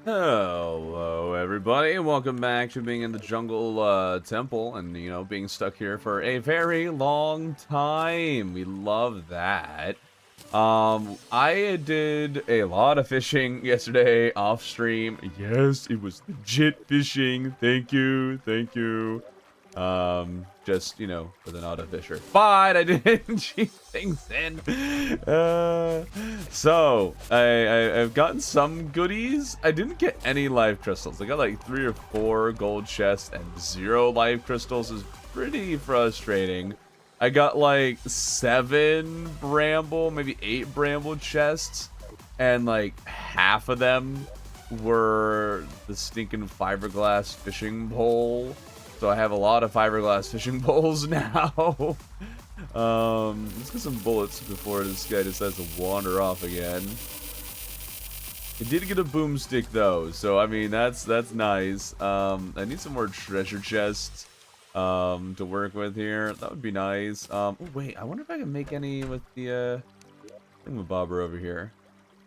Hello, everybody, and welcome back to being in the jungle temple and, being stuck here for a very long time. We love that. I did a lot of fishing yesterday off stream. Yes, it was legit fishing. Thank you, thank you. Just, with an auto fisher. But I didn't cheat things in. I've gotten some goodies. I didn't get any live crystals. I got like 3 or 4 gold chests and 0 live crystals. Is pretty frustrating. I got like 7 bramble, maybe 8 bramble chests, and like half of them were the stinking fiberglass fishing pole. So I have a lot of fiberglass fishing poles now. Let's get some bullets before this guy decides to wander off again. I did get a boomstick though, so I mean that's nice. I need some more treasure chests to work with here. That would be nice. Oh wait, I wonder if I can make any with the thingamabobber over here.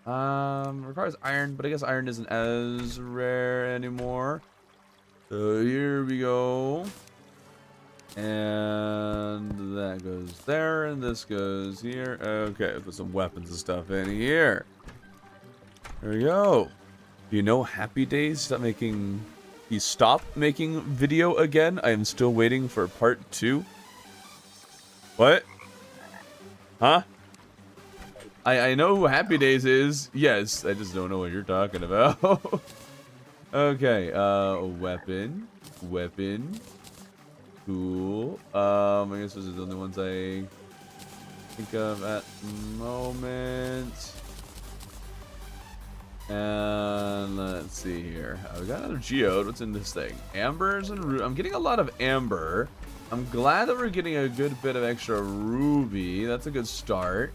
Requires iron, but I guess iron isn't as rare anymore. So here we go. And that goes there, and this goes here. Okay, put some weapons and stuff in here. There we go. Do you know Happy Days he stopped making video again? I am still waiting for part 2. What? Huh? I know who Happy Days is. Yes, I just don't know what you're talking about. Okay, weapon. Cool. I guess those are the only ones I think of at the moment. And let's see here. We got another geode. What's in this thing? Ambers and ruby. I'm getting a lot of amber. I'm glad that we're getting a good bit of extra ruby. That's a good start.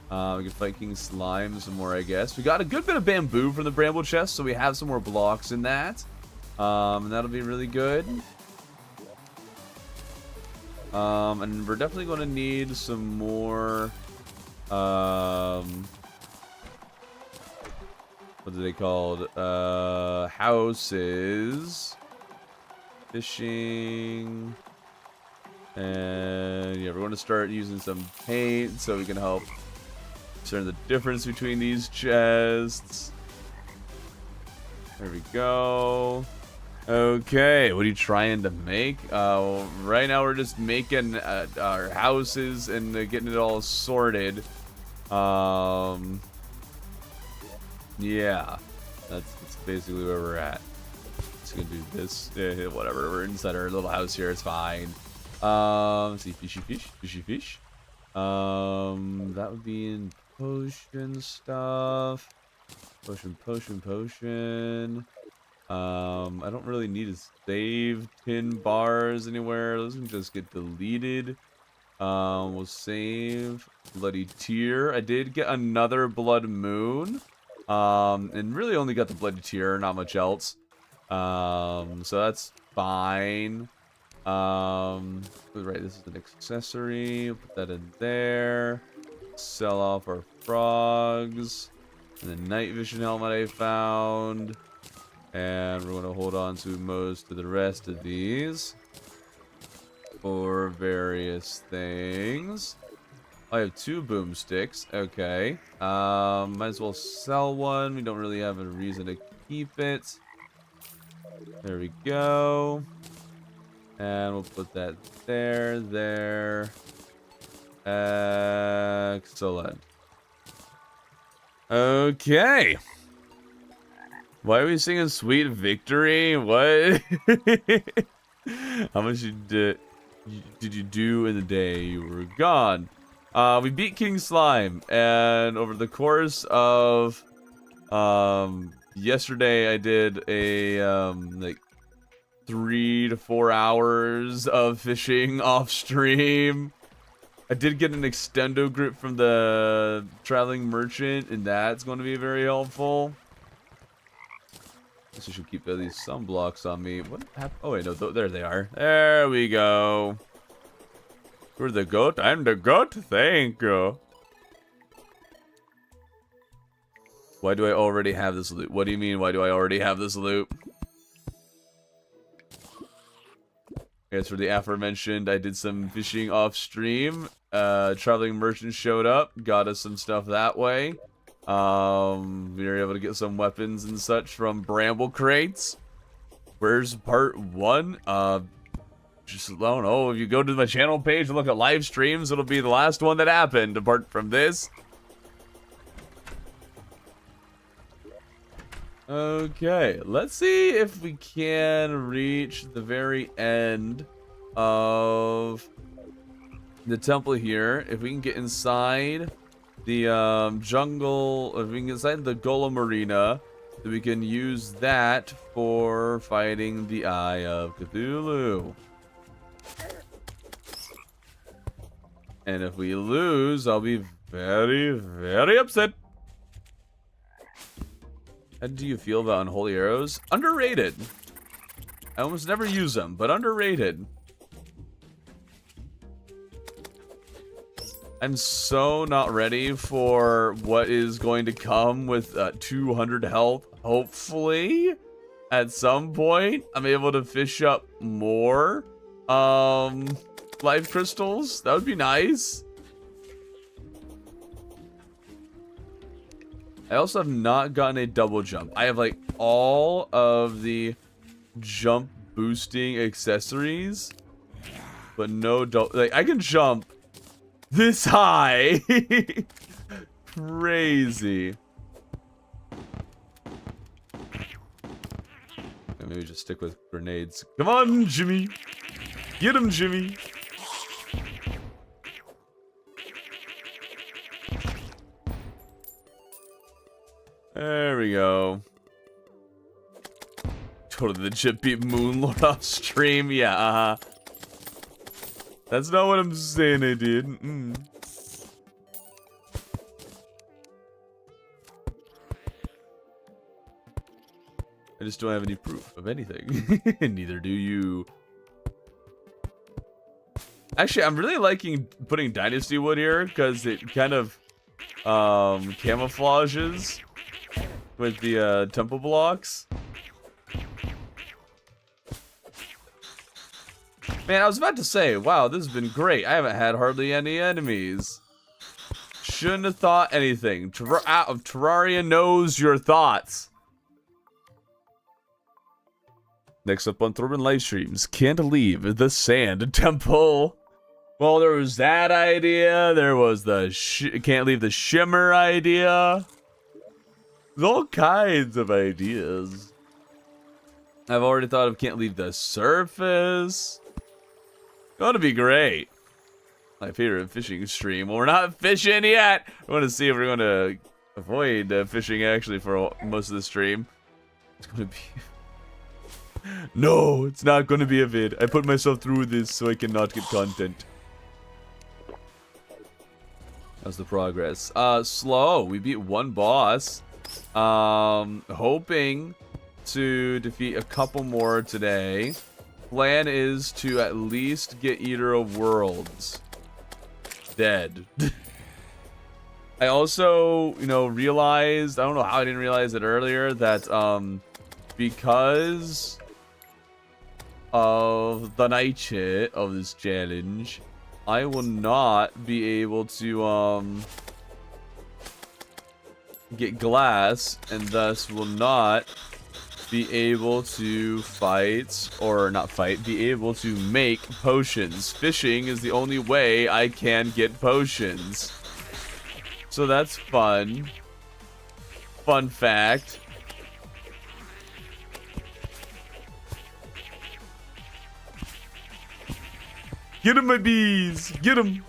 We can fight King Slime some more, I guess. We got a good bit of bamboo from the bramble chest, so we have some more blocks in that. And that'll be really good. And we're definitely going to need some more, what are they called? Houses. Fishing. And yeah, we're going to start using some paint so we can help discern the difference between these chests. There we go. Okay, what are you trying to make? Right now we're just making our houses and getting it all sorted. Yeah, that's basically where we're at. Just gonna do this. Whatever. We're inside our little house here. It's fine. Let's see, fishy fish. That would be in potion stuff. Potion. I don't really need to save tin bars anywhere. Those can just get deleted. We'll save bloody tear. I did get another blood moon. And really only got the bloody tear, not much else. So that's fine. Right, this is an accessory. Put that in there. Sell off our frogs. And the night vision helmet I found. And we're going to hold on to most of the rest of these for various things. I have 2 boomsticks. Okay. Might as well sell one. We don't really have a reason to keep it. There we go. And we'll put that there. Excellent. Okay. Why are we singing Sweet Victory? What? How much did you do in the day you were gone? We beat King Slime, and over the course of yesterday I did a like 3 to 4 hours of fishing off stream. I did get an extendo grip from the traveling merchant, and that's going to be very helpful. Guess I should keep at least some blocks on me. What happened? Oh wait, no, there they are. There we go. You're the goat. I'm the goat. Thank you. Why do I already have this loot? What do you mean, why do I already have this loot? As for the aforementioned, I did some fishing off stream. Traveling merchant showed up, got us some stuff that way. We were able to get some weapons and such from bramble crates. Where's part 1? Just, I don't know, if you go to my channel page and look at live streams, it'll be the last one that happened, apart from this. Okay, let's see if we can reach the very end of the temple here. If we can get inside the jungle, if we can get inside the Golem Arena, then we can use that for fighting the Eye of Cthulhu. And if we lose, I'll be very, very upset. How do you feel about unholy arrows? Underrated. I almost never use them, but underrated. I'm so not ready for what is going to come with 200 health. Hopefully, at some point, I'm able to fish up more life crystals. That would be nice. I also have not gotten a double jump. I have like all of the jump boosting accessories, but no double. Like I can jump this high. Crazy. Maybe just stick with grenades. Come on, Jimmy. Get him, Jimmy. There we go. Totally legit beat Moonlord off stream. Yeah, That's not what I'm saying I did. I just don't have any proof of anything. Neither do you. Actually, I'm really liking putting Dynasty Wood here because it kind of camouflages with the temple blocks. Man, I was about to say, wow, this has been great. I haven't had hardly any enemies. Shouldn't have thought anything. Terraria knows your thoughts. Next up on Thorben live streams, can't leave the sand temple. Well, there was that idea. There was the can't leave the shimmer idea. There's all kinds of ideas. I've already thought of can't leave the surface. Gonna be great. My favorite fishing stream. Well, we're not fishing yet. I want to see if we're going to avoid fishing actually for most of the stream. It's gonna be. No, it's not gonna be a vid. I put myself through this so I cannot get content. How's the progress? Slow. We beat one boss. Hoping to defeat a couple more today. Plan is to at least get Eater of Worlds dead. I also, realized, I don't know how I didn't realize it earlier, that because of the nature of this challenge, I will not be able to get glass, and thus will not be able to fight, or not fight, be able to make potions. Fishing is the only way I can get potions. So that's fun. Fun fact. Get him, my bees! Get him!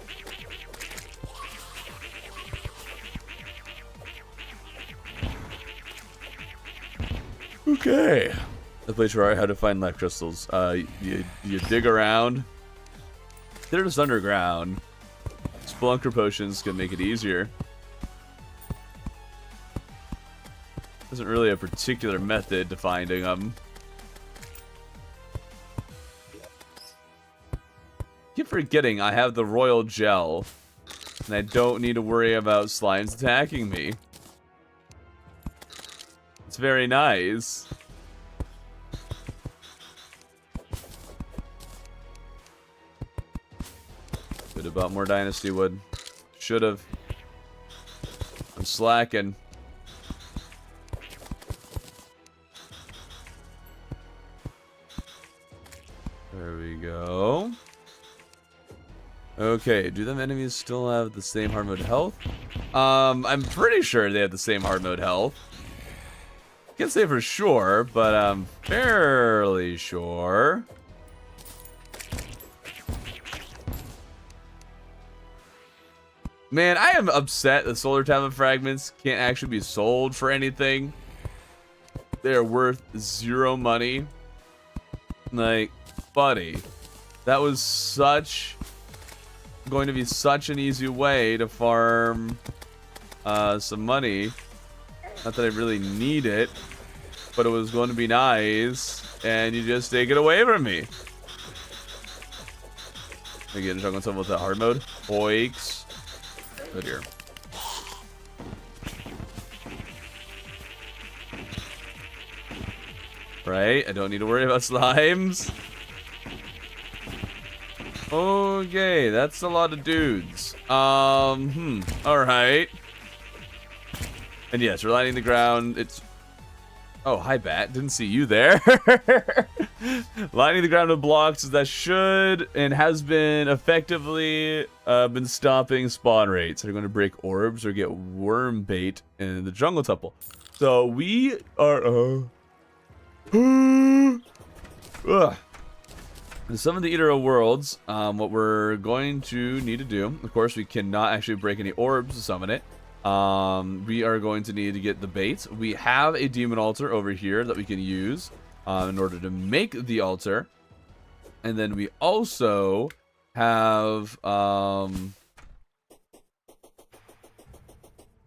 Okay. The place where I had to find life crystals. You dig around. They're just underground. Spelunker potions can make it easier. Isn't really a particular method to finding them. Keep forgetting I have the royal gel, and I don't need to worry about slimes attacking me. It's very nice. Should have bought more dynasty wood. Should have. I'm slacking. There we go. Okay, do them enemies still have the same hard mode health? I'm pretty sure they have the same hard mode health. Can't say for sure, but I'm fairly sure. Man, I am upset the solar tablet fragments can't actually be sold for anything. They're worth 0 money. Like, buddy, that was going to be such an easy way to farm some money. Not that I really need it, but it was going to be nice, and you just take it away from me. Again, juggling something with that hard mode. Oiks. Oh dear. Right, I don't need to worry about slimes. Okay, that's a lot of dudes. Alright. And yes, we're lining the ground. It's... Oh, hi, Bat. Didn't see you there. Lining the ground with blocks that should and has been effectively been stopping spawn rates. They're going to break orbs or get worm bait in the jungle temple. So we are... In some of the Eater of Worlds, what we're going to need to do, of course, we cannot actually break any orbs to summon it. We are going to need to get the bait. We have a demon altar over here that we can use in order to make the altar. And then we also have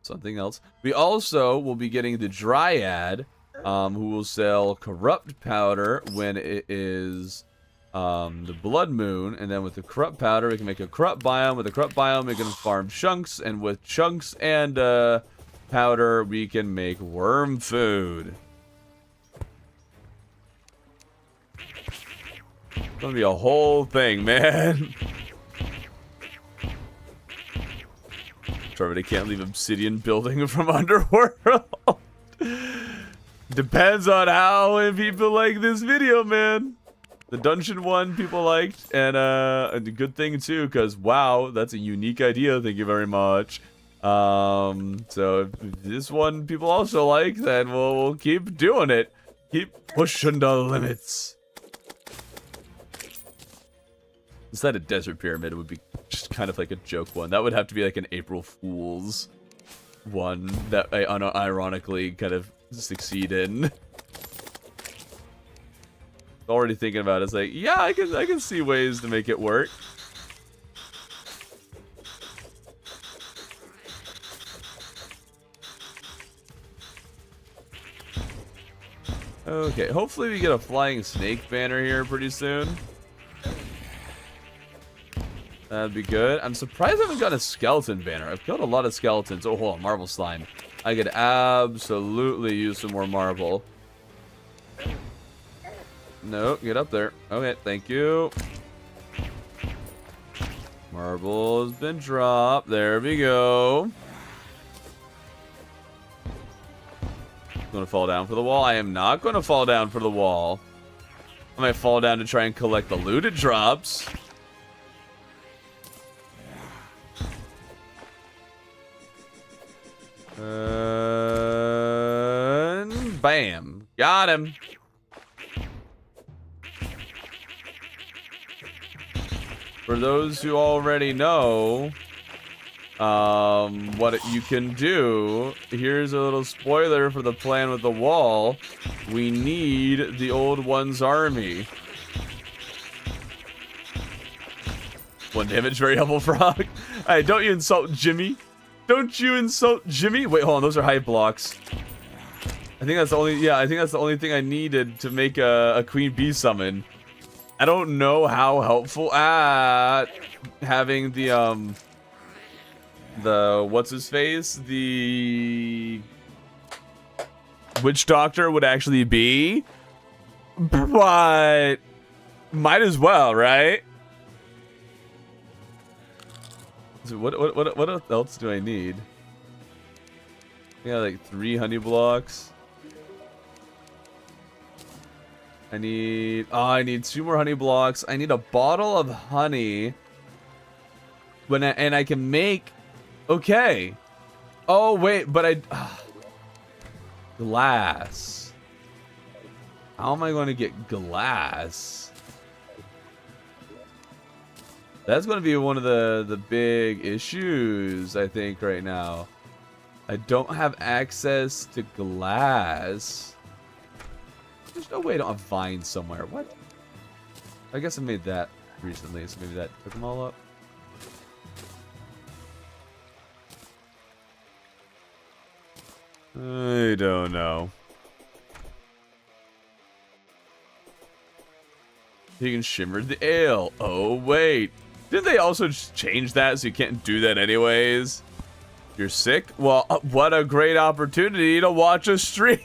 something else. We also will be getting the Dryad, who will sell corrupt powder when it is the blood moon, and then with the corrupt powder we can make a corrupt biome. With the corrupt biome we can farm chunks, and with chunks and powder we can make worm food. It's gonna be a whole thing, man. Trevor, they can't leave obsidian building from Underworld. Depends on how many people like this video, man. The dungeon one people liked, and a good thing too, because wow, that's a unique idea. Thank you very much. So if this one people also like, then we'll keep doing it. Keep pushing the limits. Instead of desert pyramid, it would be just kind of like a joke one. That would have to be like an April Fool's one that I unironically kind of succeed in. Already thinking about it. It's like, yeah, I can see ways to make it work. Okay, hopefully we get a flying snake banner here pretty soon. That'd be good. I'm surprised I haven't got a skeleton banner. I've killed a lot of skeletons. Oh, hold on, marble slime. I could absolutely use some more marble. No, get up there. Okay, thank you. Marble has been dropped. There we go. Gonna fall down for the wall? I am not gonna fall down for the wall. I might fall down to try and collect the looted drops. Bam. Got him. For those who already know what you can do, here's a little spoiler for the plan with the wall. We need the old one's army. 1 damage, very helpful, frog. Hey, don't you insult Jimmy. Don't you insult Jimmy. Wait, hold on, those are high blocks. I think that's the only, yeah, I think that's the only thing I needed to make a queen bee summon. I don't know how helpful having the what's his face, the witch doctor would actually be, but might as well, right? So what else do I need? I got like 3 honey blocks. I need 2 more honey blocks. I need a bottle of honey. And I can make, okay. Oh wait, but glass. How am I going to get glass? That's going to be one of the big issues, I think, right now. I don't have access to glass. There's no way I don't have vines somewhere. What? I guess I made that recently, so maybe that took them all up. I don't know. You can shimmer the ale. Oh, wait. Didn't they also just change that so you can't do that anyways? You're sick? Well, what a great opportunity to watch a stream.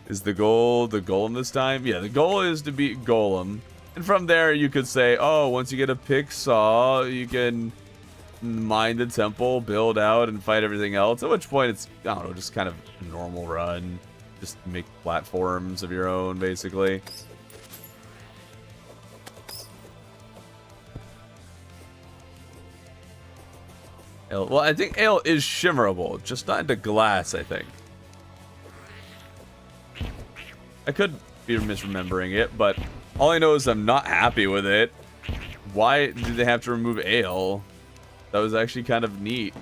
Is the goal the golem this time? Yeah, the goal is to beat golem. And from there, you could say, oh, once you get a pick saw, you can mine the temple, build out, and fight everything else. At which point, it's, I don't know, just kind of a normal run. Just make platforms of your own, basically. Ale, well, I think ale is shimmerable, just not into glass, I think. I could be misremembering it, but all I know is I'm not happy with it. Why did they have to remove ale? That was actually kind of neat.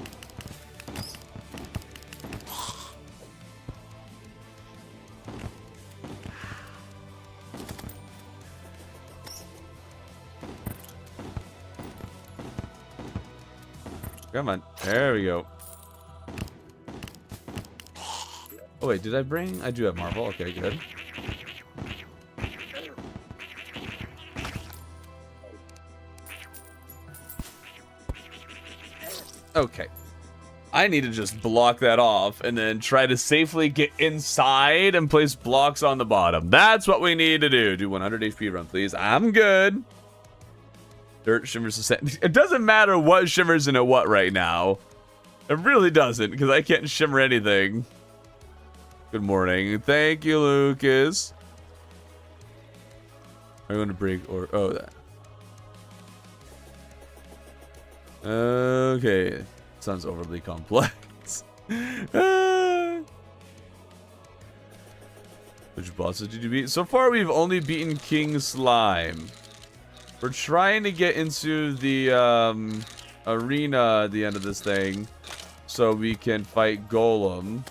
Come on. There we go. Oh, wait. Did I bring? I do have marble. Okay, good. Okay. I need to just block that off and then try to safely get inside and place blocks on the bottom. That's what we need to do. Do 100 HP run, please. I'm good. Dirt shimmers the same. It doesn't matter what shimmers in it what right now. It really doesn't, because I can't shimmer anything. Good morning. Thank you, Lucas. I'm going to break or... Oh, that. Okay. Sounds overly complex. Which bosses did you beat? So far, we've only beaten King Slime. We're trying to get into the arena at the end of this thing so we can fight Golem.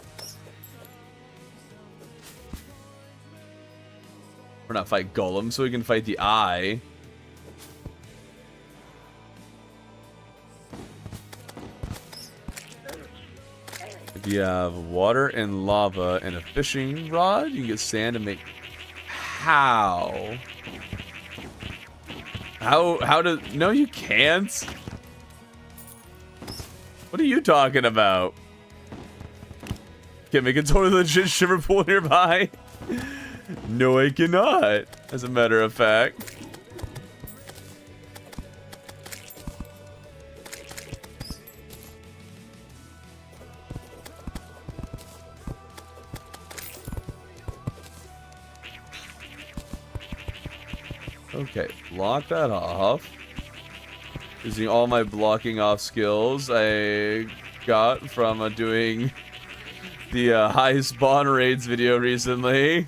Or not fight Golem, so we can fight the Eye. If you have water and lava and a fishing rod, you can get sand and make... How? How does... No, you can't. What are you talking about? Can't make a totally legit shimmer pool nearby? No, I cannot. As a matter of fact. Okay, block that off. Using all my blocking off skills I got from doing the high spawn raids video recently.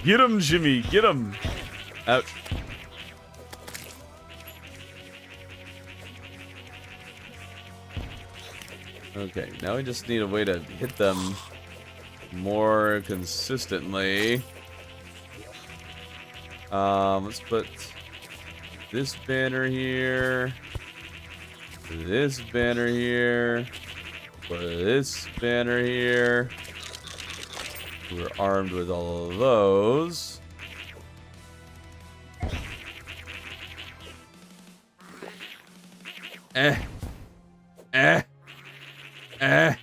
Get him, Jimmy, get him. Ouch. Okay, now we just need a way to hit them more consistently. Let's put this banner here, this banner here, put this banner here. We're armed with all of those. Eh. Eh. Eh.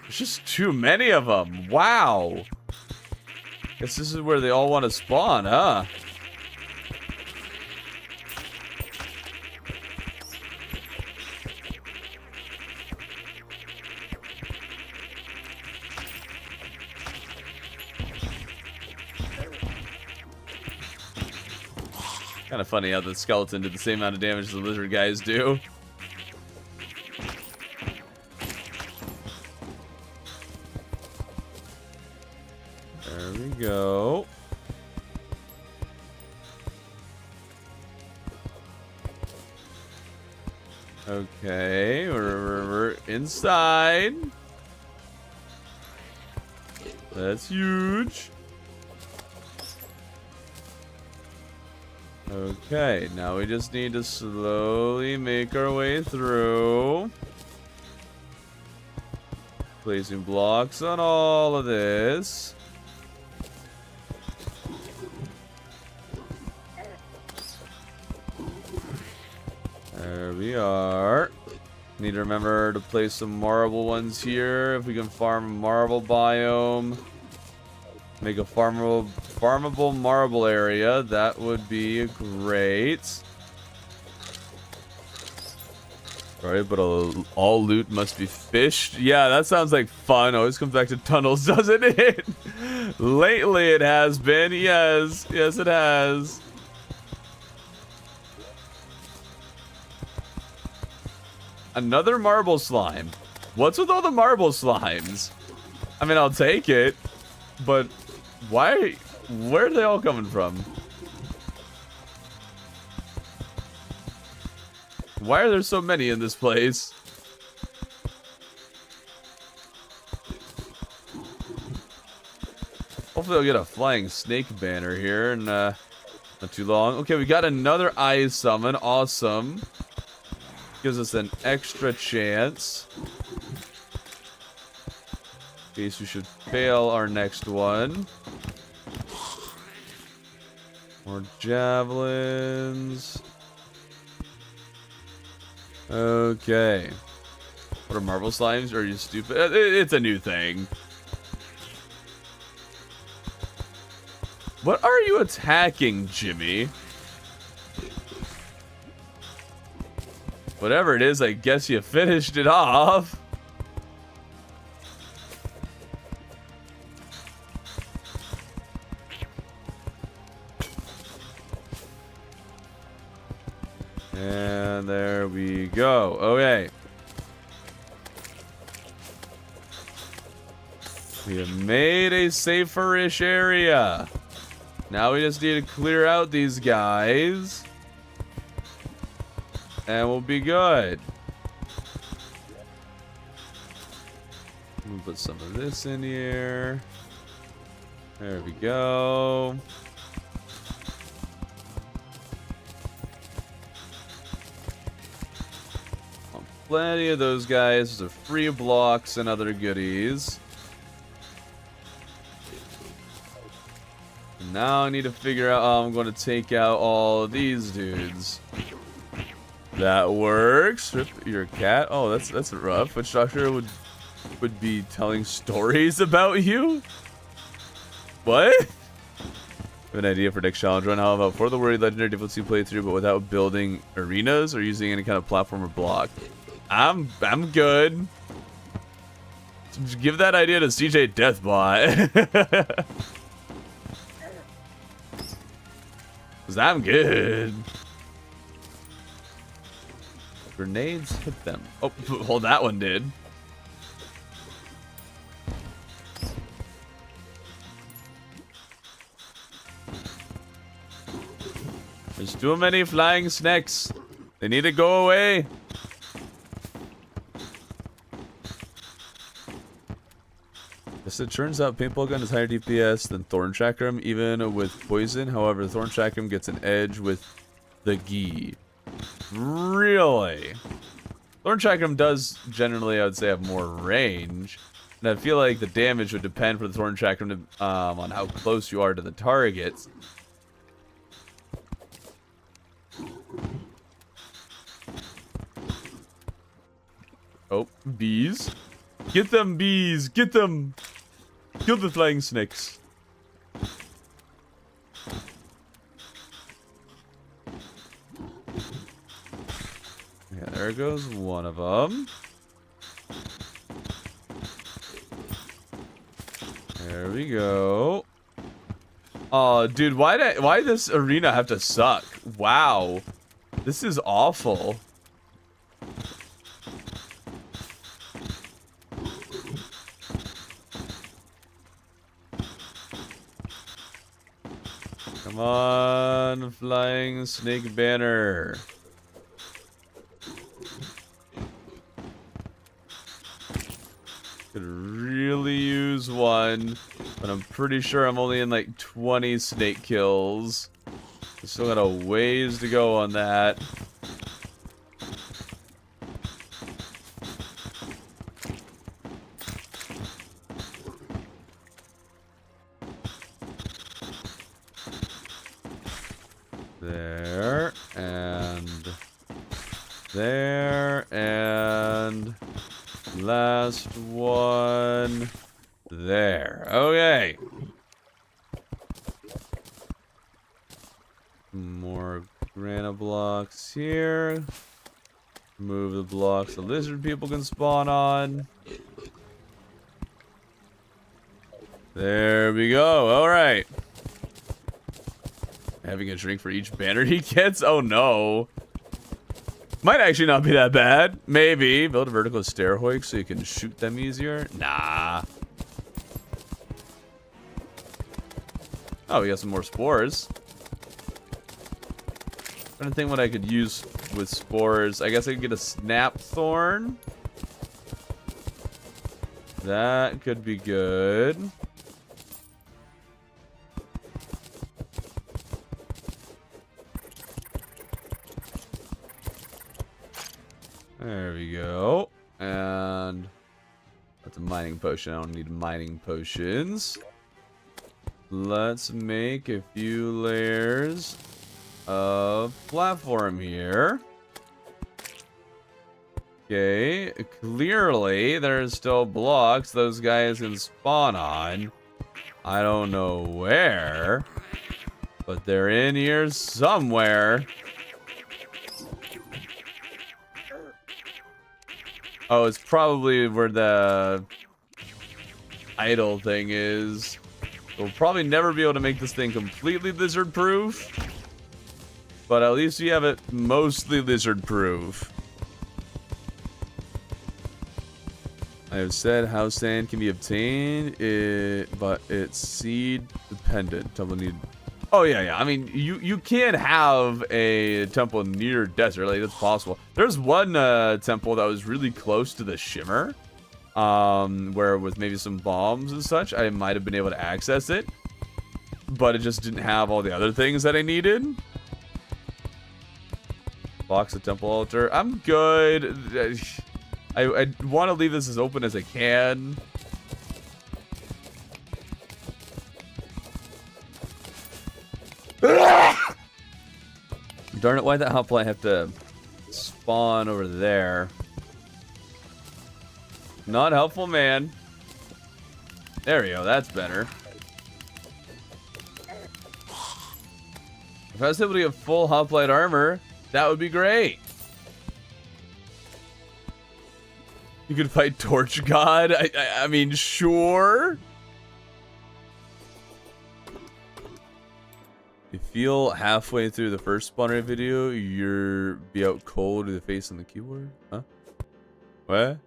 There's just too many of them. Wow. Guess this is where they all want to spawn, huh? Kind of funny how the skeleton did the same amount of damage as the lizard guys do. There we go. Okay, we're inside. That's huge. Okay, now we just need to slowly make our way through. Placing blocks on all of this. There we are. Need to remember to place some marble ones here. If we can farm a marble biome. Make a farmable marble area. That would be great. Alright, but all loot must be fished. Yeah, that sounds like fun. Always comes back to tunnels, doesn't it? Lately it has been. Yes. Yes, it has. Another marble slime. What's with all the marble slimes? I mean, I'll take it. But why? Where are they all coming from? Why are there so many in this place? Hopefully I'll get a flying snake banner here in not too long. Okay, we got another eye summon. Awesome. Gives us an extra chance. In case we should fail our next one. More javelins. Okay. What are marble slimes? Are you stupid? It's a new thing. What are you attacking, Jimmy? Whatever it is, I guess you finished it off. And there we go. Okay. We have made a safer-ish area. Now we just need to clear out these guys. And we'll be good. We'll put some of this in here. There we go. Plenty of those guys. Those are free blocks and other goodies. Now I need to figure out how I'm going to take out all of these dudes. That works. Rip your cat. Oh, that's rough. Which doctor would be telling stories about you? What? I have an idea for next challenge run. How about for the worried legendary difficulty playthrough, but without building arenas or using any kind of platform or block? I'm good. Give that idea to CJ Deathbot. Cause I'm good. Grenades hit them. Oh, well, that one did. There's too many flying snakes. They need to go away. Yes, it turns out paintball gun is higher DPS than Thorn Chakram, even with poison. However, Thorn Chakram gets an edge with the gi. Really? Thorn Chakram does generally, I would say, have more range. And I feel like the damage would depend for the Thorn Chakram to, on how close you are to the targets. Oh, bees. Get them, bees. Get them. Kill the flying snakes. Yeah, there goes one of them. There we go. Oh, dude, why this arena have to suck? Wow. This is awful. Come on, flying snake banner. Could really use one, but I'm pretty sure I'm only in like 20 snake kills. I still got a ways to go on that. There, and there, and last one there. Okay. More granite blocks here. Move the blocks the lizard people can spawn on. There we go. All right. Having a drink for each banner he gets? Oh no. Might actually not be that bad. Maybe. Build a vertical stair hoik so you can shoot them easier. Nah. Oh, we got some more spores. I'm trying to think what I could use with spores. I guess I could get a snap thorn. That could be good. There we go. And that's a mining potion. I don't need mining potions. Let's make a few layers of platform here. Okay, clearly there's still blocks those guys can spawn on. I don't know where, but they're in here somewhere. Oh, it's probably where the idle thing is. We'll probably never be able to make this thing completely lizard-proof, but at least we have it mostly lizard-proof. I have said how sand can be obtained, but it's seed dependent. Temple need. Oh yeah. I mean, you can have a temple near desert, like that's possible. There's one temple that was really close to the shimmer, where with maybe some bombs and such, I might have been able to access it, but it just didn't have all the other things that I needed. Box of temple altar. I'm good. I want to leave this as open as I can. Darn it, why'd that hoplite have to spawn over there? Not helpful, man. There we go, that's better. If I was able to get full hoplite armor, that would be great. You could fight Torch God? I mean, sure. You feel halfway through the first spawn rate video, you're be out cold with the face on the keyboard? Huh? What?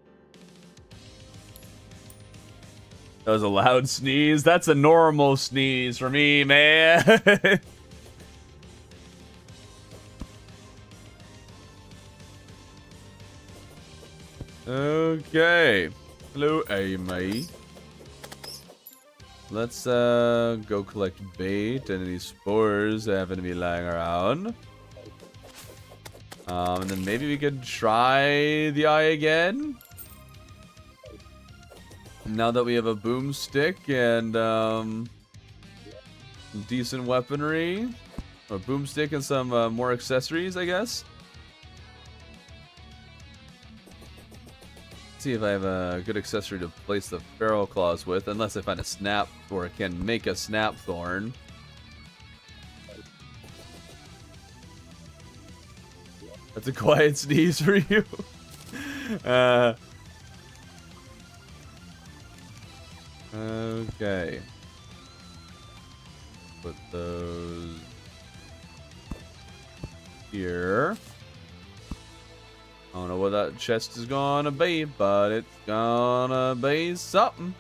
That was a loud sneeze. That's a normal sneeze for me, man. Okay. Hello, Amy. Let's go collect bait and any spores that happen to be lying around. And then maybe we could try the eye again. Now that we have a boomstick and some decent weaponry. A boomstick and some more accessories, I guess. See if I have a good accessory to place the feral claws with, unless I find a snap or I can make a snap thorn. That's a quiet sneeze for you. Okay. Put those here. I don't know what that chest is gonna be, but it's gonna be something.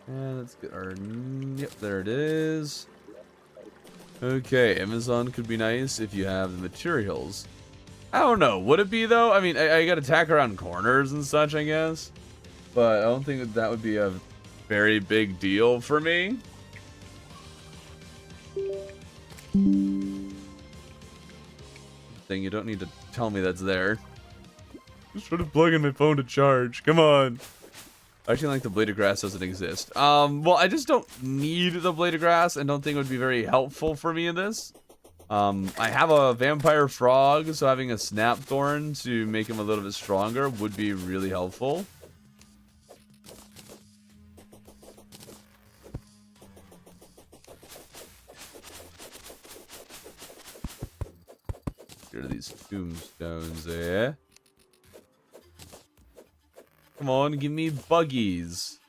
And let's get our... Yep, there it is. Okay, Amazon could be nice if you have the materials. I don't know. Would it be, though? I mean, I gotta tack around corners and such, I guess. But I don't think that that would be a very big deal for me. Thing you don't need to tell me that's there. Just trying to plug in my phone to charge. Come on. I actually like the blade of grass doesn't exist. Well, I just don't need the blade of grass and don't think it would be very helpful for me in this. I have a vampire frog, so having a snap thorn to make him a little bit stronger would be really helpful. Here are these tombstones there. Come on, give me buggies.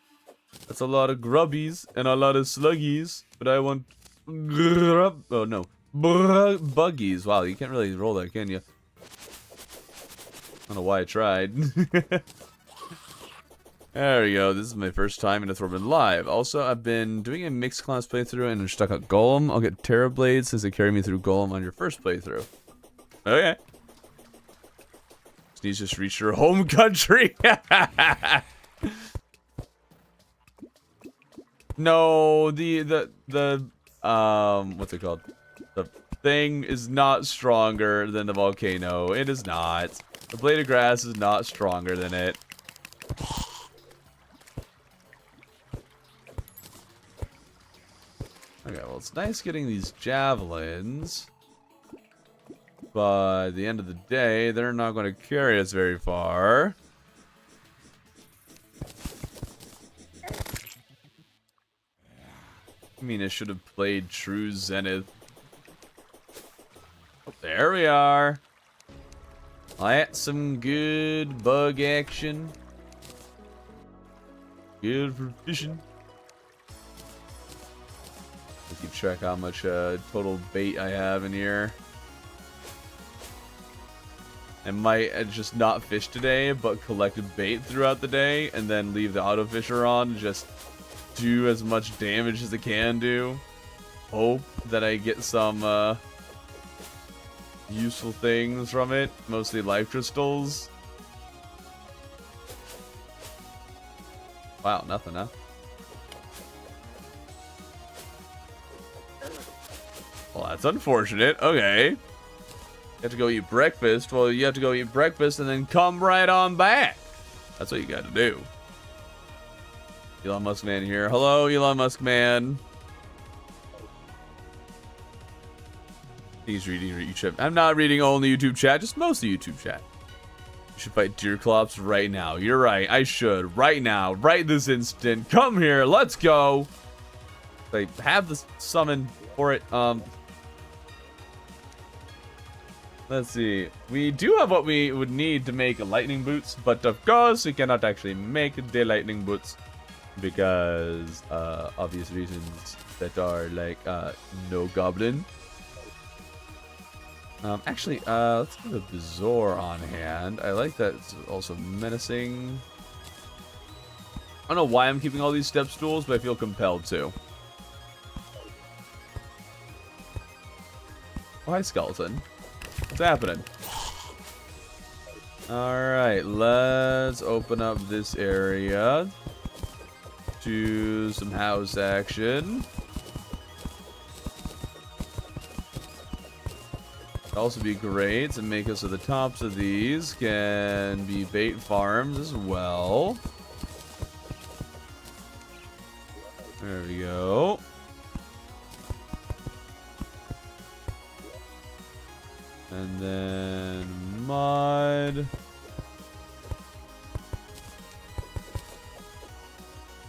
That's a lot of grubbies and a lot of sluggies, but I want grub. Oh no, buggies. Wow, you can't really roll that, can you? I don't know why I tried. There we go. This is my first time in a Thorben live. Also, I've been doing a mixed class playthrough and stuck at Golem. I'll get Terra Blades since they carry me through Golem on your first playthrough. Okay. Sneeze just reached your home country. No, the what's it called? The thing is not stronger than the volcano. It is not. The blade of grass is not stronger than it. Okay, well, it's nice getting these javelins. But at the end of the day, they're not going to carry us very far. I mean, I should have played True Zenith. Oh, there we are. That's some good bug action. Good for fishing. I keep track how much total bait I have in here. I might just not fish today, but collect bait throughout the day, and then leave the auto fisher on and just do as much damage as I can do. Hope that I get some useful things from it, mostly life crystals. Wow, nothing, huh? Well, that's unfortunate. Okay. You have to go eat breakfast. Well, you have to go eat breakfast and then come right on back. That's what you got to do. Elon Musk man here. Hello, Elon Musk man. He's reading YouTube. I'm not reading only YouTube chat, just most of YouTube chat. You should fight Deerclops right now. You're right. I should. Right now. Right this instant. Come here. Let's go. I have the summon for it. Let's see. We do have what we would need to make lightning boots, but of course we cannot actually make the lightning boots because obvious reasons that are like no goblin. Actually, let's get a Bazaar on hand. I like that it's also menacing. I don't know why I'm keeping all these step stools, but I feel compelled to. Oh, hi, skeleton. What's happening? Alright, let's open up this area. Do some house action. It'd also be great to make it so the tops of these can be bait farms as well. There we go. And then mud.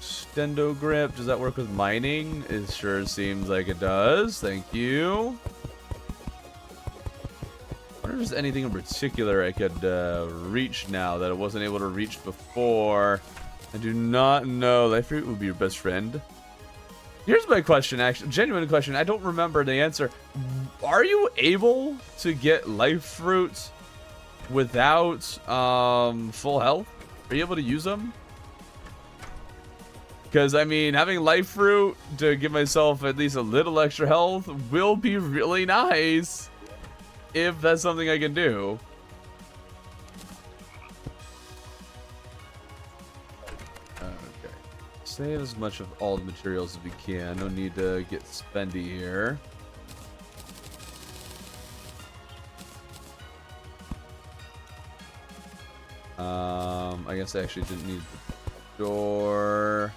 Stendo grip. Does that work with mining? It sure seems like it does. Thank you. I wonder if there's anything in particular I could reach now that I wasn't able to reach before. I do not know. Life fruit would be your best friend. Here's my question, actually. Genuine question. I don't remember the answer. Are you able to get life fruit without full health? Are you able to use them? Because, I mean, having life fruit to give myself at least a little extra health will be really nice. If that's something I can do. Okay. Save as much of all the materials as we can. No need to get spendy here. I guess I actually didn't need the door.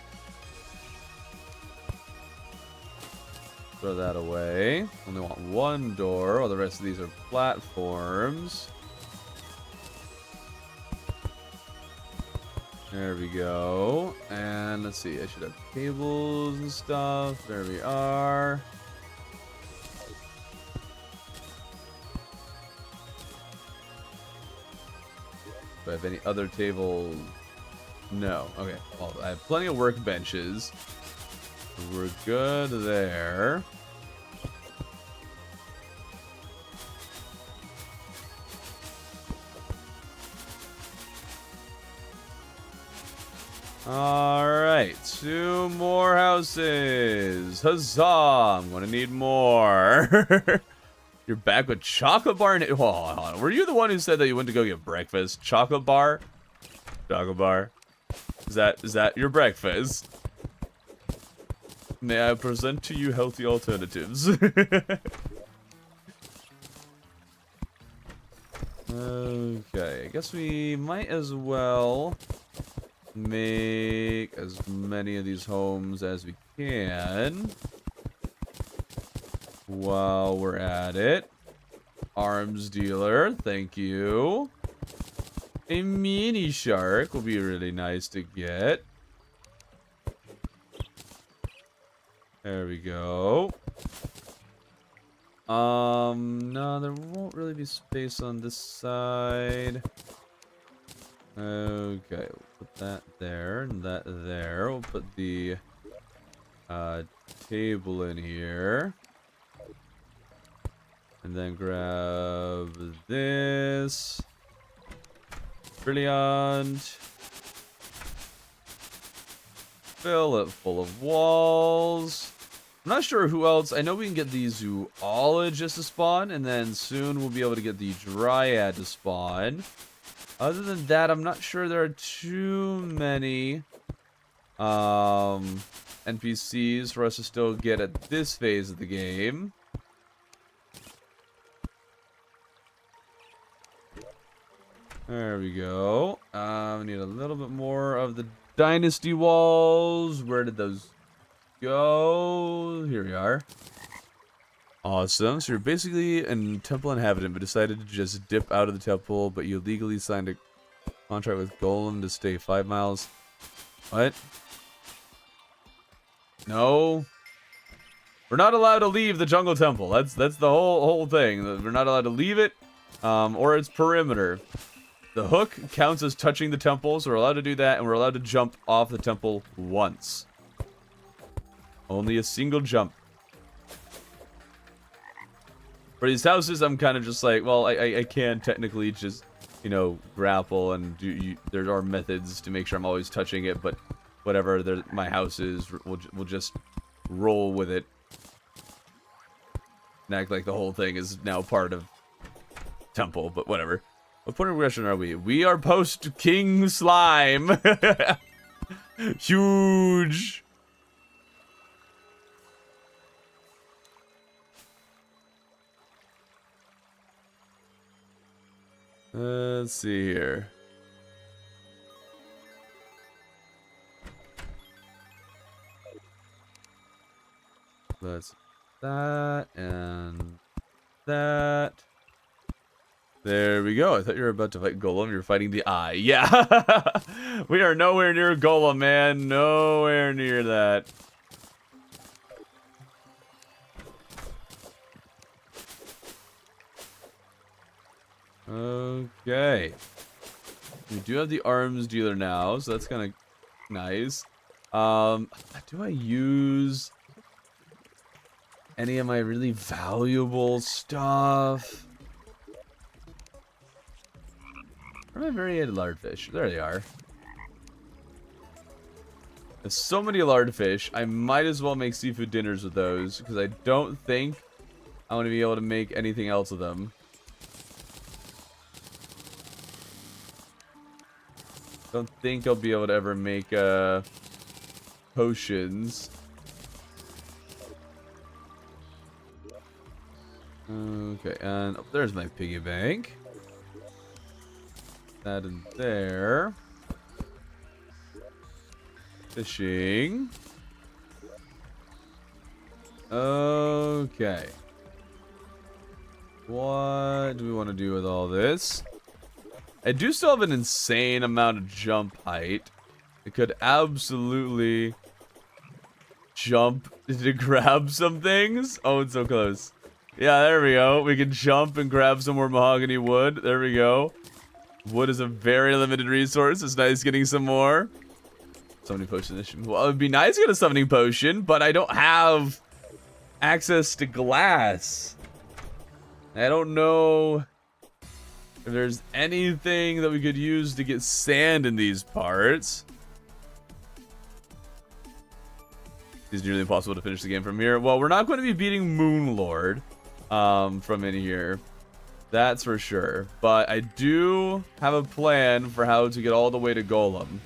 Throw that away. Only want one door, while the rest of these are platforms. There we go. And let's see, I should have tables and stuff. There we are. Do I have any other tables? No. Okay. Well, I have plenty of workbenches. We're good there. Alright, 2 more houses. Huzzah! I'm gonna need more. You're back with chocolate bar and hold on. Were you the one who said that you went to go get breakfast? Chocolate bar? Chocolate bar. Is that your breakfast? May I present to you healthy alternatives? Okay, I guess we might as well make as many of these homes as we can while we're at it. Arms dealer, thank you. A mini shark will be really nice to get. There we go. No, there won't really be space on this side. Okay, we'll put that there and that there. We'll put the table in here. And then grab this. Brilliant. Fill it full of walls. I'm not sure who else. I know we can get the zoologist to spawn, and then soon we'll be able to get the dryad to spawn. Other than that, I'm not sure there are too many NPCs for us to still get at this phase of the game. There we go. We need a little bit more of the dynasty walls. Where did those go? Here we are. Awesome. So you're basically a temple inhabitant, but decided to just dip out of the temple, but you legally signed a contract with Golem to stay 5 miles. What? No. We're not allowed to leave the jungle temple. That's the whole thing. We're not allowed to leave it, or its perimeter. The hook counts as touching the temple, so we're allowed to do that, and we're allowed to jump off the temple once. Only a single jump. For these houses, I'm kind of just like, well, I can technically just, you know, grapple, and there are methods to make sure I'm always touching it, but whatever my house is, we'll just roll with it. And act like the whole thing is now part of temple, but whatever. What point of regression are we? We are post King Slime. Huge. Let's see here. Let's that and that. There we go. I thought you were about to fight Golem. You're fighting the eye. Yeah. We are nowhere near Golem, man. Nowhere near that. Okay. We do have the arms dealer now, so that's kind of nice. Do I use any of my really valuable stuff? Where are my variated lardfish? There they are. There's so many lardfish, I might as well make seafood dinners with those, because I don't think I'm going to be able to make anything else with them. Don't think I'll be able to ever make potions. Okay, and oh, there's my piggy bank. That in there. Fishing. Okay. What do we want to do with all this? I do still have an insane amount of jump height. I could absolutely jump to grab some things. Oh, it's so close. Yeah, there we go. We can jump and grab some more mahogany wood. There we go. Wood is a very limited resource. It's nice getting some more. Summoning potion. Well, it would be nice to get a summoning potion, but I don't have access to glass. I don't know if there's anything that we could use to get sand in these parts. It's nearly impossible to finish the game from here. Well, we're not going to be beating Moonlord from in here. That's for sure. But I do have a plan for how to get all the way to Golem.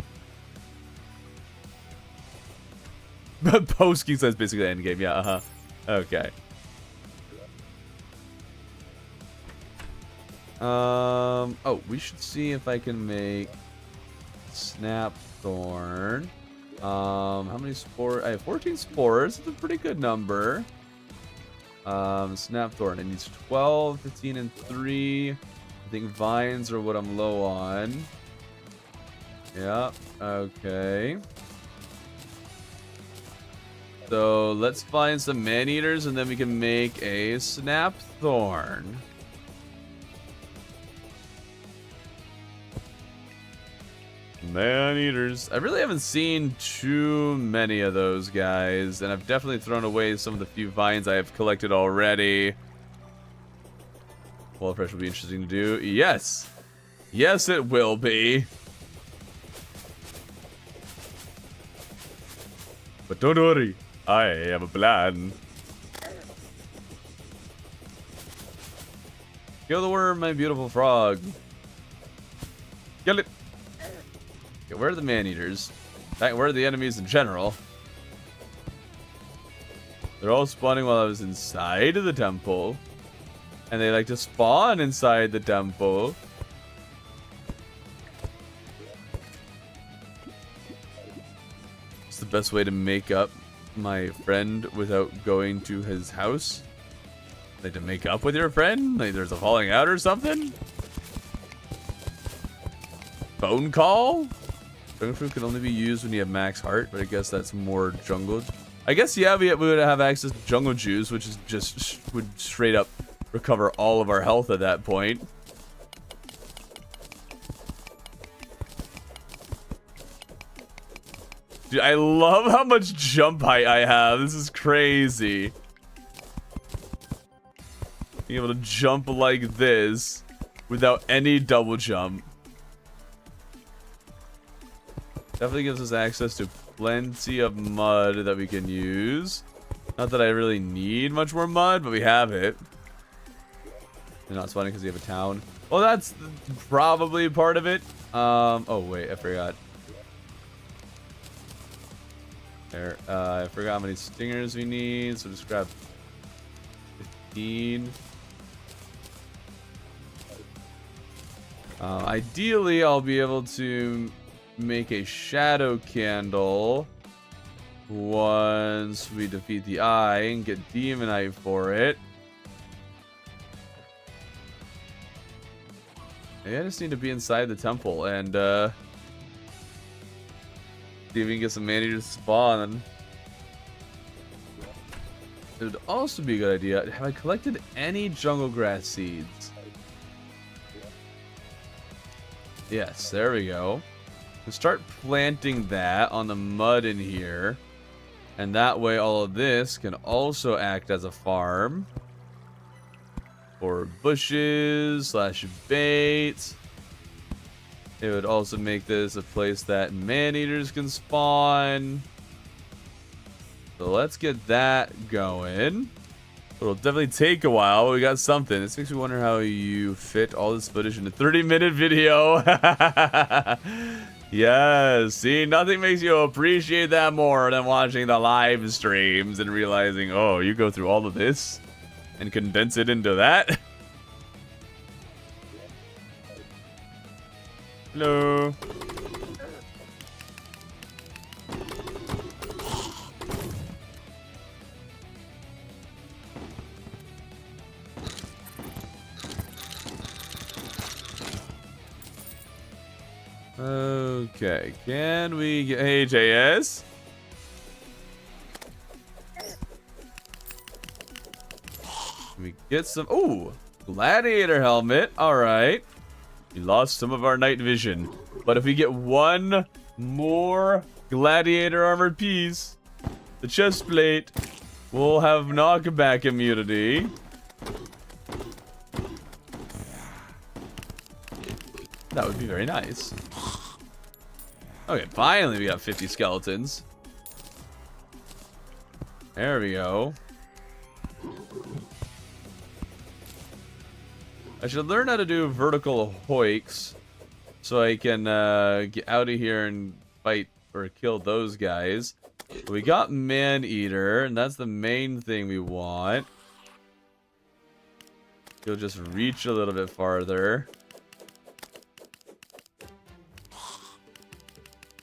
But Posking says basically end game. Yeah, Okay. Oh, we should see if I can make Snapthorn. How many spores? I have 14 spores. It's a pretty good number. Snapthorn. It needs 12, 15, and 3. I think vines are what I'm low on. Yeah, okay. So let's find some man-eaters and then we can make a Snapthorn. Man-eaters. I really haven't seen too many of those guys, and I've definitely thrown away some of the few vines I have collected already. Wall fresh will be interesting to do. Yes! Yes, it will be. But don't worry, I have a plan. Kill the worm, my beautiful frog. Kill it. Okay, where are the man-eaters? Where are the enemies in general? They're all spawning while I was inside of the temple. And they like to spawn inside the temple. It's the best way to make up my friend without going to his house. Like to make up with your friend? Like there's a falling out or something? Phone call? Jungle fruit can only be used when you have max heart, but I guess that's more jungle. I guess, yeah, we would have access to jungle juice, which is just would straight up recover all of our health at that point. Dude, I love how much jump height I have. This is crazy. Being able to jump like this without any double jump. Definitely gives us access to plenty of mud that we can use. Not that I really need much more mud, but we have it. And not spawning because we have a town. Well, that's probably part of it. Oh wait, I forgot. There, I forgot how many stingers we need, so just grab 15. Ideally, I'll be able to make a shadow candle once we defeat the eye and get demonite for it. I just need to be inside the temple and see if we can get some man-eaters to spawn. It would also be a good idea. Have I collected any jungle grass seeds? Yes, there we go. We'll start planting that on the mud in here. And that way all of this can also act as a farm. For bushes / bait. It would also make this a place that man-eaters can spawn. So let's get that going. It'll definitely take a while, but we got something. This makes me wonder how you fit all this footage in a 30-minute video. Yes, see, nothing makes you appreciate that more than watching the live streams and realizing, oh, you go through all of this and condense it into that. Hello. Okay, can we get... Hey, JS? Can we get some... Ooh, gladiator helmet. Alright. We lost some of our night vision. But if we get one more gladiator armored piece, the chest plate, we'll have knockback immunity. That would be very nice. Okay, finally we got 50 skeletons. There we go. I should learn how to do vertical hoiks so I can get out of here and fight or kill those guys. We got man-eater, and that's the main thing we want. He'll just reach a little bit farther.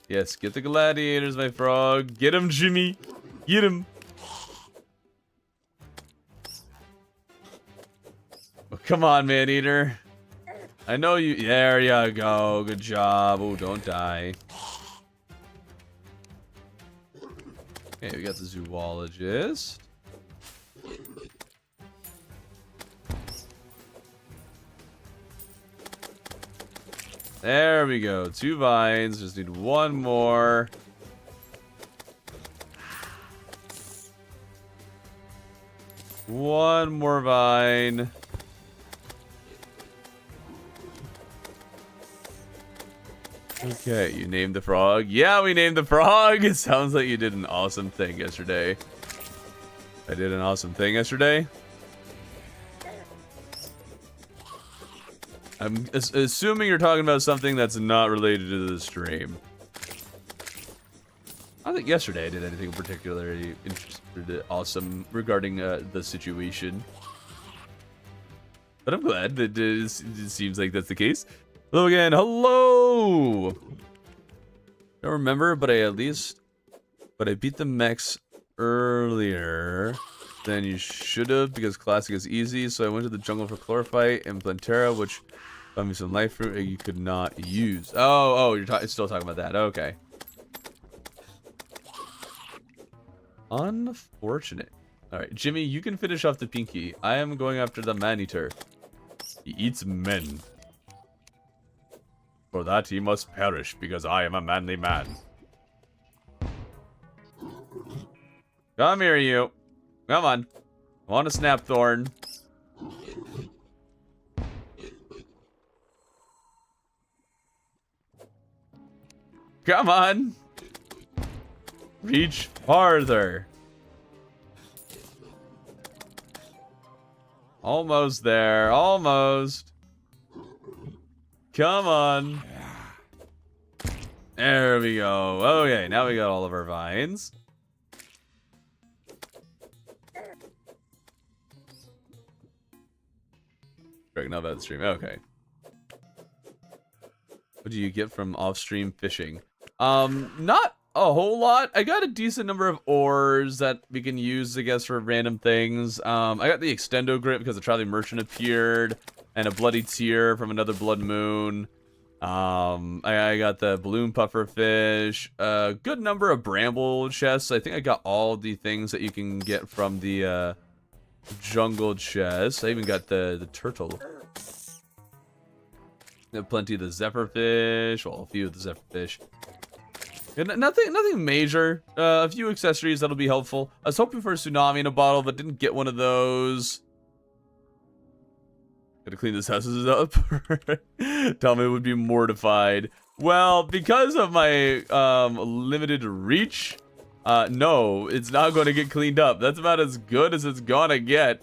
Yes, get the gladiators, my frog. Get him, Jimmy. Get him. Oh, come on, man-eater. I know you. There you go. Good job. Oh, don't die. Okay, we got the zoologist. There we go. 2 vines. Just need one more. One more vine. Okay, you named the frog. Yeah, we named the frog. It sounds like you did an awesome thing yesterday. I did an awesome thing yesterday. I'm assuming you're talking about something that's not related to the stream. I don't think yesterday I did anything particularly interesting, awesome regarding the situation. But I'm glad that it seems like that's the case. Hello again. Hello! Don't remember, but I beat the mechs earlier than you should have because classic is easy. So I went to the jungle for chlorophyte and Plantera, which found me some life fruit you could not use. Oh, you're still talking about that. Okay. Unfortunate. All right, Jimmy, you can finish off the pinky. I am going after the man-eater. He eats men. For that he must perish, because I am a manly man. Come here, you. Come on. I want a snapthorn. Come on. Reach farther. Almost there. Almost. Come on. There we go. Okay, now we got all of our vines. Right, not about the stream. Okay. What do you get from off-stream fishing? Not a whole lot. I got a decent number of ores that we can use, I guess, for random things. I got the extendo grip because the traveling merchant appeared. and a bloody tear from another blood moon. I got the balloon puffer fish, a good number of bramble chests. I think I got all the things that you can get from the jungle chest. I even got the turtle. Got plenty of the zephyr fish, well, a few of the zephyr fish. And nothing major. A few accessories that'll be helpful. I was hoping for a tsunami in a bottle, but didn't get one of those. Gotta clean this houses up. Tell me, would be mortified. Well, because of my limited reach, no, it's not going to get cleaned up. That's about as good as it's gonna get.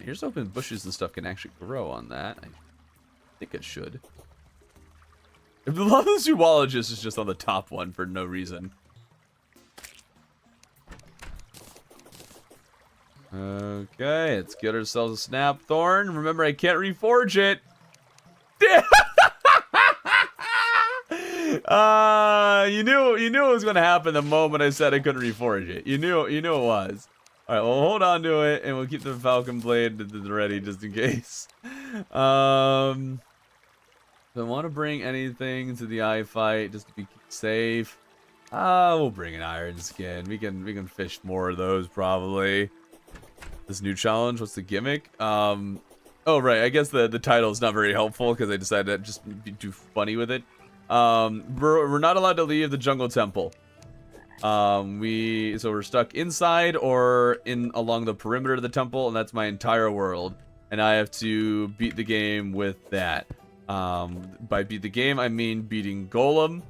Here's hoping bushes and stuff can actually grow on that. I think it should. The love of the zoologist is just on the top one for no reason. Okay, let's get ourselves a snap thorn. Remember, I can't reforge it. You knew it was gonna happen the moment I said I couldn't reforge it. You knew it was. All right, well, hold on to it, and we'll keep the falcon blade ready just in case. If I want to bring anything to the eye fight just to be safe, we'll bring an iron skin. We can fish more of those probably. This new challenge, what's the gimmick? Oh right, I guess the title is not very helpful because I decided to just be too funny with it. We're not allowed to leave the jungle temple. So we're stuck inside or along the perimeter of the temple, and that's my entire world. And I have to beat the game with that. By beat the game, I mean beating Golem.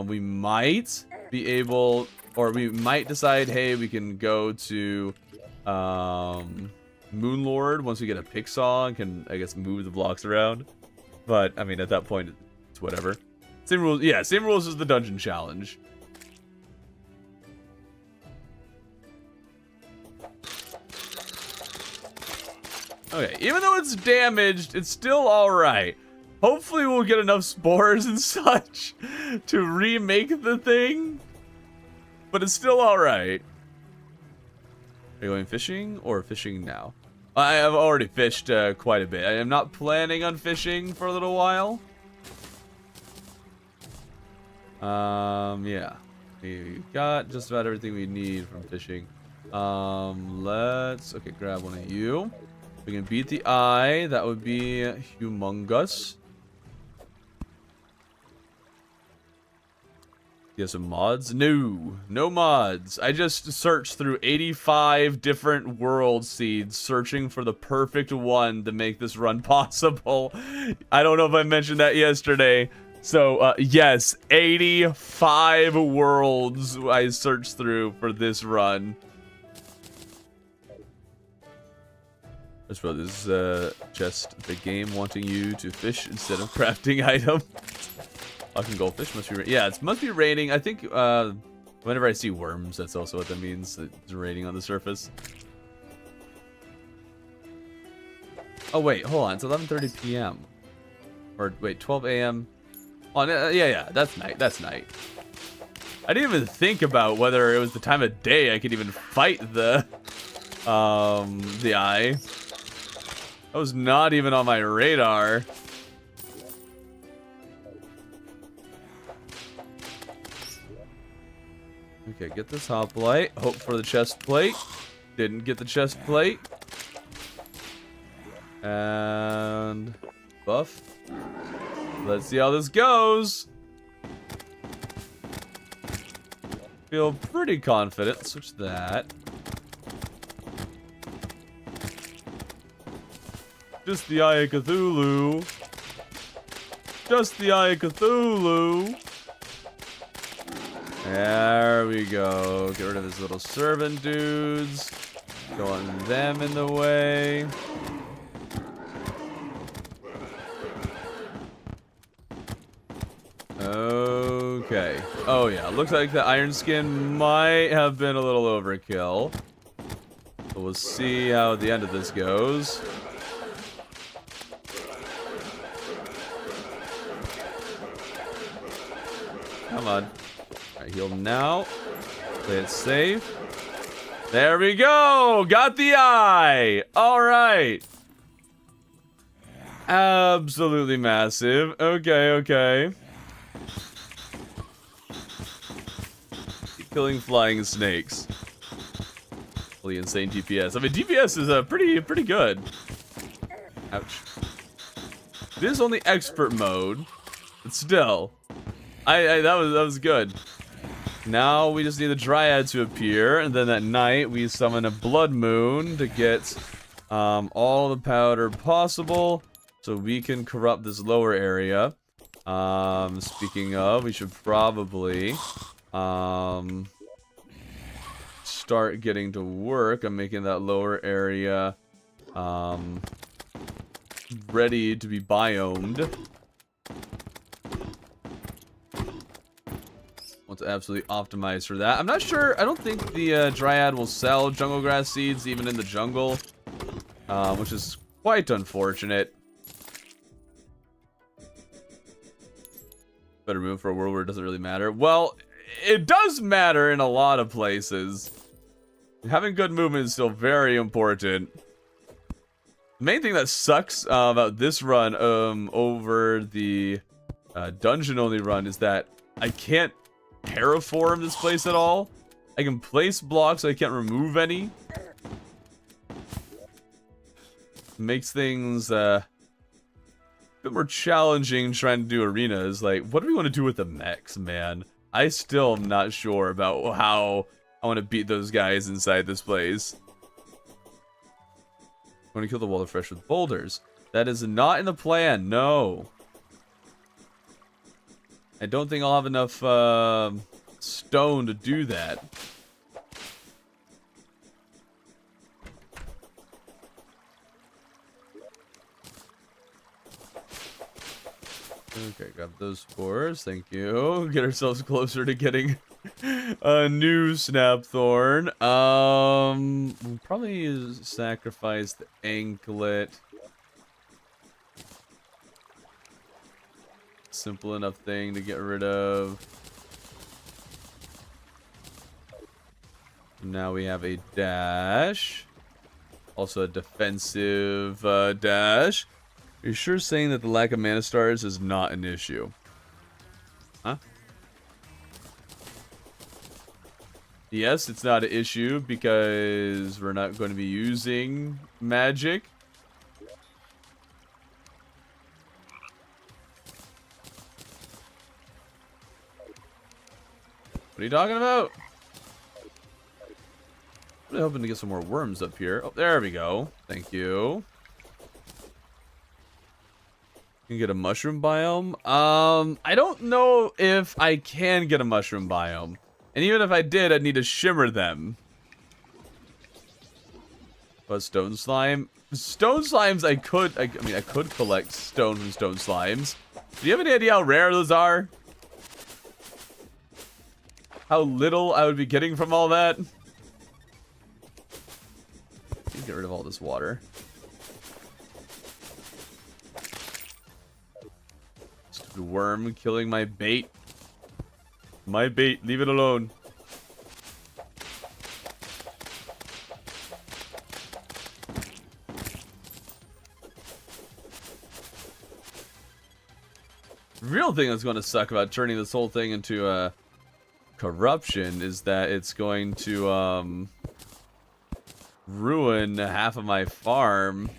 We might be able, or we might decide, hey, we can go to Moonlord once we get a pick saw and can, I guess, move the blocks around. But I mean, at that point, it's whatever. Same rules. Yeah, same rules as the dungeon challenge. Okay, even though it's damaged, it's still alright. Hopefully we'll get enough spores and such to remake the thing. But it's still alright. Are you going fishing or fishing now? I have already fished quite a bit. I am not planning on fishing for a little while. Yeah. We've got just about everything we need from fishing. Okay, grab one of you. We can beat the eye. That would be humongous. Get some mods? No mods. I just searched through 85 different world seeds, searching for the perfect one to make this run possible. I don't know if I mentioned that yesterday. So, yes, 85 worlds I searched through for this run. Let's put this just the game wanting you to fish instead of crafting items. Fucking goldfish must be yeah, it must be raining. I think whenever I see worms, that's also what that means. It's raining on the surface. Oh wait, hold on. It's 11:30 p.m. Or wait, 12 a.m. Oh yeah, that's night. That's night. I didn't even think about whether it was the time of day I could even fight the eye. That was not even on my radar. Okay, get this hoplite. Hope for the chest plate. Didn't get the chest plate. And buff. Let's see how this goes. Feel pretty confident. Switch that. Just the Eye of Cthulhu. Just the Eye of Cthulhu. There we go. Get rid of his little servant dudes. Don't want them in the way. Okay. Oh yeah, looks like the iron skin might have been a little overkill. But we'll see how the end of this goes. Come on. Alright, heal now. Play it safe. There we go. Got the eye. All right. Absolutely massive. Okay, okay. Keep killing flying snakes. Holy insane DPS. I mean, DPS is pretty good. Ouch. This is only expert mode, but still, that was good. Now we just need the Dryad to appear, and then at night we summon a Blood Moon to get all the powder possible, so we can corrupt this lower area. Speaking of, we should probably start getting to work on making that lower area ready to be biomed. Want to absolutely optimize for that. I'm not sure. I don't think the Dryad will sell jungle grass seeds even in the jungle, which is quite unfortunate. Better move for a world where it doesn't really matter. Well, it does matter in a lot of places. Having good movement is still very important. The main thing that sucks about this run over the dungeon-only run is that I can't terraform this place at all. I can place blocks, I can't remove any. Makes things a bit more challenging trying to do arenas. Like, what do we want to do with the mechs, man? I still am not sure about how I want to beat those guys inside this place. I want to kill the wall of fresh with boulders. That is not in the plan, no. I don't think I'll have enough stone to do that. Okay, grab those spores, thank you. Get ourselves closer to getting a new Snapthorn. We'll probably sacrifice the anklet. Simple enough thing to get rid of. Now we have a dash. Also a defensive dash. Are you sure saying that the lack of mana stars is not an issue? Huh? Yes, it's not an issue because we're not going to be using magic. What are you talking about? I'm really hoping to get some more worms up here. Oh, there we go. Thank you. You can get a mushroom biome. I don't know if I can get a mushroom biome. And even if I did, I'd need to shimmer them. But stone slime? Stone slimes I could collect stone from stone slimes. Do you have any idea how rare those are? How little I would be getting from all that? Get rid of all this water. Stupid worm killing my bait. My bait, leave it alone. The real thing that's going to suck about turning this whole thing into corruption is that it's going to ruin half of my farm.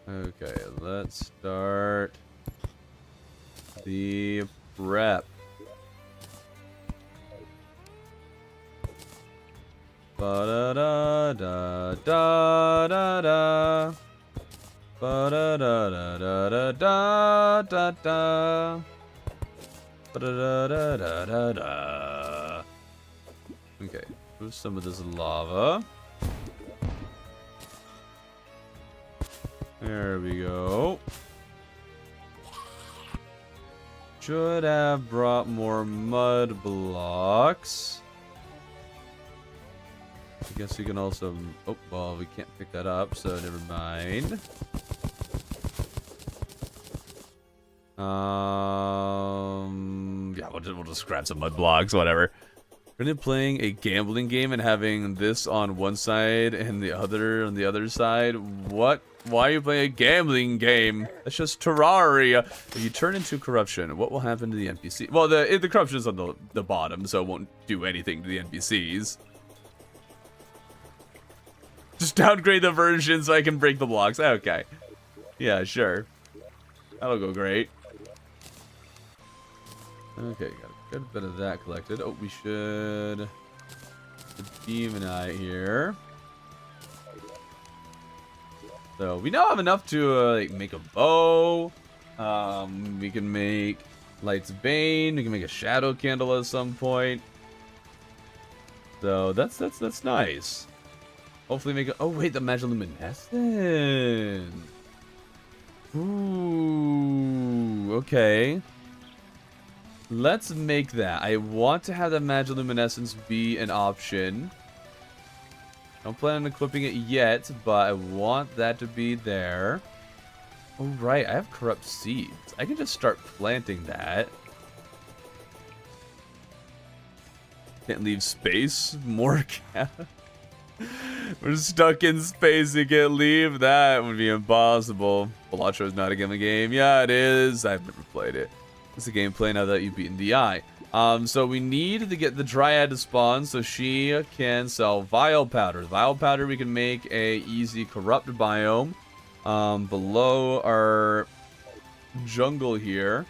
Okay, let's start the prep. Ba da da da da da da. Ba da da da da da da da. Ba da da da da da. Okay, move some of this lava. There we go. Should have brought more mud blocks. I guess we can also... Oh, well, we can't pick that up, so never mind. Yeah, we'll we'll just grab some mud blocks, whatever. Really playing a gambling game and having this on one side and the other on the other side. What? Why are you playing a gambling game? That's just Terraria. If you turn into corruption, what will happen to the NPC? Well, the corruption is on the bottom, so it won't do anything to the NPCs. Just downgrade the version so I can break the blocks. Okay. Yeah, sure. That'll go great. Okay, got a good bit of that collected. Oh, we should... The Demonite here. So, we now have enough to like make a bow. We can make Light's Bane. We can make a shadow candle at some point. So, that's nice. Hopefully make a... Oh, wait, the Magiluminescent. Ooh, okay. Let's make that. I want to have the Magiluminescence be an option. Don't plan on equipping it yet, but I want that to be there. Oh, right. I have Corrupt Seeds. I can just start planting that. Can't leave space. More cat. We're stuck in space. You can't leave. That would be impossible. Balatro is not a gambling game. Yeah, it is. I've never played it. It's a gameplay now that you've beaten DI. So we need to get the Dryad to spawn so she can sell Vile Powder. Vile Powder we can make a easy corrupt biome below our jungle here.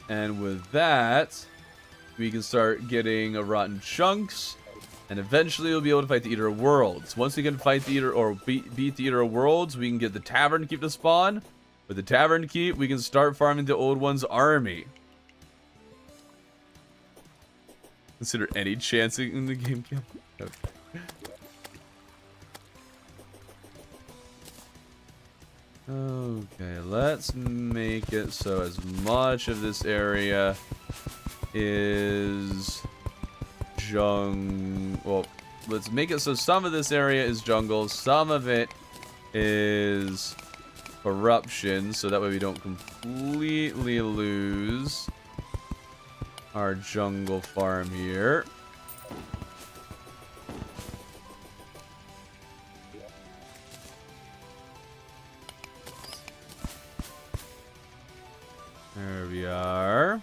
And with that, we can start getting a Rotten Chunks. And eventually we'll be able to fight the Eater of Worlds. Once we can fight the Eater or beat the Eater of Worlds, we can get the Tavern Keep to spawn. With the Tavern Keep, we can start farming the Old One's army. Consider any chance in the game. Okay. Okay, let's make it so as much of this area is well, let's make it so some of this area is jungle, some of it is corruption, so that way we don't completely lose our jungle farm here. There we are.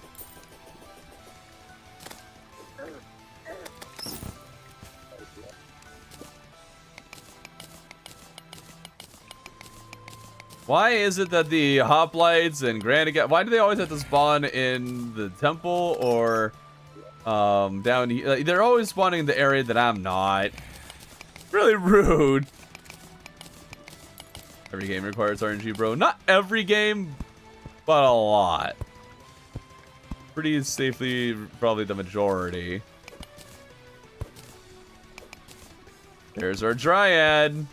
Why is it that the hoplites and Granite, why do they always have to spawn in the temple or down here? Like, they're always spawning in the area that I'm not. Really rude. Every game requires RNG, bro. Not every game, but a lot. Pretty safely, probably the majority. There's our Dryad.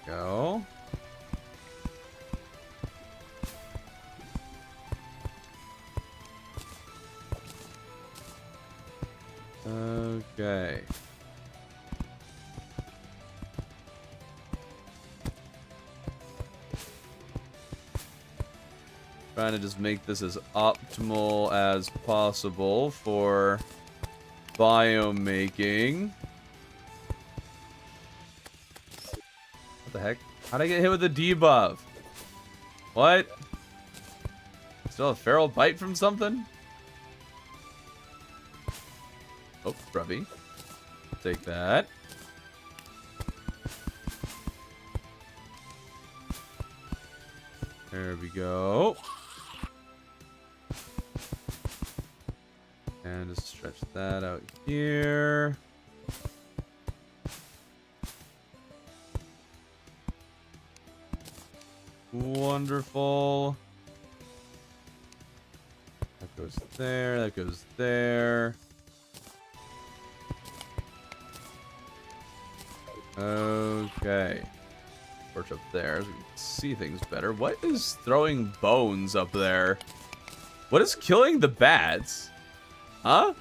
Go. Okay. Trying to just make this as optimal as possible for biome making. What the heck? How'd I get hit with a debuff? What? Still a feral bite from something? Oh, grubby. Take that. There we go. And just stretch that out here. Wonderful. That goes there, that goes there. Okay. Torch up there so we can see things better. What is throwing bones up there? What is killing the bats? Huh?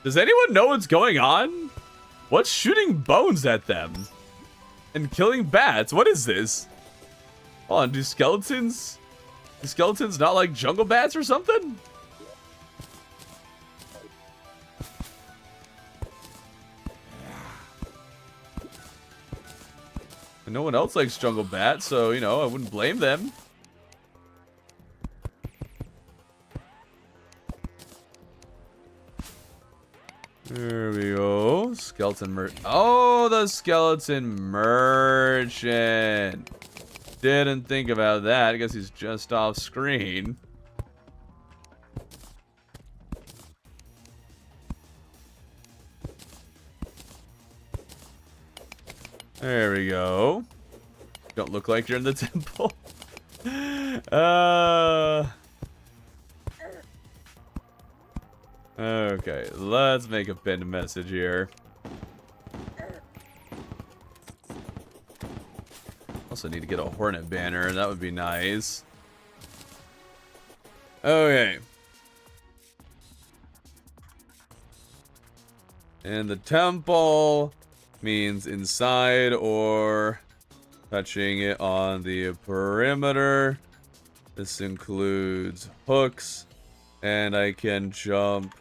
Does anyone know what's going on? What's shooting bones at them? And killing bats? What is this? Hold on, do skeletons not like jungle bats or something? And no one else likes jungle bats, so, you know, I wouldn't blame them. There we go. Skeleton merchant. Oh, the skeleton merchant. Didn't think about that. I guess he's just off screen. There we go. Don't look like you're in the temple. Okay, let's make a pinned message here. Also need to get a hornet banner. That would be nice. Okay. And the temple means inside or touching it on the perimeter. This includes hooks, and I can jump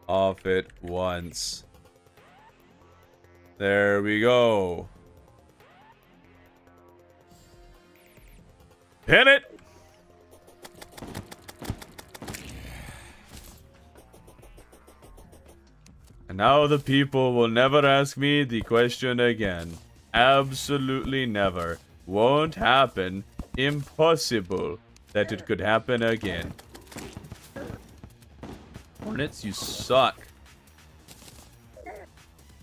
off it once. There we go. Pin it! And now the people will never ask me the question again. Absolutely never. Won't happen. Impossible that it could happen again. Hornets, you suck.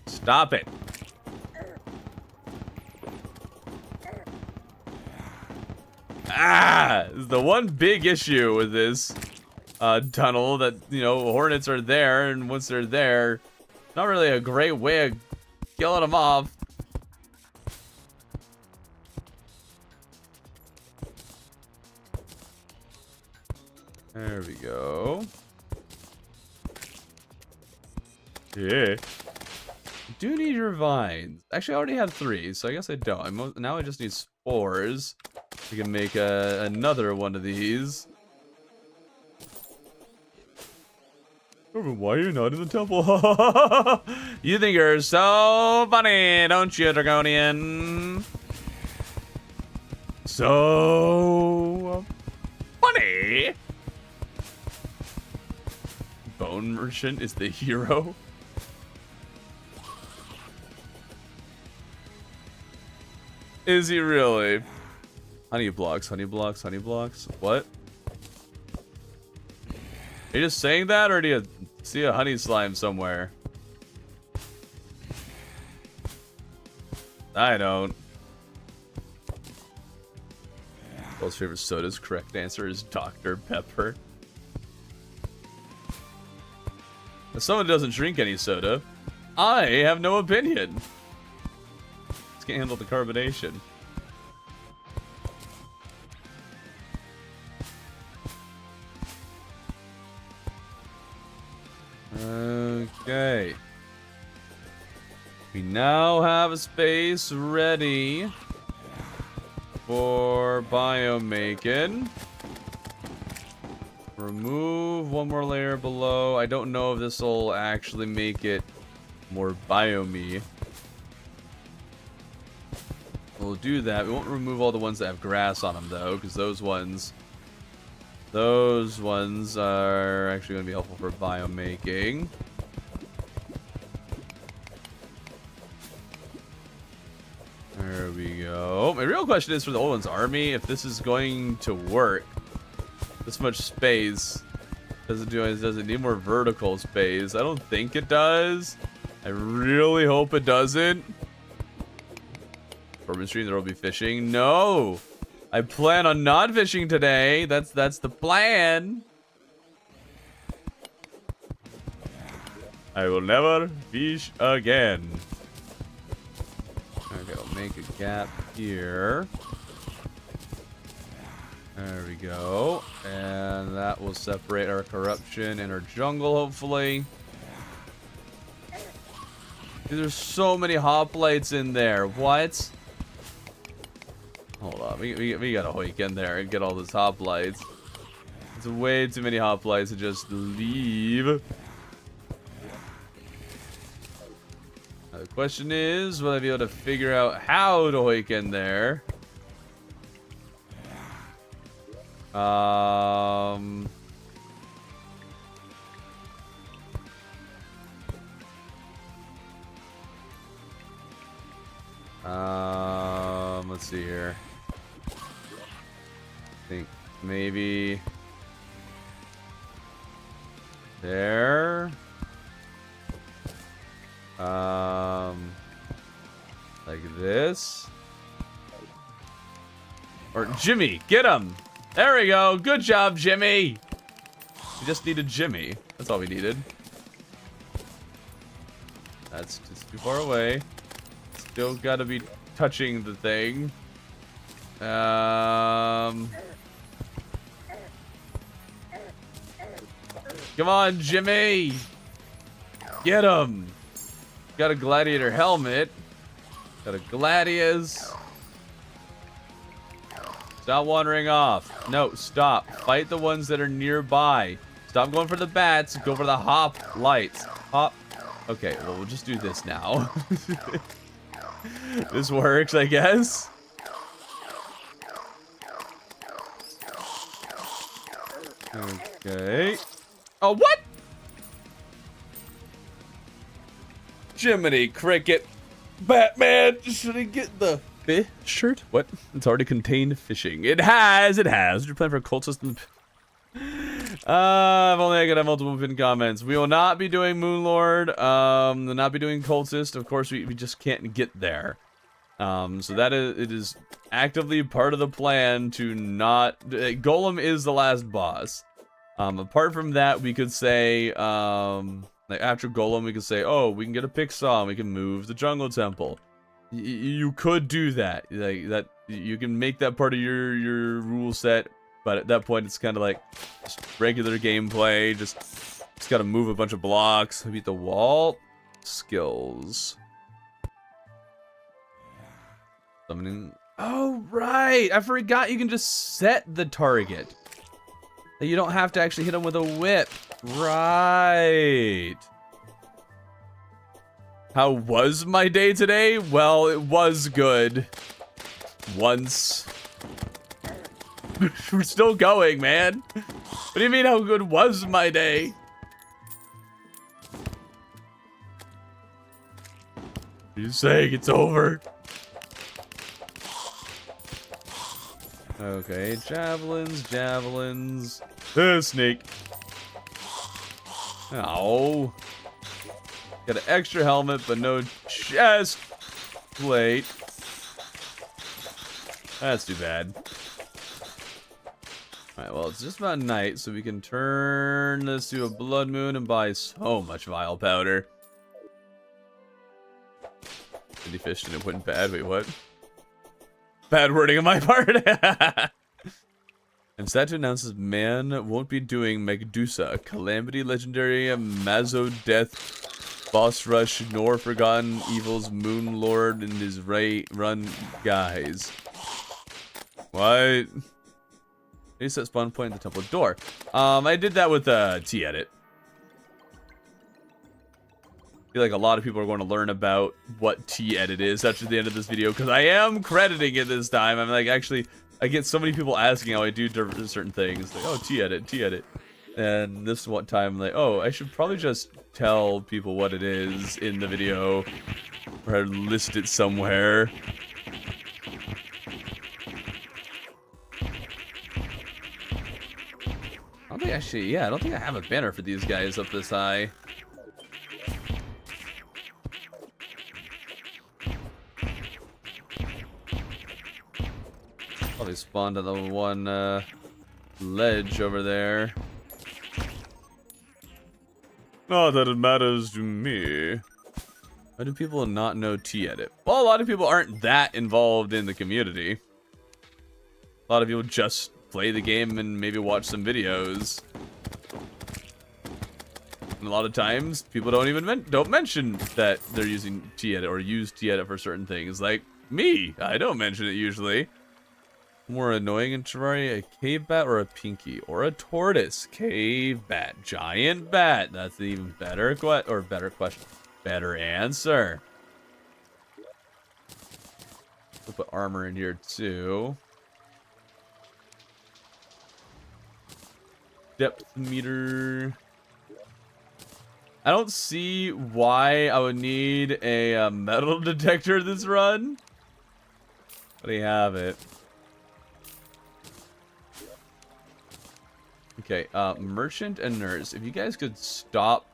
Stop it. Ah! This is the one big issue with this tunnel, that, you know, hornets are there, and once they're there, not really a great way of killing them off. There we go. Yeah. I do need your vines. Actually, I already have 3, so I guess I don't. Now I just need spores. We can make another one of these. Why are you not in the temple? You think you're so funny, don't you, Dragonian? So funny. Bone Merchant is the hero. Is he really? Honey blocks, honey blocks, honey blocks. What? Are you just saying that, or do you see a honey slime somewhere? I don't. Most favorite soda's correct answer is Dr. Pepper. If someone doesn't drink any soda, I have no opinion. Just can't handle the carbonation. Okay. We now have a space ready for biomaking. Remove one more layer below. I don't know if this will actually make it more biome. We'll do that. We won't remove all the ones that have grass on them though, because those ones are actually going to be helpful for biomaking. There we go. My real question is for the old one's army, if this is going to work. This much space. Does it need more vertical space? I don't think it does. I really hope it doesn't. Urban stream, there will be fishing. No! I plan on not fishing today. That's the plan. I will never fish again. Okay, I'll make a gap here. There we go. And that will separate our corruption and our jungle, hopefully. There's so many hoplites in there. What? Hold on. We gotta hoik in there and get all those hoplites. It's way too many hoplites to just leave. Now the question is, will I be able to figure out how to hoik in there? Let's see here. I think maybe there. Like this. Or Jimmy, get him. There we go. Good job, Jimmy. We just needed Jimmy. That's all we needed. That's just too far away. Still gotta be touching the thing. Come on, Jimmy. Get him. Got a gladiator helmet. Got a gladius. Stop wandering off. No, stop. Fight the ones that are nearby. Stop going for the bats. Go for the hop lights. Hop. Okay, well, we'll just do this now. This works, I guess. Okay. Oh, what? Jiminy Cricket. Batman, should I get the fish shirt? What? It's already contained fishing. It has. You're playing for a cult system. If only I could have multiple pin comments. We will not be doing Moonlord. We'll not be doing Cultist. Of course, we just can't get there. So that is, it is actively part of the plan to not... Golem is the last boss. Apart from that, we could say, like after Golem, we could say, oh, we can get a pick saw and we can move the jungle temple. You could do that. Like that, you can make that part of your rule set. But at that point, it's kind of like just regular gameplay. Just gotta move a bunch of blocks. Beat the wall. Skills. Summoning. Oh, right. I forgot you can just set the target. You don't have to actually hit them with a whip. Right. How was my day today? Well, it was good. Once. We're still going, man. What do you mean, how good was my day? You're saying it's over? Okay, javelins. Snake. Oh. Got an extra helmet, but no chest plate. That's too bad. Alright, well, it's just about night, so we can turn this to a blood moon and buy so much vile powder. Cindy fished and it went bad. Wait, what? Bad wording on my part. I'm sad to announce this man won't be doing Medusa, Calamity Legendary, Mazo Death, Boss Rush, nor Forgotten Evil's Moon Lord and his run guys. What? Reset spawn point in the temple door. I did that with T-Edit. I feel like a lot of people are going to learn about what T-Edit is after the end of this video, because I am crediting it this time. I'm like, actually, I get so many people asking how I do certain things. Like, oh, T-Edit. And this one time, I'm like, oh, I should probably just tell people what it is in the video, or list it somewhere. I don't think actually, yeah, I don't think I have a banner for these guys up this high. Probably spawned on the one ledge over there. Not that it matters to me. Why do people not know T-Edit? Well, a lot of people aren't that involved in the community. A lot of people just play the game and maybe watch some videos. And a lot of times, people don't mention that they're using T-edit or use T-edit for certain things. Like me, I don't mention it usually. More annoying in Terraria, a cave bat or a pinky? Or a tortoise? Cave bat. Giant bat. That's an even better question. Better answer. We'll put armor in here too. Depth meter. I don't see why I would need a metal detector this run. But I have it. Okay, merchant and nurse. If you guys could stop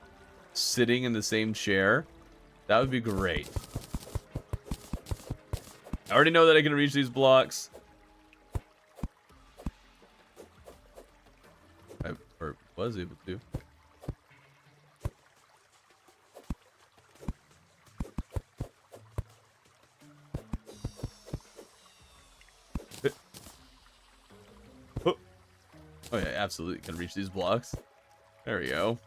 sitting in the same chair, that would be great. I already know that I can reach these blocks. Or was able to. Oh yeah, absolutely can reach these blocks. There we go.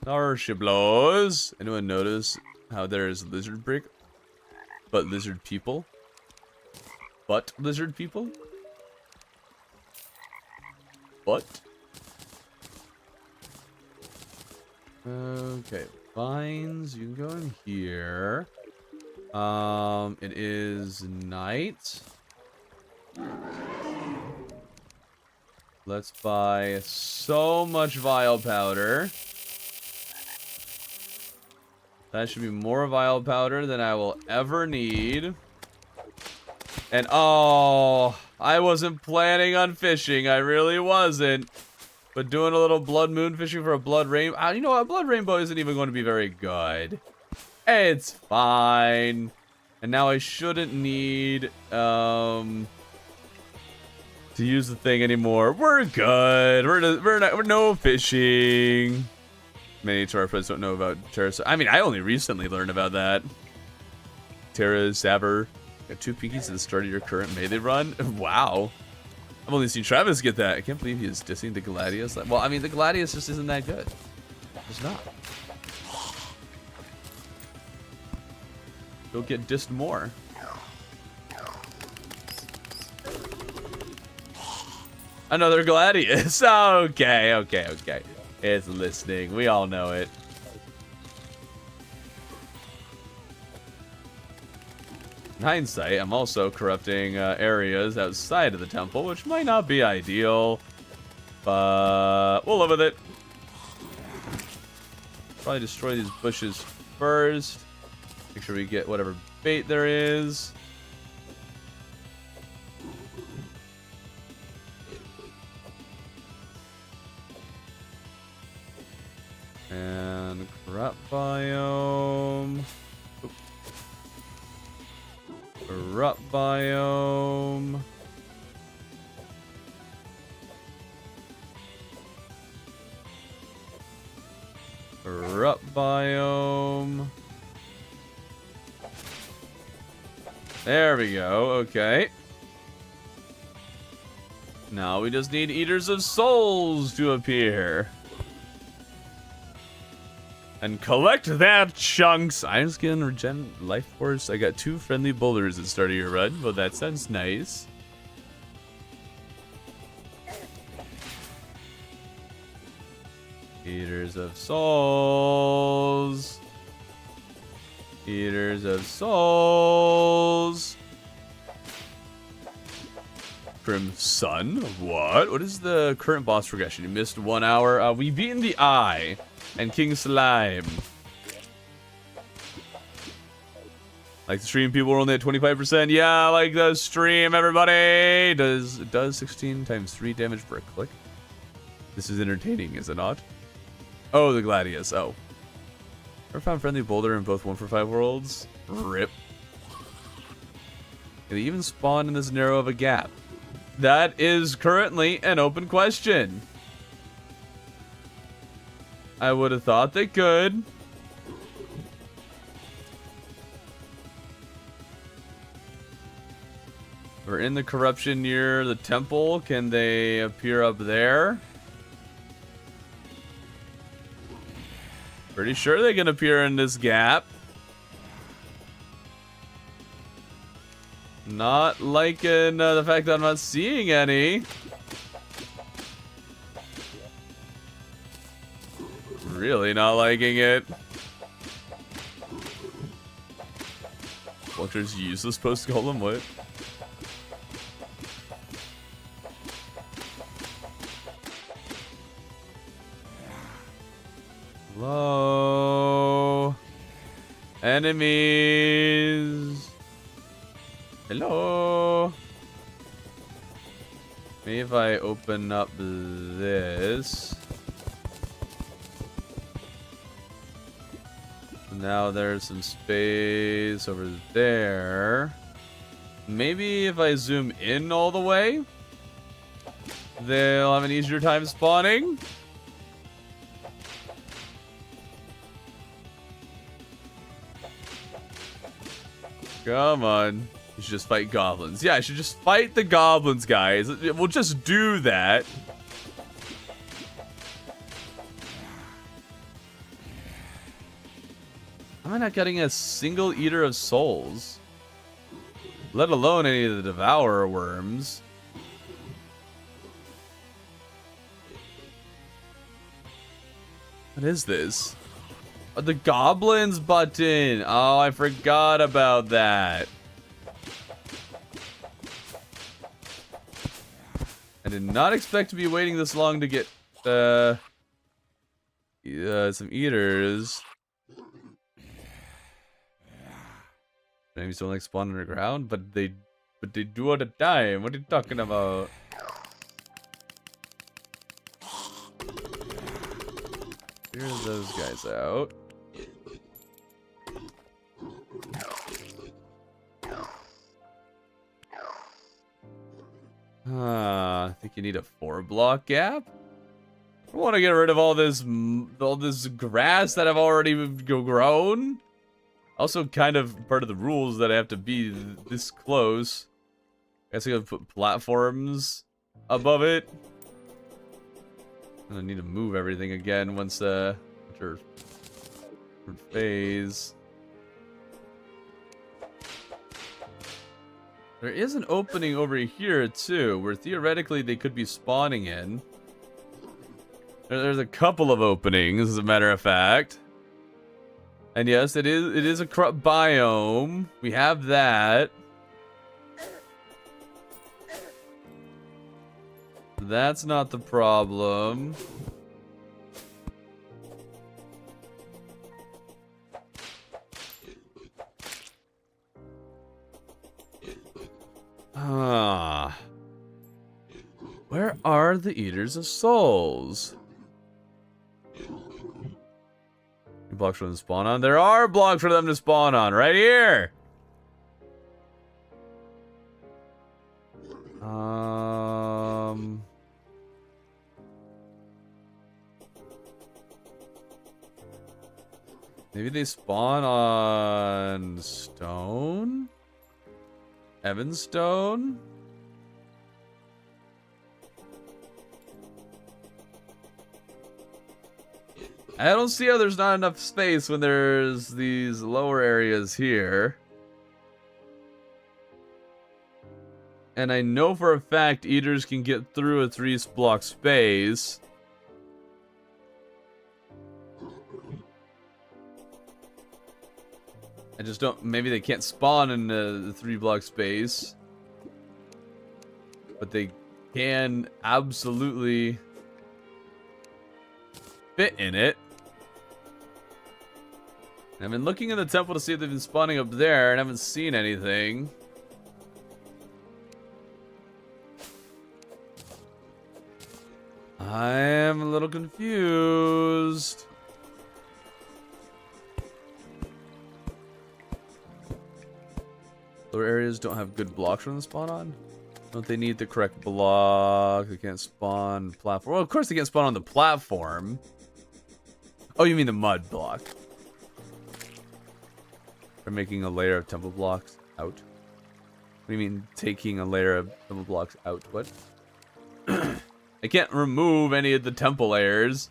Starshiblos. Anyone notice how there's lizard brick, but lizard people? But lizard people? What? Okay, vines. You can go in here. It is night. Let's buy so much vial powder. That should be more vial powder than I will ever need. And oh, I wasn't planning on fishing. I really wasn't. But doing a little blood moon fishing for a blood rainbow. You know what? Blood rainbow isn't even going to be very good. It's fine. And now I shouldn't need to use the thing anymore. We're good. We're no fishing. Many Terra friends don't know about Terra. I mean, I only recently learned about that. Terra Saber. Got 2 pinkies at the start of your current melee run. Wow. I've only seen Travis get that. I can't believe he is dissing the Gladius. Well, I mean, the Gladius just isn't that good. It's not. Go get dissed more. Another Gladius. Okay. It's listening. We all know it. In hindsight, I'm also corrupting areas outside of the temple, which might not be ideal, but we'll live with it. Probably destroy these bushes first. Make sure we get whatever bait there is. And corrupt biome. Oop. Corrupt biome. Corrupt biome. There we go. Okay. Now we just need Eaters of Souls to appear. And collect that, chunks! I'm just getting regen life force. I got 2 friendly boulders at the start of your run. Well, that sounds nice. Eaters of Souls. Eaters of Souls. Crimson? What? What is the current boss progression? You missed 1 hour. We've beaten the Eye and King Slime. Like the stream, people were only at 25%. Yeah, like the stream, everybody. Does 16 times 3 damage per click. This is entertaining, is it not? Oh, the Gladius. Oh. Ever found friendly boulder in both 1 for 5 worlds? Rip. Can they even spawn in this narrow of a gap? That is currently an open question. I would have thought they could. We're in the corruption near the temple. Can they appear up there? Pretty sure they can appear in this gap. Not liking the fact that I'm not seeing any. Really not liking it. Vulture's useless post golem, what? Hello? Enemies? Hello? Maybe if I open up this. Now there's some space over there. Maybe if I zoom in all the way, they'll have an easier time spawning. Come on. You should just fight goblins. Yeah, I should just fight the goblins, guys. We'll just do that. Am I not getting a single eater of souls? Let alone any of the devourer worms. What is this? Oh, the goblins button. Oh, I forgot about that. I did not expect to be waiting this long to get some eaters. Maybe someone like spawn underground, but they do at a time. What are you talking about? Clear those guys out. I think you need a 4-block gap. I want to get rid of all this grass that I've already grown. Also, kind of part of the rules that I have to be this close. I guess I gotta put platforms above it. And I need to move everything again once after phase. There is an opening over here too, where theoretically they could be spawning in. There's a couple of openings, as a matter of fact. And yes, it is a corrupt biome. We have that. That's not the problem. Where are the Eaters of Souls? Blocks for them to spawn on? There are blocks for them to spawn on, right here! Maybe they spawn on stone? Evanstone? I don't see how there's not enough space when there's these lower areas here. And I know for a fact eaters can get through a 3-block space. I just don't... Maybe they can't spawn in the 3-block space. But they can absolutely fit in it. I've been looking in the temple to see if they've been spawning up there and haven't seen anything. I am a little confused. Lower areas don't have good blocks for them to spawn on? Don't they need the correct block? They can't spawn platform. Well, of course they can't spawn on the platform. Oh, you mean the mud block. They're making a layer of temple blocks out. What do you mean taking a layer of temple blocks out? What? I can't remove any of the temple layers.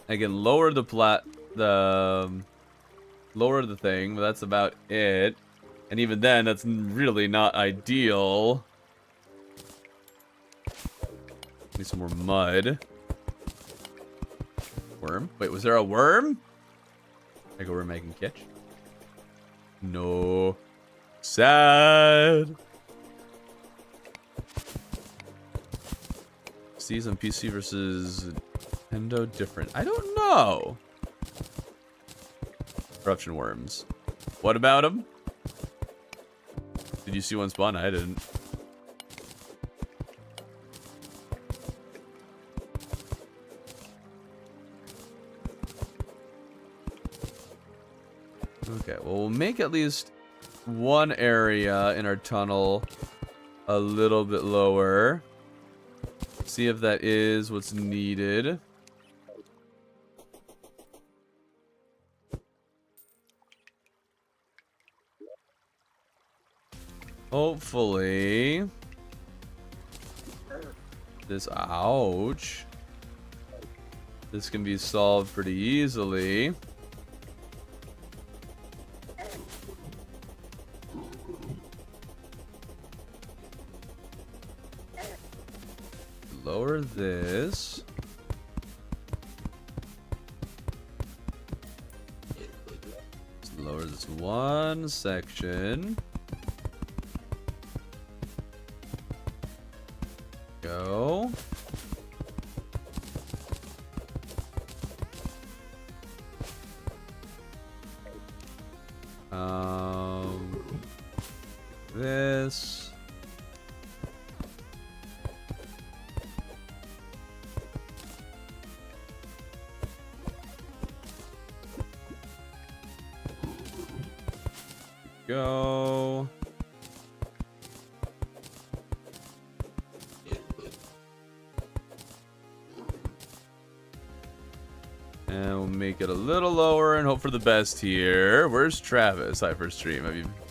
I can lower the lower the thing, but that's about it. And even then, that's really not ideal. Need some more mud. Worm? Wait, was there a worm? Like a worm I can catch? No. Sad. Seas on PC versus Nintendo different. I don't know. Corruption worms. What about them? Did you see one spawn? I didn't. Okay, well, we'll make at least one area in our tunnel a little bit lower. See if that is what's needed. Hopefully this, ouch, this can be solved pretty easily. Lower this. Let's lower this one section. Go. This. Go. And we'll make it a little lower and hope for the best here. Where's Travis? Hi, first stream.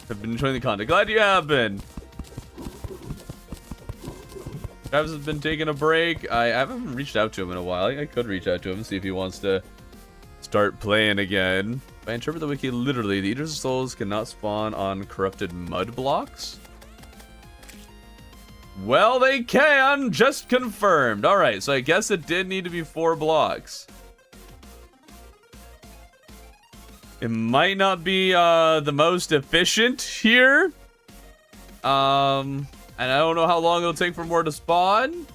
Have been enjoying the content? Glad you have been. Travis has been taking a break. I haven't reached out to him in a while. I could reach out to him and see if he wants to start playing again. If I interpret the wiki literally, the Eaters of Souls cannot spawn on corrupted mud blocks. Well, they can. Just confirmed. All right, so I guess it did need to be 4 blocks. It might not be the most efficient here. And I don't know how long it'll take for more to spawn.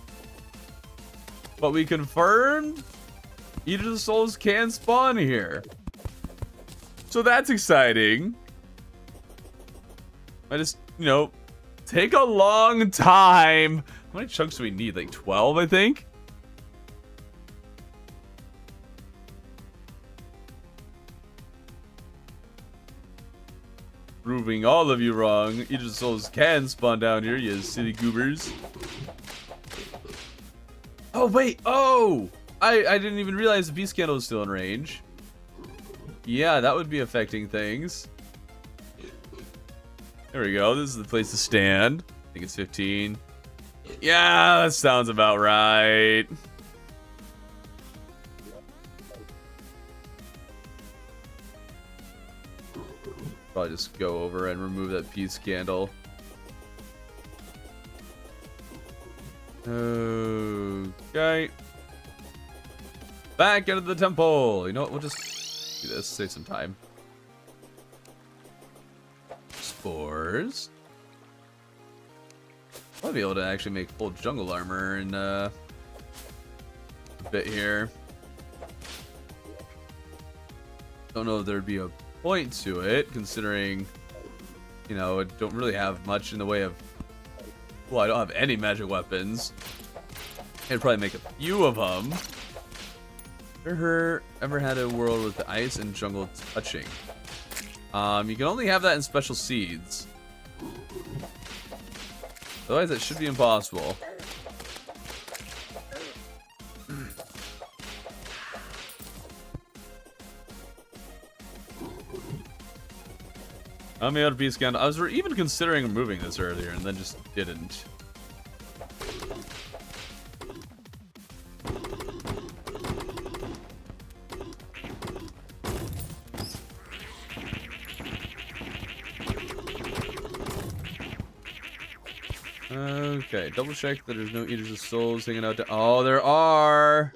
But we confirmed Eaters of Souls can spawn here. So that's exciting. I just, you know, take a long time. How many chunks do we need? Like 12, I think? Proving all of you wrong. Eaters of Souls can spawn down here, you silly goobers. Oh, wait. Oh! I didn't even realize the Beast Candle was still in range. Yeah, that would be affecting things. There we go. This is the place to stand. I think it's 15. Yeah, that sounds about right. Probably just go over and remove that Peace Candle. Okay. Back into the temple. You know what? We'll just do this. Save some time. Spores. I'll be able to actually make full jungle armor in a bit here. Don't know if there'd be a point to it, considering, you know, I don't really have much in the way of, well, I don't have any magic weapons. I'd probably make a few of them. Ever had a world with the ice and jungle touching? You can only have that in special seeds. Otherwise, that should be impossible. I'm out of Beast Candle. I was even considering removing this earlier and then just didn't. Okay, double check that there's no Eaters of Souls hanging out. Oh, there are.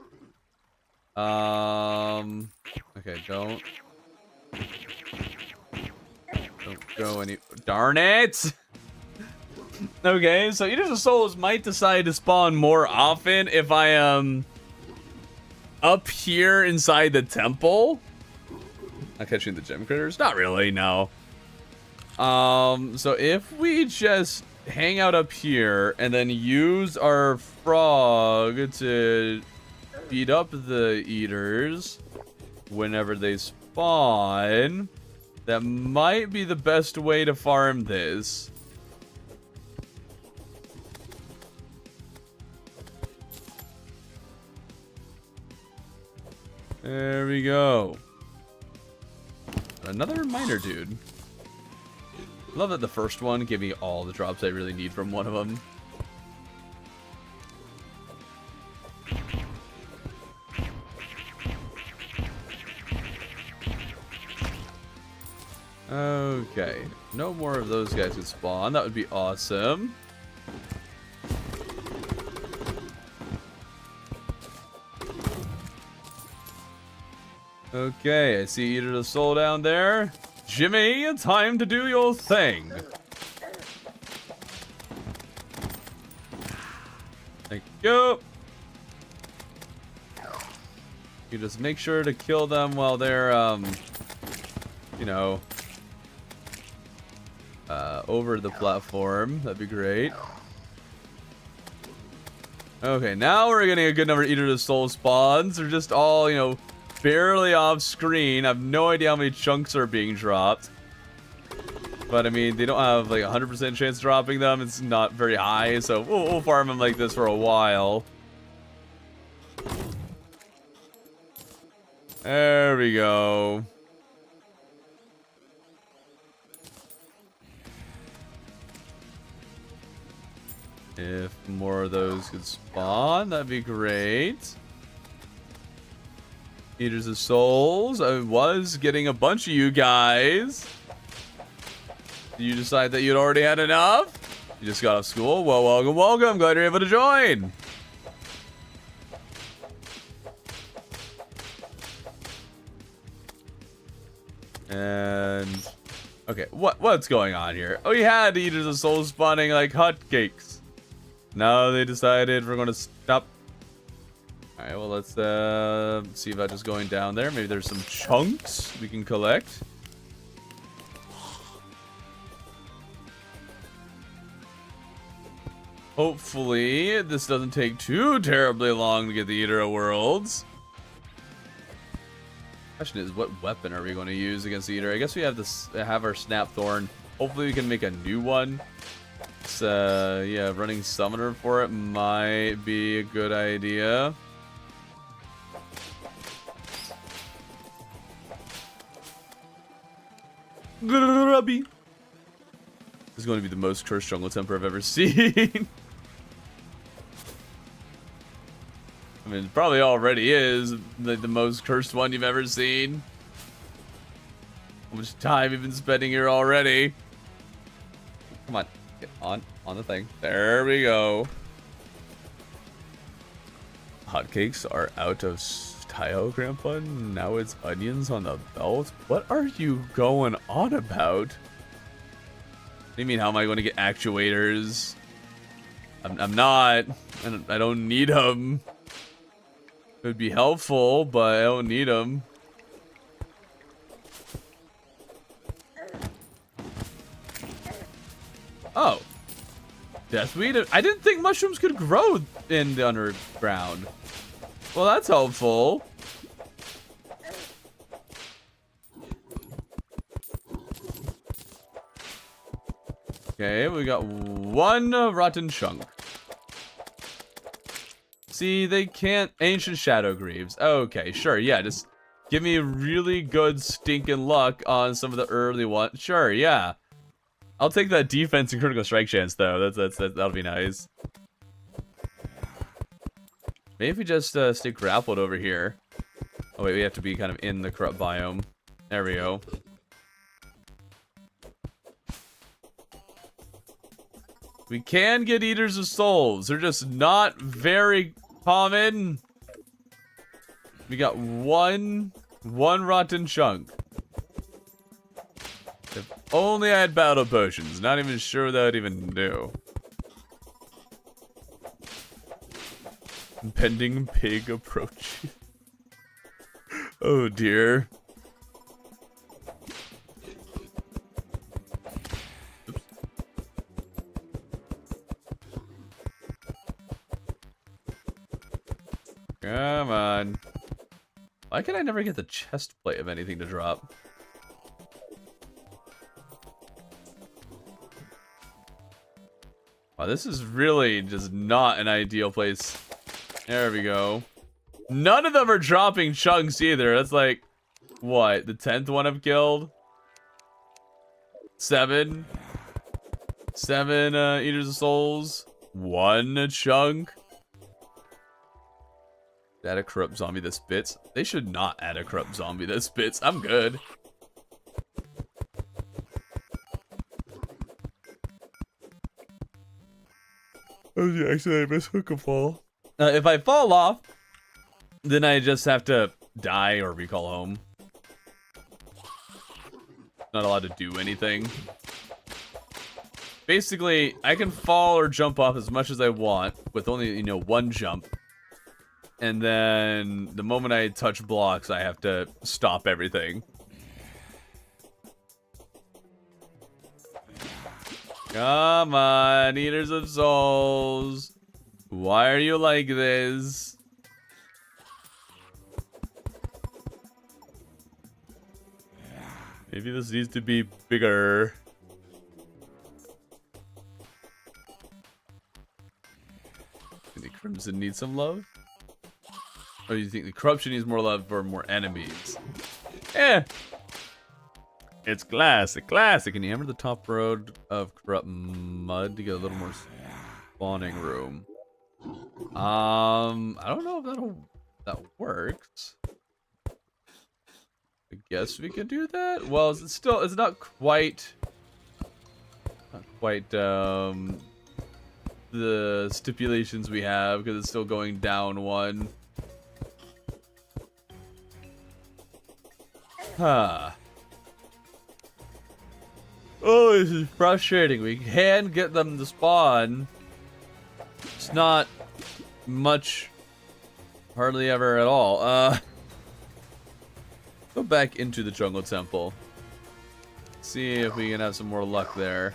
Okay, don't go any. Darn it! Okay, so Eaters of Souls might decide to spawn more often if I am up here inside the temple. Not catching the gem critters? Not really, no. So if we just hang out up here and then use our frog to beat up the Eaters whenever they spawn, that might be the best way to farm this. There we go. Another miner dude. Love that the first one gave me all the drops I really need from one of them. Okay, no more of those guys could spawn. That would be awesome. Okay, I see Eater of the Soul down there. Jimmy, time to do your thing. Thank you. You just make sure to kill them while they're, you know, over the platform. That'd be great. Okay, now we're getting a good number of Eater of the Soul spawns. They're just all, you know, barely off screen. I have no idea how many chunks are being dropped. But I mean, they don't have like 100% chance of dropping them. It's not very high, so we'll farm them like this for a while. There we go. If more of those could spawn, that'd be great. Eaters of Souls. I was getting a bunch of you guys. Did you decide that you'd already had enough? You just got off school? Well, welcome, welcome. Glad you're able to join. And okay, what's going on here? Oh, you had Eaters of Souls spawning like hotcakes. Now they decided we're going to stop. All right, well, let's see about just going down there. Maybe there's some chunks we can collect. Hopefully, this doesn't take too terribly long to get the Eater of Worlds. Question is, what weapon are we going to use against the Eater? I guess we have this, have our Snap Thorn. Hopefully, we can make a new one. Yeah, running Summoner for it might be a good idea. Grubby. This is going to be the most cursed jungle temper I've ever seen. I mean, it probably already is the most cursed one you've ever seen. How much time you've been spending here already? Come on, get on the thing. There we go. Hotcakes are out of style, Grandpa. Now it's onions on the belt. What are you going on about? What do you mean, how am I going to get actuators? I'm not. I don't need them. It would be helpful, but I don't need them. Oh. Deathweed? I didn't think mushrooms could grow in the underground. Well, that's helpful. Okay, we got one rotten chunk. See, they can't... Ancient Shadow Greaves. Okay, sure, yeah, just give me really good stinking luck on some of the early ones. Sure, yeah. I'll take that defense and critical strike chance, though. That'll be nice. Maybe if we just stay grappled over here. Oh, wait, we have to be kind of in the corrupt biome. There we go. We can get Eaters of Souls. They're just not very common. We got one rotten chunk. If only I had battle potions. Not even sure that I'd even do. Impending pig approach. Oh dear. Oops. Come on. Why can I never get the chest plate of anything to drop? Wow, this is really just not an ideal place. There we go. None of them are dropping chunks either. That's like, what, the 10th one I've killed? 7 Eaters of Souls. 1 chunk. Add a corrupt zombie that spits. They should not add a corrupt zombie that spits. I'm good. Oh, yeah, actually, I miss hook and fall. If I fall off, then I just have to die or recall home. Not allowed to do anything. Basically, I can fall or jump off as much as I want with only, 1 jump. And then the moment I touch blocks, I have to stop everything. Come on, Eaters of Souls. Why are you like this? Maybe this needs to be bigger. The Crimson needs some love? Or do you think the Corruption needs more love or more enemies? It's classic. Can you hammer the top road of corrupt mud to get a little more spawning room? I don't know if that works. I guess we could do that. Well, it's not quite the stipulations we have because it's still going down 1. Huh. Oh, this is frustrating. We can get them to spawn. It's not much, hardly ever at all. Go back into the jungle temple. See if we can have some more luck there.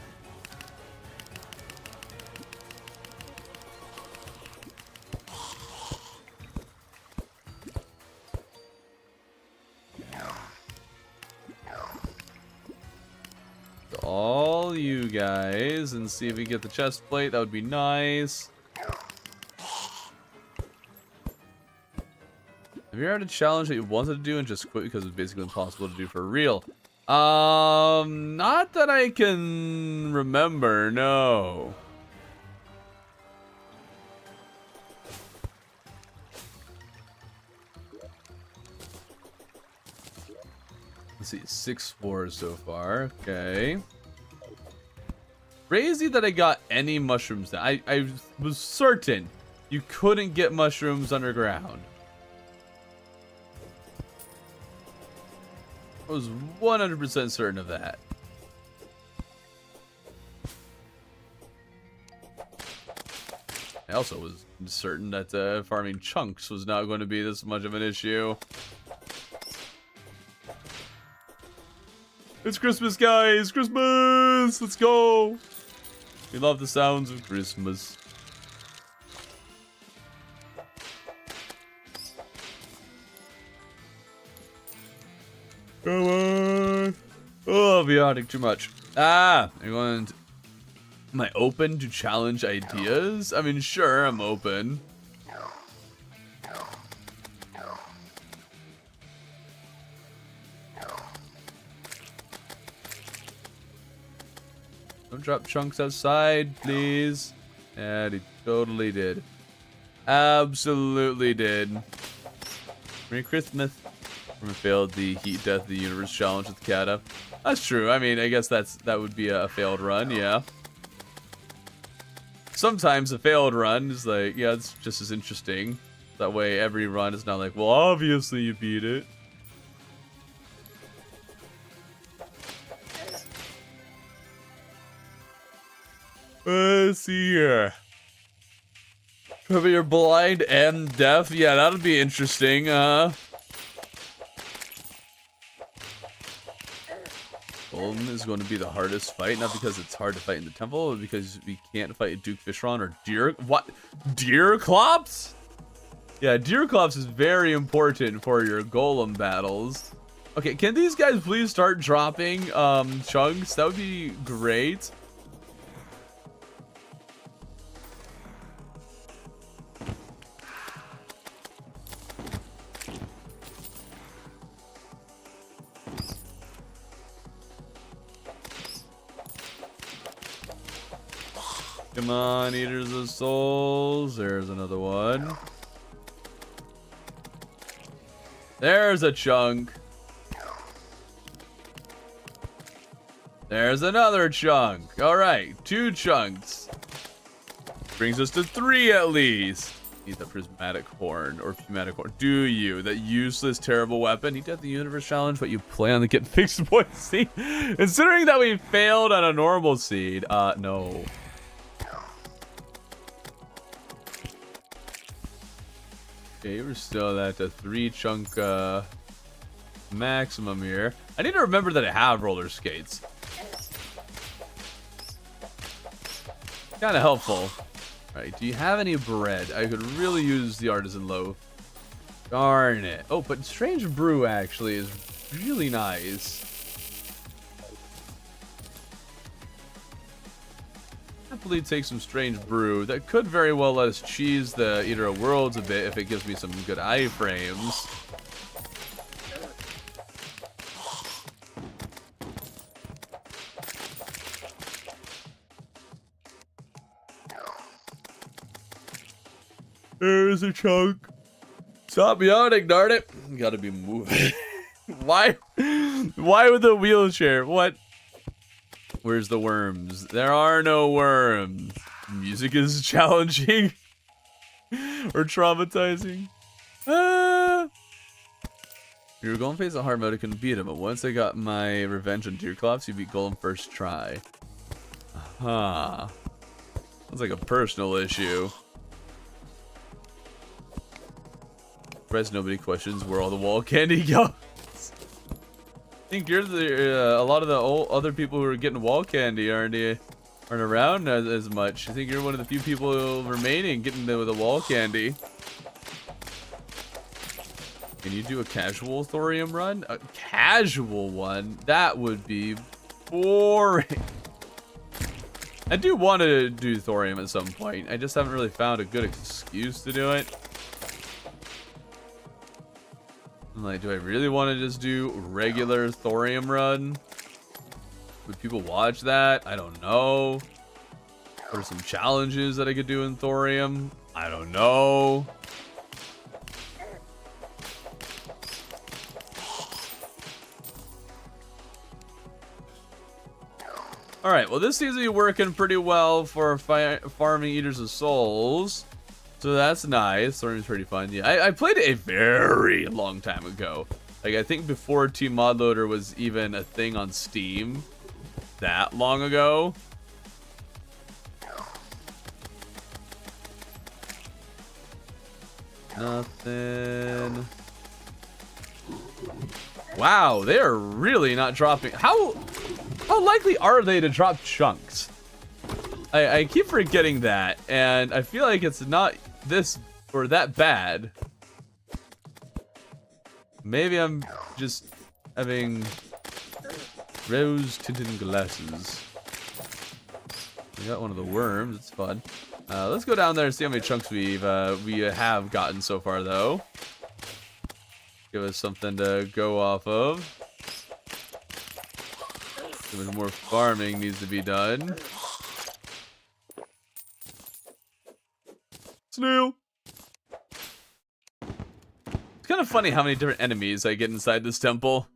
All you guys and see if we get the chest plate. That would be nice. Have you ever had a challenge that you wanted to do and just quit because it's basically impossible to do for real? Not that I can remember, no. Let's see, 6 spores so far. Okay. Crazy that I got any mushrooms. I was certain you couldn't get mushrooms underground. I was 100% certain of that. I also was certain that farming chunks was not going to be this much of an issue. It's Christmas, guys! Christmas! Let's go! We love the sounds of Christmas. Come on! Oh, beyonding too much. I'm going to... Am I open to challenge ideas? I mean, sure, I'm open. Don't drop chunks outside, please. And he totally did. Absolutely did. Merry Christmas. We failed the Heat Death of the Universe challenge with Kata. That's true. I mean, I guess that would be a failed run, yeah. sometimes a failed run is like, yeah, it's just as interesting. That way every run is not like, well, obviously you beat it. Let's see here. Whether you're blind and deaf, yeah, that'll be interesting. Golden is going to be the hardest fight, not because it's hard to fight in the temple, but because we can't fight Duke Fishron or Deer. What? Deerclops? Yeah, Deerclops is very important for your golem battles. Okay, can these guys please start dropping chunks? That would be great. Come on, Eaters of Souls. There's another one. There's a chunk. There's another chunk. All right, 2 chunks. Brings us to 3 at least. Need the prismatic horn or pneumatic horn. Do you? That useless, terrible weapon. Need to have the universe challenge, but you plan on the get fixed boy seed. Considering that we failed on a normal seed, no. Okay, we're still at a 3 chunk maximum here. I need to remember that I have roller skates. Kind of helpful. Alright, do you have any bread? I could really use the artisan loaf. Darn it. Oh, but Strange Brew actually is really nice. Happily take some Strange Brew. That could very well let us cheese the Eater of Worlds a bit if it gives me some good iframes. There's a chunk. Stop yawning, darn it. Gotta be moving. Why? Why with the wheelchair? What? Where's the worms? There are no worms. Music is challenging. Or traumatizing. You were going to face a hard mode, I couldn't beat him, but once I got my revenge on Deerclops, you beat Golem first try. Huh. Sounds like a personal issue. Surprised nobody questions where all the wall candy goes. I think you're the a lot of the other people who are getting wall candy aren't around as much. I think you're one of the few people remaining getting the wall candy. Can you do a casual thorium run? A casual one? That would be boring. I do want to do thorium at some point. I just haven't really found a good excuse to do it. I'm like, do I really want to just do regular thorium run? Would people watch that? I don't know. What are some challenges that I could do in thorium? I don't know. Alright, well this seems to be working pretty well for farming Eaters of Souls. So that's nice. Thorium's pretty fun. Yeah, I played it a very long time ago. Like, I think before Team Mod Loader was even a thing on Steam. That long ago. Nothing. Wow, they are really not dropping. How likely are they to drop chunks? I keep forgetting that, and I feel like it's not this or that bad. Maybe I'm just having rose-tinted glasses. We got one of the worms. It's fun. Let's go down there and see how many chunks we have gotten so far, though. Give us something to go off of. Too much more farming needs to be done. Snail. It's kind of funny how many different enemies I get inside this temple.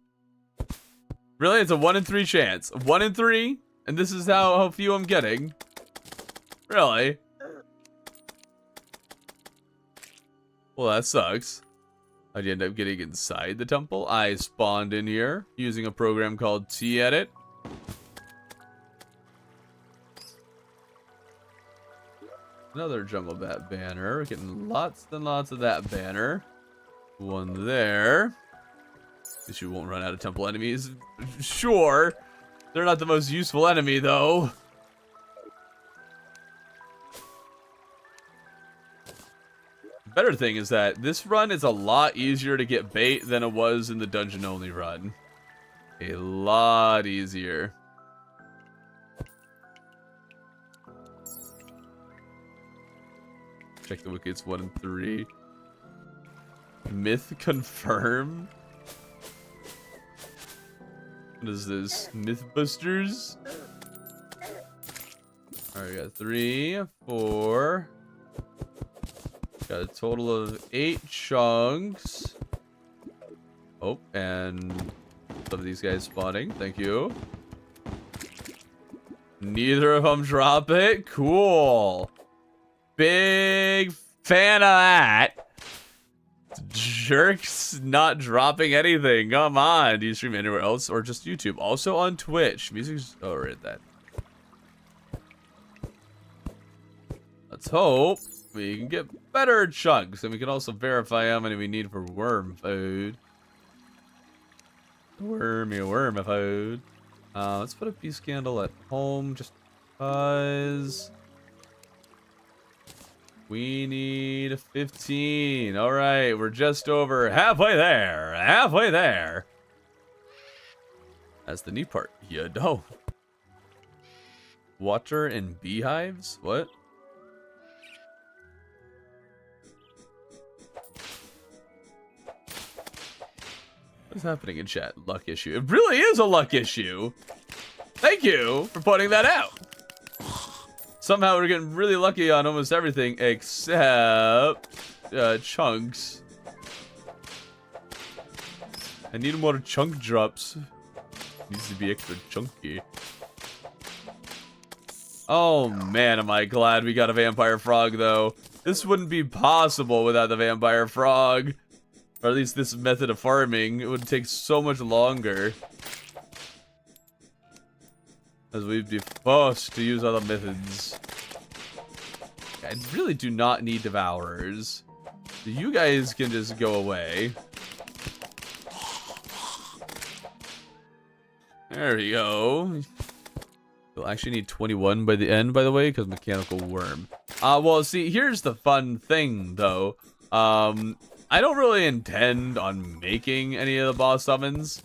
Really, it's a 1 in 3 chance. 1 in 3, and this is how few I'm getting. Really? Well, that sucks. How'd you end up getting inside the temple? I spawned in here using a program called T-Edit. Another jungle bat banner. We're getting lots and lots of that banner. One there. At least you won't run out of temple enemies. Sure. They're not the most useful enemy, though. Better thing is that this run is a lot easier to get bait than it was in the dungeon only run. A lot easier. Check the wickets 1 and 3. Myth confirmed. What is this? Mythbusters? Alright, we got 3, 4. Got a total of 8 chunks. Oh, and some of these guys spawning. Thank you. Neither of them drop it. Cool. Big fan of that. Jerks not dropping anything. Come on. Do you stream anywhere else or just YouTube? Also on Twitch. Music's... Oh, right, that. Let's hope we can get better chunks, and we can also verify how many we need for worm food. Wormy food. Let's put a peace candle at home just because we need 15. All right, we're just over halfway there. Halfway there. That's the neat part. You know. Water and beehives? What? What's happening in chat? Luck issue. It really is a luck issue. Thank you for pointing that out. Somehow we're getting really lucky on almost everything except chunks. I need more chunk drops. Needs to be extra chunky. Oh man, am I glad we got a vampire frog though. This wouldn't be possible without the vampire frog. Or at least this method of farming. It would take so much longer. As we'd be forced to use other methods. I really do not need devourers. You guys can just go away. There we go. We'll actually need 21 by the end, by the way, because mechanical worm. Well, see, here's the fun thing, though. I don't really intend on making any of the boss summons.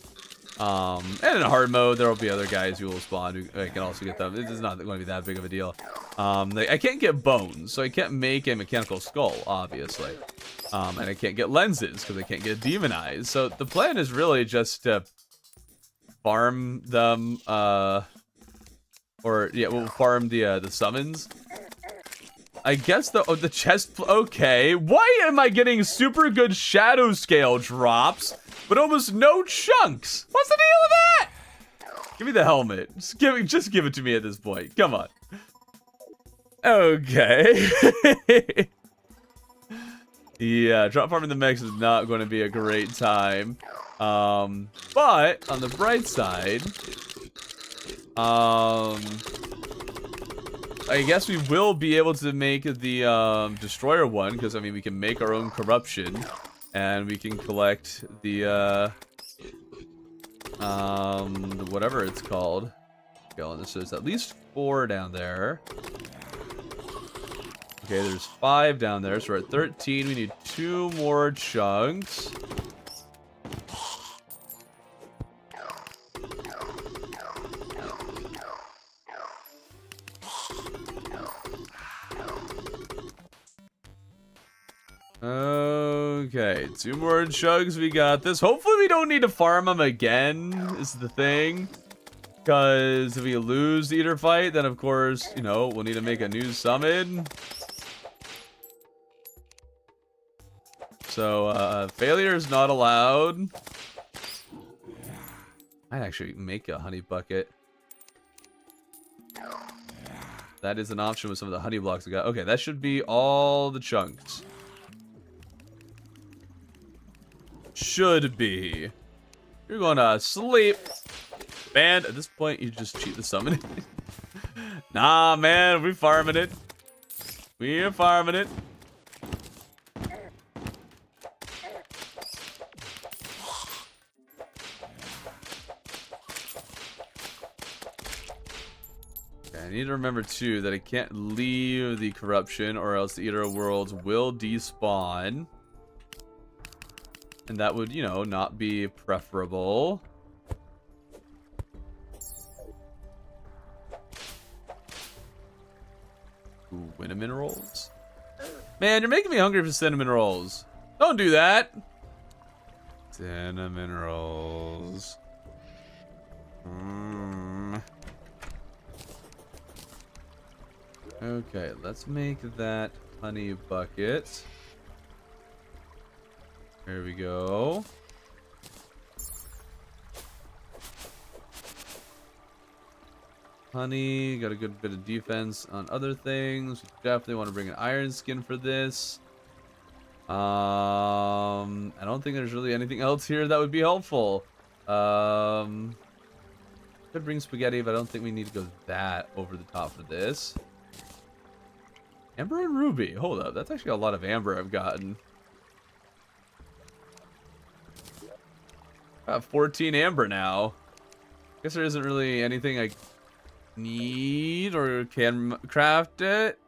And in hard mode, there will be other guys who will spawn who can also get them. It's not going to be that big of a deal. I can't get bones, so I can't make a mechanical skull, obviously. And I can't get lenses, because I can't get demon eyes. So the plan is really just to farm them, we'll farm the summons. I guess the chest... Okay, why am I getting super good shadow scale drops, but almost no chunks? What's the deal with that? Give me the helmet. Just give it to me at this point. Come on. Okay. Yeah, drop farming the mechs is not going to be a great time. But on the bright side, I guess we will be able to make the destroyer one, because I mean we can make our own corruption, and we can collect the whatever it's called. Okay, so there's at least 4 down there. Okay, there's 5 down there, so we're at 13. We need 2 more chunks. Okay, 2 more chugs. We got this. Hopefully we don't need to farm them again, is the thing. Because if we lose the Eater fight, then of course, you know, we'll need to make a new summon. So, failure is not allowed. I'd actually make a honey bucket. That is an option with some of the honey blocks we got. Okay, that should be all the chunks. should be. You're going to sleep. Man, at this point, you just cheat the summon. Nah, man, we're farming it. We're farming it. Okay, I need to remember, too, that I can't leave the corruption or else the Eater of Worlds will despawn. And that would, you know, not be preferable. Ooh, cinnamon rolls. Man, you're making me hungry for cinnamon rolls. Don't do that. Cinnamon rolls. Okay, let's make that honey bucket. There we go. Honey, got a good bit of defense on other things. Definitely want to bring an iron skin for this. I don't think there's really anything else here that would be helpful. Could bring spaghetti, but I don't think we need to go that over the top for this. Amber and ruby. Hold up, that's actually a lot of amber I've gotten. Got 14 amber now. Guess there isn't really anything I need or can craft it.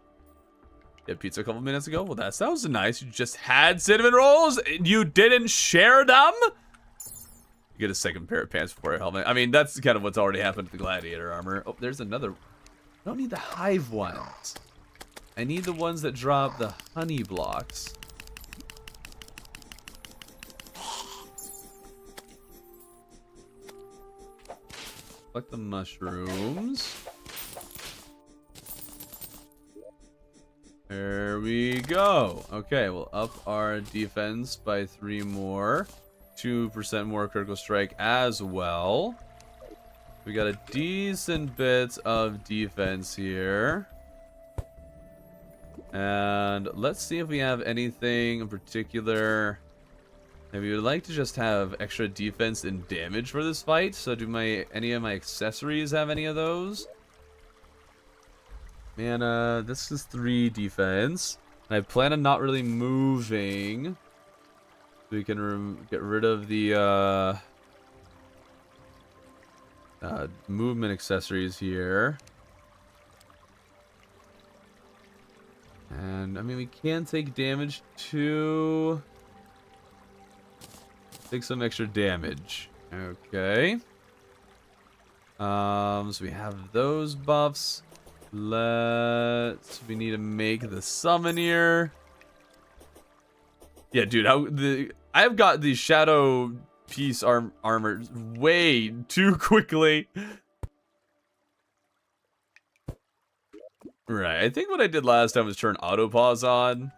You had pizza a couple minutes ago. Well, that sounds nice. You just had cinnamon rolls and you didn't share them? You get a second pair of pants before your helmet. I mean, that's kind of what's already happened to the gladiator armor. Oh, there's another. I don't need the hive ones. I need the ones that drop the honey blocks. Collect the mushrooms. There we go. Okay, we'll up our defense by 3 more. 2% more critical strike as well. We got a decent bit of defense here. And let's see if we have anything in particular. Maybe we'd like to just have extra defense and damage for this fight. So do any of my accessories have any of those? Man, this is 3 defense. And I plan on not really moving. So we can get rid of the movement accessories here. And I mean, we can take damage too. Take some extra damage. Okay. So we have those buffs. We need to make the summon here. Yeah, dude, I've got the shadow piece armor way too quickly. Right, I think what I did last time was turn auto pause on.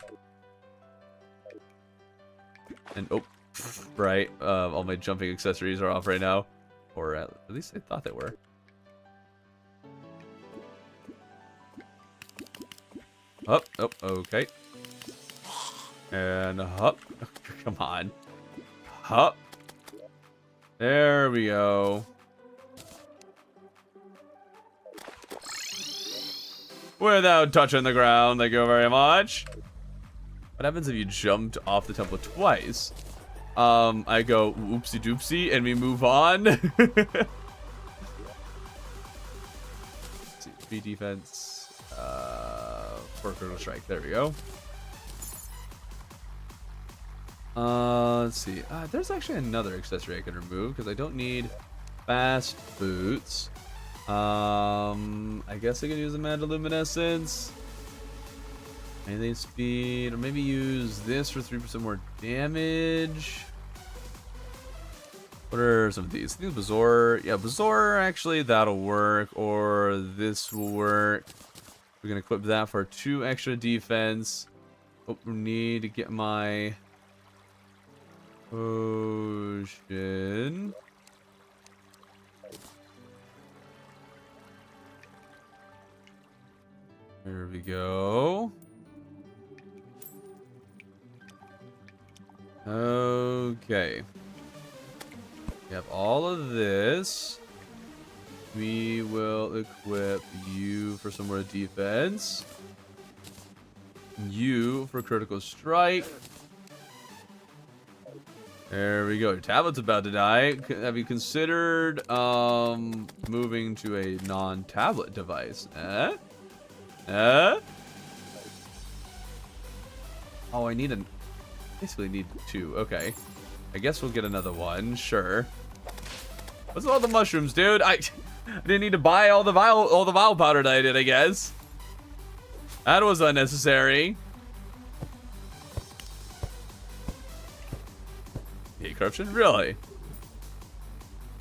And oh, right, all my jumping accessories are off right now. Or at least I thought they were. Up, okay. And up. Come on. Up. There we go. Without touching the ground, thank you very much. What happens if you jumped off the temple twice? I go oopsie doopsie and we move on. Let's see, 3 defense, 4 critical strike. There we go. Let's see. There's actually another accessory I can remove because I don't need fast boots. I guess I can use the Mandoluminescence. Anything speed, or maybe use this for 3% more damage. What are some of these? I think Bazaar. Yeah, Bazaar, actually, that'll work. Or this will work. We're going to equip that for 2 extra defense. Oh, we need to get my potion. There we go. Okay. We have all of this. We will equip you for some more defense. You for critical strike. There we go. Your tablet's about to die. Have you considered moving to a non-tablet device? Oh, I need basically need 2. Okay. I guess we'll get another one. Sure. What's all the mushrooms, dude? I didn't need to buy all the vial powder that I did, I guess. That was unnecessary. Hate corruption? Really?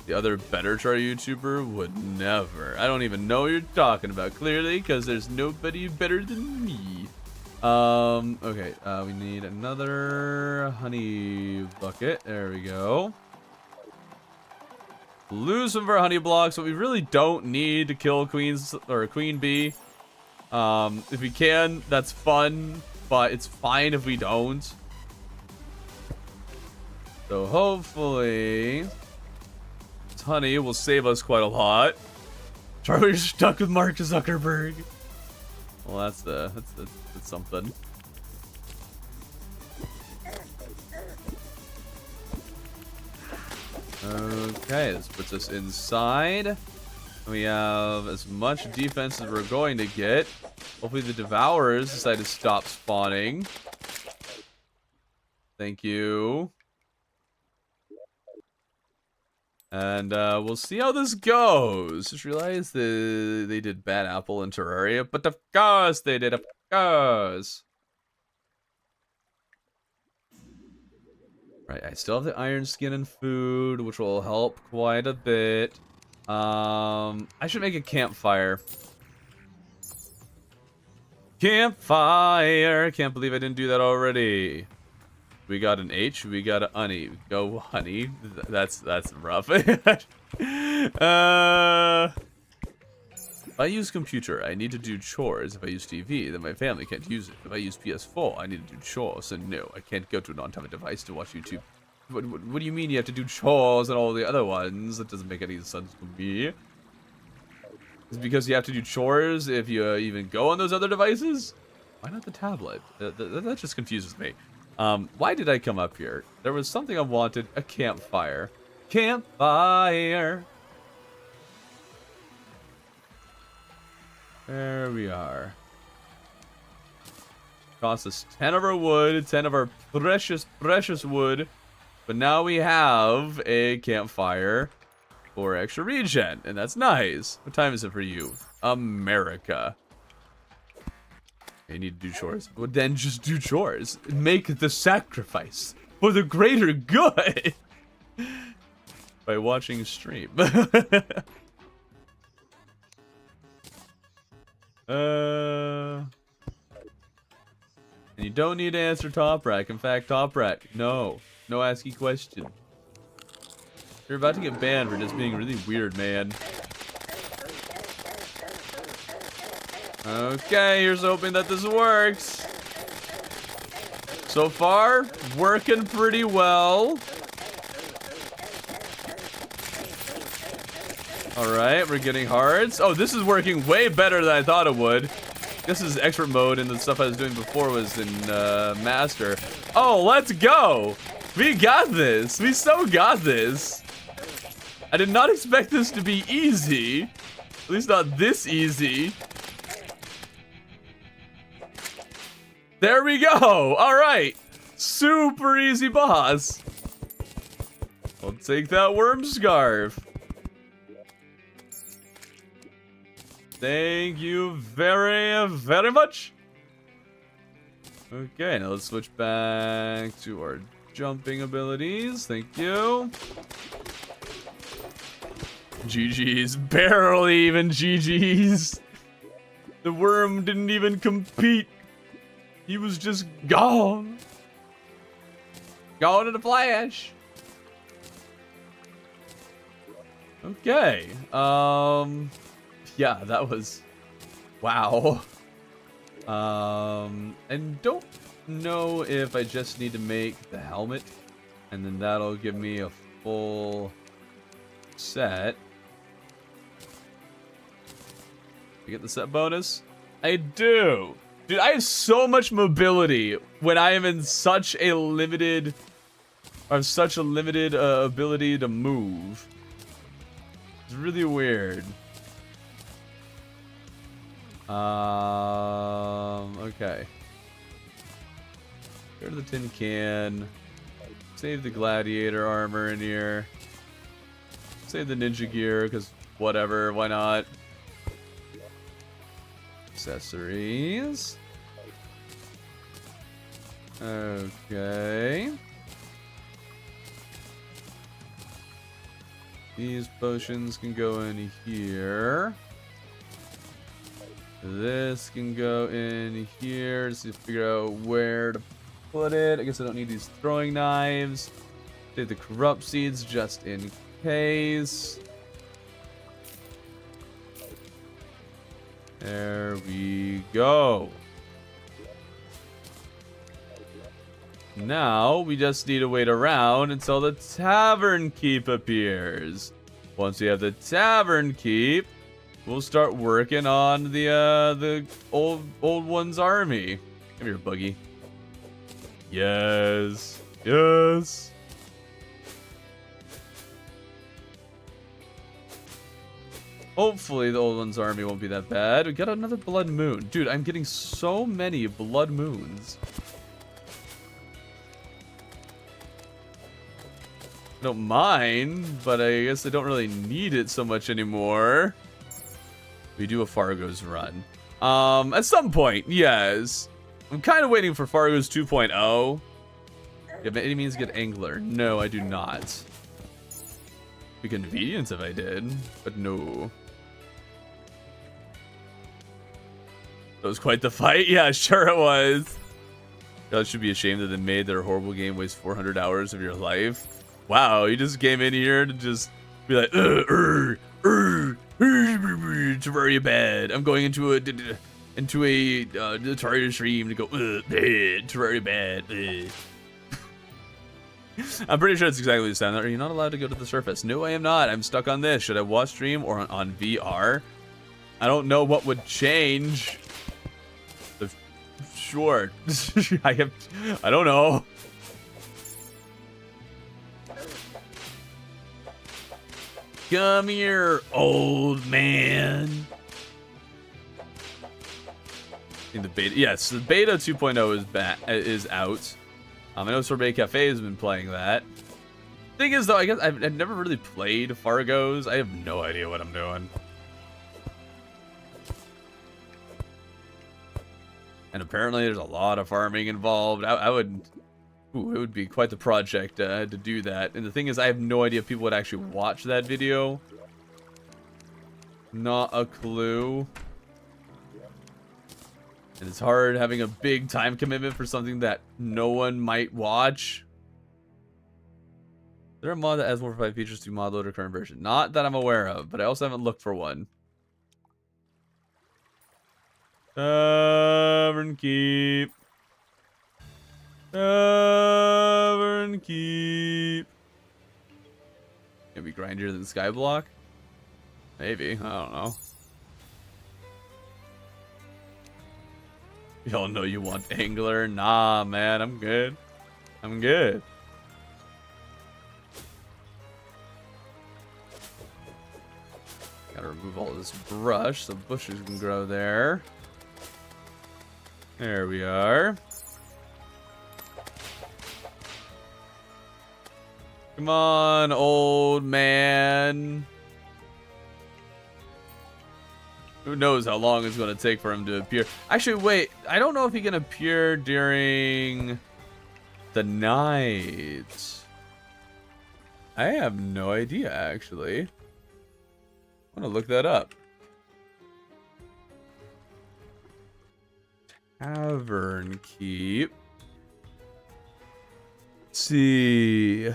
The other better try YouTuber would never. I don't even know what you're talking about, clearly, because there's nobody better than me. Okay, we need another honey bucket. There we go. Lose some of our honey blocks, but we really don't need to kill queens or queen bee. If we can, that's fun, but it's fine if we don't. So hopefully, this honey will save us quite a lot. Charlie's stuck with Mark Zuckerberg. Well, that's something. Okay, this puts us inside. We have as much defense as we're going to get. Hopefully the Devourers decide to stop spawning. Thank you. And we'll see how this goes. Just realized they did Bad Apple in Terraria, but of course they did, of course. Right, I still have the iron skin and food, which will help quite a bit. I should make a campfire. Campfire! Can't believe I didn't do that already. We got an H, we got a honey. Go honey. That's rough. If I use computer, I need to do chores. If I use TV, then my family can't use it. If I use PS4, I need to do chores. So no, I can't go to a non-tablet device to watch YouTube. What do you mean you have to do chores and all the other ones? That doesn't make any sense to me. It's because you have to do chores if you even go on those other devices? Why not the tablet? That just confuses me. Why did I come up here? There was something I wanted. A campfire. Campfire! There we are. Cost us 10 of our wood, 10 of our precious, precious wood. But now we have a campfire for extra regen, and that's nice. What time is it for you? America. You need to do chores. Well, then just do chores. Make the sacrifice for the greater good by watching stream. And you don't need to answer Top Rack. In fact, Top Rack, no asking question. You're about to get banned for just being really weird, man. Okay, here's hoping that this works. So far, working pretty well. Alright, we're getting hearts. Oh, this is working way better than I thought it would. This is expert mode, and the stuff I was doing before was in master. Oh, let's go! We got this! We so got this! I did not expect this to be easy. At least not this easy. There we go! Alright! Super easy boss! I'll take that worm scarf. Thank you very, very much. Okay, now let's switch back to our jumping abilities. Thank you. GG's. Barely even GG's. The worm didn't even compete. He was just gone. Gone in a flash. Okay. Yeah, that was... Wow. And don't know if I just need to make the helmet And then that'll give me a full set. You get the set bonus? I do. Dude, I have so much mobility when I am in such a limited... I have such a limited ability to move. It's really weird. Okay. Go to the tin can. Save the gladiator armor in here. Save the ninja gear, because whatever, why not? Accessories. Okay. These potions can go in here. This can go in here. Just need to figure out where to put it. I guess I don't need these throwing knives. Take the corrupt seeds just in case. There we go. Now we just need to wait around until the tavern keep appears. Once we have the tavern keep, we'll start working on the old one's army. Come here, Buggy. Yes. Yes. Hopefully the old one's army won't be that bad. We got another blood moon. Dude, I'm getting so many blood moons. I don't mind, but I guess I don't really need it so much anymore. We do a Fargo's run. At some point, yes. I'm kind of waiting for Fargo's 2.0. You have any means to get Angler? No, I do not. Be convenient if I did, but no. That was quite the fight. Yeah, sure it was. Y'all should be ashamed that they made their horrible game waste 400 hours of your life. Wow, you just came in here to just be like, Terraria bad. I'm going into a Terraria stream to go, Terraria bad. I'm pretty sure it's exactly the sound. Are you not allowed to go to the surface? No, I am not. I'm stuck on this. Should I watch stream or on VR? I don't know what would change. Sure. I don't know. Come here, old man. In the beta, yes, the beta 2.0 is out. I know Sorbet Cafe has been playing that. Thing is, though, I guess I've never really played Fargo's. I have no idea what I'm doing. And apparently, there's a lot of farming involved. I would. Ooh, it would be quite the project to do that. And the thing is, I have no idea if people would actually watch that video. Not a clue. And it's hard having a big time commitment for something that no one might watch. Is there a mod that adds more 5 features to mod loader current version? Not that I'm aware of, but I also haven't looked for one. Tavern Keep. Tavern Keep. Can be grindier than Skyblock? Maybe. I don't know. Y'all know you want Angler? Nah, man. I'm good. I'm good. Gotta remove all this brush so bushes can grow there. There we are. Come on, old man. Who knows how long it's going to take for him to appear. Actually, wait. I don't know if he can appear during the night. I have no idea, actually. I'm going to look that up. Tavern Keep. Let's see. You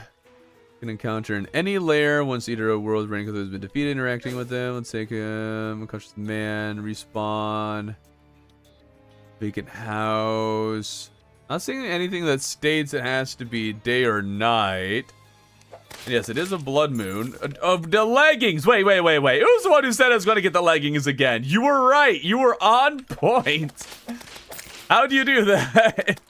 can encounter in any lair once either a world rank has been defeated. Interacting with them. Let's take him. Unconscious man. Respawn. Vacant house. Not seeing anything that states it has to be day or night. And yes, it is a blood moon. The leggings! Wait. Who's the one who said I was going to get the leggings again? You were right. You were on point. How do you do that?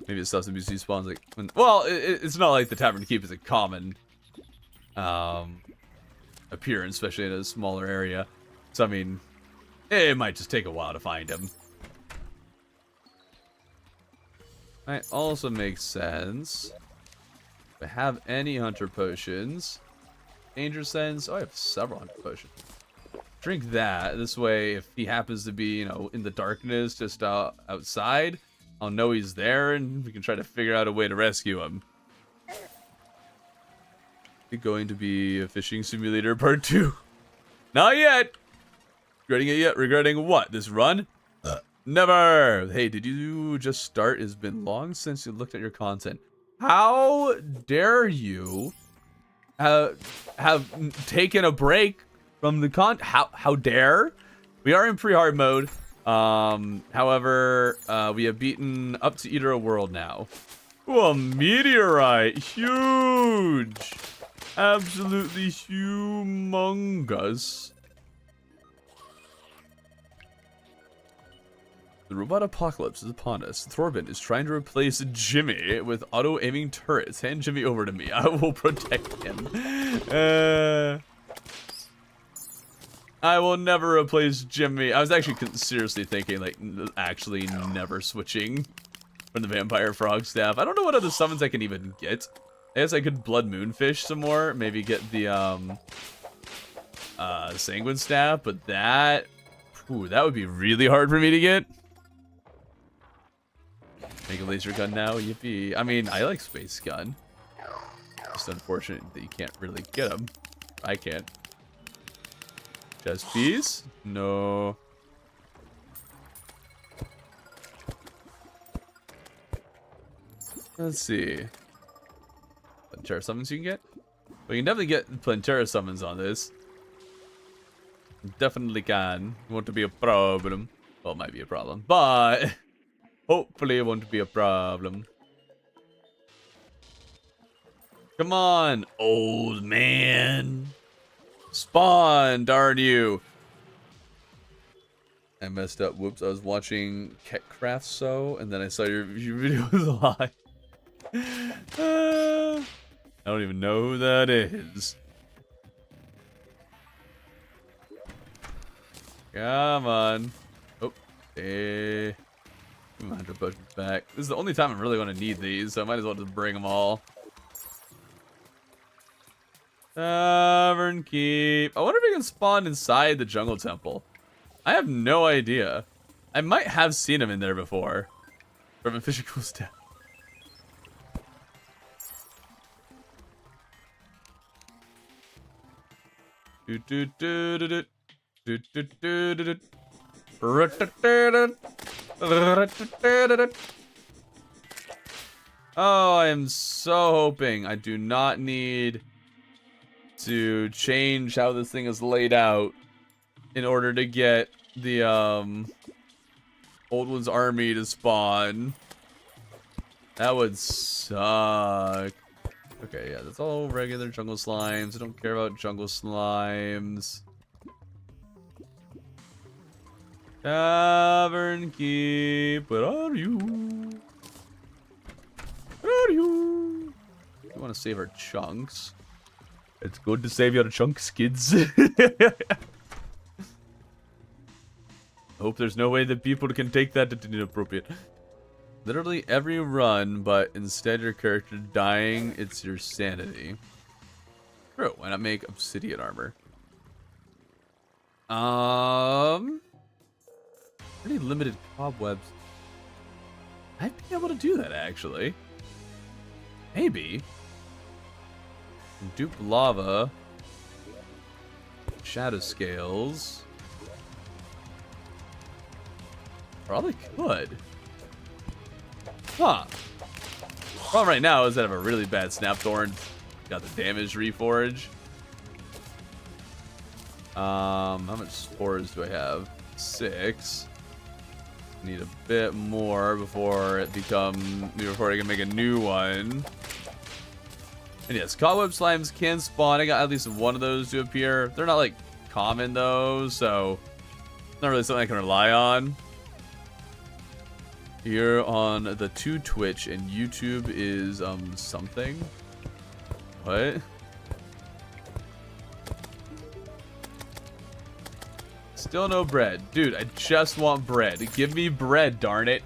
Maybe it stuff NPC spawns like... Well, it's not like the Tavern Keep is a common appearance, especially in a smaller area. So, I mean, it might just take a while to find him. Might also makes sense. If I have any hunter potions. Danger sense. Oh, I have several hunter potions. Drink that. This way, if he happens to be, you know, in the darkness just outside, I'll know he's there and we can try to figure out a way to rescue him. It's going to be a fishing simulator part 2. Not yet. Regretting it yet? Regretting what? This run? Never. Hey, did you just start? It's been long since you looked at your content. How dare you have taken a break from the How dare? We are in pre-hard mode. However, we have beaten up to Eater a World now. Ooh, a meteorite. Huge. Absolutely humongous. The robot apocalypse is upon us. Thorben is trying to replace Jimmy with auto-aiming turrets. Hand Jimmy over to me. I will protect him. I will never replace Jimmy. I was actually seriously thinking, like, actually never switching from the Vampire Frog staff. I don't know what other summons I can even get. I guess I could Blood Moonfish some more. Maybe get the, Sanguine staff, but that... Ooh, that would be really hard for me to get. Make a laser gun now, yippee. I mean, I like space gun. Just unfortunate that you can't really get them. I can't. Just bees? No. Let's see. Plantera summons you can get? We can definitely get Plantera summons on this. Definitely can. Want to be a problem. Well, it might be a problem, but hopefully it won't be a problem. Come on, old man. Spawn, darn you. I messed up. Whoops, I was watching Ketcraft So, and then I saw your video was live. I don't even know who that is. Come on. Oh, hey. 100 potions back. This is the only time I'm really going to need these, so I might as well just bring them all. Tavern Keep. I wonder if I can spawn inside the jungle temple. I have no idea. I might have seen him in there before. From a physical step. Oh, I am so hoping I do not need to change how this thing is laid out in order to get the Old One's army to spawn. That would suck. Okay, yeah, that's all regular jungle slimes. I don't care about jungle slimes. Tavern Keep, where are you? Where are you? We want to save our chunks. It's good to save your chunks, kids. Hope there's no way that people can take that as inappropriate. Literally every run, but instead your character dying, it's your sanity. Bro, why not make obsidian armor? Pretty limited cobwebs. I'd be able to do that, actually. Maybe. Dupe lava. Shadow scales. Probably could. Huh. Problem right now is that I have a really bad snap thorn. Got the damage reforge. How much spores do I have? 6. Need a bit more before I can make a new one. And yes, cobweb slimes can spawn. I got at least one of those to appear. They're not like common though, so not really something I can rely on. Here on the Twitch and YouTube is something. What? Still no bread. Dude, I just want bread. Give me bread, darn it.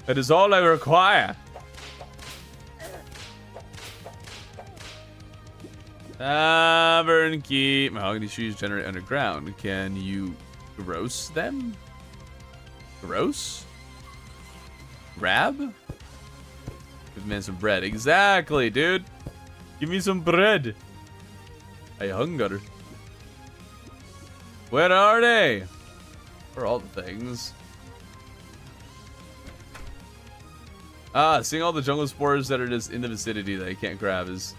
That is all I require. Tavern Keep. Mahogany trees generate underground. Can you roast them? Gross? Grab? Give man some bread. Exactly, dude. Give me some bread. I hunger. Where are they? For all the things. Seeing all the jungle spores that are just in the vicinity that I can't grab is,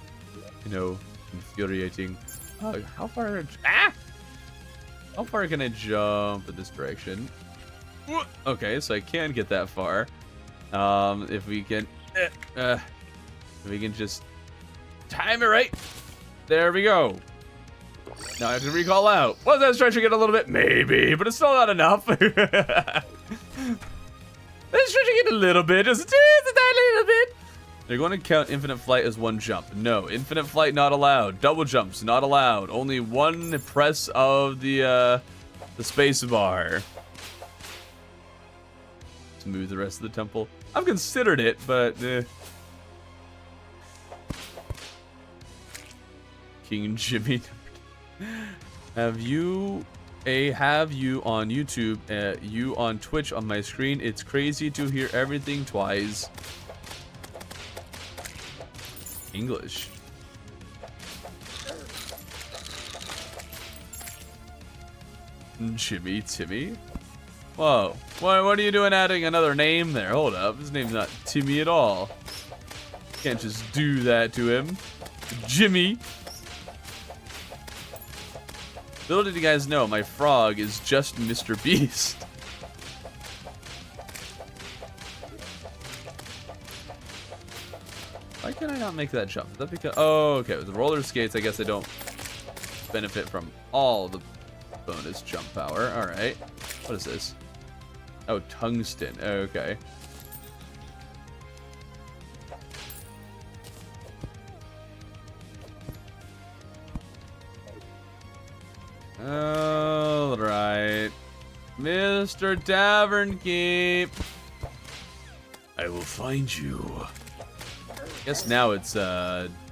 you know, infuriating. How far? How far can I jump in this direction? Okay, so I can get that far. If we can just time it right. There we go. Now I have to recall out. Was that stretching it a little bit? Maybe, but it's still not enough. That's stretching it a little bit, just a tiny little bit. They're going to count infinite flight as one jump. No, infinite flight not allowed. Double jumps not allowed. Only one press of the space bar. To move the rest of the temple. I've considered it, but King Jimmy. Have you on YouTube, you on Twitch on my screen? It's crazy to hear everything twice. English. Jimmy Timmy? Whoa. What are you doing adding another name there? Hold up. His name's not Timmy at all. Can't just do that to him. Jimmy. Little did you guys know, my frog is just Mr. Beast. Why can I not make that jump? Is that because... Oh, okay. With the roller skates, I guess I don't benefit from all the bonus jump power. All right. What is this? Oh, tungsten. Okay. All right. Mr. Tavern Keep. I will find you. Guess now it's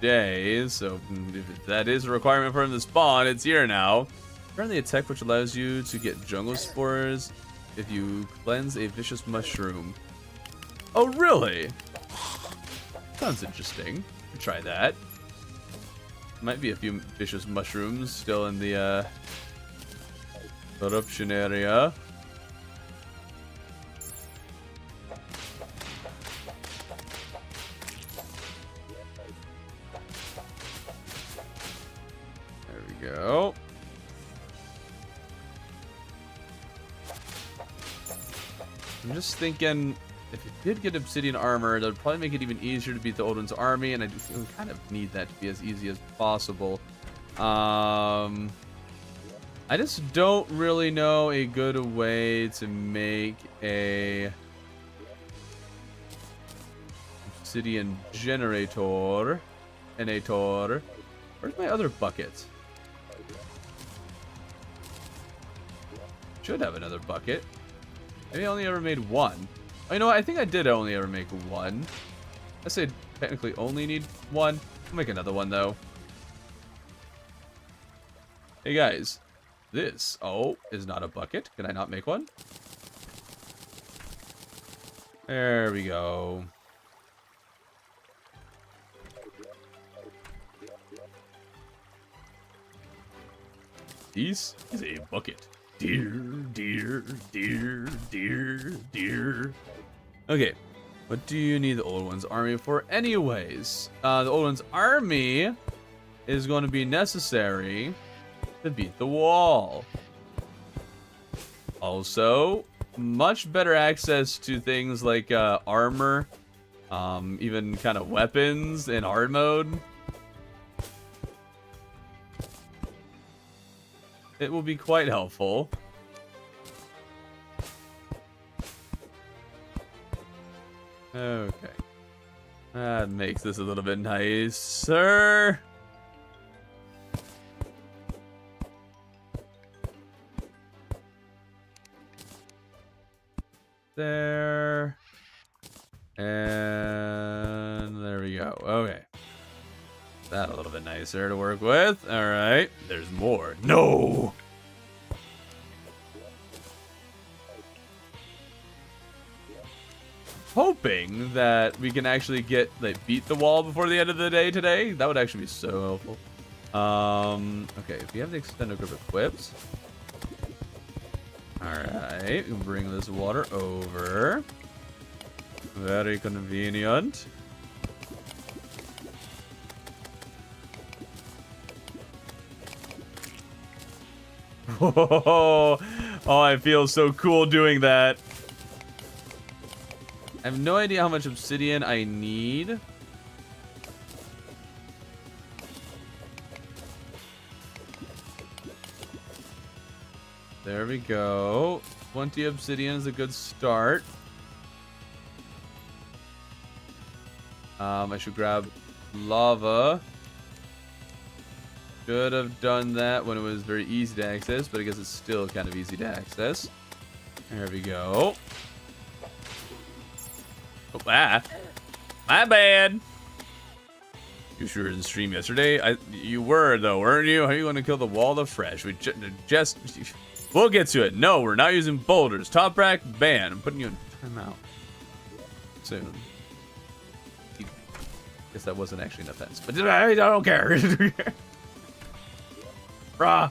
day, so if that is a requirement for him to spawn, it's here now. Apparently a tech which allows you to get jungle spores if you cleanse a vicious mushroom. Oh, really? Sounds interesting. Try that. Might be a few vicious mushrooms still in the corruption area. There we go. I'm just thinking, if it did get obsidian armor, that would probably make it even easier to beat the Old One's army, and I do feel we kind of need that to be as easy as possible. I just don't really know a good way to make a obsidian generator. Where's my other bucket? Should have another bucket. Maybe I only ever made one. Oh, you know what? I think I did only ever make one. I said technically only need one. I'll make another one though. Hey guys, this is not a bucket. Can I not make one? There we go. This is a bucket. Deer, deer, deer, deer, deer. Okay, what do you need the Old One's army for anyways? The Old One's army is going to be necessary to beat the wall. Also, much better access to things like armor, even kind of weapons in hard mode. It will be quite helpful. Okay. That makes this a little bit nicer. There. And there we go. Okay. That a little bit nicer to work with. All right. There's more. No. Hoping that we can actually beat the wall before the end of the day today. That would actually be so helpful. Okay, if you have the extended grip equipped. Alright, we'll bring this water over. Very convenient. Oh, I feel so cool doing that. I have no idea how much obsidian I need. There we go. 20 obsidian is a good start. I should grab lava. Should have done that when it was very easy to access, but I guess it's still kind of easy to access. There we go. Oh, my bad. You sure didn't stream yesterday? You were though, weren't you? How are you going to kill the wall of fresh? We just we'll get to it. No, we're not using boulders. Top rack ban. I'm putting you in timeout soon. Guess that wasn't actually an offense, but I don't care. Rah.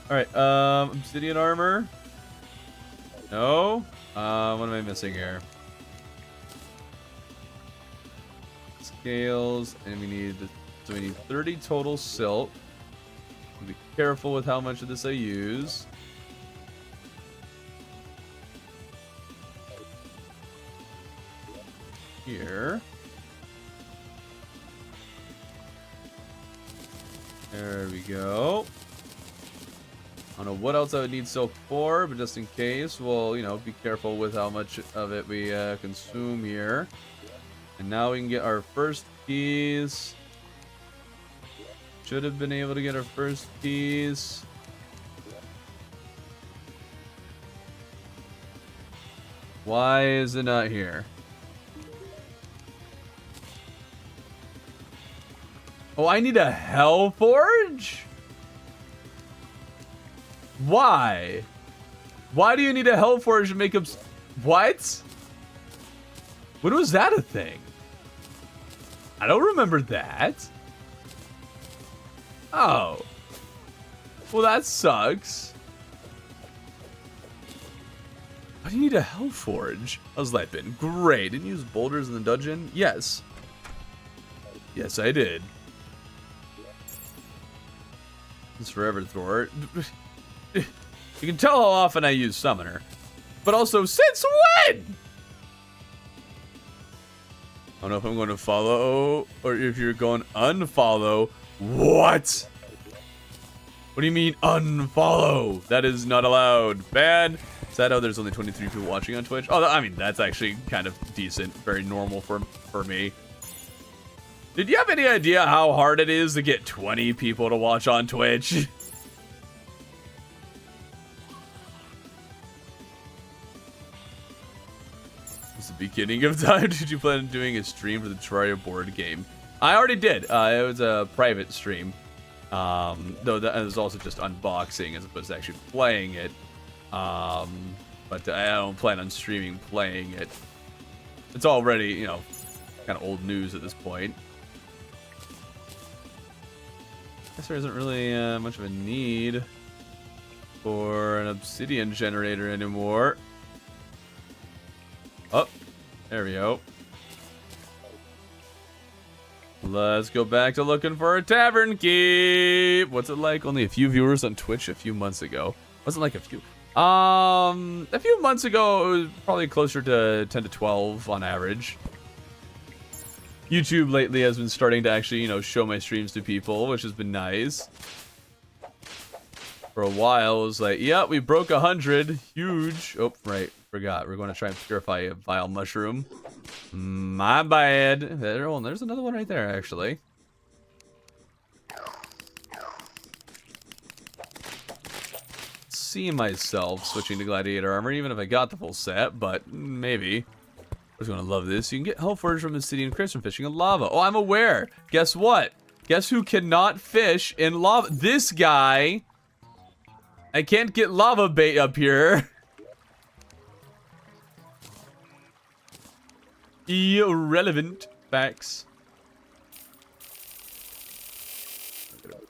All right. Obsidian armor. No. What am I missing here? Scales, and we need 30 total silt. Be careful with how much of this I use. Here. There we go. I don't know what else I would need silk for, but just in case, we'll, be careful with how much of it we consume here. And now we can get our first keys. Should have been able to get our first keys. Why is it not here? Oh, I need a hell forge? Why? Why do you need a hell forge to make up? What? When was that a thing? I don't remember that. Oh. Well, that sucks. Why do you need a hell forge? How's that been? Great. Didn't you use boulders in the dungeon? Yes. Yes, I did. It's forever thrower. You can tell how often I use summoner. But also, since when? I don't know if I'm going to follow or if you're going unfollow. What? What do you mean unfollow? That is not allowed. Bad. Sad how there's only 23 people watching on Twitch. Oh, I mean, that's actually kind of decent. Very normal for me. Did you have any idea how hard it is to get 20 people to watch on Twitch? It's the beginning of time. Did you plan on doing a stream for the Terraria board game? I already did. It was a private stream. Though that was also just unboxing as opposed to actually playing it. But I don't plan on streaming playing it. It's already, kind of old news at this point. I guess there isn't really much of a need for an obsidian generator anymore. Oh, there we go. Let's go back to looking for a tavern keep. What's it like? Only a few viewers on Twitch a few months ago. Wasn't like a few. A few months ago, it was probably closer to 10 to 12 on average. YouTube lately has been starting to actually, you know, show my streams to people, which has been nice. For a while, it was like, yeah, we broke 100. Huge. Oh, right. Forgot. We're going to try and purify a vile mushroom. My bad. There's another one right there, actually. See myself switching to gladiator armor, even if I got the full set, but maybe. I was going to love this. You can get health forage from the city and Chris from fishing in lava. Oh, I'm aware. Guess what? Guess who cannot fish in lava? This guy. I can't get lava bait up here. Irrelevant facts.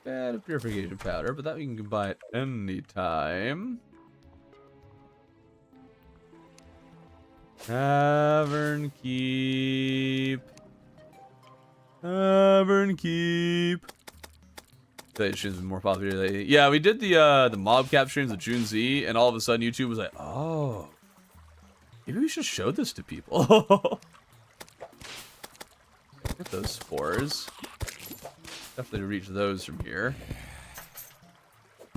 Bad purification powder, but that we can buy at any time. Tavern keep. Tavern keep. That streams been more popular lately. Yeah, we did the mob cap streams with June Z, and all of a sudden YouTube was like, oh, maybe we should show this to people. Get those spores. Definitely reach those from here.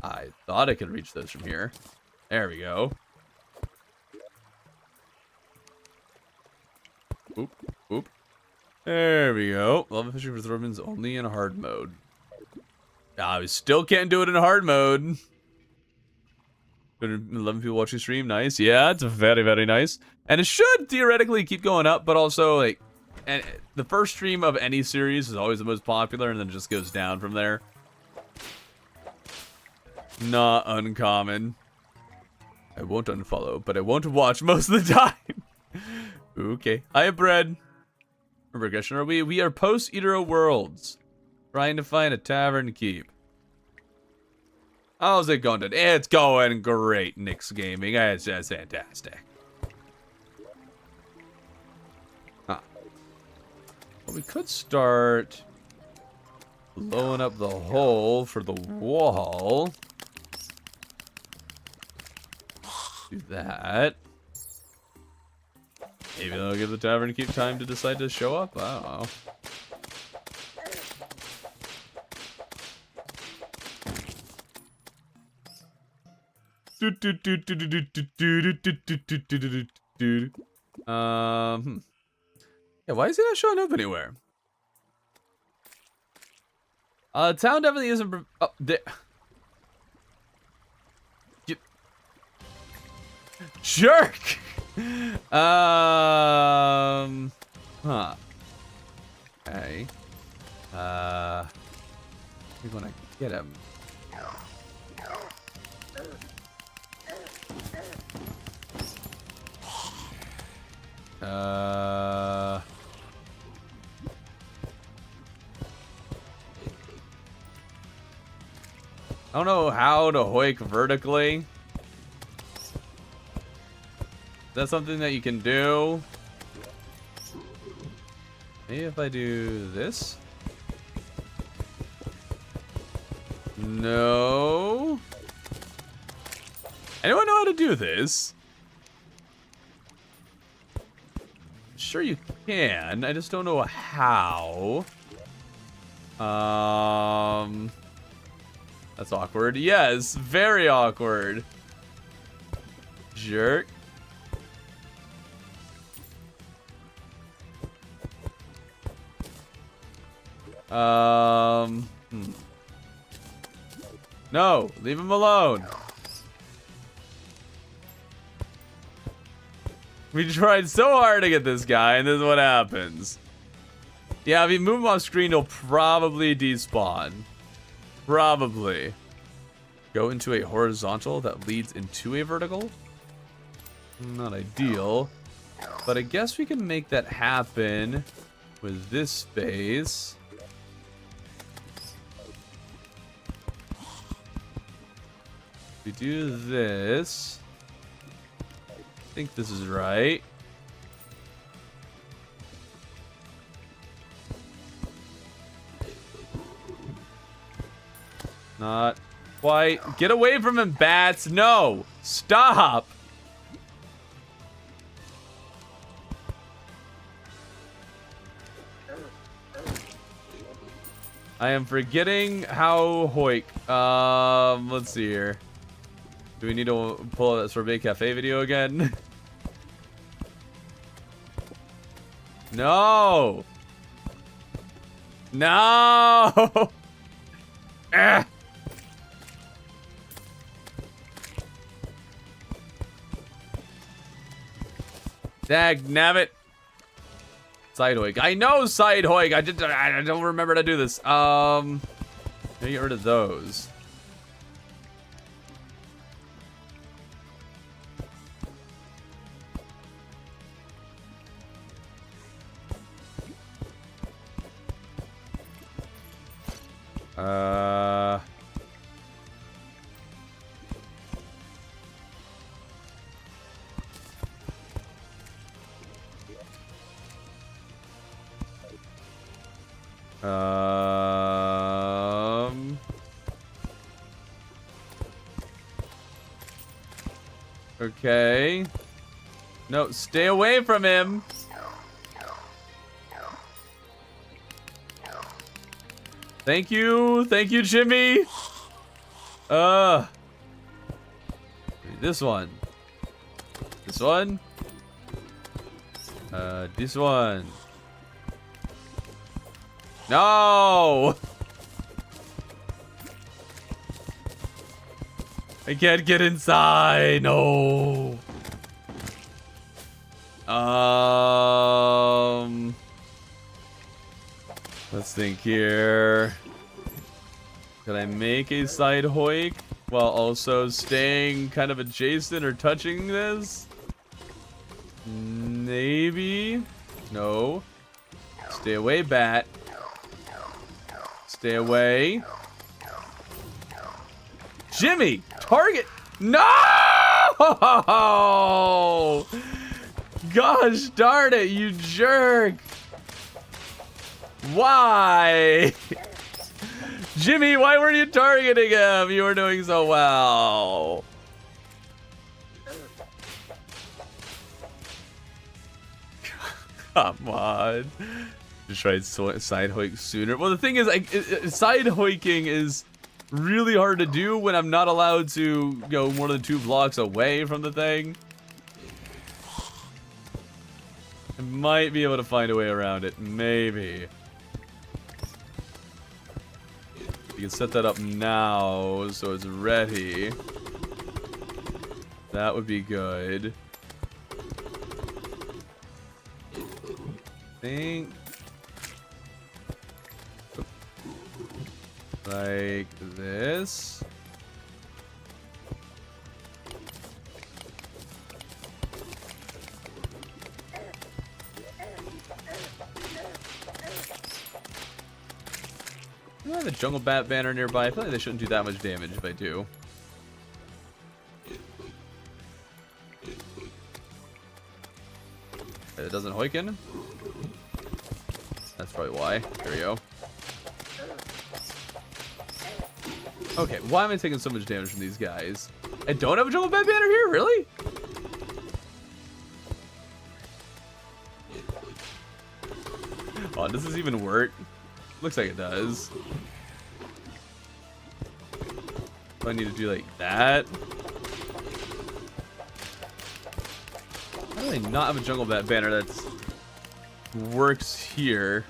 I thought I could reach those from here. There we go. Oop, oop. There we go. Lava fishing for Thormans only in hard mode. I still can't do it in hard mode. 11 people watching stream. Nice. Yeah, it's very, very nice. And it should theoretically keep going up, but also, like, and the first stream of any series is always the most popular, and then it just goes down from there. Not uncommon. I won't unfollow, but I won't watch most of the time. Okay. Hi, Bread. Regression. Are we are post-Eater Worlds. Trying to find a tavern keep. How's it going today? It's going great, Nick's Gaming. It's just fantastic. Huh. Well, we could start blowing up the hole for the wall. Do that. Maybe that'll give the tavern keep time to decide to show up. I don't know. Yeah, why is he not showing up anywhere? Town definitely isn't. Oh, jerk. Huh. Okay. We're gonna get him. I don't know how to hoik vertically. Is that something that you can do? Maybe if I do this? No. Anyone know how to do this? Sure you can. I just don't know how. That's awkward. Yes, very awkward. Jerk. No, leave him alone. We tried so hard to get this guy, and this is what happens. Yeah, if you move him off screen, he'll probably despawn. Probably. Go into a horizontal that leads into a vertical. Not ideal. But I guess we can make that happen with this space. We do this. I think this is right. Not quite. Get away from him, bats. No. Stop. I am forgetting how hoik. Let's see here. Do we need to pull that Sorbet Cafe video again? No. No. Ah. Dag nabbit. Side hoik. I know side hoik. I don't remember to do this. Let me get rid of those. Okay. No, stay away from him. Thank you, Jimmy. This one. This one. This one. No! I can't get inside. No. Let's think here. Could I make a side hoik while also staying kind of adjacent or touching this? Maybe. No. Stay away, bat. Stay away. Jimmy, target. No! Gosh darn it, you jerk. Why? Jimmy, why weren't you targeting him? You were doing so well. Come on. Just tried side hoik sooner. Well, the thing is, side hoiking is really hard to do when I'm not allowed to go more than 2 blocks away from the thing. I might be able to find a way around it. Maybe. You can set that up now so it's ready. That would be good. Think like this. Do I have a jungle bat banner nearby? I feel like they shouldn't do that much damage if I do. It doesn't hoiken. That's probably why. There we go. Okay, why am I taking so much damage from these guys? I don't have a jungle bat banner here? Really? Oh, does this even work? Looks like it does. Do I need to do like that? How do I not have a jungle bat banner that works here?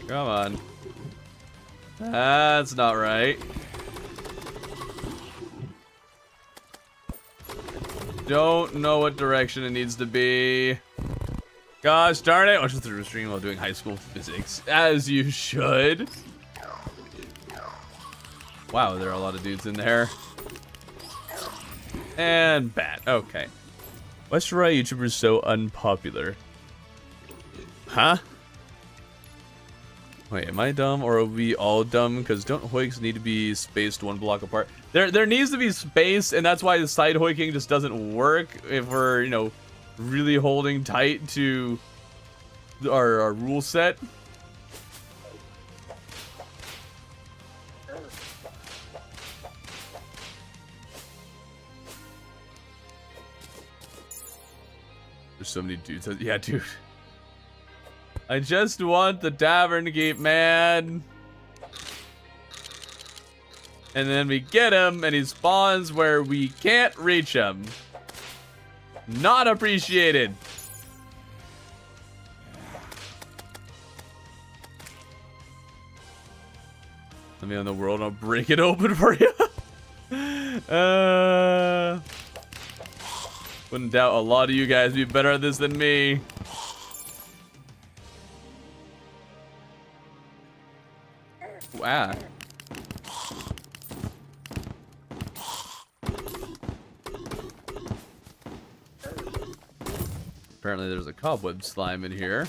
Come on. That's not right. Don't know what direction it needs to be. Gosh darn it. Watching through the stream while doing high school physics. As you should. Wow, there are a lot of dudes in there. And bat. Okay. Why are YouTubers so unpopular? Huh? Wait, am I dumb or are we all dumb? Because don't hoiks need to be spaced 1 block apart? There needs to be space, and that's why the side hoiking just doesn't work if we're, you know, really holding tight to our rule set. There's so many dudes. Yeah, dude. I just want the tavern keep, man. And then we get him, and he spawns where we can't reach him. Not appreciated. Let me on the world, I'll break it open for you. Wouldn't doubt a lot of you guys be better at this than me. Wow. Apparently there's a cobweb slime in here.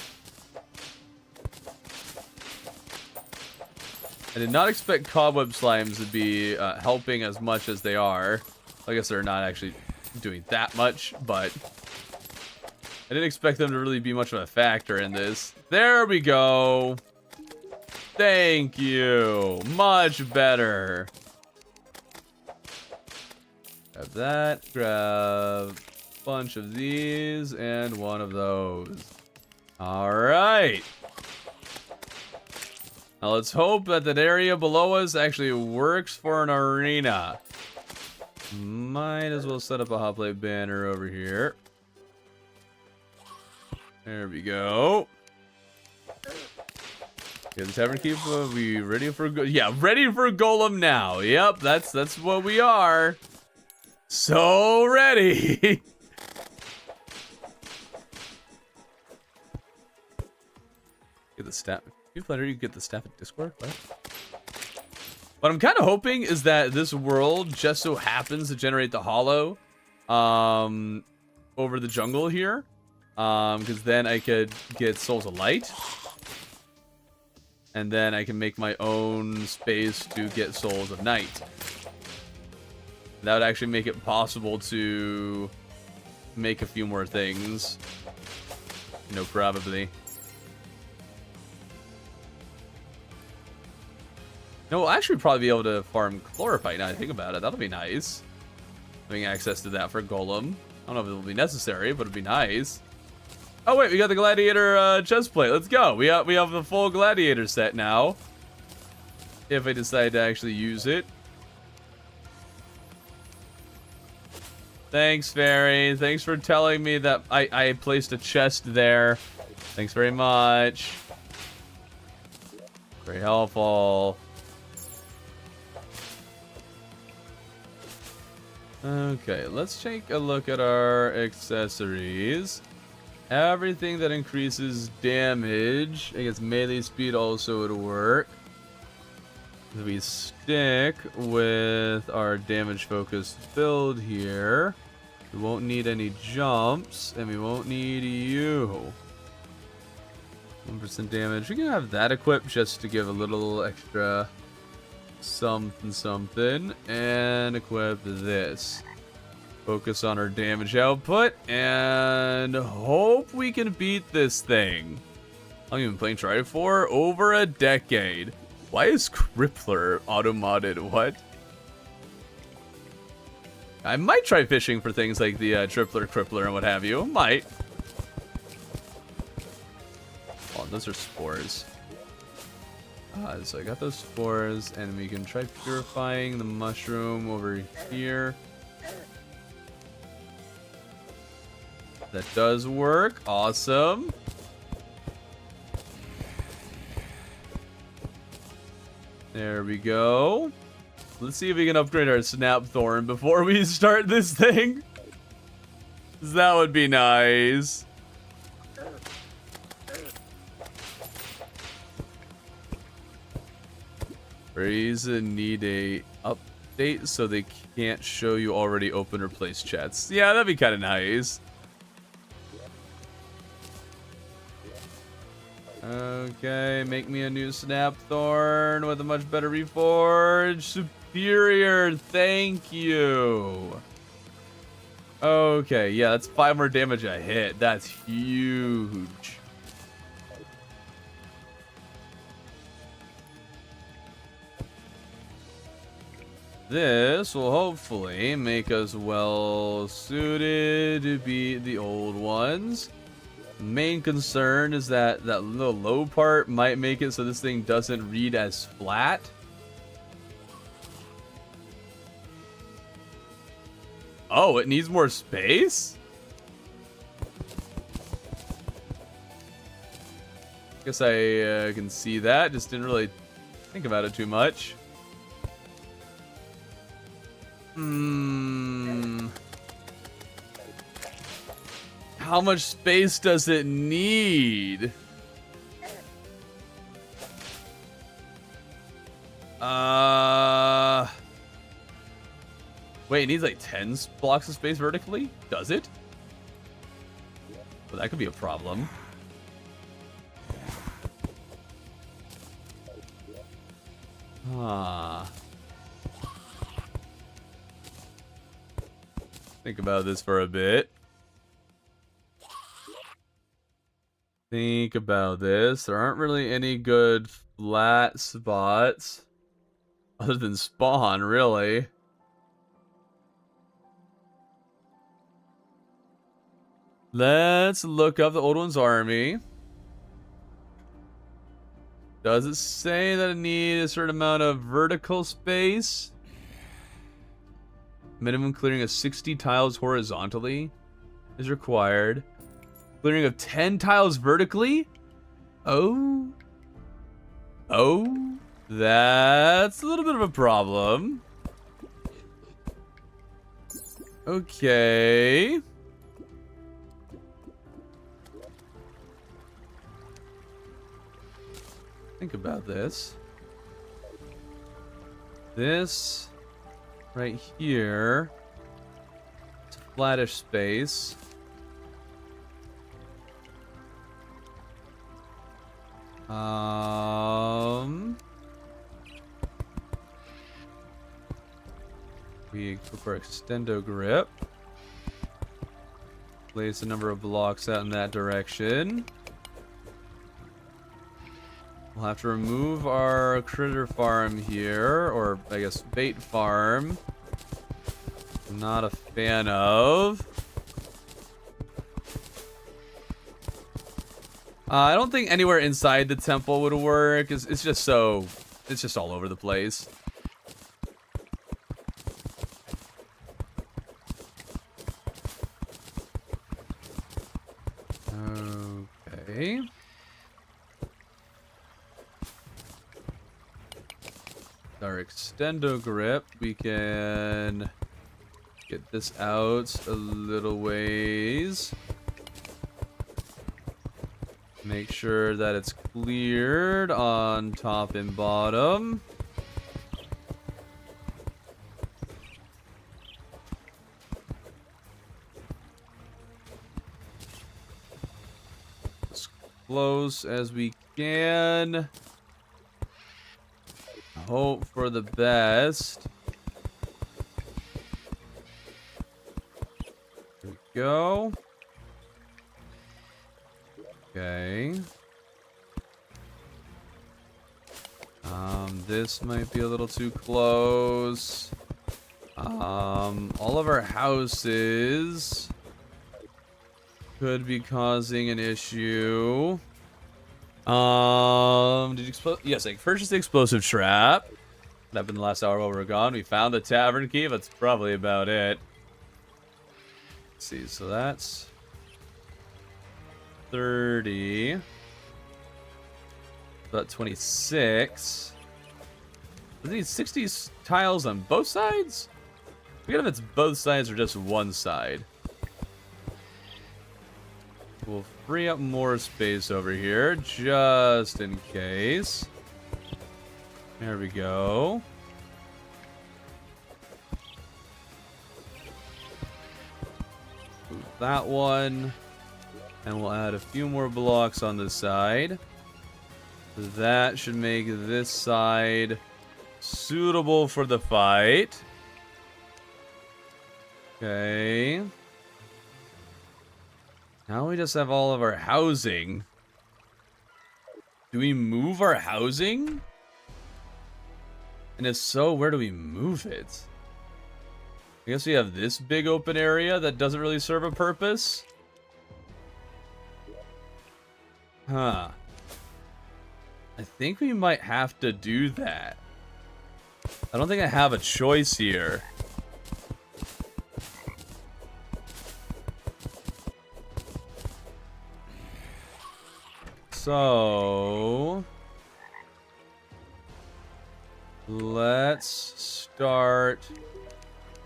I did not expect cobweb slimes to be helping as much as they are. I guess they're not actually doing that much, but I didn't expect them to really be much of a factor in this. There we go. Thank you. Much better. Grab that. Grab a bunch of these and one of those. All right. Now let's hope that that area below us actually works for an arena. Might as well set up a hot plate banner over here. There we go. Okay, the tavern keep. Are we ready for? Yeah, ready for golem now. Yep, that's what we are. So ready. Get the staff. You get the staff at Discord. What I'm kind of hoping is that this world just so happens to generate the hollow over the jungle here, because then I could get Souls of Light. And then I can make my own space to get Souls of Night. That would actually make it possible to make a few more things. You know, probably. No, we'll actually probably be able to farm Chlorophyte now I think about it. That'll be nice. Having access to that for Golem. I don't know if it'll be necessary, but it'd be nice. Oh wait, we got the Gladiator chest plate. Let's go. We have the full Gladiator set now. If I decide to actually use it. Thanks, Fairy. Thanks for telling me that I placed a chest there. Thanks very much. Very helpful. Okay, let's take a look at our accessories. Everything that increases damage, I guess melee speed also would work. If we stick with our damage focused build here, we won't need any jumps, and we won't need you. 1% damage. We can have that equipped just to give a little extra something, and equip this. Focus on our damage output, and hope we can beat this thing. I've been playing Terraria for over a decade. Why is Crippler auto-modded? What? I might try fishing for things like the Tripler, Crippler, and what have you. Might. Oh, those are spores. So I got those spores, and we can try purifying the mushroom over here. That does work. Awesome. There we go. Let's see if we can upgrade our Snap Thorn before we start this thing. That would be nice. Reason need a update so they can't show you already open or placed chats. Yeah, that'd be kind of nice. Okay, make me a new Snapthorn with a much better reforge. Superior, thank you. Okay, yeah, that's 5 more damage a hit. That's huge. This will hopefully make us well suited to beat the old ones. Main concern is that that little low part might make it so this thing doesn't read as flat. Oh, it needs more space? Guess I can see that. Just didn't really think about it too much. How much space does it need? Wait, it needs like 10 blocks of space vertically? Does it? Well, that could be a problem. Think about this for a bit. Think about this. There aren't really any good flat spots other than spawn, really. Let's look up the old one's army. Does it say that it needs a certain amount of vertical space? Minimum clearing of 60 tiles horizontally is required. Clearing of 10 tiles vertically? Oh, that's a little bit of a problem. Okay. Think about this. This right here. It's a flattish space. We equip our extendo grip. Place a number of blocks out in that direction. We'll have to remove our critter farm here, or I guess bait farm. Not a fan of. I don't think anywhere inside the temple would work. It's just so, it's just all over the place. Okay. Our extendo grip, we can get this out a little ways. Make sure that it's cleared on top and bottom. As close as we can. Hope for the best. There we go. Okay. This might be a little too close. All of our houses could be causing an issue. Did you explode? Yes, I purchased the explosive trap. That happened the last hour while we were gone. We found the tavern key. That's probably about it. Let's see, so that's 30. About 26. Does it need 60 tiles on both sides? Forget if it's both sides or just one side. We'll free up more space over here, just in case. There we go. Move that one. And we'll add a few more blocks on this side. That should make this side suitable for the fight. Okay. Now we just have all of our housing. Do we move our housing? And if so, where do we move it? I guess we have this big open area that doesn't really serve a purpose. Huh. I think we might have to do that. I don't think I have a choice here. So let's start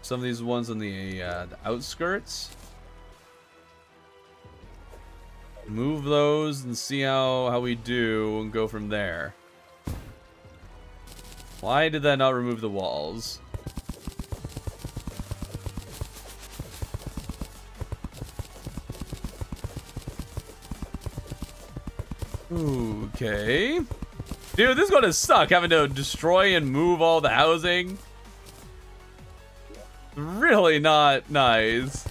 some of these ones on the outskirts. Move those and see how we do and go from there. Why did that not remove the walls? Okay. Dude, this is gonna suck, having to destroy and move all the housing. Really not nice.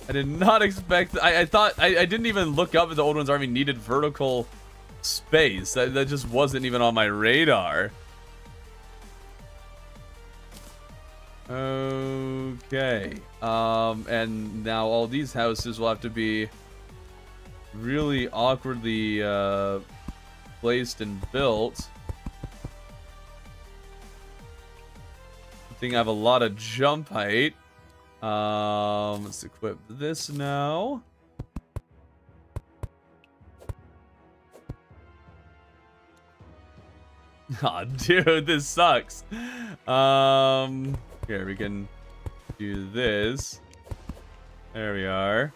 I did not expect... I thought... I didn't even look up if the Old One's Army needed vertical space. That just wasn't even on my radar. Okay. And now all these houses will have to be really awkwardly placed and built. I think I have a lot of jump height. Let's equip this now. Aw, dude, this sucks. Here, we can do this. There we are.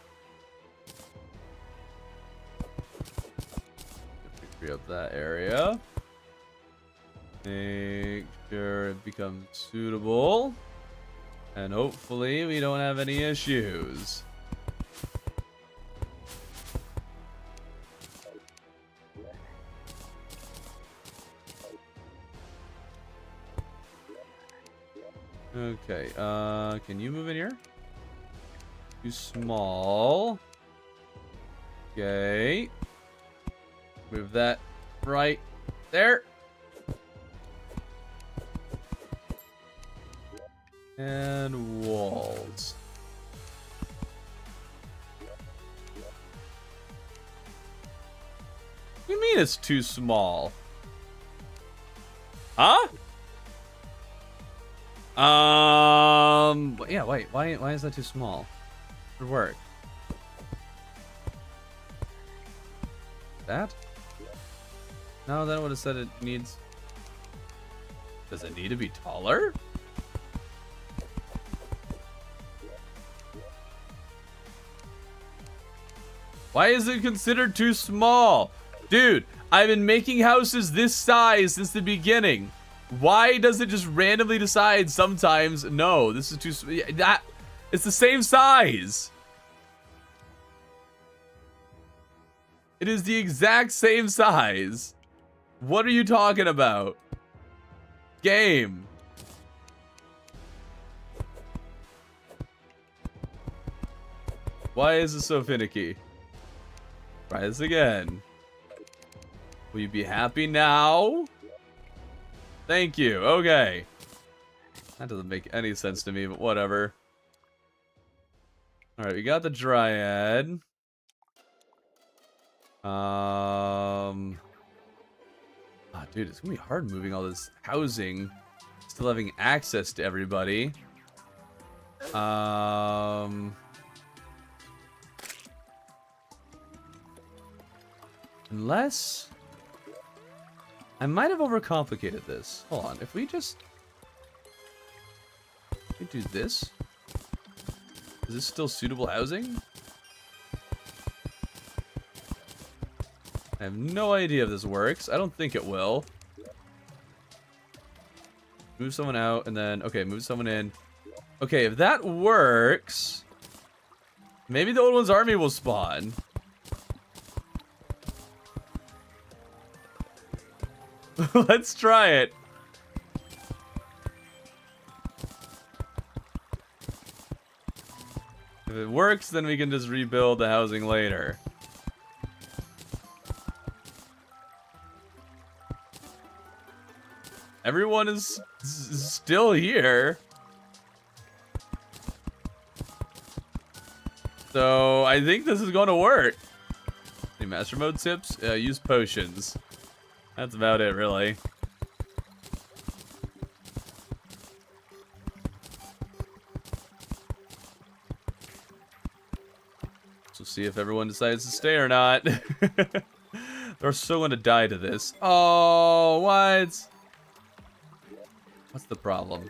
Free up that area. Make sure it becomes suitable. And hopefully we don't have any issues. Okay, can you move in here? Too small. Okay. Move that right there. And walls. What do you mean it's too small? Huh? Yeah, wait, why is that too small? It would work. That? No, that would have said it needs... Does it need to be taller? Why is it considered too small? Dude, I've been making houses this size since the beginning. Why does it just randomly decide sometimes, no, this is too... That, it's the same size. It is the exact same size. What are you talking about? Game. Why is it so finicky? Try this again. Will you be happy now? Thank you. Okay. That doesn't make any sense to me, but whatever. Alright, we got the Dryad. Dude, it's gonna be hard moving all this housing. Still having access to everybody. Unless... I might have overcomplicated this. Hold on, if we just... we do this? Is this still suitable housing? I have no idea if this works. I don't think it will. Move someone out and then... okay, move someone in. Okay, if that works... maybe the Old One's Army will spawn. Let's try it. If it works, then we can just rebuild the housing later. Everyone is still here. So I think this is going to work. Any master mode tips? Use potions. That's about it, really. So see if everyone decides to stay or not. They're still going to die to this. Oh, what? What's the problem?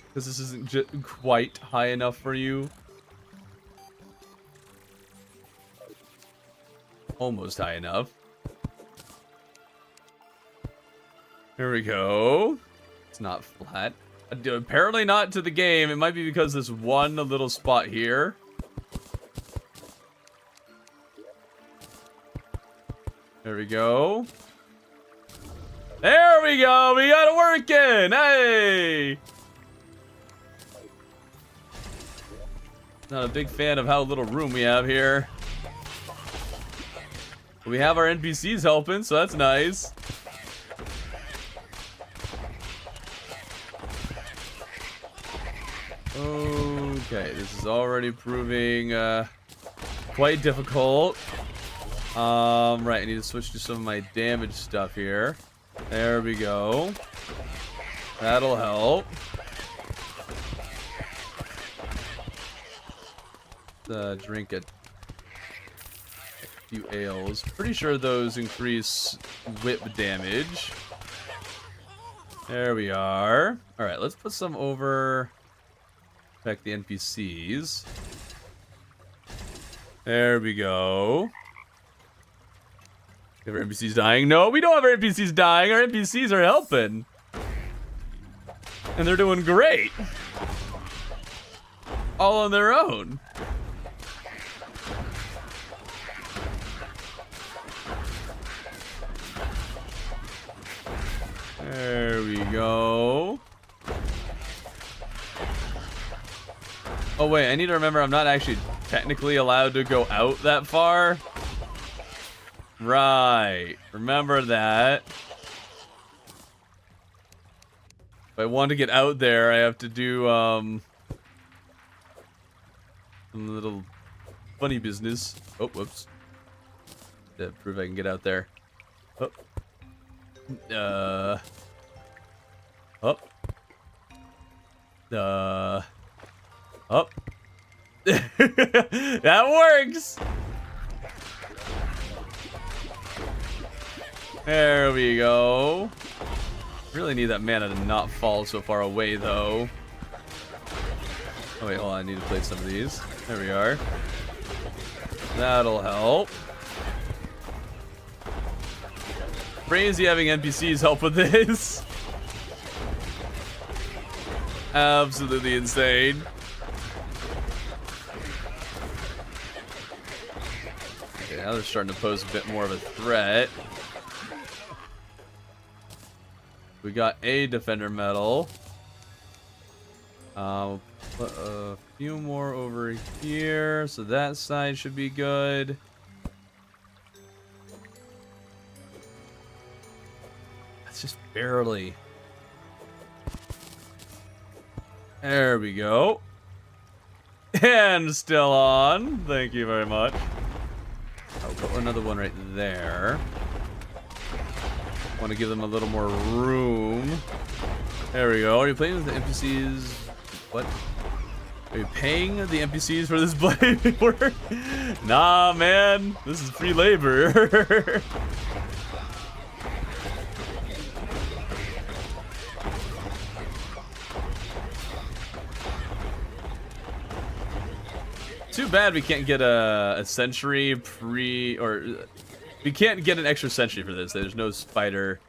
Because this isn't quite high enough for you. Almost high enough. Here we go. It's not flat. Apparently not to the game. It might be because this one little spot here. There we go. There we go. We got it working. Hey. Not a big fan of how little room we have here. We have our NPCs helping, so that's nice. Okay, this is already proving quite difficult. Right, I need to switch to some of my damage stuff here. There we go. That'll help. Drink a few ales. Pretty sure those increase whip damage. There we are. Alright, let's put some over. Affect the NPCs. There we go. Have our NPCs dying? No, we don't have our NPCs dying. Our NPCs are helping. And they're doing great. All on their own. There we go. Oh wait, I need to remember I'm not actually technically allowed to go out that far. Right. Remember that. If I want to get out there, I have to do some little funny business. Oh, whoops. To prove I can get out there. Oh. Up. Up. That works. There we go. Really need that mana to not fall so far away, though. Oh, wait, hold on. I need to place some of these. There we are. That'll help. Crazy having NPCs help with this. Absolutely insane. Okay, now they're starting to pose a bit more of a threat. We got a defender medal. Put a few more over here, so that side should be good. That's just barely. There we go. And still on. Thank you very much. I'll put another one right there. Want to give them a little more room. There we go. Are you playing with the NPCs? What? Are you paying the NPCs for this blade work? Nah, man. This is free labor. Too bad we can't get a century we can't get an extra century for this. There's no spider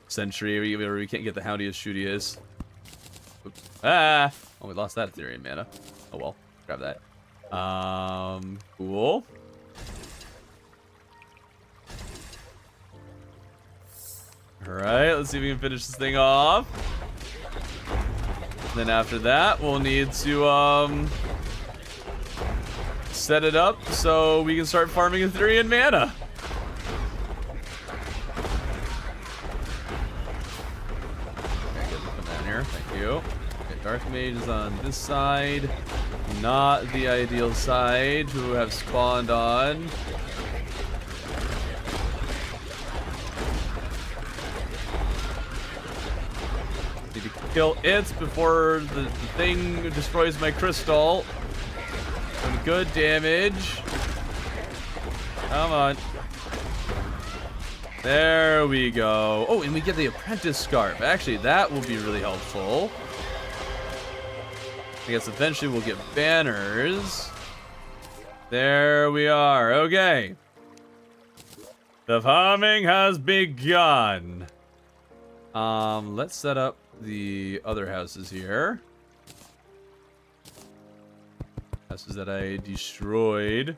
century. We can't get the Houndius Shootius. Oops. Ah! Oh, we lost that Ethereum mana. Oh well. Grab that. Cool. Alright, let's see if we can finish this thing off. Then after that, we'll need to set it up so we can start farming Ethereum mana. Okay, get the down here. Thank you. Okay, Dark Mage is on this side. Not the ideal side to have spawned on. Need to kill it before the thing destroys my crystal. Some good damage. Come on. There we go. Oh, and we get the Apprentice Scarf. Actually, that will be really helpful. I guess eventually we'll get banners. There we are. Okay. The farming has begun. Let's set up the other houses here. Houses that I destroyed.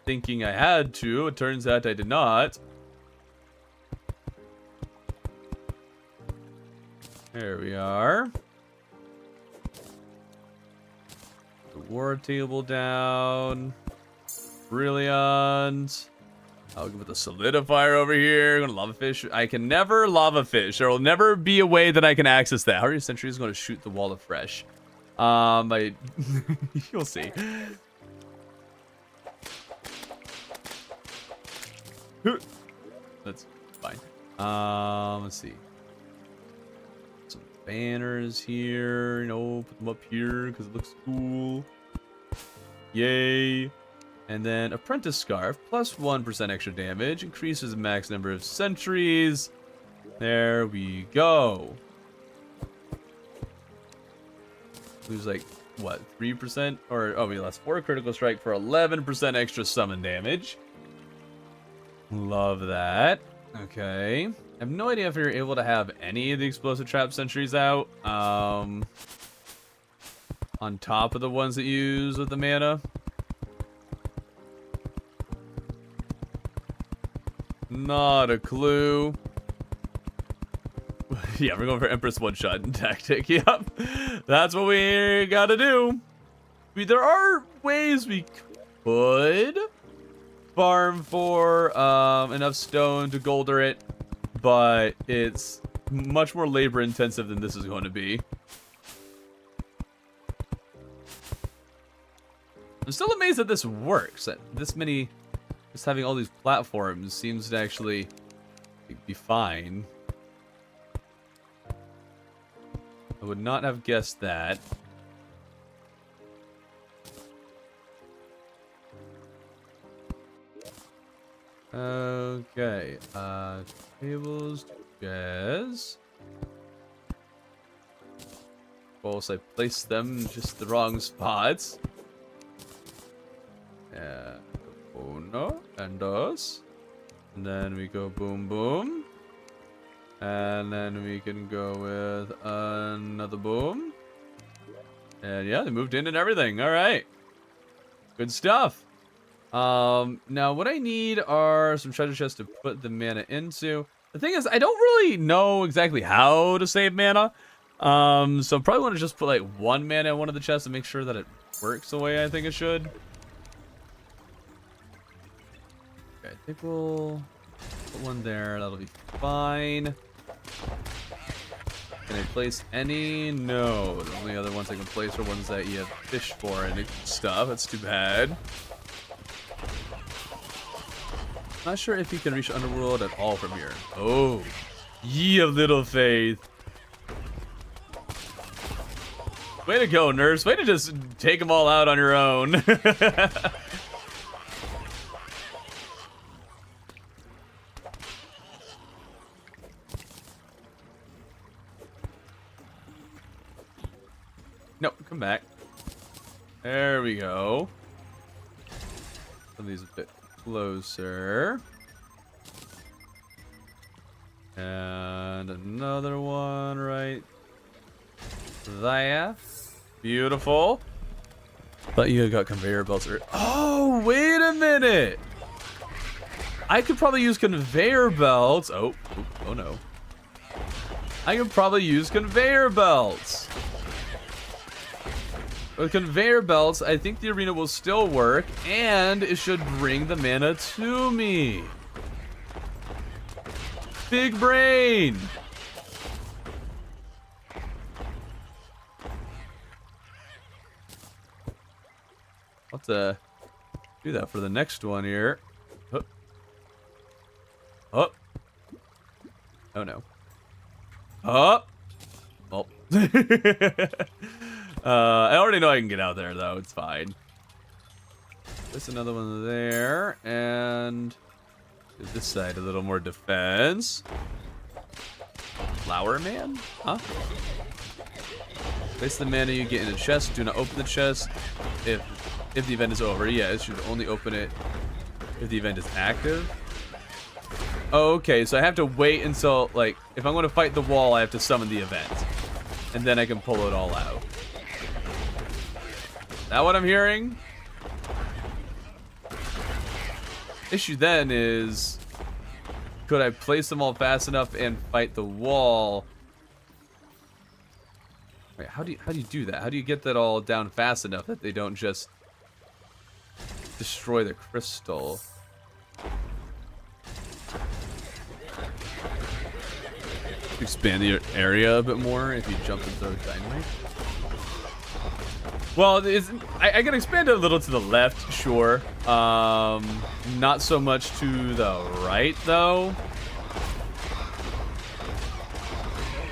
Thinking I had to. It turns out I did not. There we are. The war table down. Brilliant. I'll go with the solidifier over here. Gonna lava fish. I can never lava fish. There will never be a way that I can access that. How are you centuries going to shoot the wall of fresh? You'll see. That's fine. Let's see. Some banners here. You know, put them up here because it looks cool. Yay. And then Apprentice Scarf, plus 1% extra damage. Increases the max number of centuries. There we go. Lose like, what, 3%? Or, oh, we lost 4 critical strike for 11% extra summon damage. Love that. Okay. I have no idea if you're able to have any of the explosive trap sentries out. On top of the ones that you use with the mana. Not a clue. Yeah, we're going for Empress one-shot tactic. Yep. That's what we gotta do. I mean, there are ways we could farm for enough stone to golder it, but it's much more labor intensive than this is going to be. I'm still amazed that this works. That this many, just having all these platforms seems to actually be fine. I would not have guessed that. Okay, tables, yes. Both I placed them in just the wrong spots. Uno and dos. And then we go boom boom. And then we can go with another boom. And yeah, they moved in and everything. All right. Good stuff. Now what I need are some treasure chests to put the mana into. The thing is, I don't really know exactly how to save mana. So I probably want to just put like 1 mana in one of the chests to make sure that it works the way I think it should. Okay, I think we'll put one there. That'll be fine. Can I place any? No. The only other ones I can place are ones that you have fish for and stuff. That's too bad. Not sure if you can reach Underworld at all from here. Oh, ye of little faith. Way to go, nerds. Way to just take them all out on your own. No, come back. There we go. Some of these a bit closer. And another one right there. Beautiful. But you got conveyor belts. Oh, wait a minute. I could probably use conveyor belts. Oh no. I could probably use conveyor belts. With conveyor belts, I think the arena will still work, and it should bring the mana to me. Big brain. I'll have to do that for the next one here. Oh. Oh no. Oh. Oh. I already know I can get out there though. It's fine. There's another one there, and this side a little more defense. Flower man? Huh? Place the mana you get in a chest. Do not open the chest if the event is over. Yeah, it should only open it if the event is active. Okay, so I have to wait until, like, if I'm going to fight the wall, I have to summon the event. And then I can pull it all out. Is that what I'm hearing? Issue then is, could I place them all fast enough and fight the wall? Wait, how do you do that? How do you get that all down fast enough that they don't just destroy the crystal? Expand the area a bit more if you jump and throw dynamite. Well, I can expand it a little to the left, sure. Not so much to the right, though.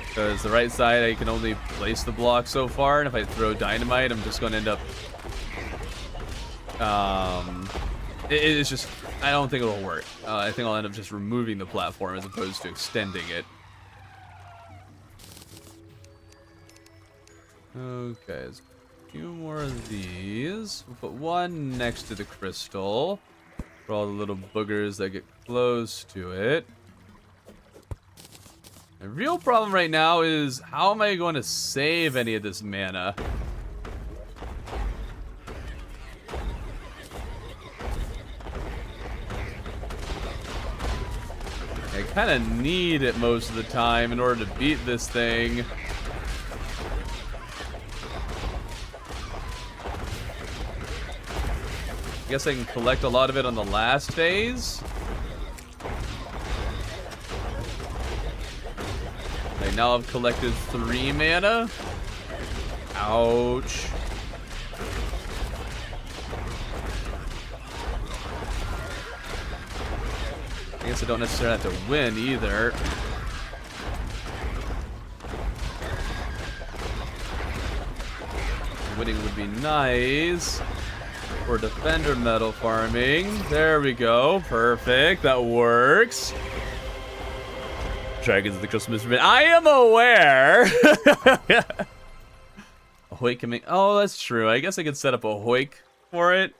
Because the right side, I can only place the block so far, and if I throw dynamite, I'm just going to end up... it's just... I don't think it'll work. I think I'll end up just removing the platform as opposed to extending it. Okay, there's a few more of these. We'll put one next to the crystal for all the little boogers that get close to it. The real problem right now is, how am I going to save any of this mana? I kind of need it most of the time in order to beat this thing. I guess I can collect a lot of it on the last phase. Okay, now I've collected 3 mana. Ouch. I guess I don't necessarily have to win either. Winning would be nice. For defender metal farming. There we go. Perfect. That works. Dragons of the Crystal Mystery. I am aware. Ahoy can make... Oh, that's true. I guess I could set up a Ahoy for it.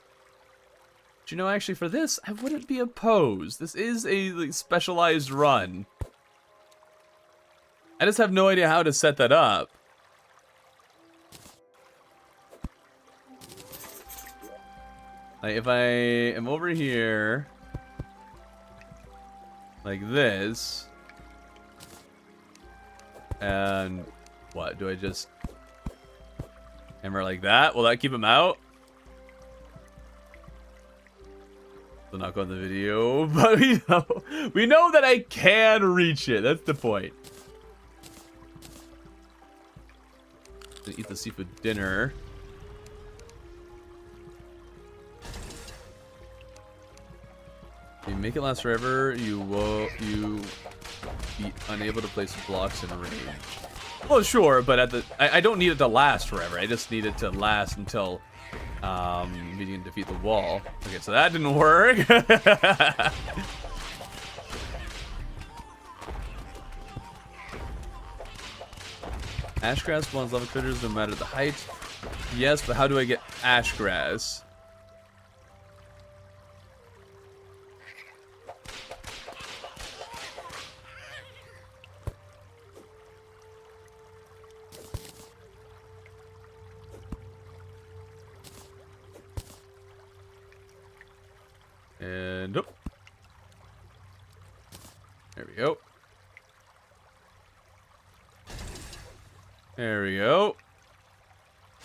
But you know, actually, for this, I wouldn't be opposed. This is a like, specialized run. I just have no idea how to set that up. Like, if I am over here, like this, and what, do I just hammer like that? Will that keep him out? Will not go in the video, but we know that I can reach it. That's the point. Gonna eat the seafood dinner. If you make it last forever, you be unable to place blocks in range. Well, sure, but I don't need it to last forever. I just need it to last until we can defeat the wall. Okay, so that didn't work. Ashgrass spawns lava critters no matter the height. Yes, but how do I get Ashgrass? And oh. There we go.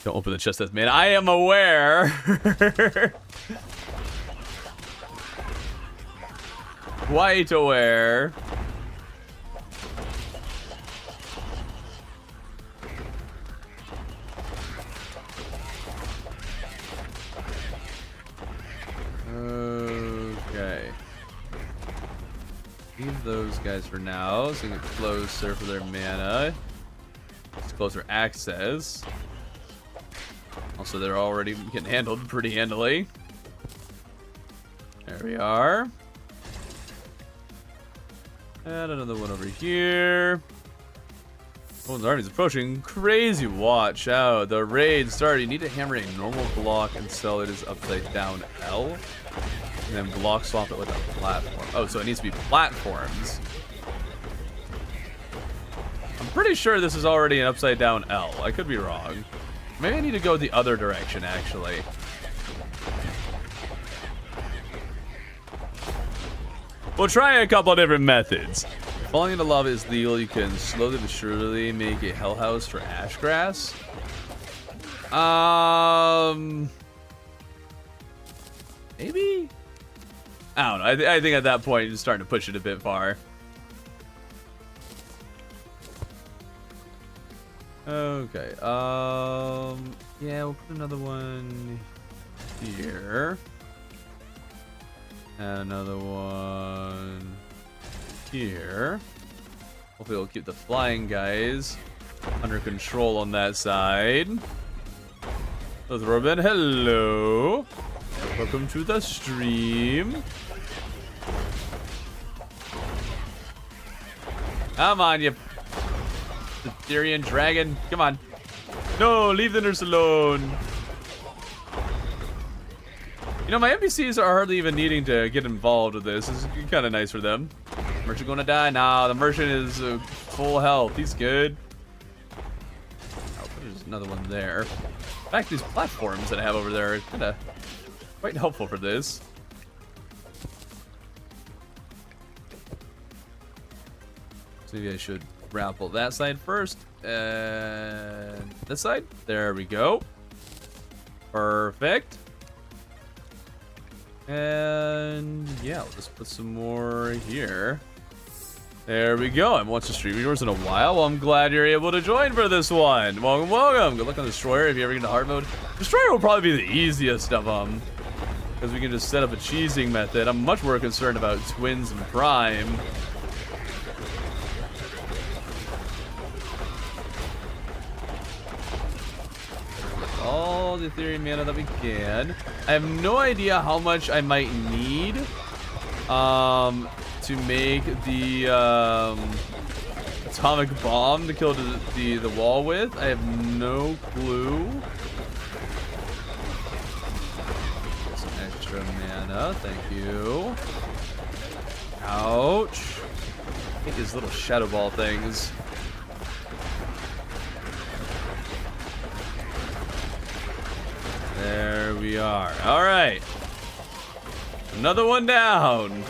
Don't open the chest, man. I am aware. Quite aware. Okay. Leave those guys for now, so we can get closer for their mana. It's closer access. Also, they're already getting handled pretty handily. There we are. And another one over here. One's army's approaching. Crazy, watch out. The raid started. You need to hammer a normal block until it is upside down L. And then block swap it with a platform. Oh, so it needs to be platforms. I'm pretty sure this is already an upside down L. I could be wrong. Maybe I need to go the other direction, actually. We'll try a couple different methods. Falling into lava is legal. You can slowly but surely make a hell house for ashgrass. Maybe? I don't know. I think at that point, you're just starting to push it a bit far. Okay. Yeah, we'll put another one here. And another one here. Hopefully we'll keep the flying guys under control on that side. So Robin, hello. Welcome to the stream. Come on, you Terraria dragon. Come on. No, leave the nurse alone. You know, my NPCs are hardly even needing to get involved with this. It's kind of nice for them. Merchant gonna die? Nah, the merchant is full health. He's good. Oh, there's another one there. In fact, these platforms that I have over there are kind of quite helpful for this. So maybe I should grapple that side first. And this side. There we go. Perfect. And yeah, let's put some more here. There we go. I haven't watched a stream of yours in a while. Well, I'm glad you're able to join for this one. Welcome, welcome. Good luck on Destroyer if you ever get into hard mode. Destroyer will probably be the easiest of them, because we can just set up a cheesing method. I'm much more concerned about twins and prime. All the Ethereum mana that we can. I have no idea how much I might need to make the atomic bomb to kill the wall with. I have no clue. Some extra mana, thank you. Ouch. I hate these little shadow ball things. There we are. All right. Another one down.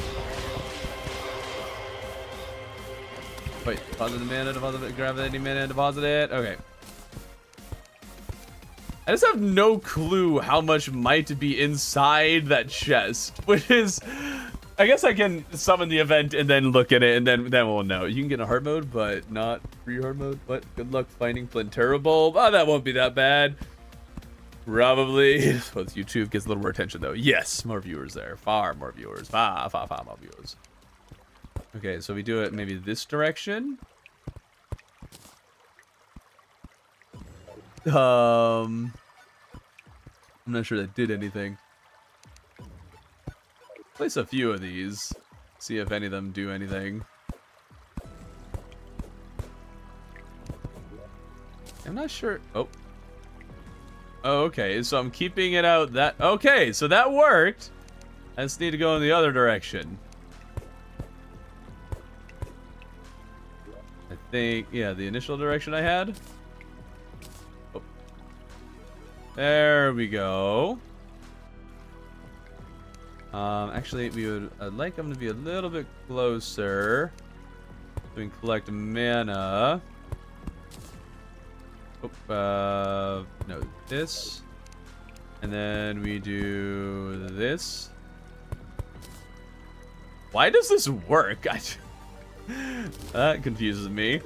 Wait, deposit the mana, deposit it, grab any mana, deposit it. Okay. I just have no clue how much might be inside that chest, which is, I guess I can summon the event and then look at it, and then we'll know. You can get a hard mode, but not free hard mode. But good luck finding Flint Terrible. Oh, that won't be that bad. Probably. Well, YouTube gets a little more attention, though. Yes, more viewers there. Far more viewers. Far more viewers. Okay, so we do it maybe this direction. I'm not sure that did anything. Place a few of these. See if any of them do anything. I'm not sure. Oh. Oh, okay, so I'm keeping it out that... Okay, so that worked. I just need to go in the other direction. I think, yeah, the initial direction I had. Oh. There we go. Actually, I'd like them to be a little bit closer. So we can collect mana. No, this. And then we do this. Why does this work? That confuses me.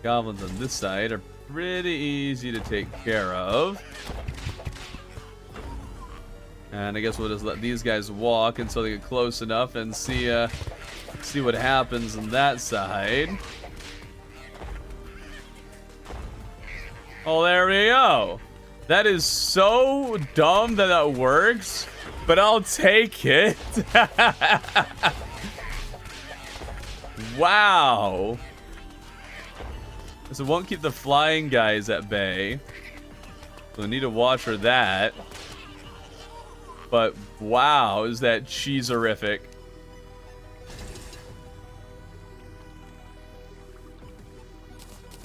Goblins on this side are pretty easy to take care of. And I guess we'll just let these guys walk until they get close enough and see what happens on that side. Oh, there we go. That is so dumb that that works, but I'll take it. Wow. So it won't keep the flying guys at bay. So I need to watch for that. But wow, is that cheese-erific.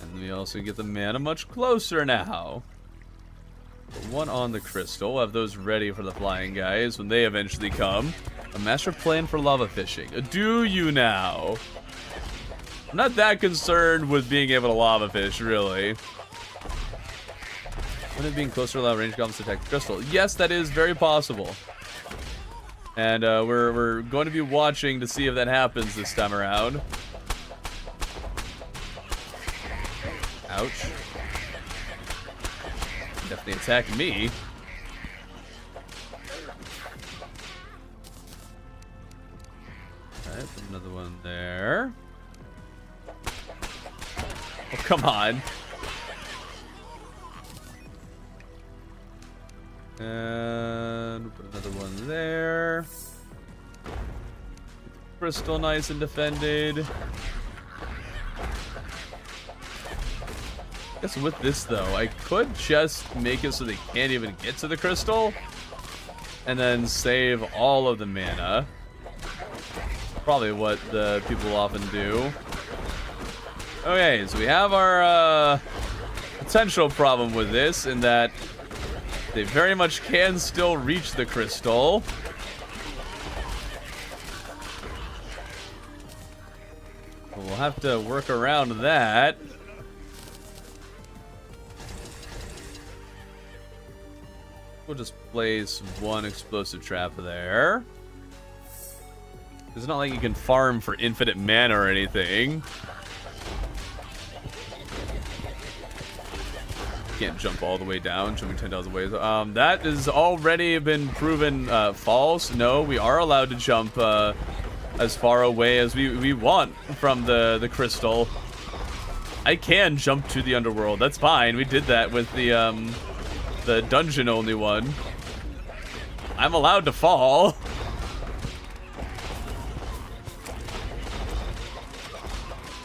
And we also get the mana much closer now. Put one on the crystal. We'll have those ready for the flying guys when they eventually come. A master plan for lava fishing. Do you now? I'm not that concerned with being able to lava fish, really. Wouldn't it being closer to allow range goblins to attack the crystal? Yes, that is very possible. And we're going to be watching to see if that happens this time around. Ouch. Definitely attacking me. Alright, put another one there. Oh, come on. And put another one there. Crystal nice and defended. I guess with this though, I could just make it so they can't even get to the crystal. And then save all of the mana. Probably what the people often do. Okay, so we have our potential problem with this in that they very much can still reach the crystal. We'll have to work around that. We'll just place one explosive trap there. It's not like you can farm for infinite mana or anything. Can't jump all the way down, jumping 10,000 ways. That has already been proven false. No, we are allowed to jump as far away as we want from the crystal. I can jump to the underworld. That's fine. We did that with the dungeon only one. I'm allowed to fall.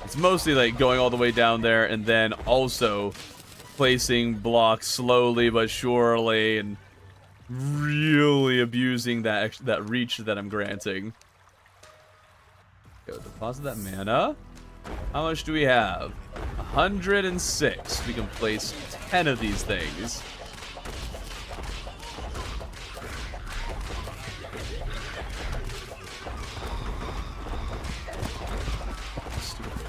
It's mostly like going all the way down there and then also placing blocks slowly but surely and really abusing that reach that I'm granting. Go deposit that mana. How much do we have? 106. We can place 10 of these things.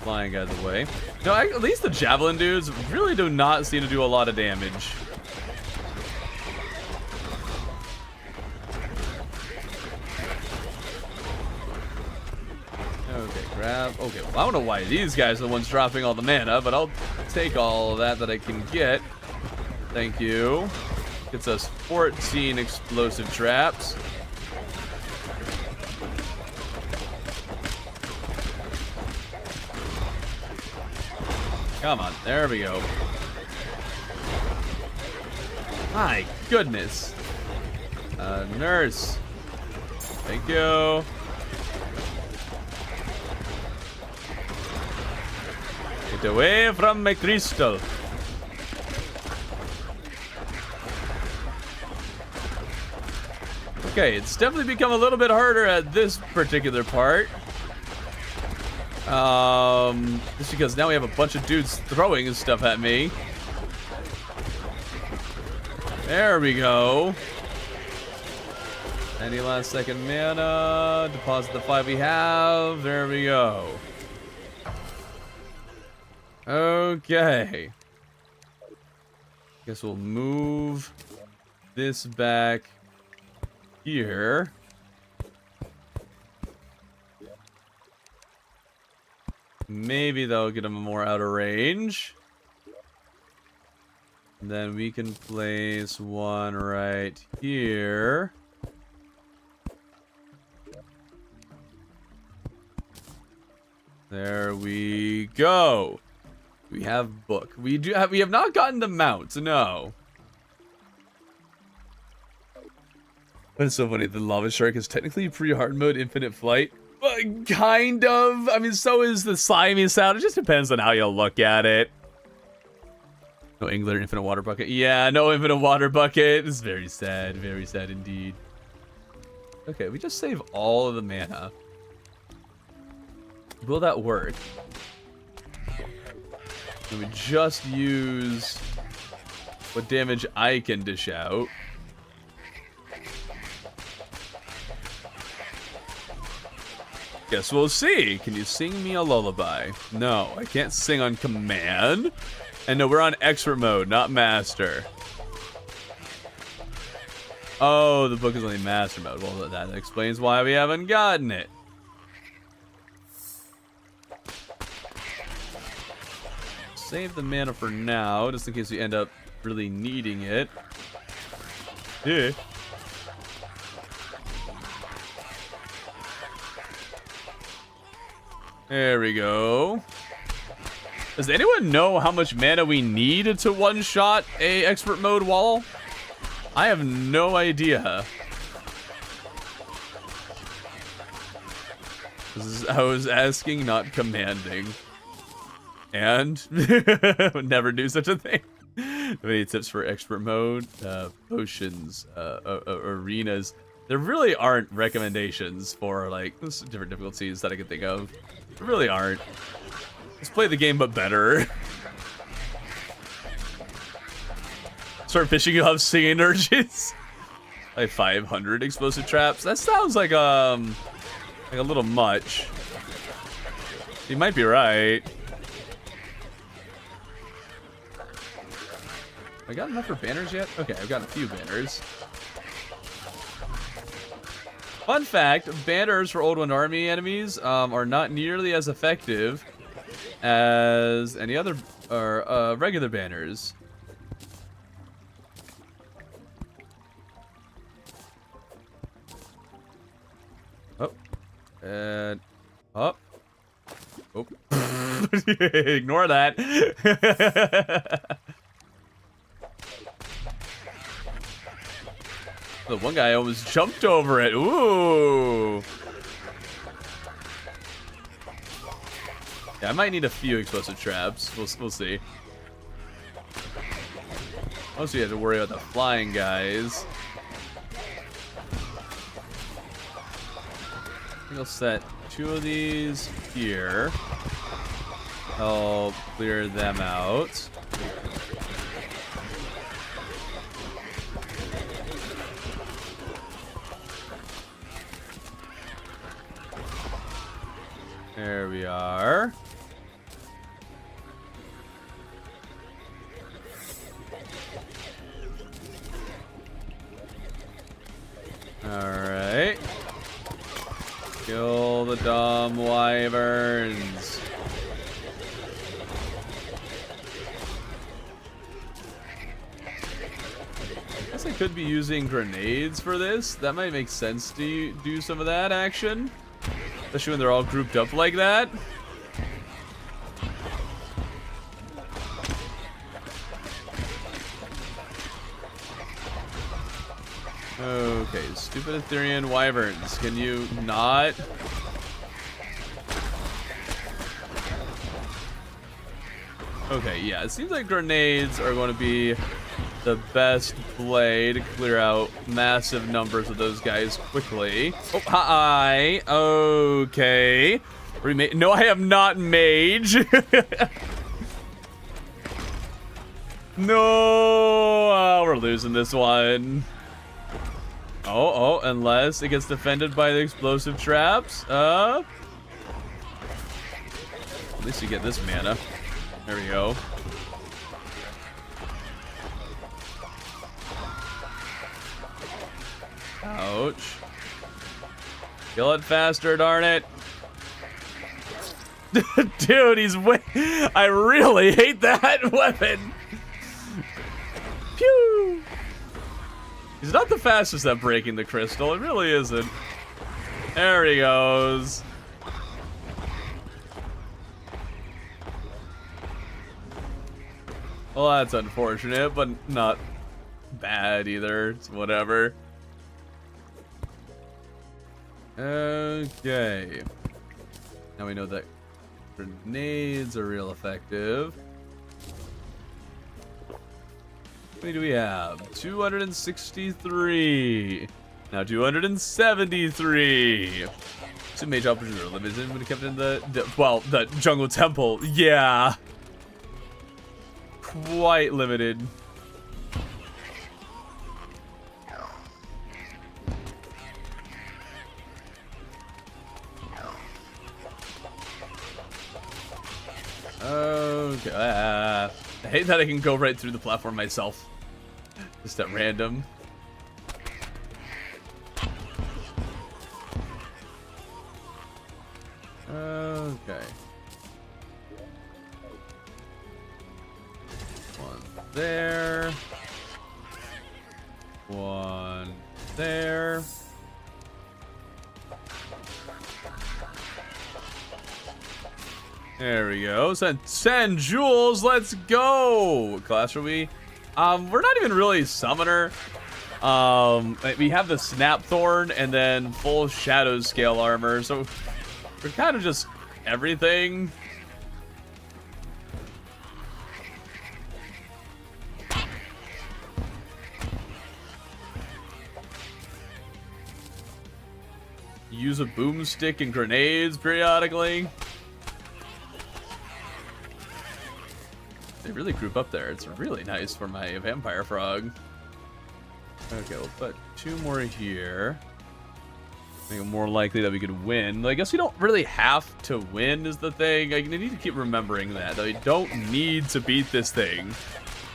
Flying out of the way. No, at least the javelin dudes really do not seem to do a lot of damage. Okay, grab. Okay, well, I don't know why these guys are the ones dropping all the mana, but I'll take all of that I can get. Thank you. Gets us 14 explosive traps. Come on, there we go. My goodness. Nurse. Thank you. Get away from my crystal. Okay, it's definitely become a little bit harder at this particular part. Just because now we have a bunch of dudes throwing stuff at me. There we go. Any last second mana. Deposit the 5 we have. There we go. Okay. Guess we'll move this back here. Maybe that'll get him more out of range. And then we can place one right here. There we go. We have book. We have not gotten the mount, no. But it's so funny, the lava shark is technically pre-hard mode infinite flight. But kind of. I mean, so is the slimy sound. It just depends on how you look at it. No angler, infinite water bucket. Yeah, no infinite water bucket. It's very sad indeed. Okay, we just save all of the mana. Will that work? Can we just use what damage I can dish out? Guess we'll see. Can you sing me a lullaby? No, I can't sing on command. And no, we're on expert mode, not master. Oh, the book is only master mode. Well, that explains why we haven't gotten it. Save the mana for now, just in case we end up really needing it. Yeah. There we go. Does anyone know how much mana we need to one-shot a expert mode wall? I have no idea. I was asking, not commanding. And would never do such a thing. Any tips for expert mode? Potions, arenas. There really aren't recommendations for like different difficulties that I can think of. There really aren't. Just play the game, but better. Start fishing, you'll have singing urges. Like 500 explosive traps. That sounds like a little much. You might be right. I got enough for banners yet? Okay, I've got a few banners. Fun fact, banners for Old One Army enemies are not nearly as effective as any other regular banners. Oh. And up. Oh. Ignore that. The one guy almost jumped over it. Ooh. Yeah, I might need a few explosive traps. We'll see. Mostly you have to worry about the flying guys. I think I'll set 2 of these here. I'll clear them out. There we are. Alright. Kill the dumb wyverns. I guess I could be using grenades for this. That might make sense to do some of that action. Especially when they're all grouped up like that. Okay, stupid Etherean wyverns. Can you not? Okay, yeah, it seems like grenades are going to be the best play to clear out massive numbers of those guys quickly. Oh, hi. Okay. No, I have not mage. No, we're losing this one. Oh, unless it gets defended by the explosive traps. At least you get this mana. There we go. Ouch. Kill it faster, darn it. Dude, he's way... I really hate that weapon. Pew! He's not the fastest at breaking the crystal. It really isn't. There he goes. Well, that's unfortunate, but not bad either. It's whatever. Okay. Now we know that grenades are real effective. How many do we have? 263. Now 273. Two major operations are limited when kept in the jungle temple. Yeah. Quite limited. Okay. I hate that I can go right through the platform myself. Just at random. Okay. One there. One there. There we go. Send jewels. Let's go. What class are we? We're not even really summoner. We have the snap thorn and then full shadow scale armor, so we're kind of just everything. Use a boomstick and grenades periodically. They really group up there. It's really nice for my vampire frog. Okay, we'll put two more here. Make it more likely that we could win. I guess we don't really have to win is the thing. I need to keep remembering that. I don't need to beat this thing.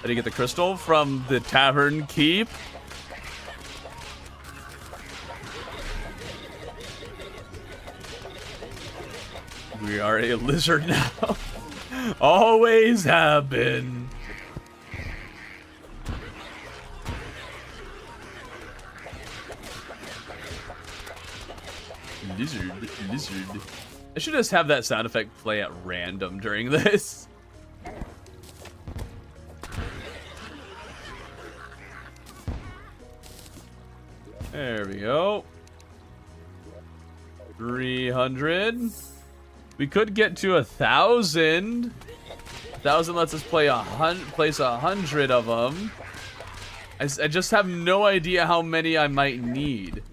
I did get the crystal from the tavern keep. We are a lizard now. Always have been. Lizard. I should just have that sound effect play at random during this. There we go. 300. We could get to 1,000. 1,000 lets us place 100 of them. I just have no idea how many I might need.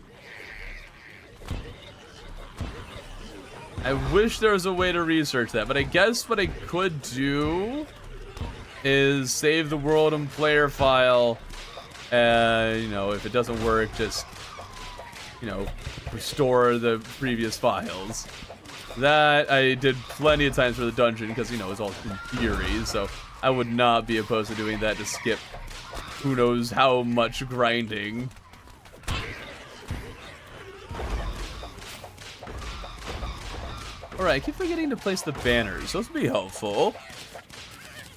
I wish there was a way to research that, but I guess what I could do is save the world and player file. You know, if it doesn't work, just, you know, restore the previous files. That I did plenty of times for the dungeon because, you know, it's all in theory, so I would not be opposed to doing that to skip who knows how much grinding. Alright, I keep forgetting to place the banners. Those would be helpful.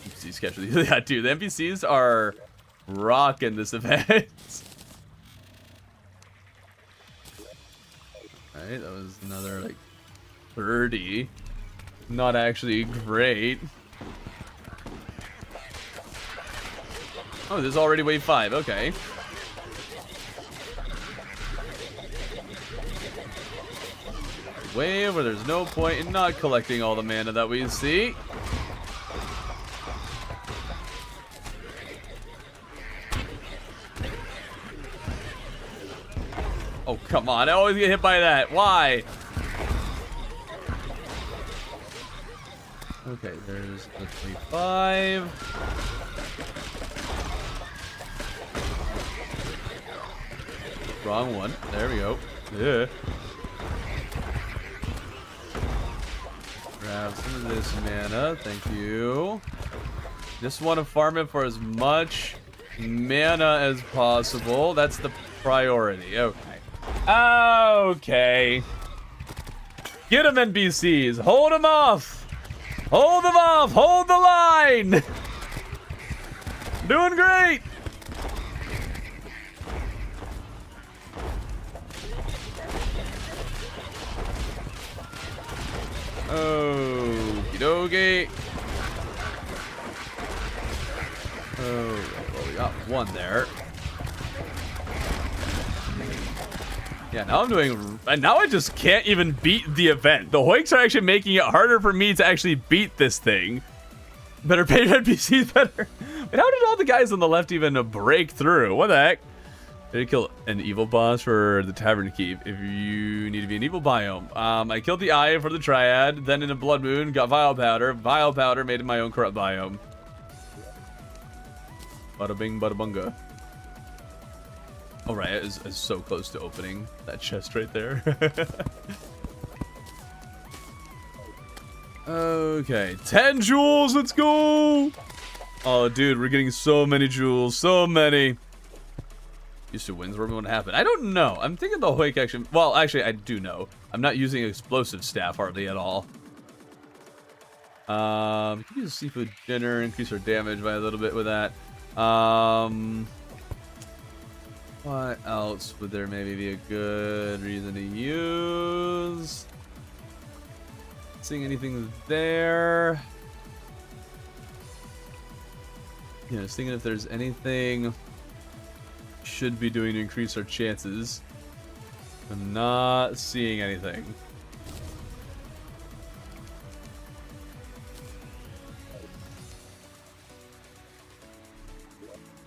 NPC schedule. Yeah, dude, the NPCs are rocking this event. Alright, that was another, like, 30. Not actually great. Oh, this is already wave 5. Okay. Wave where there's no point in not collecting all the mana that we see. Oh, come on. I always get hit by that. Why? Okay, there's the 25. Wrong one. There we go. Yeah. Grab some of this mana. Thank you. Just want to farm it for as much mana as possible. That's the priority. Okay. Okay. Get them, NPCs. Hold them off. Hold them off. Hold the line. Doing great. Okie dokie. Oh, well, we got one there. Yeah, now I'm doing... And now I just can't even beat the event. The Hoiks are actually making it harder for me to actually beat this thing. Better pay your NPCs better. And how did all the guys on the left even break through? What the heck? Did I kill an evil boss for the Tavern Keep? If you need to be an evil biome. I killed the Eye for the Triad. Then in a Blood Moon, got Vile Powder. Vile Powder made it my own corrupt biome. Bada bing, bada bunga. Alright, is so close to opening that chest right there. Okay, 10 jewels, let's go! Oh, dude, we're getting so many jewels, so many. Used to wins, where would happen? I don't know. I'm thinking the Hoik action. Well, actually, I do know. I'm not using explosive staff hardly at all. We can use a seafood dinner, increase our damage by a little bit with that. What else would there maybe be a good reason to use? Seeing anything there? Yeah, just thinking if there's anything should be doing to increase our chances. I'm not seeing anything.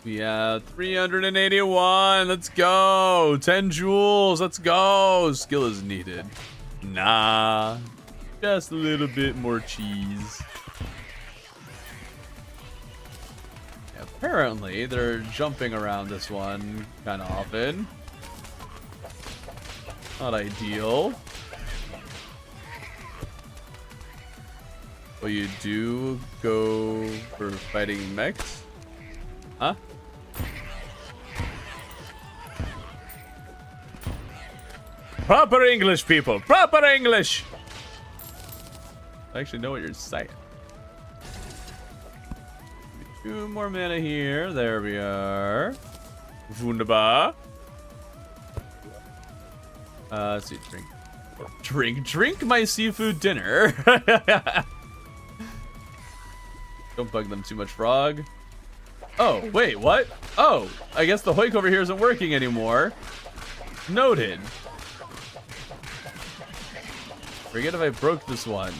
We have 381. Let's go. 10 jewels. Let's go. Skill is needed. Nah. Just a little bit more cheese. Yeah, apparently, they're jumping around this one kind of often. Not ideal. But you do go for fighting mechs? Huh? Proper English, people. Proper English. I actually know what you're saying. 2 more mana here. There we are. Wunderbar. Let's see. Drink my seafood dinner. Don't bug them too much, frog. Oh, wait, what? Oh, I guess the Hoik over here isn't working anymore. Noted. Forget if I broke this one.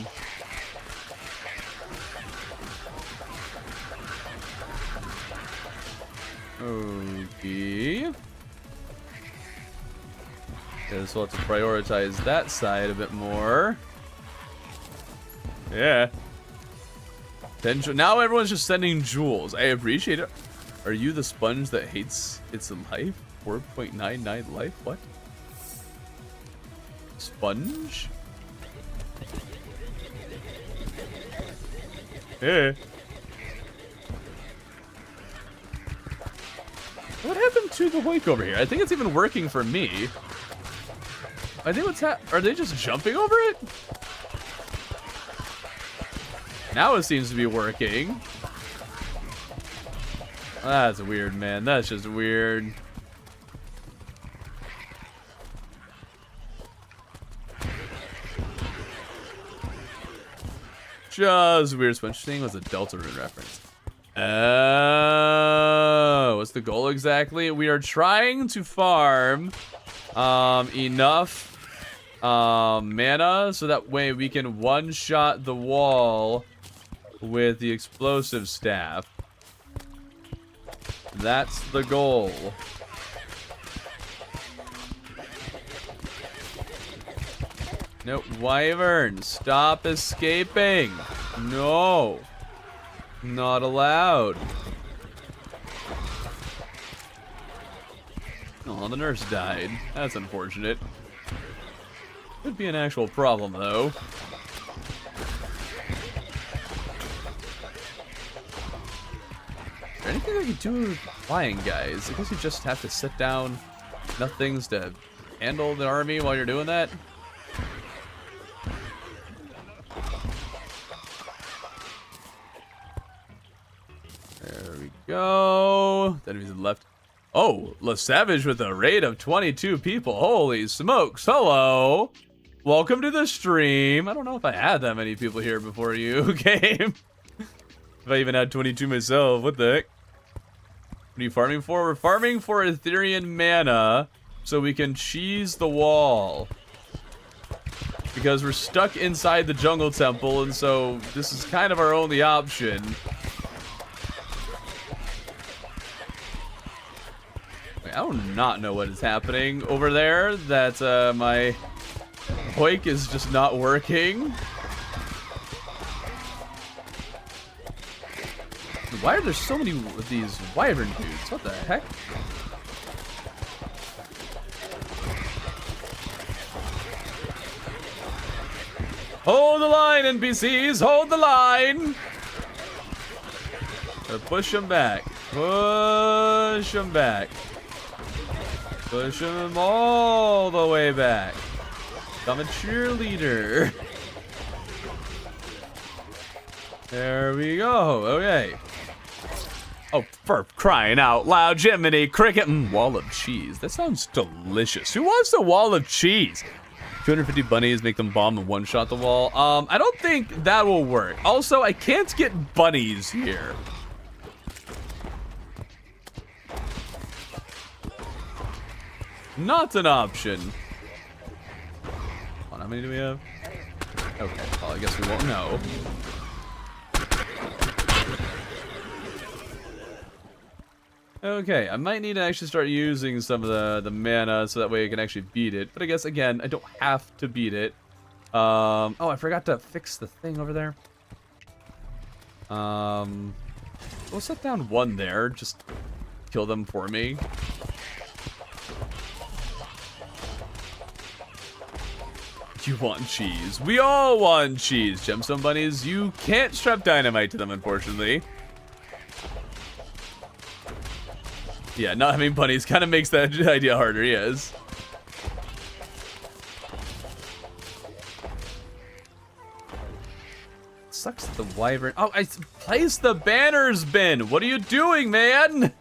Okay. Guess we'll have to prioritize that side a bit more. Yeah. Now everyone's just sending jewels. I appreciate it. Are you the sponge that hates its life? 4.99 life? What? Sponge? Yeah. What happened to the Hoik over here? I think it's even working for me. I think are they just jumping over it? Now it seems to be working. That's weird, man. That's just weird. Just weird. Sponge thing was a Deltarune reference. Oh, what's the goal exactly? We are trying to farm enough mana so that way we can one-shot the wall with the explosive staff. That's the goal. Nope, Wyvern, stop escaping. No. Not allowed. Oh, the nurse died. That's unfortunate. Could be an actual problem, though. anything I can do with flying guys? I guess you just have to sit down, enough things to handle the army while you're doing that. There we go. The enemies left. Oh, La Savage with a raid of 22 people. Holy smokes. Hello. Welcome to the stream. I don't know if I had that many people here before you came. If I even had 22 myself. What the heck? What are you farming for? We're farming for Ethereum mana so we can cheese the wall. Because we're stuck inside the jungle temple, and so this is kind of our only option. I do not know what is happening over there. That my hoik is just not working. Why are there so many of these wyvern dudes? What the heck? Hold the line, NPCs! Hold the line! Push them back. Push them back. Push them all the way back. I'm a cheerleader. There we go. Okay. Oh, for crying out loud, Jiminy Cricket. Wall of cheese. That sounds delicious. Who wants a wall of cheese? 250 bunnies, make them bomb and one-shot the wall. I don't think that will work. Also, I can't get bunnies here. Not an option. Hold on, how many do we have? Okay, well, I guess we won't know. Okay, I might need to actually start using some of the mana so that way I can actually beat it. But I guess, again, I don't have to beat it. Oh, I forgot to fix the thing over there. We'll set down one there. Just kill them for me. You want cheese. We all want cheese, gemstone bunnies. You can't strap dynamite to them, unfortunately. Yeah, not having bunnies kind of makes that idea harder, yes. Sucks that the wyvern... Oh, I placed the banners bin! What are you doing, man?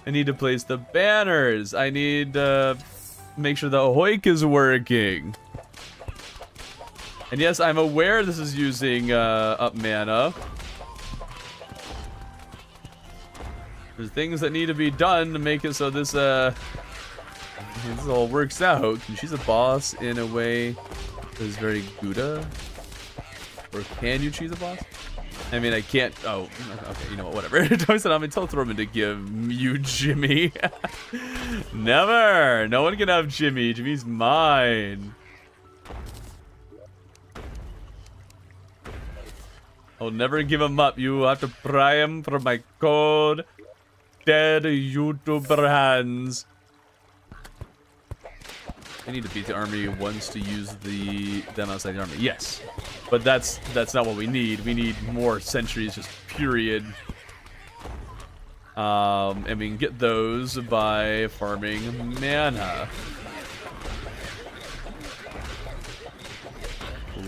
I need to place the banners. I need to make sure the hoik is working. And yes, I'm aware this is using up mana. There's things that need to be done to make it so this all works out. She's a boss in a way that is very Gouda. Or can you choose a boss? I mean, I can't. Oh, okay. You know what? Whatever. Don't say I'm until Thorman to give you Jimmy. Never. No one can have Jimmy. Jimmy's mine. I'll never give him up. You have to pry him from my cold, dead YouTuber hands. I need to beat the army once to use them outside the army. Yes, but that's not what we need. We need more sentries, just period. And we can get those by farming mana.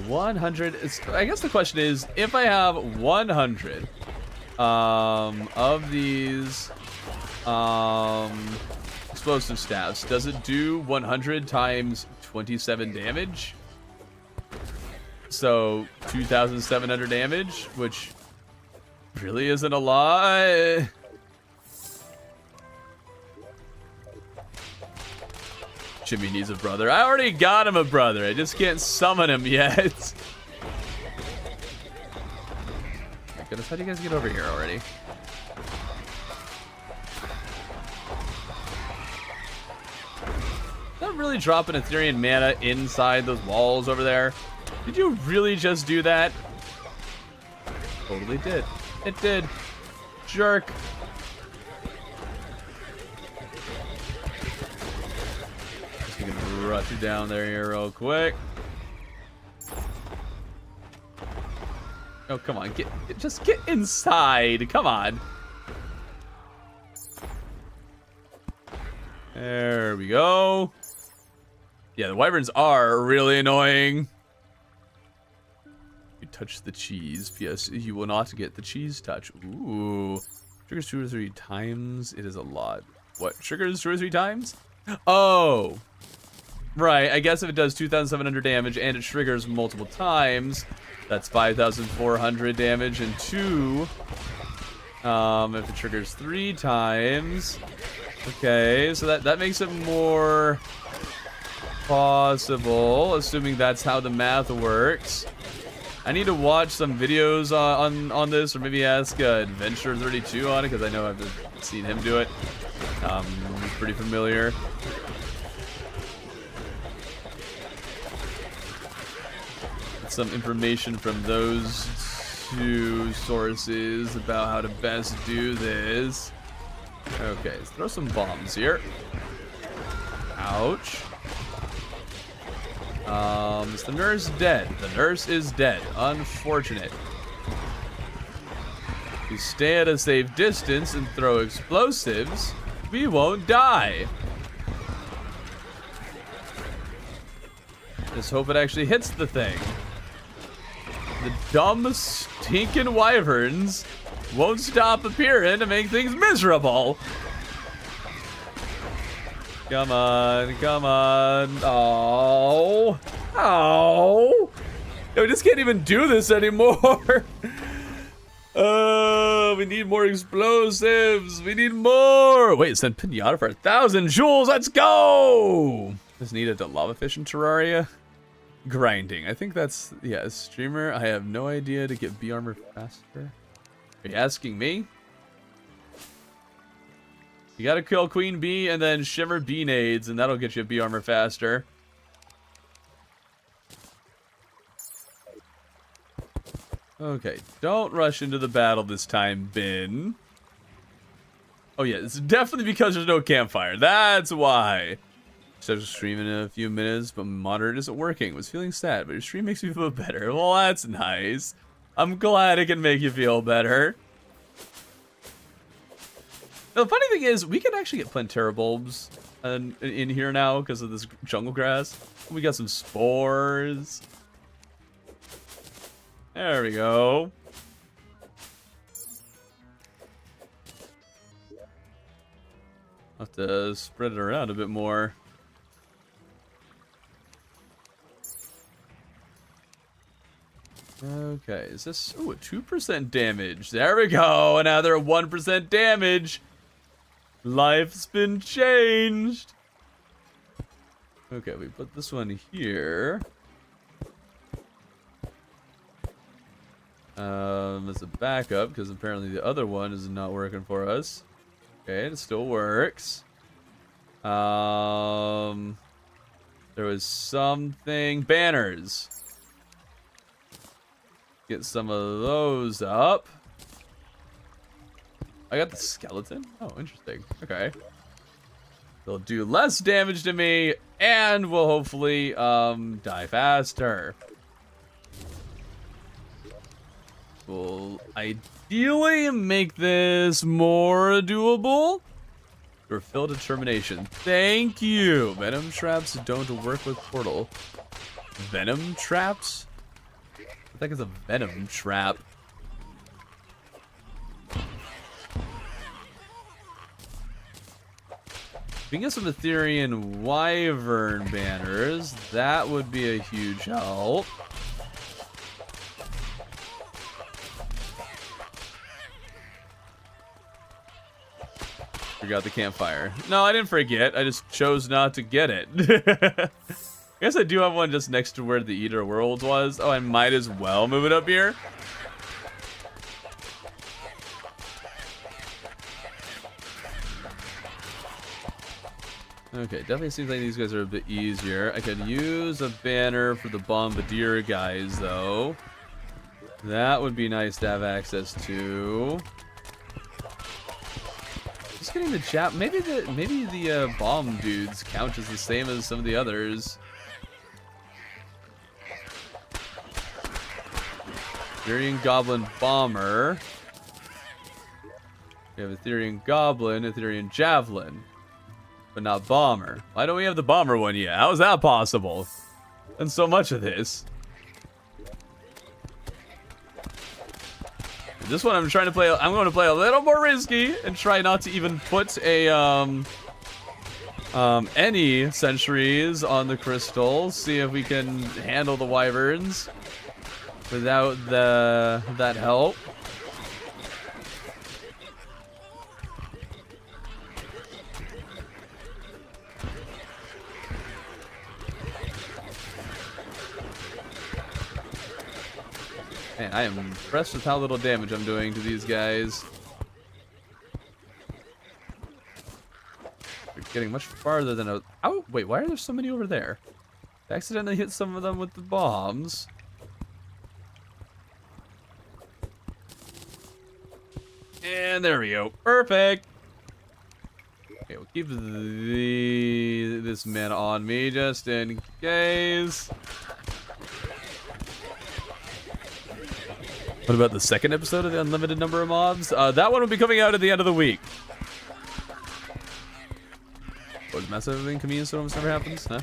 100 I guess the question is, if I have 100 of these explosive staffs, does it do 100 times 27 damage? So 2,700 damage, which really isn't a lot. Jimmy needs a brother. I already got him a brother. I just can't summon him yet. My goodness, how do you guys get over here already? Is that really dropping Ethereum mana inside those walls over there? Did you really just do that? Totally did. It did. Jerk. You can rush you down there here real quick. Oh, come on. Just get inside. Come on. There we go. Yeah, the wyverns are really annoying. You touch the cheese. P.S. You will not get the cheese touch. Ooh. Triggers 2 or 3 times. It is a lot. What? Triggers 2 or 3 times? Oh. Right. I guess if it does 2,700 damage and it triggers multiple times, that's 5,400 damage and 2. If it triggers 3 times. Okay, so that makes it more possible, assuming that's how the math works. I need to watch some videos on this, or maybe ask Adventure 32 on it, because I know I've seen him do it. He's pretty familiar. Some information from those 2 sources about how to best do this. Okay, let's throw some bombs here. Ouch. Is the nurse dead? The nurse is dead. Unfortunate. If we stay at a safe distance and throw explosives, we won't die. Just hope it actually hits the thing. The dumb, stinking wyverns won't stop appearing to make things miserable. Come on, come on. Oh. Oh. We just can't even do this anymore. We need more explosives. We need more. Wait, send pinata for 1,000 joules. Let's go. Just needed a lava fish in Terraria. Grinding. I think that's, yeah, streamer. I have no idea to get B armor faster. Are you asking me? You gotta kill Queen Bee and then Shimmer Bee nades, and that'll get you B armor faster. Okay, don't rush into the battle this time, Bin. Oh yeah, it's definitely because there's no campfire. That's why. Started streaming in a few minutes, but my monitor isn't working. Was feeling sad, but your stream makes me feel better. Well, that's nice. I'm glad it can make you feel better. Now, the funny thing is, we can actually get Plantera bulbs in here now because of this jungle grass. We got some spores. There we go. I'll have to spread it around a bit more. Okay, is this... Ooh, a 2% damage. There we go. Another 1% damage. Life's been changed. Okay, we put this one here. As a backup, because apparently the other one is not working for us. Okay, it still works. There was something... Banners. Get some of those up. I got the skeleton. Oh, interesting. Okay. They'll do less damage to me, and will hopefully die faster. We'll ideally make this more doable. Refill determination. Thank you. Venom traps don't work with portal. Venom traps? I think it's a venom trap. If we can get some Etherean Wyvern banners, that would be a huge help. Forgot the campfire. No, I didn't forget. I just chose not to get it. I guess I do have one just next to where the Eater World was. Oh, I might as well move it up here. Okay, definitely seems like these guys are a bit easier. I could use a banner for the Bombardier guys, though. That would be nice to have access to. Just getting the chat. Maybe the bomb dudes count as the same as some of the others. Etherean Goblin Bomber. We have Etherean Goblin, Etherean Javelin. but not bomber. Why don't we have the bomber one yet? How is that possible? And so much of this. This one I'm trying to play. I'm going to play a little more risky and try not to even put a any sentries on the crystals. See if we can handle the wyverns without that help. Man, I am impressed with how little damage I'm doing to these guys. They're getting much farther than I was. Oh, wait, why are there so many over there? I accidentally hit some of them with the bombs. And there we go. Perfect. Okay, we'll keep this man on me just in case. What about the second episode of the unlimited number of mobs? That one will be coming out at the end of the week. What, massive inconvenience when almost never happens? Huh?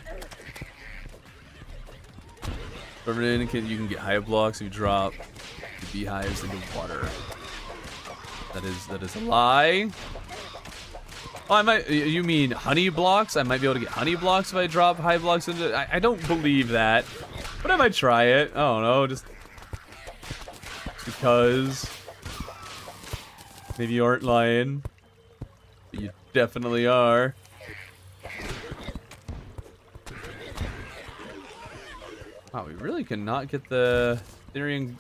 Permanent, you can get hive blocks if you drop the beehives into water. That is a lie. Oh, I might. You mean honey blocks? I might be able to get honey blocks if I drop hive blocks into. I don't believe that, but I might try it. I don't know, just because. Maybe you aren't lying, but you definitely are. Wow, we really cannot get the Therian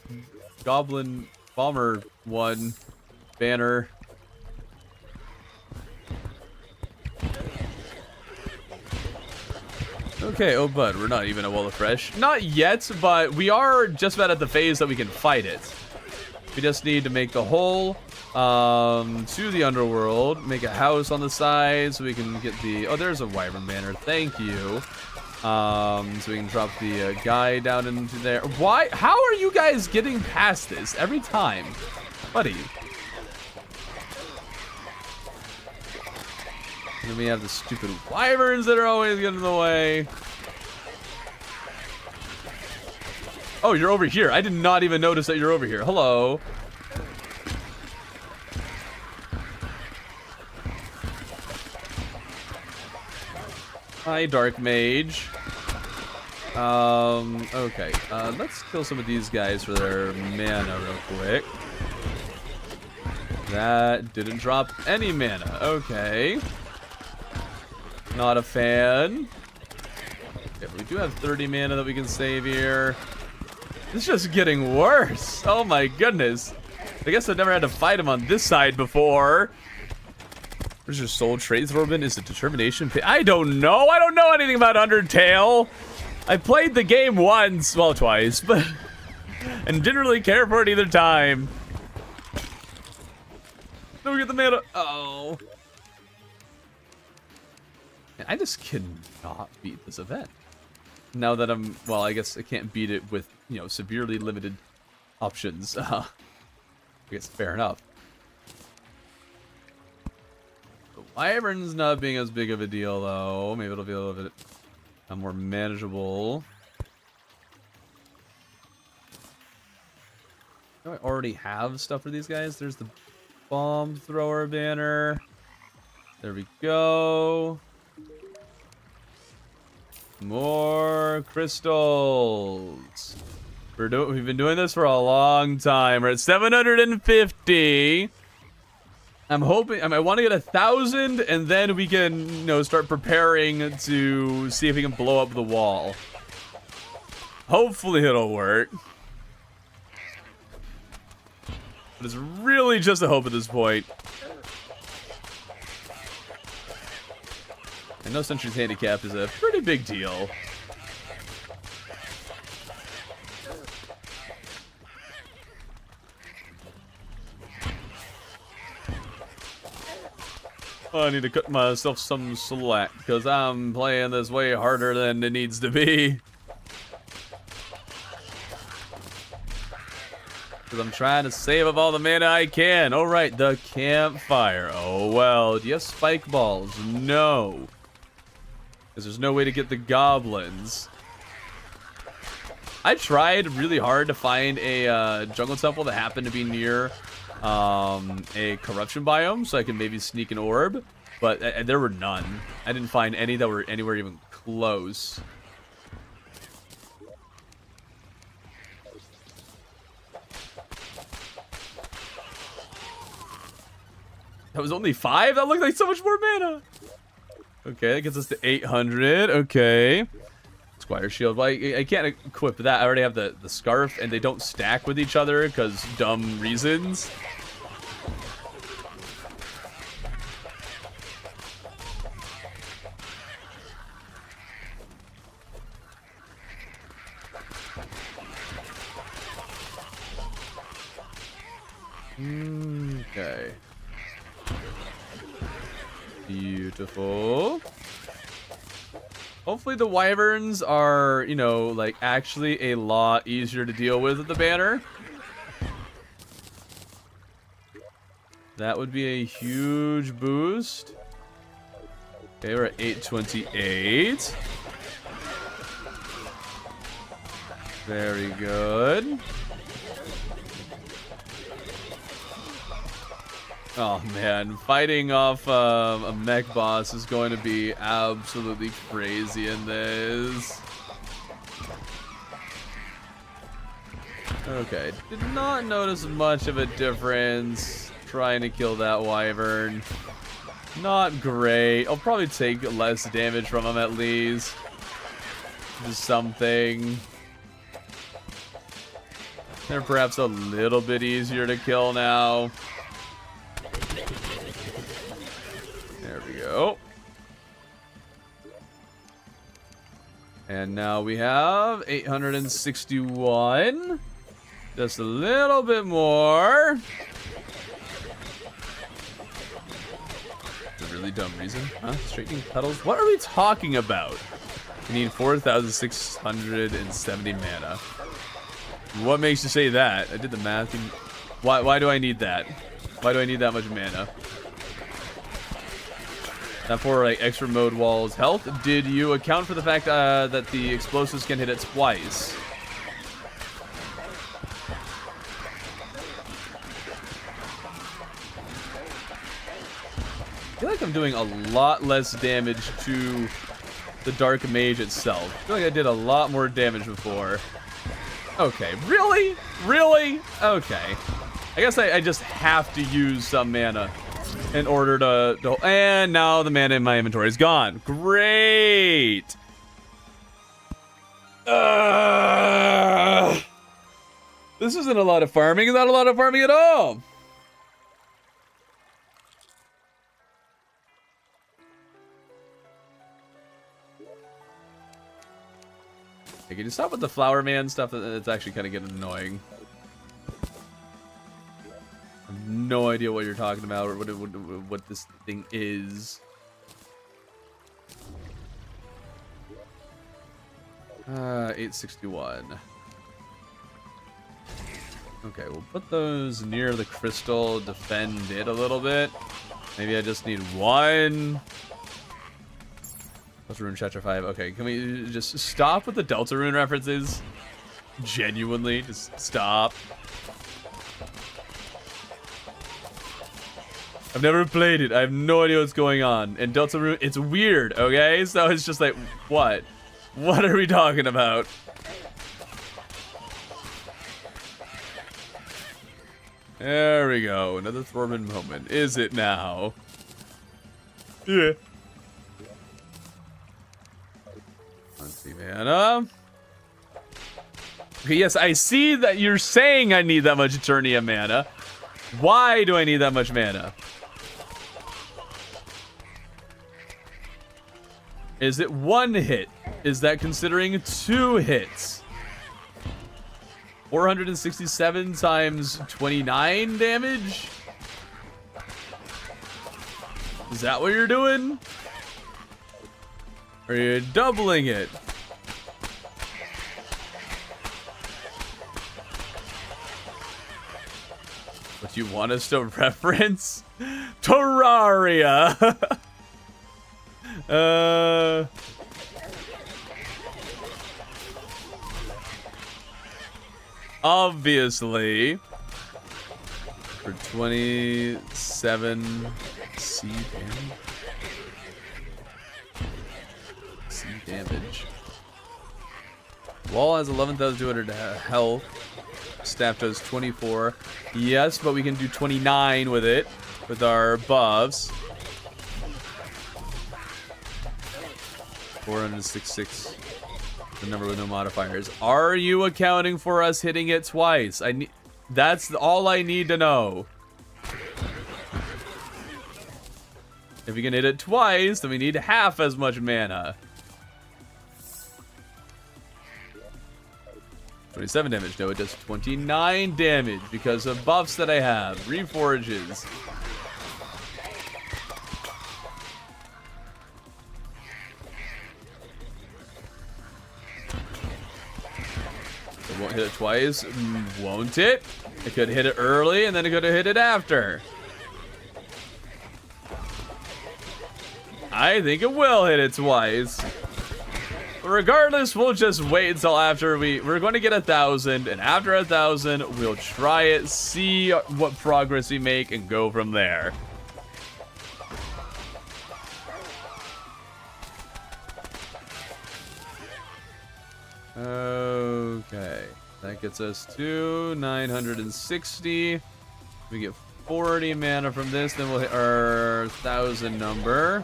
Goblin Bomber one banner. Okay, oh bud, we're not even a wall of fresh. Not yet, but we are just about at the phase that we can fight it. We just need to make the hole to the underworld, make a house on the side so we can get the... Oh, there's a wyvern banner. Thank you. So we can drop the guy down into there. Why? How are you guys getting past this every time? Buddy. And then we have the stupid wyverns that are always getting in the way. Oh, you're over here. I did not even notice that you're over here. Hello. Hi, Dark Mage. Okay. Let's kill some of these guys for their mana real quick. That didn't drop any mana. Okay. Not a fan. Okay, we do have 30 mana that we can save here. It's just getting worse. Oh my goodness. I guess I've never had to fight him on this side before. Where's your soul trait, Thorben? Is it determination? I don't know. I don't know anything about Undertale. I played the game once, well, twice, but and didn't really care for it either time. Don't get the mana. Oh. I just cannot beat this event. Now that I'm, well, I guess I can't beat it with, you know, severely limited options. I guess fair enough. The wyvern's not being as big of a deal, though. Maybe it'll be a little bit more manageable. Do I already have stuff for these guys? There's the bomb thrower banner. There we go. More crystals. We've been doing this for a long time. We're at 750. I'm hoping I want to get 1,000, and then we can, you know, start preparing to see if we can blow up the wall. Hopefully it'll work. But it's really just a hope at this point. And no sentry's handicap is a pretty big deal. I need to cut myself some slack because I'm playing this way harder than it needs to be. Because I'm trying to save up all the mana I can. All right, the campfire. Oh, well. Do you have spike balls? No. Because there's no way to get the goblins. I tried really hard to find a jungle temple that happened to be near a corruption biome, so I could maybe sneak an orb. But there were none. I didn't find any that were anywhere even close. That was only 5? That looked like so much more mana. Okay, that gets us to 800. Okay. Squire Shield. Well, I can't equip that. I already have the Scarf, and they don't stack with each other because dumb reasons. Okay. Beautiful. Hopefully the wyverns are, you know, like actually a lot easier to deal with the banner. That would be a huge boost. Okay, we're at 828. Very good. Oh man, fighting off a mech boss is going to be absolutely crazy in this. Okay, did not notice much of a difference trying to kill that wyvern. Not great. I'll probably take less damage from him at least. Just something. They're perhaps a little bit easier to kill now. There we go. And now we have 861. Just a little bit more. It's a really dumb reason. Huh? Straightening petals? What are we talking about? We need 4,670 mana. What makes you say that? I did the math. Why do I need that? Why do I need that much mana? Not for like extra mode walls health. Did you account for the fact that the explosives can hit it twice? I feel like I'm doing a lot less damage to the Dark Mage itself. I feel like I did a lot more damage before. Okay, really? Really? Okay. I guess I just have to use some mana in order to... And now the mana in my inventory is gone. Great! This isn't a lot of farming. It's not a lot of farming at all. Hey, can you stop with the flower man stuff? That's actually kind of getting annoying. I have no idea what you're talking about or what this thing is. 861. Okay, we'll put those near the crystal, defend it a little bit. Maybe I just need one. Let's rune chapter 5. Okay, can we just stop with the Delta rune references? Genuinely, just stop. I've never played it. I have no idea what's going on. And Delta rune, it's weird, okay? So it's just like, what? What are we talking about? There we go. Another Thorman moment. Is it now? Yeah. Let's see, mana. Okay, yes, I see that you're saying I need that much Eternia mana. Why do I need that much mana? Is it one hit? Is that considering 2 hits? 467 times 29 damage? Is that what you're doing? Or are you doubling it? What you want us to reference? Terraria! obviously. For 27 C damage. C damage. Wall has 11,200 health. Staff does 24. Yes, but we can do 29 with it. With our buffs. 466. The number with no modifiers. Are you accounting for us hitting it twice? That's all I need to know. If we can hit it twice, then we need half as much mana. 27 damage. No, it does 29 damage because of buffs that I have. Reforges. It won't hit it twice, won't it? It could hit it early and then it could have hit it after. I think it will hit it twice. Regardless, we'll just wait until after we're going to get 1,000, and after 1,000, we'll try it, see what progress we make, and go from there. Okay, that gets us to 960. We get 40 mana from this, then we'll hit our 1,000 number.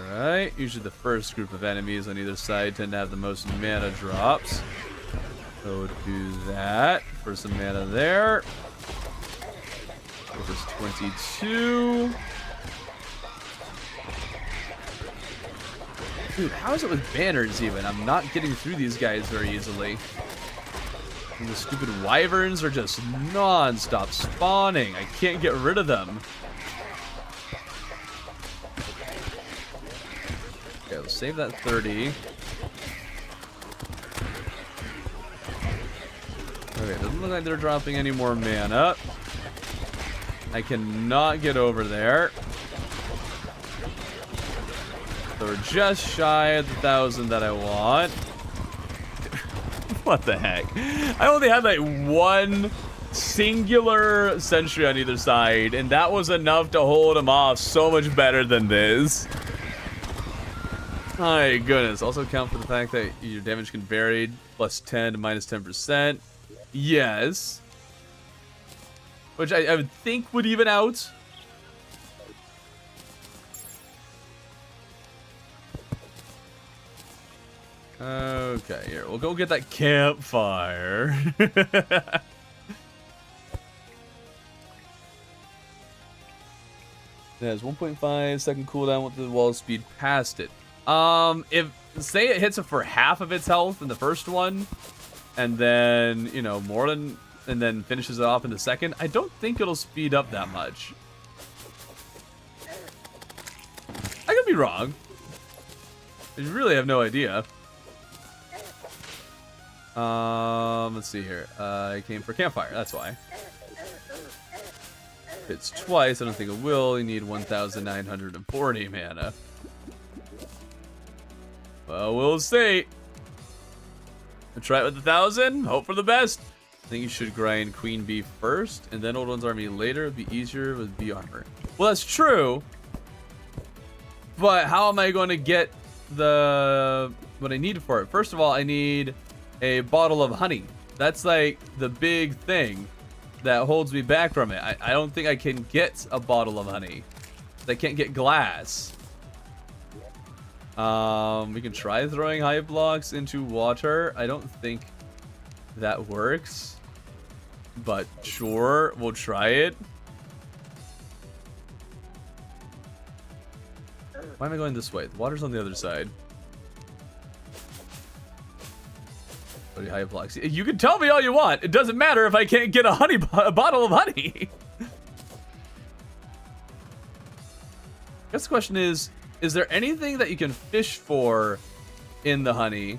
Alright, usually the first group of enemies on either side tend to have the most mana drops. So we'll do that for some mana there. This is 22. Dude, how is it with banners even? I'm not getting through these guys very easily. And the stupid wyverns are just non-stop spawning. I can't get rid of them. Okay, let's save that 30. Okay, doesn't look like they're dropping any more mana. I cannot get over there. So we're just shy of the 1,000 that I want. What the heck? I only had like one singular sentry on either side, and that was enough to hold him off so much better than this. My goodness. Also count for the fact that your damage can vary plus 10 to minus 10%. Yes. Which I would think would even out. Okay, here. We'll go get that campfire. It has 1.5 second cooldown with the wall speed past it. If say it hits it for half of its health in the first one, and then, you know, more than, and then finishes it off in the second, I don't think it'll speed up that much. I could be wrong. I really have no idea. Let's see here. I came for campfire, that's why. If it's twice, I don't think it will. You need 1,940 mana. Well, we'll see. I'll try it with 1,000. Hope for the best. I think you should grind Queen Bee first, and then Old One's Army later. It'd be easier with bee armor. Well, that's true. But how am I going to get what I need for it? First of all, I need a bottle of honey. That's like the big thing that holds me back from it. I don't think I can get a bottle of honey. I can't get glass. We can try throwing hive blocks into water. I don't think that works, but sure, we'll try it. Why am I going this way? The water's on the other side. Hive blocks. You can tell me all you want. It doesn't matter if I can't get a bottle of honey. I guess the question is there anything that you can fish for in the honey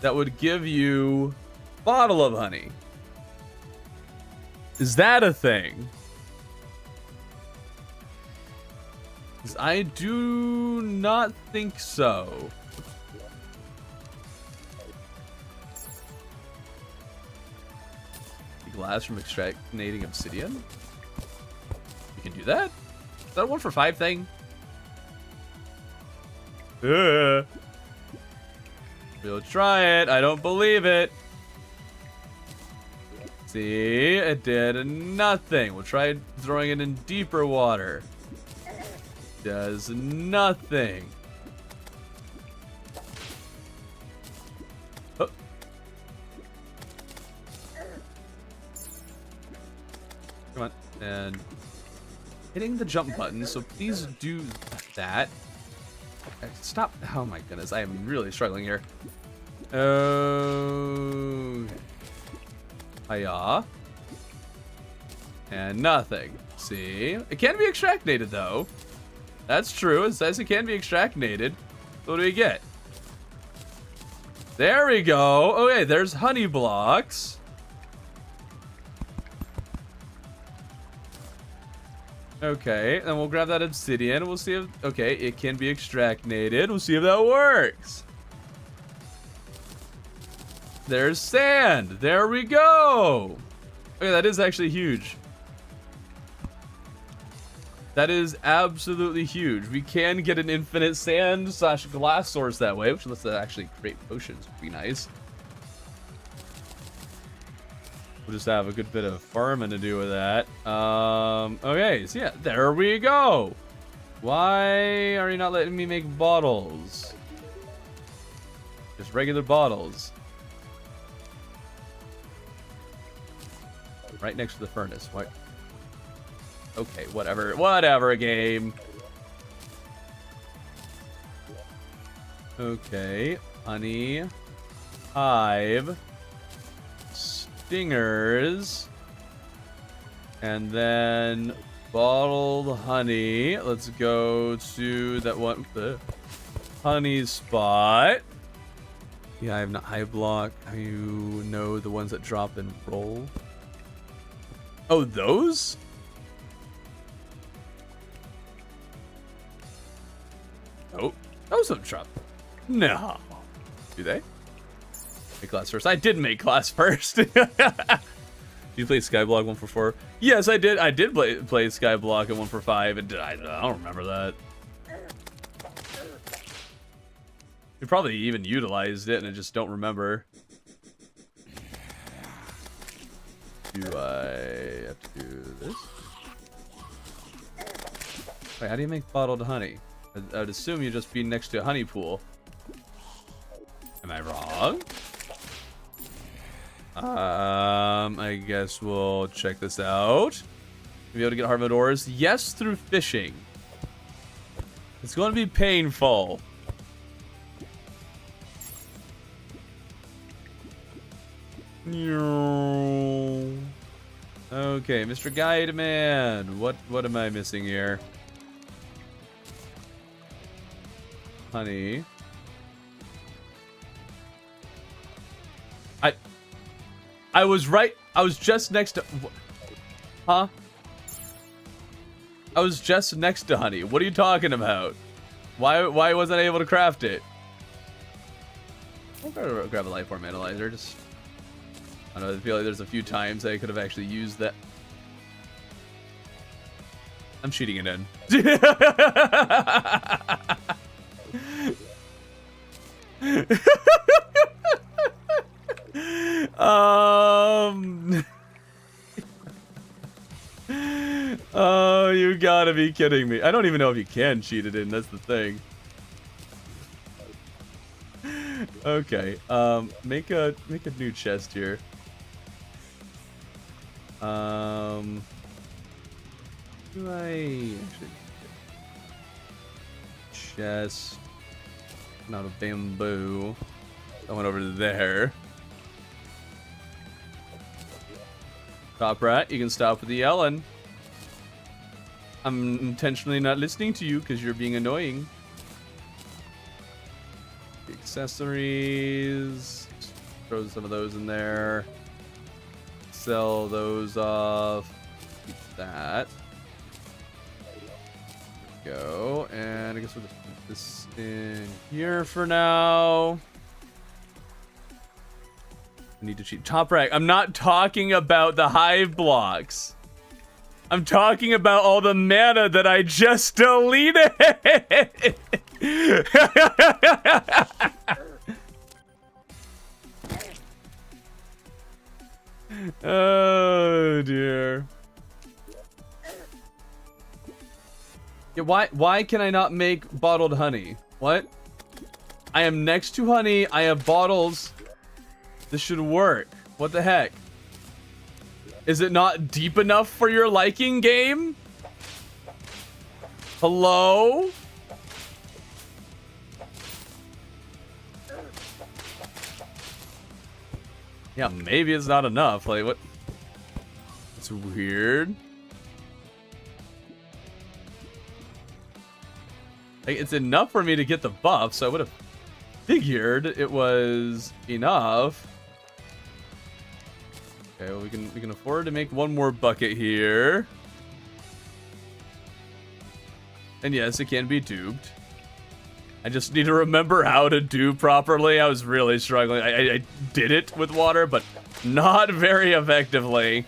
that would give you a bottle of honey? Is that a thing? 'Cause I do not think so. Glass from extracting obsidian? You can do that? Is that a 1 for 5 thing? We'll try it. I don't believe it. See, it did nothing. We'll try throwing it in deeper water. Does nothing. Oh. Come on. And hitting the jump button, so please do that. Stop. Oh my goodness, I am really struggling here. Oh. Hiya. And nothing. See? It can be extracted though. That's true. It says it can be extracted. What do we get? There we go. Okay, there's honey blocks. Okay, then we'll grab that obsidian. We'll see if... Okay, it can be extracted. We'll see if that works. There's sand. There we go. Okay, that is actually huge. That is absolutely huge. We can get an infinite sand / glass source that way, which lets us actually create potions. Would be nice. We'll just have a good bit of farming to do with that. Okay, so yeah, there we go. Why are you not letting me make bottles? Just regular bottles. Right next to the furnace. What? Okay, whatever. Whatever, game. Okay. Honey. Hive. Stingers. And then bottled honey. Let's go to that one. The honey spot. Yeah, I have not hive block. You know the ones that drop and roll. Oh, those? Oh, those don't drop. No. Do they? Make class first. I did make class first. Did you play Skyblock 1 for 4? Yes, I did. I did play Skyblock at 1 for 5. And I don't remember that. You probably even utilized it and I just don't remember. Do I have to do this? Wait, how do you make bottled honey? I would assume you just be next to a honey pool. Am I wrong? I guess we'll check this out. Be able to get Harvard ores? Yes, through fishing. It's going to be painful. Okay, Mr. Guide Man. What am I missing here? Honey. I was right. I was just next to... Huh? I was just next to honey. What are you talking about? Why wasn't I able to craft it? I'll grab a life form analyzer. Just... I don't know, I feel like there's a few times I could have actually used that. I'm cheating it in. Oh, you gotta be kidding me. I don't even know if you can cheat it in, that's the thing. Okay, make a new chest here. Do I actually chest? Not a bamboo. I went over there. Top rat, you can stop with the yelling. I'm intentionally not listening to you because you're being annoying. Accessories. Throw some of those in there. Sell those off. Keep that. go. And I guess we'll just put this in here for now. I need to cheat. Top rank. I'm not talking about the hive blocks. I'm talking about all the mana that I just deleted. Oh dear. Yeah, why can I not make bottled honey? What? I am next to honey. I have bottles. This should work. What the heck? Is it not deep enough for your liking, game? Hello? Yeah, maybe it's not enough. Like, what? It's weird. Like, it's enough for me to get the buff, so I would have figured it was enough. Okay, well, we can afford to make one more bucket here. And yes, it can be duped. I just need to remember how to dupe properly. I was really struggling. I did it with water, but not very effectively.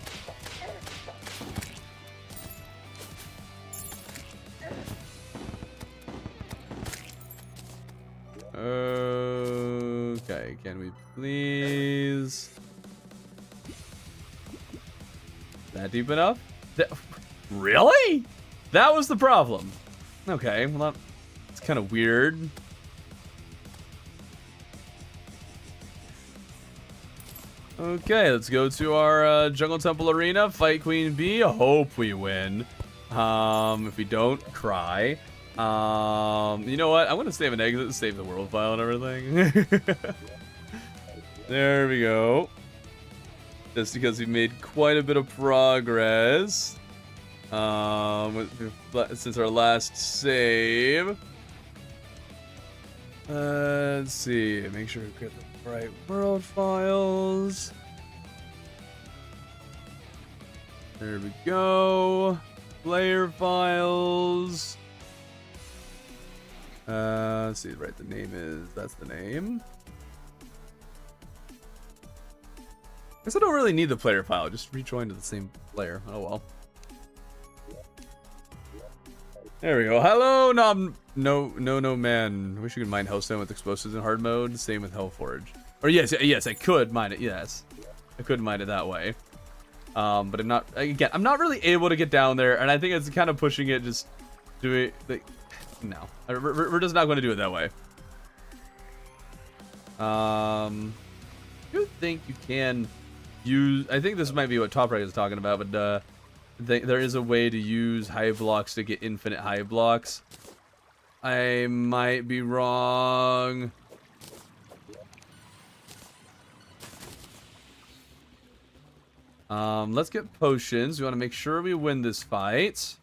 Okay, can we please... That deep enough? Really? That was the problem. Okay, well, that's kind of weird. Okay, let's go to our Jungle Temple Arena, fight Queen Bee. Hope we win. If we don't, cry. You know what? I'm gonna save an exit and save the world file and everything. There we go. Just because we made quite a bit of progress. Since our last save. Let's see. Make sure we get the right world files. There we go. Player files. Let's see. Right, the name is. That's the name. I guess I don't really need the player file. Just rejoin to the same player. Oh well. There we go. Hello, no man. Wish you could mine Hellstone with explosives in hard mode. Same with Hellforge. Or yes, I could mine it. Yes, I could mine it that way. But I'm not. Again, I'm not really able to get down there, and I think it's kind of pushing it. Just do it. Like, no, we're just not going to do it that way. You think you can use? I think this might be what Top Right is talking about, but there is a way to use hive blocks to get infinite hive blocks. I might be wrong. Let's get potions. We want to make sure we win this fight.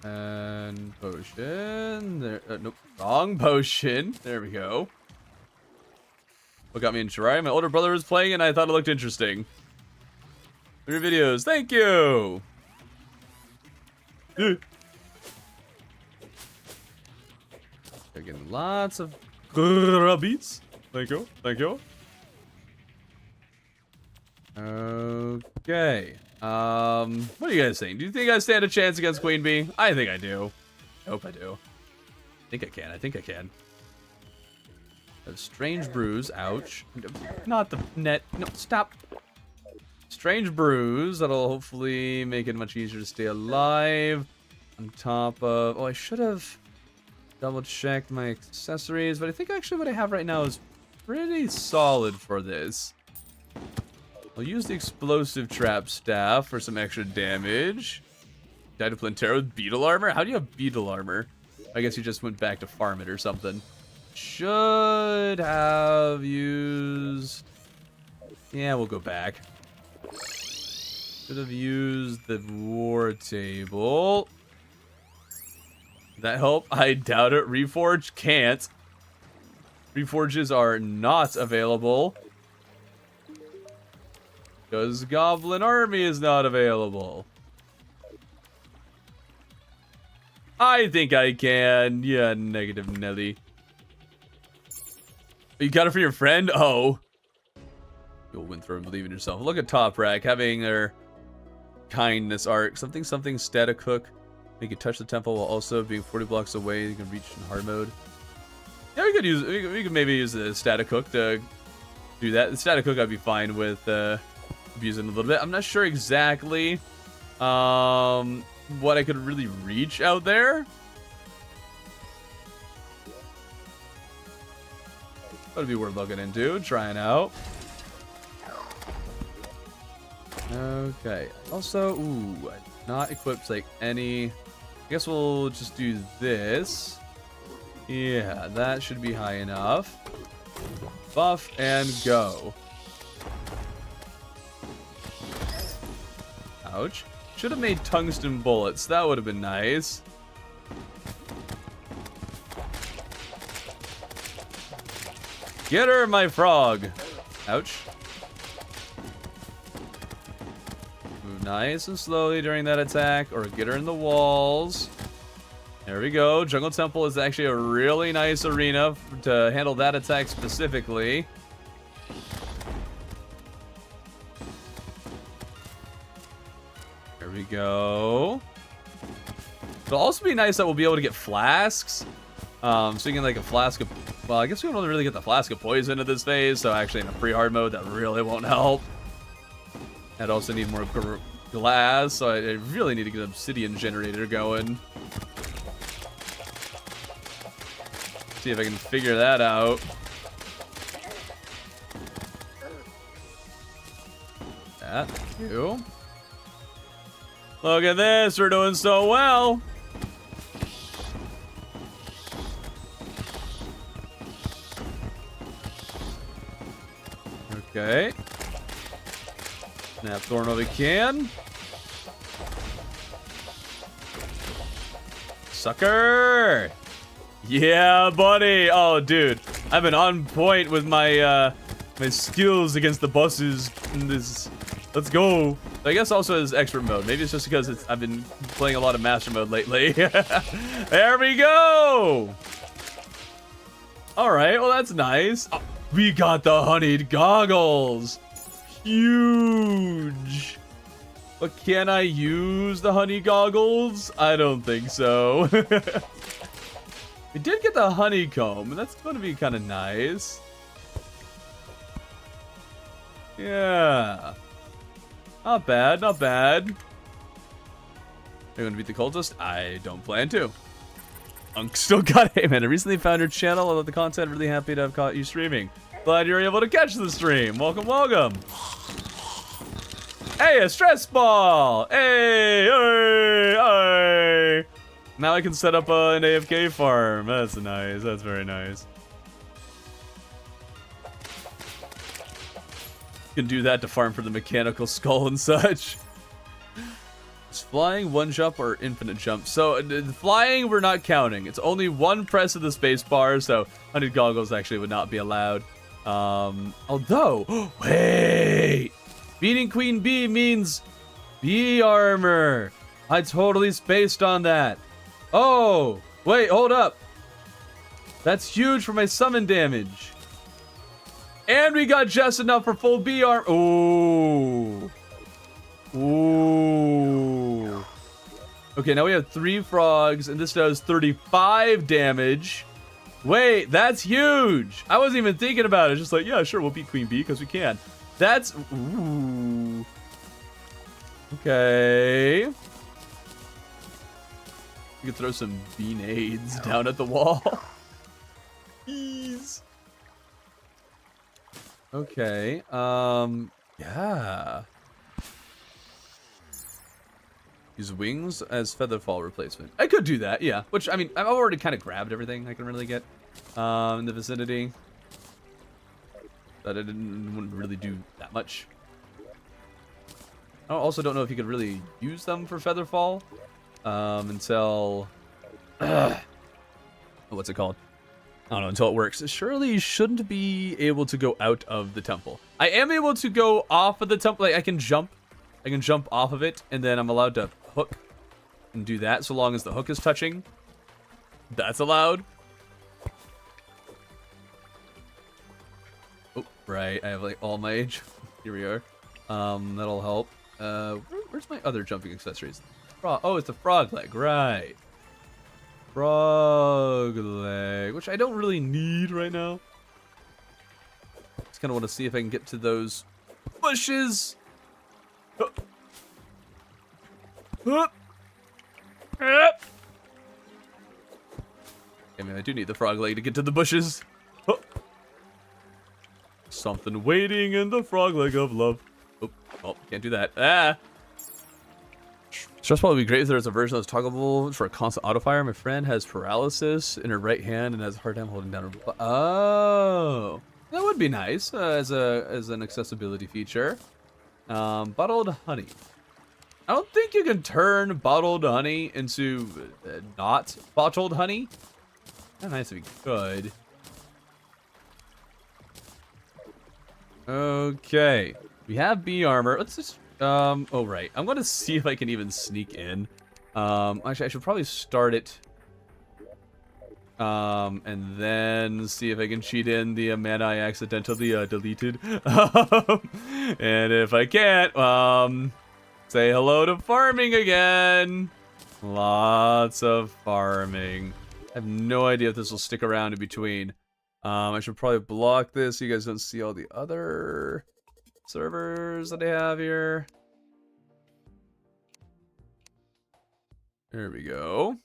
And potion. There. Nope. Wrong potion. There we go. What got me in Terraria? My older brother was playing and I thought it looked interesting. Your videos. Thank you. Getting lots of grubbies. Thank you. Thank you. Okay. What are you guys saying? Do you think I stand a chance against Queen Bee? I think I do. Hope I do. I think I can. I think I can. A strange bruise. Ouch. Not the net. No, stop. Strange bruise. That'll hopefully make it much easier to stay alive. On top of... Oh, I should have double-checked my accessories, but I think actually what I have right now is pretty solid for this. I'll use the explosive trap staff for some extra damage. Died to Plantera with beetle armor? How do you have beetle armor? I guess you just went back to farm it or something. Should have used... Yeah, we'll go back. Should have used the war table. That help? I doubt it. Reforge can't. Reforges are not available. Because Goblin Army is not available. I think I can. Yeah, negative Nelly. You got it for your friend? Oh. You'll win through and believe in yourself. Look at Top Rack having their kindness arc. Something static hook. Make it touch the temple while also being 40 blocks away. You can reach in hard mode. Yeah, we could maybe use the static hook to do that. The static hook I'd be fine with abusing a little bit. I'm not sure exactly what I could really reach out there. That'd be worth looking into, trying out. Okay. Also, ooh, not equipped like any. I guess we'll just do this. Yeah, that should be high enough. Buff and go. Ouch. Should have made tungsten bullets. That would have been nice. Get her, my frog. Ouch. Move nice and slowly during that attack, or get her in the walls. There we go. Jungle Temple is actually a really nice arena to handle that attack specifically. There we go. It'll also be nice that we'll be able to get flasks. So you can like a flask of... Well, I guess we don't really get the flask of poison at this phase, so actually in a pre-hard mode, that really won't help. I'd also need more glass, so I really need to get an obsidian generator going. See if I can figure that out. That, thank you. Look at this, we're doing so well. Okay. Snap Thorn while we can. Sucker! Yeah, buddy! Oh, dude. I've been on point with my my skills against the bosses in this. Let's go. I guess also as expert mode. Maybe it's just because I've been playing a lot of master mode lately. There we go! Alright, well that's nice. Oh, we got the honeyed goggles! Huge! But can I use the honey goggles? I don't think so. We did get the honeycomb, and that's going to be kind of nice. Yeah. Not bad, not bad. Are you going to beat the cultist? I don't plan to. Unk still got it. Hey man, I recently found your channel. I love the content. Really happy to have caught you streaming. Glad you're able to catch the stream. Welcome, welcome. Hey, a stress ball. Hey, hey, hey. Now I can set up an AFK farm. That's nice. That's very nice. You can do that to farm for the mechanical skull and such. Is flying one jump or infinite jump? So the flying we're not counting. It's only one press of the space bar, so 100 goggles actually would not be allowed. Although, wait, beating Queen Bee means bee armor. I totally spaced on that. Oh, wait, hold up. That's huge for my summon damage. And we got just enough for full bee armor. Ooh. Ooh. Okay, now we have 3 frogs, and this does 35 damage. Wait, that's huge. I wasn't even thinking about it. Just like, yeah, sure, we'll beat Queen Bee because we can. That's... Ooh. Okay. You can throw some bee-nades down at the wall. Jeez. Okay, yeah. Use wings as featherfall replacement. I could do that, yeah. Which, I mean, I've already kind of grabbed everything I can really get in the vicinity. But I wouldn't really do that much. I also don't know if you could really use them for featherfall until... what's it called? I don't know until it works. Surely you shouldn't be able to go out of the temple. I am able to go off of the temple. Like I can jump off of it, and then I'm allowed to hook and do that so long as the hook is touching. That's allowed. Oh, right. I have like all my age. Here we are. That'll help. Where's my other jumping accessories? Oh, it's the frog leg, right? Frog leg, which I don't really need right now. Just kind of want to see if I can get to those bushes. I mean, I do need the frog leg to get to the bushes. Something waiting in the frog leg of love. Oh, can't do that. Ah. Stress ball would be great if there was a version that's toggleable for a constant auto fire. My friend has paralysis in her right hand and has a hard time holding down her. Oh, that would be nice as an accessibility feature. Bottled honey. I don't think you can turn bottled honey into not bottled honey. That'd be nice if you could. Okay, we have bee armor. Let's just. Oh right. I'm gonna see if I can even sneak in. Actually, I should probably start it. And then see if I can cheat in the mana I accidentally deleted. And if I can't, say hello to farming again. Lots of farming. I have no idea if this will stick around in between. I should probably block this so you guys don't see all the other servers that I have here. There we go.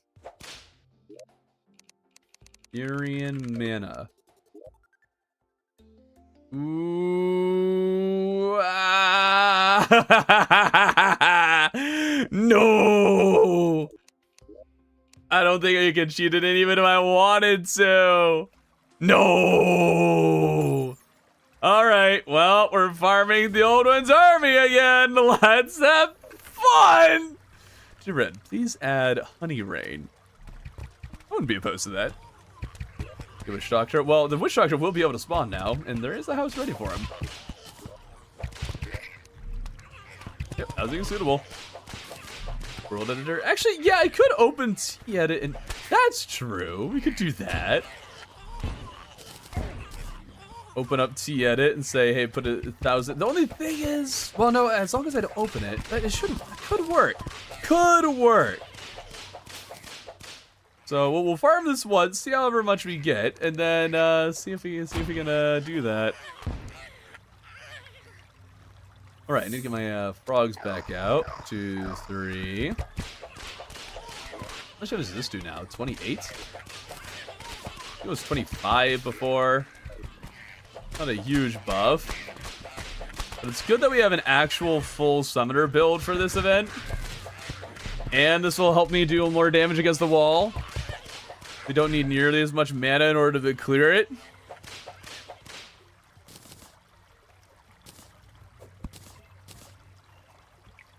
Urian mana. Ooh. Ah. No. I don't think I could cheat it in even if I wanted to. No. All right, well, we're farming the old one's army again. Let's have fun. Jiren, please add honey rain. I wouldn't be opposed to that. The witch doctor. Well, the witch doctor will be able to spawn now, and there is a house ready for him. Yep, housing is suitable. World editor. Actually, yeah, I could open T-edit, and that's true. We could do that. Open up T-edit and say, hey, put 1,000. The only thing is, well, no, as long as I don't open it, it could work. Could work. So we'll farm this once, see however much we get, and then see if we can do that. All right, I need to get my frogs back out. 2, 3. How much does this do now? 28? It was 25 before. Not a huge buff, but it's good that we have an actual full summoner build for this event, and this will help me do more damage against the wall. We don't need nearly as much mana in order to clear it.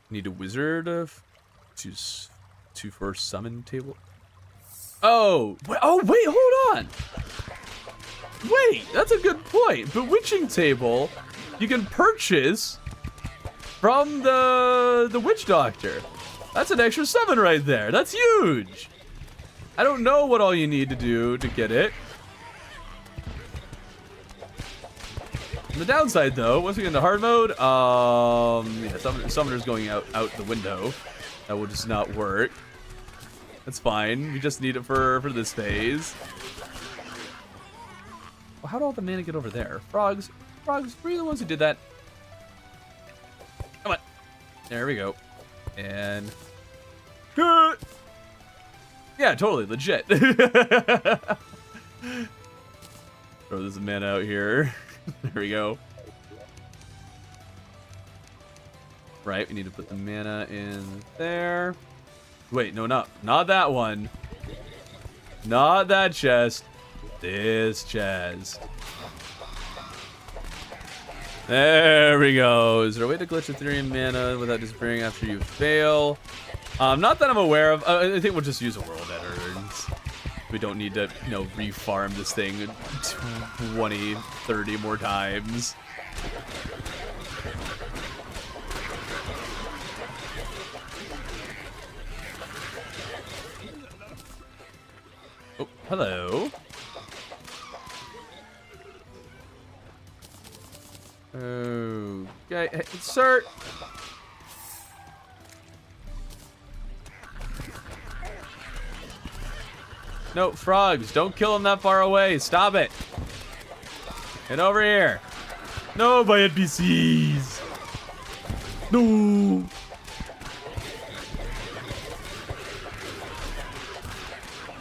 Need a wizard to first summon table. Oh wait, hold on. Wait, that's a good point. Bewitching table, you can purchase from the witch doctor. That's an extra 7 right there. That's huge. I don't know what all you need to do to get it. On the downside, though, once we get into hard mode, yeah, summoner's going out the window. That will just not work. That's fine. We just need it for this phase. Well, how did all the mana get over there? Frogs, were you the ones who did that? Come on. There we go. And... yeah, totally, legit. Throw this mana out here. There we go. Right, we need to put the mana in there. Wait, no, not that one. Not that chest. This chest. There we go. Is there a way to glitch Ethereum mana without disappearing after you fail? Not that I'm aware of. I think we'll just use a world editor. We don't need to, you know, refarm this thing 20, 30 more times. Oh, hello. Okay, hey, sir. No, frogs, don't kill them that far away. Stop it. Get over here. No, by NPCs. No.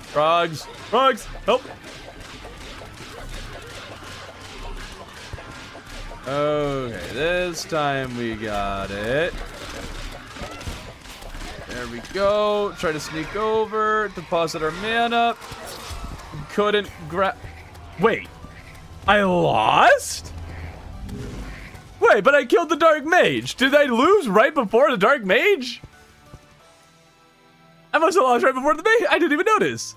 Frogs, frogs, help. Okay, this time we got it. There we go. Try to sneak over, deposit our mana. Couldn't grab. Wait, I lost? Wait, but I killed the Dark Mage. Did I lose right before the Dark Mage? I must have lost right before the Mage. I didn't even notice.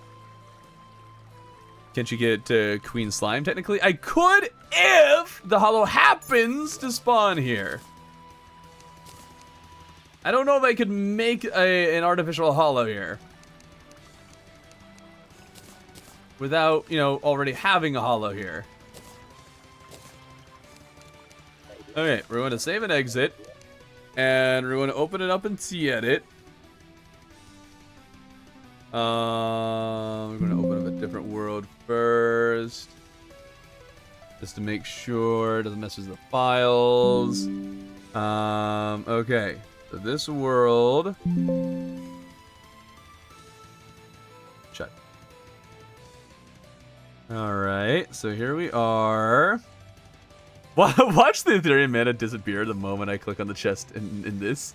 Can't you get Queen Slime technically? I could if the hollow happens to spawn here. I don't know if I could make an artificial hollow here without, you know, already having a hollow here. Okay, we're going to save and exit, and we're going to open it up and see edit. We're going to open up a different world first, just to make sure it doesn't mess with the files. Okay. So this world, shut. All right, so here we are. Watch the Ethereum mana disappear the moment I click on the chest in this.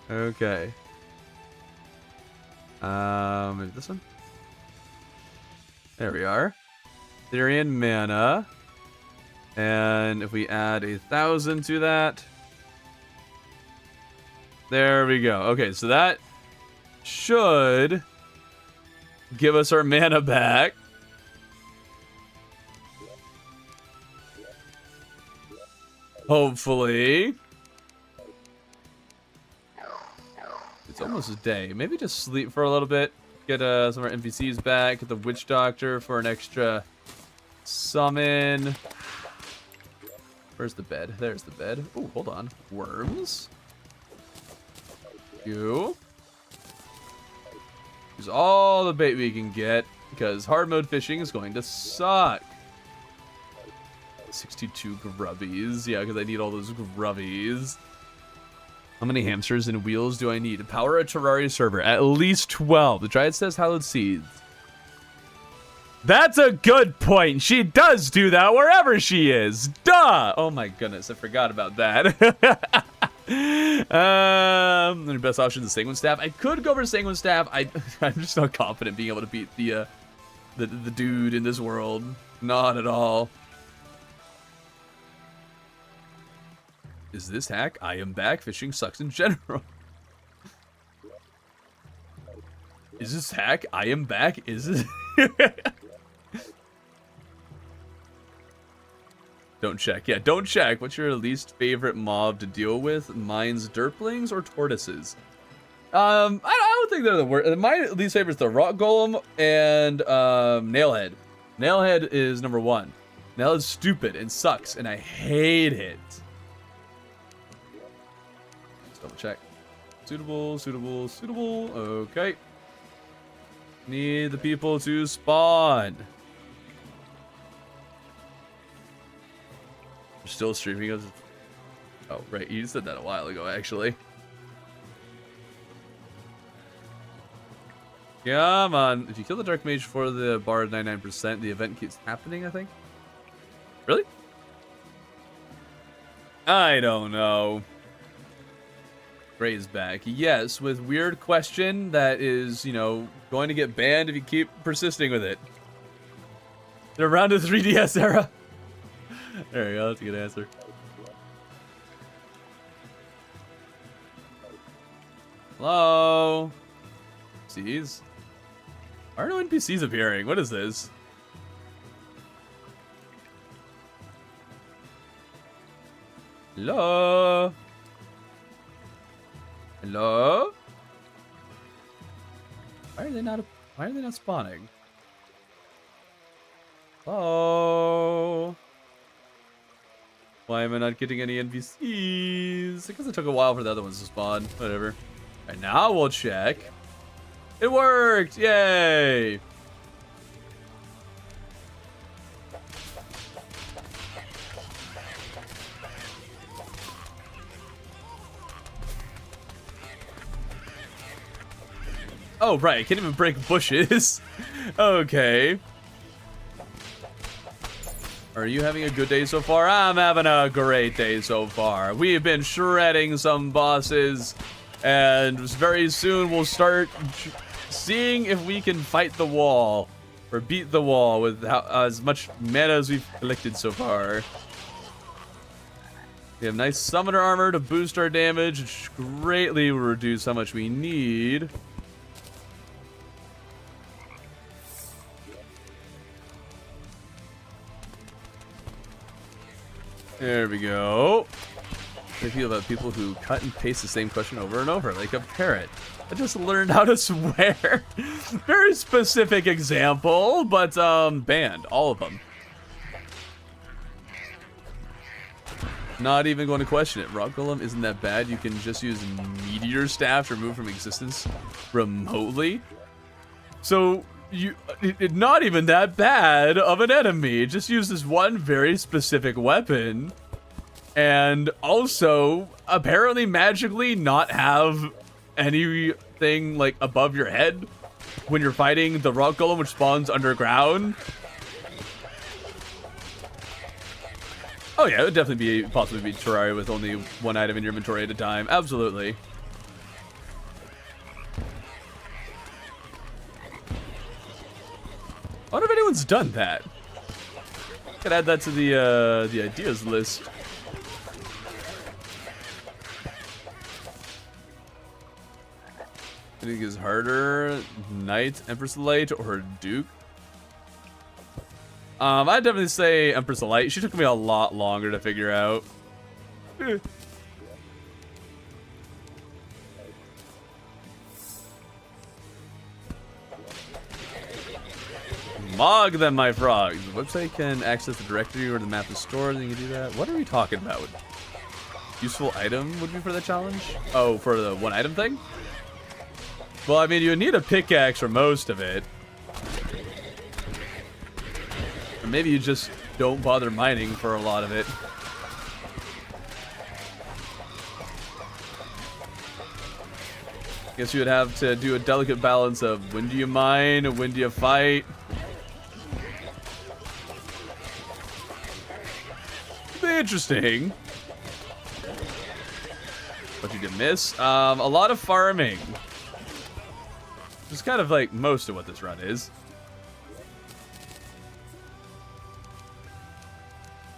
Okay. Maybe this one. There we are. Ethereum mana. And if we add 1,000 to that, there we go. Okay, so that should give us our mana back. Hopefully. It's almost a day. Maybe just sleep for a little bit. Get some of our NPCs back. Get the Witch Doctor for an extra summon. Where's the bed? There's the bed. Oh, hold on. Worms. You. Use all the bait we can get, because hard mode fishing is going to suck. 62 grubbies. Yeah, because I need all those grubbies. How many hamsters and wheels do I need to power a Terraria server? At least 12. The Dryad says hallowed seeds. That's a good point. She does do that wherever she is. Duh! Oh my goodness, I forgot about that. The best option is Sanguine Staff. I could go for Sanguine Staff. I'm just not confident being able to beat the dude in this world. Not at all. Is this hack? I am back. Fishing sucks in general. Is this hack? I am back. Is it? Don't check. Yeah, don't check. What's your least favorite mob to deal with? Mine's derplings or tortoises? I don't think they're the worst. My least favorite is the rock golem and nailhead. Nailhead is number one. Nailhead's stupid and sucks, and I hate it. Let's double check. Suitable, suitable, suitable. Okay. Need the people to spawn. We're still streaming. Oh, right. You said that a while ago, actually. Come on. If you kill the Dark Mage for the bar 99%, the event keeps happening, I think. Really? I don't know. Gray's back. Yes, with weird question that is, you know, going to get banned if you keep persisting with it. They're around the 3DS era. There we go. That's a good answer. Hello? NPCs? Why are no NPCs appearing? What is this? Hello? Hello? Why are they not spawning? Hello? Why am I not getting any NPCs? I guess it took a while for the other ones to spawn. Whatever. Alright, now we'll check. It worked! Yay! Oh, right. I can't even break bushes. Okay. Are you having a good day so far? I'm having a great day so far. We've been shredding some bosses, and very soon we'll start seeing if we can fight the wall or beat the wall with as much mana as we've collected so far. We have nice summoner armor to boost our damage, which greatly will reduce how much we need. There we go. I feel about people who cut and paste the same question over and over, like a parrot. I just learned how to swear. Very specific example, but banned, all of them. Not even going to question it. Rock Golem isn't that bad. You can just use Meteor Staff to remove from existence remotely. So not even that bad of an enemy. Just use this one very specific weapon, and also apparently magically not have anything like above your head when you're fighting the rock golem, which spawns underground. Oh yeah, it would definitely be possibly be Terraria with only one item in your inventory at a time. Absolutely. I wonder if anyone's done that. Could add that to the ideas list. I think is harder, Knight, Empress Light, or Duke. I'd definitely say Empress Light. She took me a lot longer to figure out. Mog them, my frogs. The website can access the directory or the map is stored, and you can do that. What are we talking about? Useful item would be for the challenge? Oh, for the one item thing? Well, I mean, you need a pickaxe for most of it. Or maybe you just don't bother mining for a lot of it. Guess you would have to do a delicate balance of when do you mine, when do you fight. Interesting. What did you miss? A lot of farming. Just kind of like most of what this run is.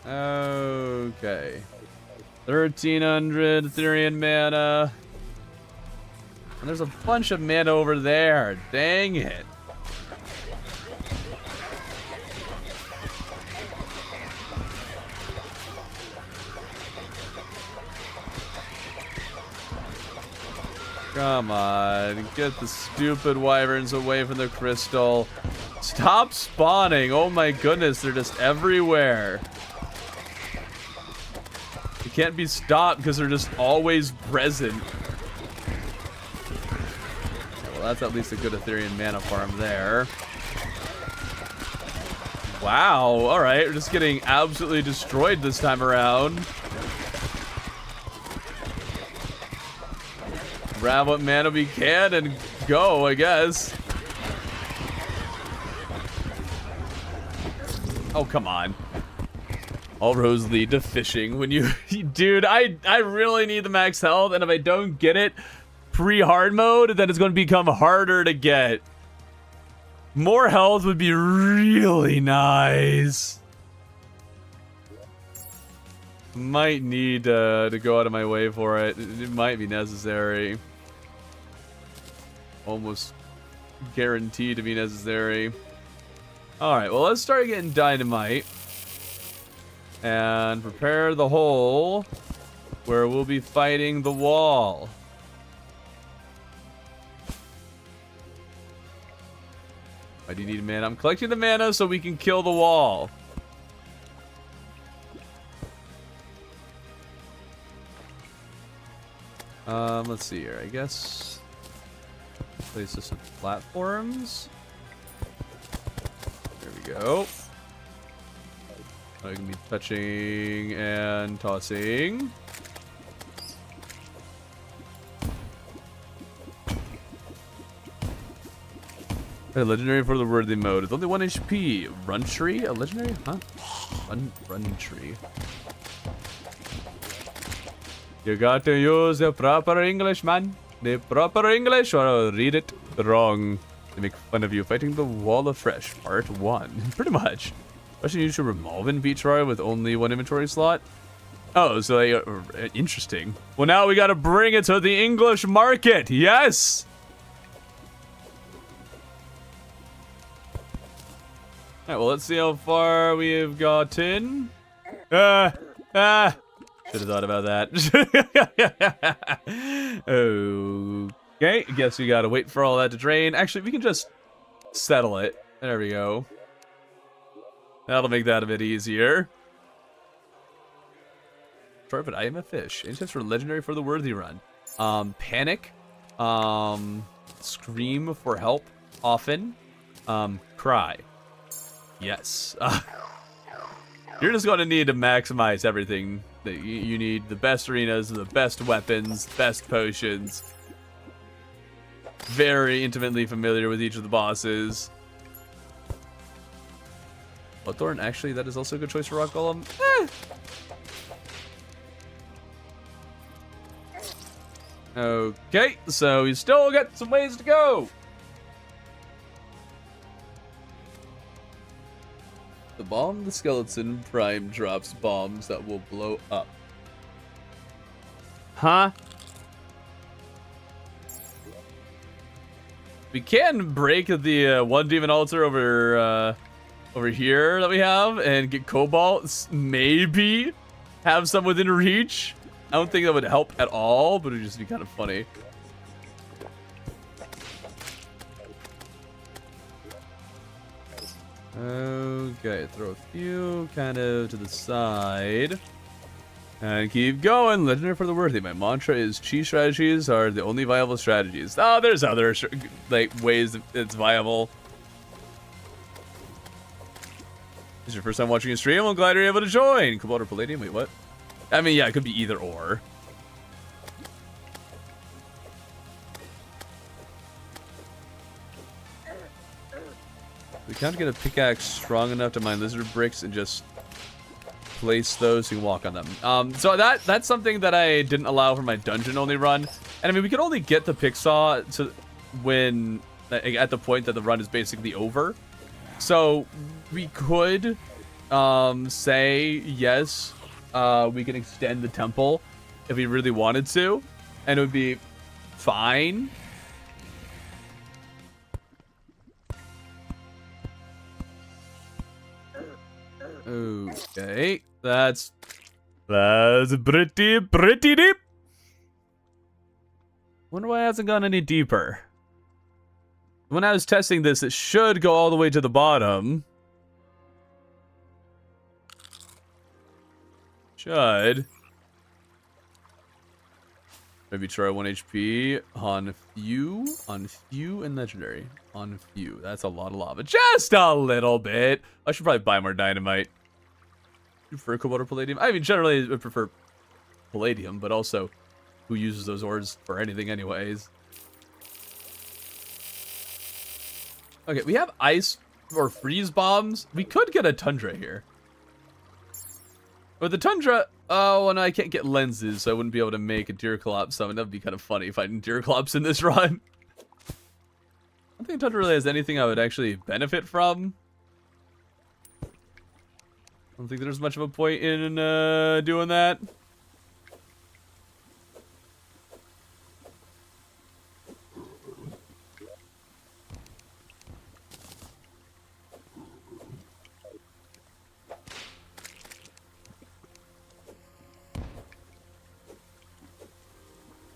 Okay. 1,300 Ethereum mana. And there's a bunch of mana over there. Dang it. Come on, get the stupid wyverns away from the crystal. Stop spawning. Oh my goodness, they're just everywhere. They can't be stopped because they're just always present. Okay, well, that's at least a good Ethereum mana farm there. Wow, alright, we're just getting absolutely destroyed this time around. Grab what mana we can and go, I guess. Oh, come on. All roads lead to fishing when you... Dude, I really need the max health, and if I don't get it pre-hard mode, then it's going to become harder to get. More health would be really nice. Might need to go out of my way for it. It might be necessary. almost guaranteed to be necessary. Alright, well, let's start getting dynamite. And prepare the hole where we'll be fighting the wall. Why do you need mana? I'm collecting the mana so we can kill the wall. Let's see here. I guess place this with platforms. There we go. I can be touching and tossing. A legendary for the worthy mode. It's only 1 HP. Run tree? A legendary? Huh? Run tree. You got to use the proper English, man. The proper English, or I'll read it wrong. They make fun of you fighting the wall afresh. Part 1. Pretty much. Especially you should remove in Terraria with only 1 inventory slot. Oh, so interesting. Well, now we gotta bring it to the English market. Yes! Alright, well, let's see how far we have gotten. Should have thought about that. Okay, guess we gotta wait for all that to drain. Actually, we can just settle it. There we go. That'll make that a bit easier. Sorry, but I am a fish. Any for legendary for the worthy run? Panic. Scream for help. Often. Cry. Yes. You're just going to need to maximize everything. You need the best arenas, the best weapons, best potions. Very intimately familiar with each of the bosses. Bloodthorn, actually, that is also a good choice for Rock Golem. Okay, so we still got some ways to go. The bomb the skeleton prime drops bombs that will blow up. Huh? We can break the one demon altar over here that we have and get cobalt. Maybe have some within reach. I don't think that would help at all, but it would just be kind of funny. Okay, throw a few kind of to the side. And keep going. Legendary for the worthy. My mantra is cheese strategies are the only viable strategies. Oh, there's other ways it's viable. This is your first time watching a stream? I'm glad you're able to join. Cobalt or Palladium? Wait, what? I mean, yeah, it could be either or. We can't get a pickaxe strong enough to mine lizard bricks and just place those so you can walk on them. So that's something that I didn't allow for my dungeon only run. And I mean, we could only get the pick saw to when at the point that the run is basically over. So we could say yes, we can extend the temple if we really wanted to, and it would be fine. Okay, that's pretty deep. Wonder why it hasn't gone any deeper. When I was testing this, it should go all the way to the bottom. Should. Maybe try 1 HP on few, and legendary. On few. That's a lot of lava. Just a little bit. I should probably buy more dynamite. You prefer cobalt or palladium? I mean, generally I prefer palladium, but also who uses those ores for anything anyways? Okay, we have ice or freeze bombs. We could get a tundra here. But the tundra, oh, and I can't get lenses, so I wouldn't be able to make a Deerclops summon. That would be kind of funny fighting Deerclops in this run. I don't think tundra really has anything I would actually benefit from. I don't think there's much of a point in doing that.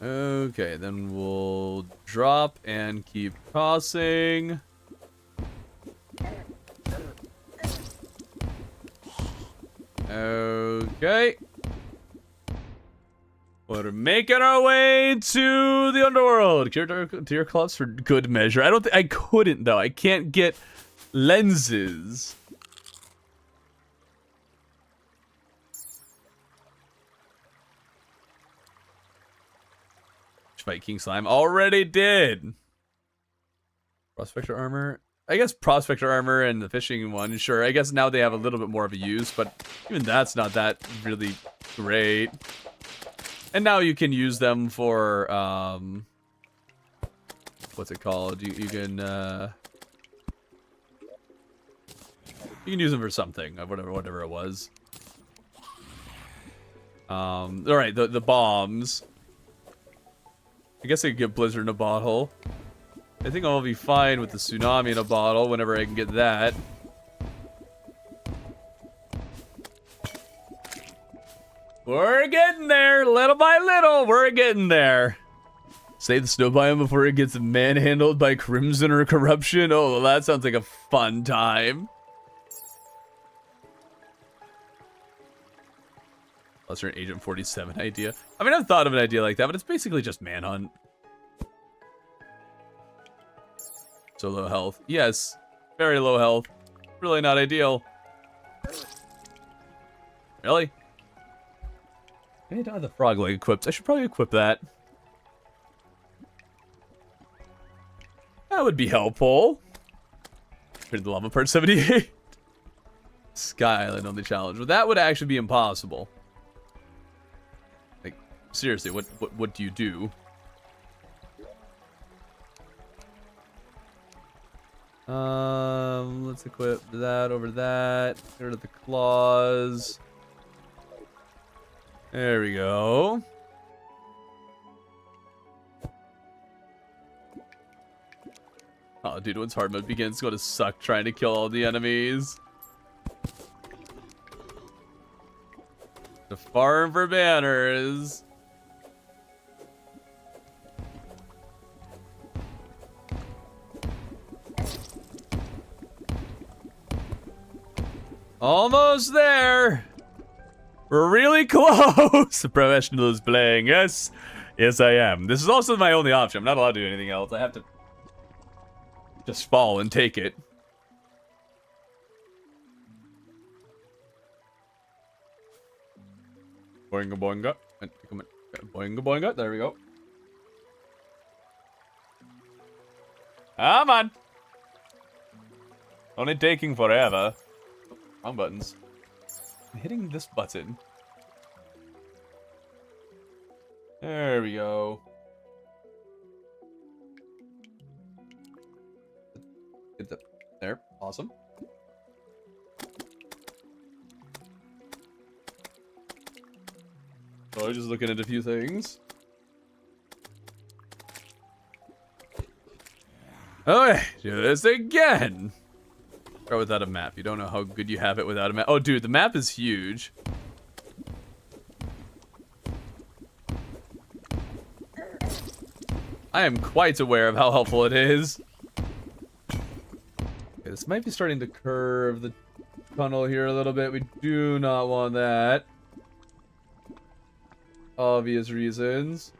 Okay, then we'll drop and keep tossing. Okay. We're making our way to the underworld. Cure clubs for good measure. I don't think I couldn't though. I can't get lenses. Fight King Slime already did. Prospector armor. I guess prospector armor and the fishing one, sure. I guess now they have a little bit more of a use, but even that's not that really great. And now you can use them for what's it called? You can use them for something, whatever it was. All right, the bombs. I guess I could get Blizzard in a bottle. I think I'll be fine with the tsunami in a bottle whenever I can get that. We're getting there, little by little. We're getting there. Save the snow biome before it gets manhandled by Crimson or Corruption. Oh, well, that sounds like a fun time. Plus, an Agent 47 idea. I mean, I've thought of an idea like that, but it's basically just manhunt. So low health. Yes, very low health. Really not ideal. Really? I don't have the frog leg equipped. I should probably equip that. That would be helpful. Here's the lava part 78. Sky Island on the challenge. Well, that would actually be impossible. Like, seriously, what do you do? Let's equip that over that. Get rid of the claws. There we go. Oh, dude, once hard mode begins, it's going to suck trying to kill all the enemies. The farm for banners. Almost there. We're really close. The professional is playing. Yes. Yes, I am. This is also my only option. I'm not allowed to do anything else. I have to just fall and take it. Boinga boinga. Boinga boinga. There we go. Come on. Only taking forever. Wrong buttons. I'm hitting this button. There we go. Get the, there. Awesome. So just looking at a few things. Okay, do this again. Or without a map. You don't know how good you have it without a map. Oh, dude, the map is huge. I am quite aware of how helpful it is. Okay, this might be starting to curve the tunnel here a little bit. We do not want that. Obvious reasons.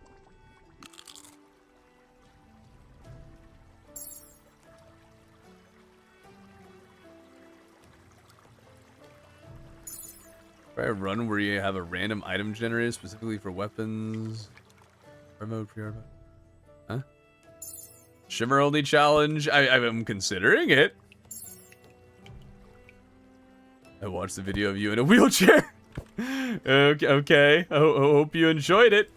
Try a run where you have a random item generated specifically for weapons. Remote pre-remote. Huh? Shimmer only challenge. I'm considering it. I watched the video of you in a wheelchair. Okay. I hope you enjoyed it.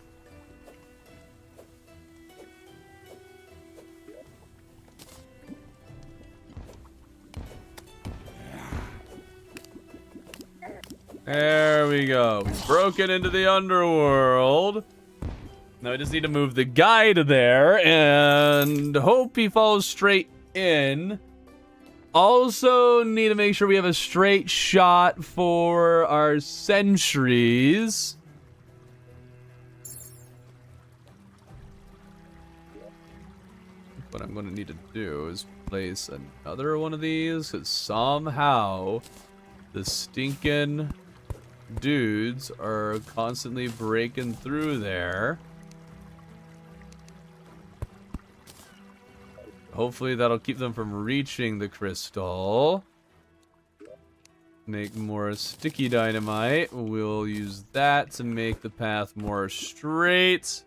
There we go. We've broken into the underworld. Now I just need to move the guy to there and hope he falls straight in. Also need to make sure we have a straight shot for our sentries. what I'm going to need to do is place another one of these, because somehow the stinking dudes are constantly breaking through there. Hopefully that'll keep them from reaching the crystal. Make more sticky dynamite. We'll use that to make the path more straight.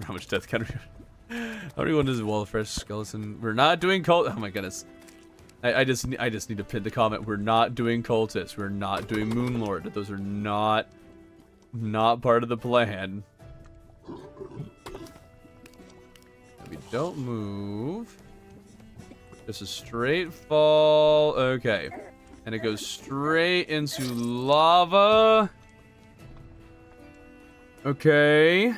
How much death can we... Everyone does wall of fresh skeleton. We're not doing cult. Oh my goodness. I just need to pin the comment. We're not doing cultists. We're not doing Moonlord. Those are not part of the plan. We don't move. Just a straight fall. Okay. And it goes straight into lava. Okay.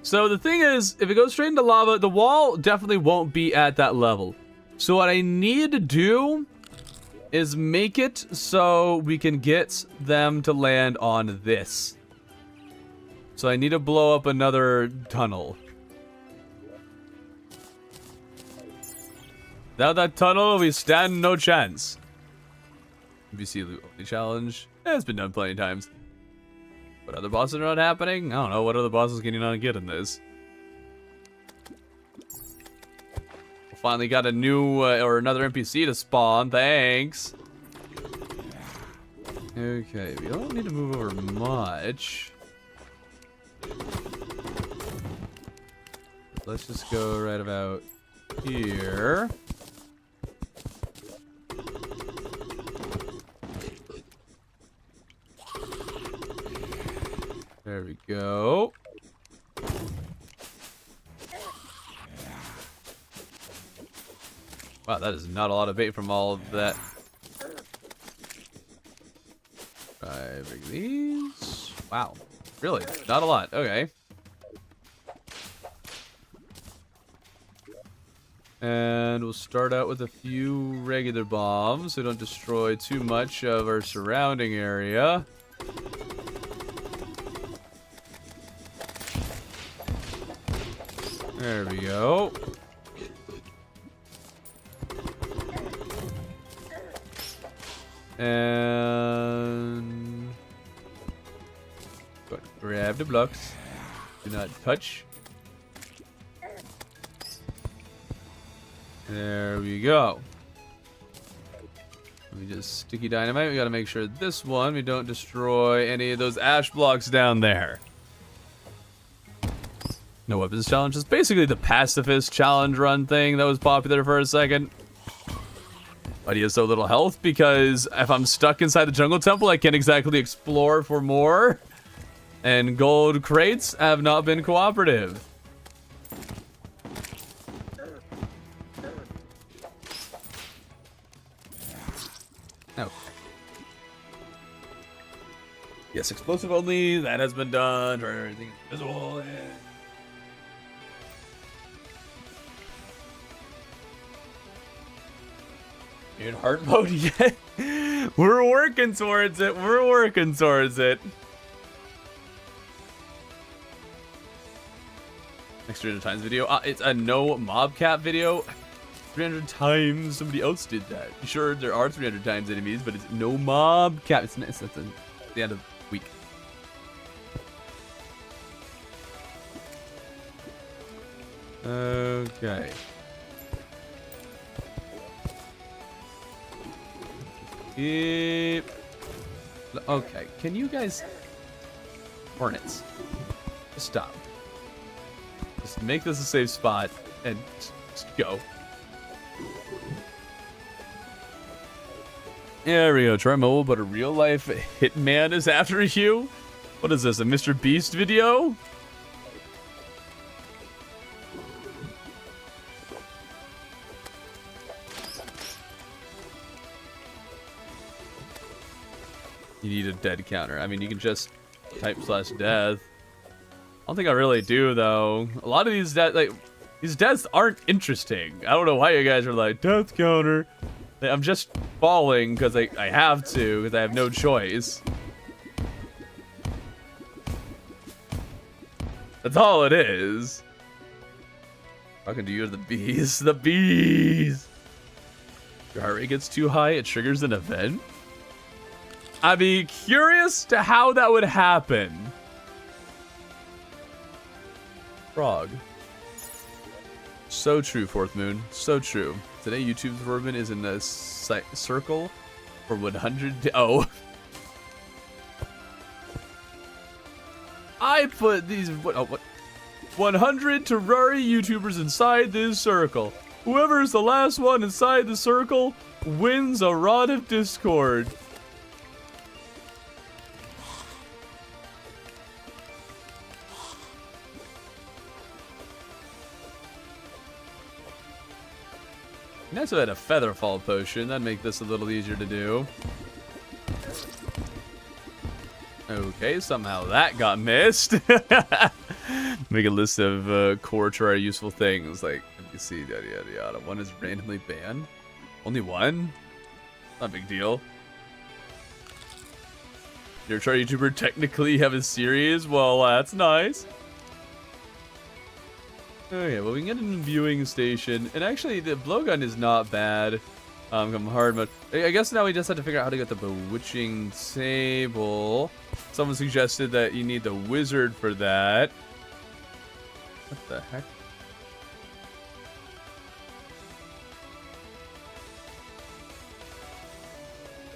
So the thing is, if it goes straight into lava, the wall definitely won't be at that level. So what I need to do is make it so we can get them to land on this. So I need to blow up another tunnel. Without that tunnel, we stand no chance. NPC loot only challenge. It's been done plenty of times. What other bosses are not happening? I don't know. What other bosses can you not get in this? We finally got a new or another NPC to spawn. Thanks. Okay, we don't need to move over much. Let's just go right about here. There we go. Wow, that is not a lot of bait from all of that. Bring these. Wow. Really? Not a lot. Okay. And we'll start out with a few regular bombs so we don't destroy too much of our surrounding area. There we go. And grab the blocks. Do not touch. There we go. Let me just sticky dynamite. We gotta make sure this one we don't destroy any of those ash blocks down there. No weapons challenge is basically the pacifist challenge run thing that was popular for a second. Why do you have so little health? Because if I'm stuck inside the jungle temple, I can't exactly explore for more. And gold crates have not been cooperative. No. Yes, explosive only. That has been done. Turn everything invisible. In hard mode yet? We're working towards it. We're working towards it. Next 300 times video. It's a no mob cap video. 300 times. Somebody else did that. Sure, there are 300 times enemies, but it's no mob cap. It's at the end of the week. Okay. Okay, can you guys... Hornets. Just stop. Just make this a safe spot and just go. There we go. Try mobile, but a real life hitman is after you? What is this, a Mr. Beast video? You need a dead counter. I mean, you can just type /death. I don't think I really do, though. A lot of these these deaths aren't interesting. I don't know why you guys are like, death counter. I'm just falling because I have to, because I have no choice. That's all it is. Talking to you are the bees. The bees! Your heart rate gets too high, it triggers an event? I'd be curious to how that would happen. Frog. So true, Fourth Moon. So true. Today, YouTube's orbit is in a circle for 100. Oh. I put these. What? 100 Terraria YouTubers inside this circle. Whoever is the last one inside the circle wins a Rod of Discord. Nice if I had a Featherfall potion. That'd make this a little easier to do. Okay, somehow that got missed. Make a list of core Terraria useful things like NPC, yada yada yada. One is randomly banned. Only one? Not a big deal. You're a Terraria YouTuber, technically have a series? Well, that's nice. Okay, well we can get a viewing station, and actually the blowgun is not bad. Come hard mode. I guess now we just have to figure out how to get the bewitching sable. Someone suggested that you need the wizard for that. What the heck?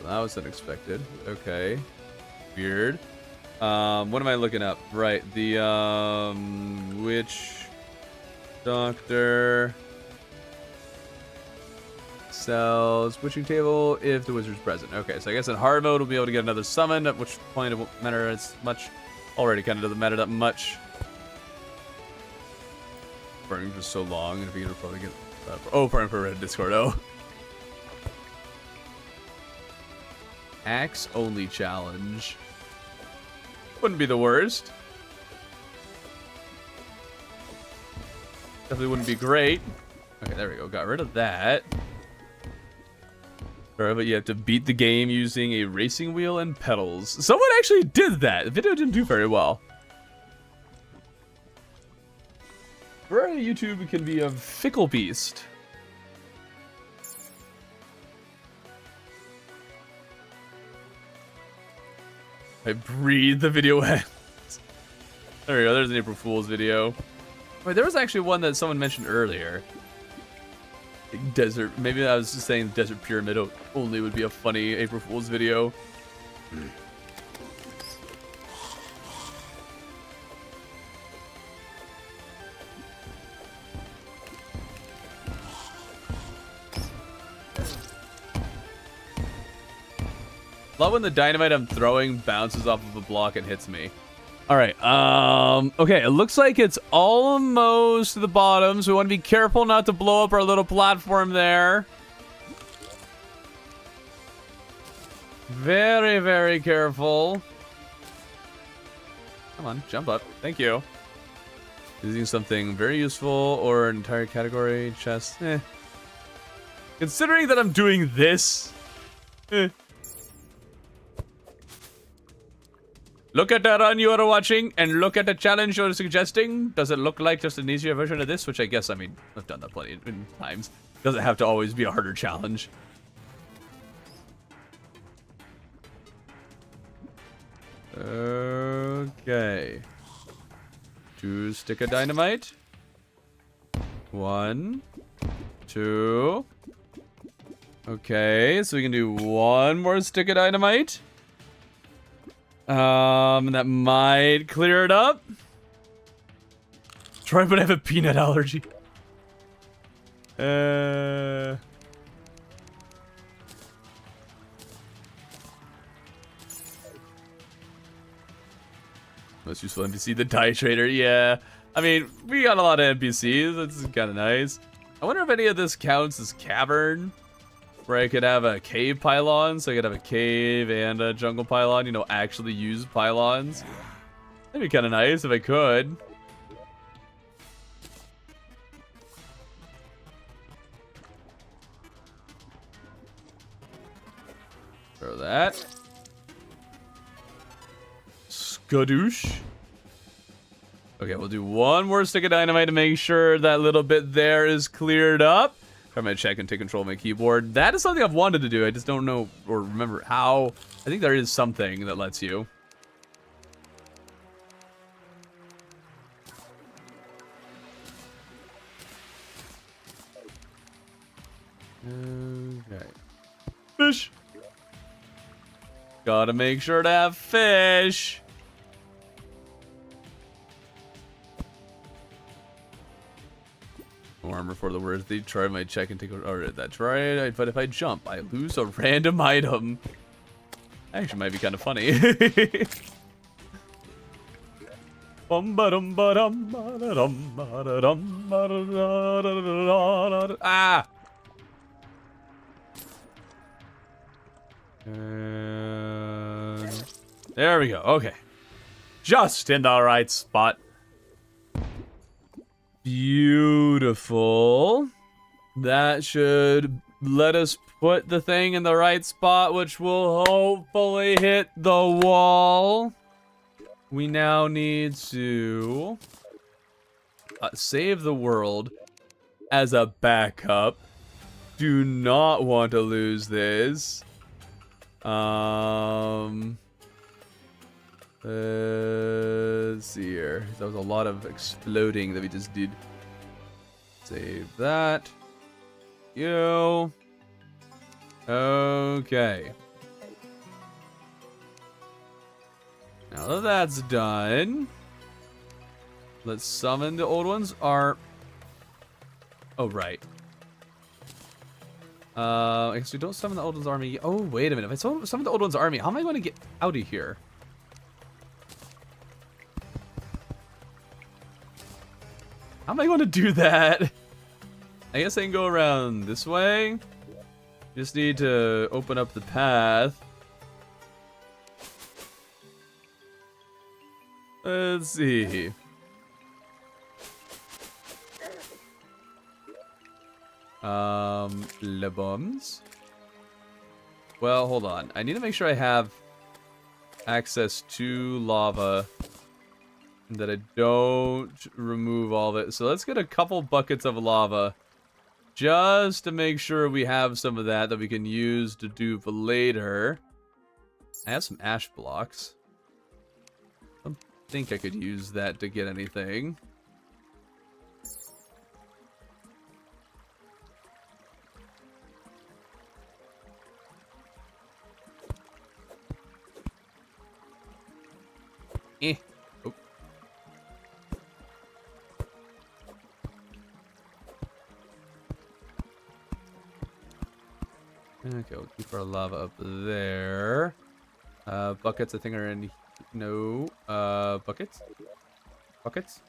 That was unexpected. Okay. Weird. What am I looking up? Right, the witch doctor sells witching table if the wizard's present. Okay, so I guess in hard mode we'll be able to get another summon, at which point it won't matter as much. Already kind of doesn't matter that much. Burning for so long, and if you can probably get burning for red Discord. Oh, axe only challenge wouldn't be the worst. Definitely wouldn't be great. Okay, there we go. Got rid of that. Alright, but you have to beat the game using a racing wheel and pedals. Someone actually did that. The video didn't do very well. Terraria YouTube can be a fickle beast. I breathe the video ends. There we go. There's an April Fool's video. Wait, there was actually one that someone mentioned earlier. Desert. Maybe I was just saying Desert Pyramid only would be a funny April Fool's video. Love when the dynamite I'm throwing bounces off of a block and hits me. All right, okay, it looks like it's almost to the bottom, so we want to be careful not to blow up our little platform there. Very, very careful. Come on, jump up. Thank you. Using something very useful or an entire category chest. Considering that I'm doing this, Look at the run you are watching, and look at the challenge you're suggesting. Does it look like just an easier version of this? Which I guess, I mean, I've done that plenty of times. Doesn't have to always be a harder challenge. Okay. 2 stick of dynamite. 1, 2. Okay, so we can do 1 more stick of dynamite. That might clear it up. Try, but I have a peanut allergy. Most useful NPC, the Die Trader. Yeah, I mean, we got a lot of NPCs. That's kind of nice. I wonder if any of this counts as cavern, where I could have a cave pylon, so I could have a cave and a jungle pylon, you know, actually use pylons. That'd be kind of nice if I could. Throw that. Skadoosh. Okay, we'll do one more stick of dynamite to make sure that little bit there is cleared up. I'm gonna check and take control of my keyboard. That is something I've wanted to do. I just don't know or remember how. I think there is something that lets you. Okay. Fish. Gotta make sure to have fish. No armor for the worthy. Try my check and take. Or that's right. But if I jump, I lose a random item. Actually, might be kind of funny. Ah. And there we go. Okay. Just in the right spot. Beautiful. That should let us put the thing in the right spot, which will hopefully hit the wall. We now need to save the world as a backup. Do not want to lose this. Let's see here. That was a lot of exploding that we just did. Save that. Yo. Okay. Now that that's done, let's summon the old ones. Oh, right. I guess we don't summon the old one's army. Oh, wait a minute. If I summon the old one's army, how am I going to get out of here? How am I going to do that? I guess I can go around this way. Just need to open up the path. Let's see. Le bombs. Well, hold on. I need to make sure I have access to lava and that I don't remove all of it. So let's get a couple buckets of lava just to make sure we have some of that we can use to do for later. I have some ash blocks. I don't think I could use that to get anything. Eh. Oh. Okay, we'll keep our lava up there. Buckets, I think, are in. No. Buckets? Buckets?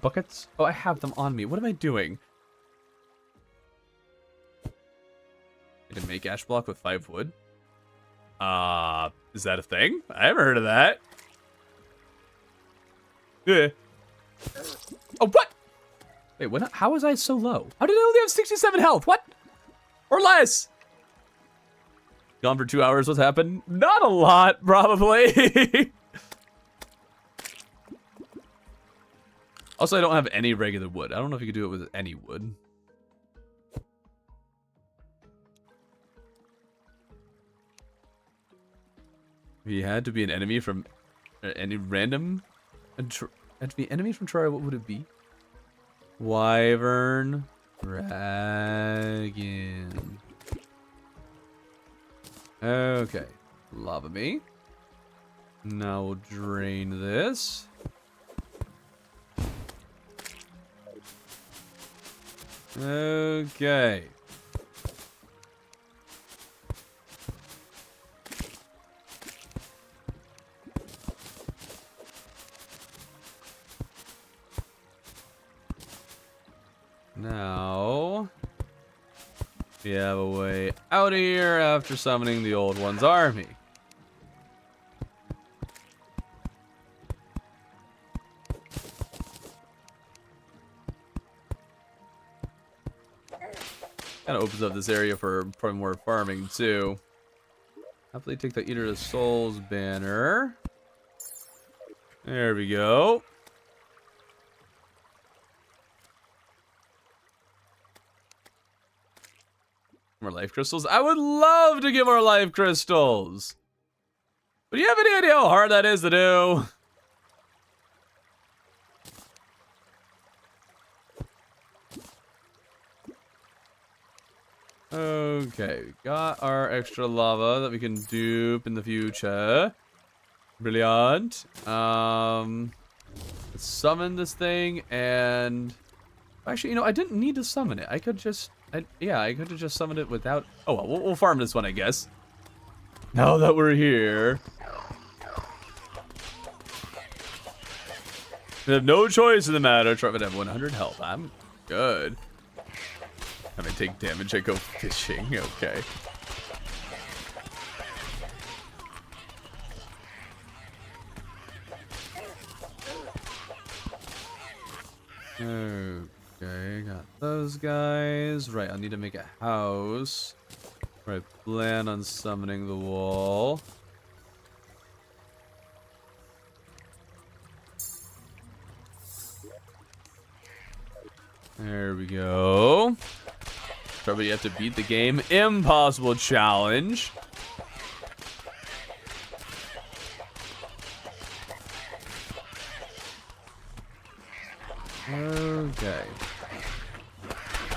Buckets? Oh, I have them on me. What am I doing? I can make ash block with 5 wood. Is that a thing? I haven't heard of that. Yeah. Oh, what? Wait, what? How was I so low? How did I only have 67 health? What? Or less? Gone for 2 hours, what's happened? Not a lot, probably. Also, I don't have any regular wood. I don't know if you could do it with any wood. If you had to be an enemy from any random, had to be an enemy from Terraria, what would it be? Wyvern, dragon. Okay, lava me. Now we'll drain this. Okay. Now, we have a way out of here after summoning the old one's army. Kind of opens up this area for probably more farming too. Happily take the Eater of Souls banner. There we go. More life crystals. I would love to get more life crystals. But do you have any idea how hard that is to do? Okay, we got our extra lava that we can dupe in the future. Brilliant. Let's summon this thing and... Actually, you know, I didn't need to summon it. I could just... yeah, I could have just summoned it without... Oh, well, we'll farm this one, I guess. Now that we're here. We have no choice in the matter. Try to have 100 health. I'm good. I may take damage, I go fishing. Okay. Okay, got those guys. Right, I need to make a house. Right, plan on summoning the wall. There we go. Probably have to beat the game. Impossible challenge. Okay.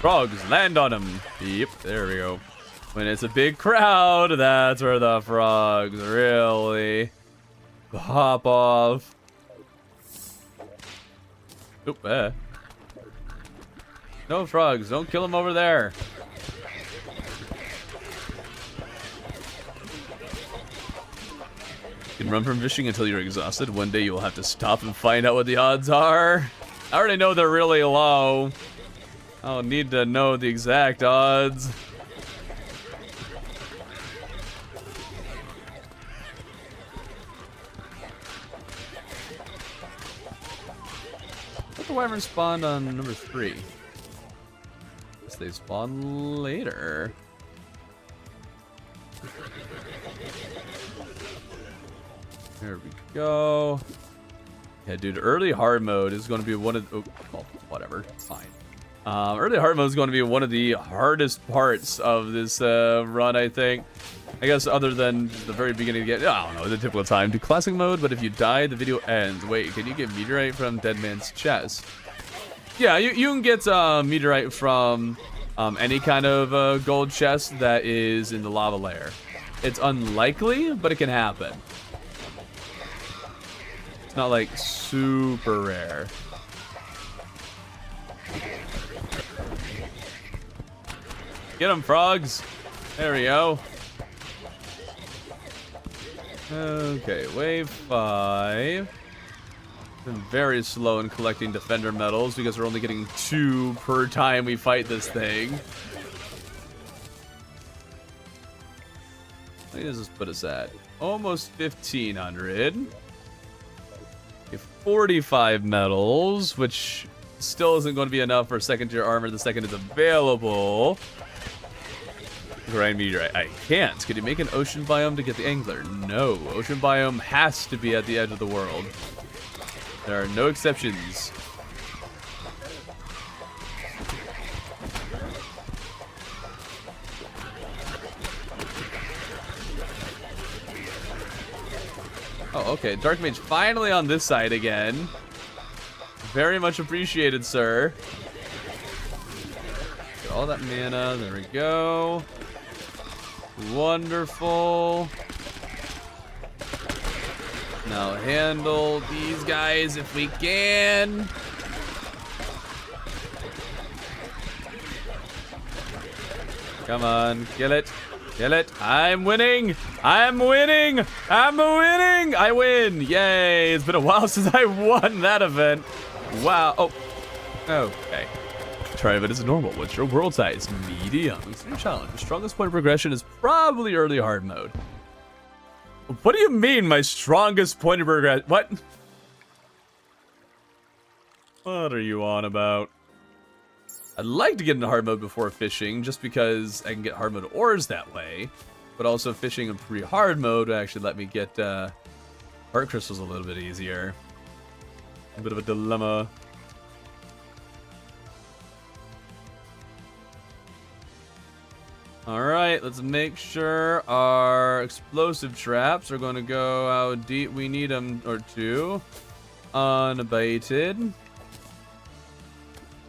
Frogs, land on them. Yep, there we go. When it's a big crowd, that's where the frogs really pop off. Oop, No frogs, don't kill them over there. You can run from fishing until you're exhausted. One day you will have to stop and find out what the odds are. I already know they're really low. I don't need to know the exact odds. What the wyvern spawned on number 3? Guess they spawn later. There we go. Yeah, dude, early hard mode is going to be one of... Oh, well, whatever. Fine. Early hard mode is going to be one of the hardest parts of this run, I think. I guess other than the very beginning to get... I don't know, the typical time. Do classic mode, but if you die, the video ends. Wait, can you get meteorite from Dead Man's chest? Yeah, you can get meteorite from any kind of gold chest that is in the lava layer. It's unlikely, but it can happen. It's not like super rare. Get them, frogs. There we go. Okay, wave 5. Been very slow in collecting defender medals because we're only getting 2 per time we fight this thing. What does this put us at? Almost 1,500. 45 medals, which still isn't going to be enough for second tier armor the second it's available. Grind meteorite. I can't. Could you make an ocean biome to get the angler? No. Ocean biome has to be at the edge of the world. There are no exceptions. Oh, okay. Dark Mage finally on this side again. Very much appreciated, sir. Get all that mana. There we go. Wonderful. Now handle these guys if we can. Come on, kill it. Kill it. I'm winning. I'm winning. I'm winning. I win. Yay. It's been a while since I won that event. Wow. Oh. Okay. Try but it's normal. What's your world size? Medium. Extreme challenge. The strongest point of progression is probably early hard mode. What do you mean my strongest point of progression? What? What are you on about? I'd like to get into hard mode before fishing, just because I can get hard mode ores that way. But also fishing in pre-hard mode would actually let me get heart crystals a little bit easier. A bit of a dilemma. Alright, let's make sure our explosive traps are going to go how deep we need them or two. Unabated.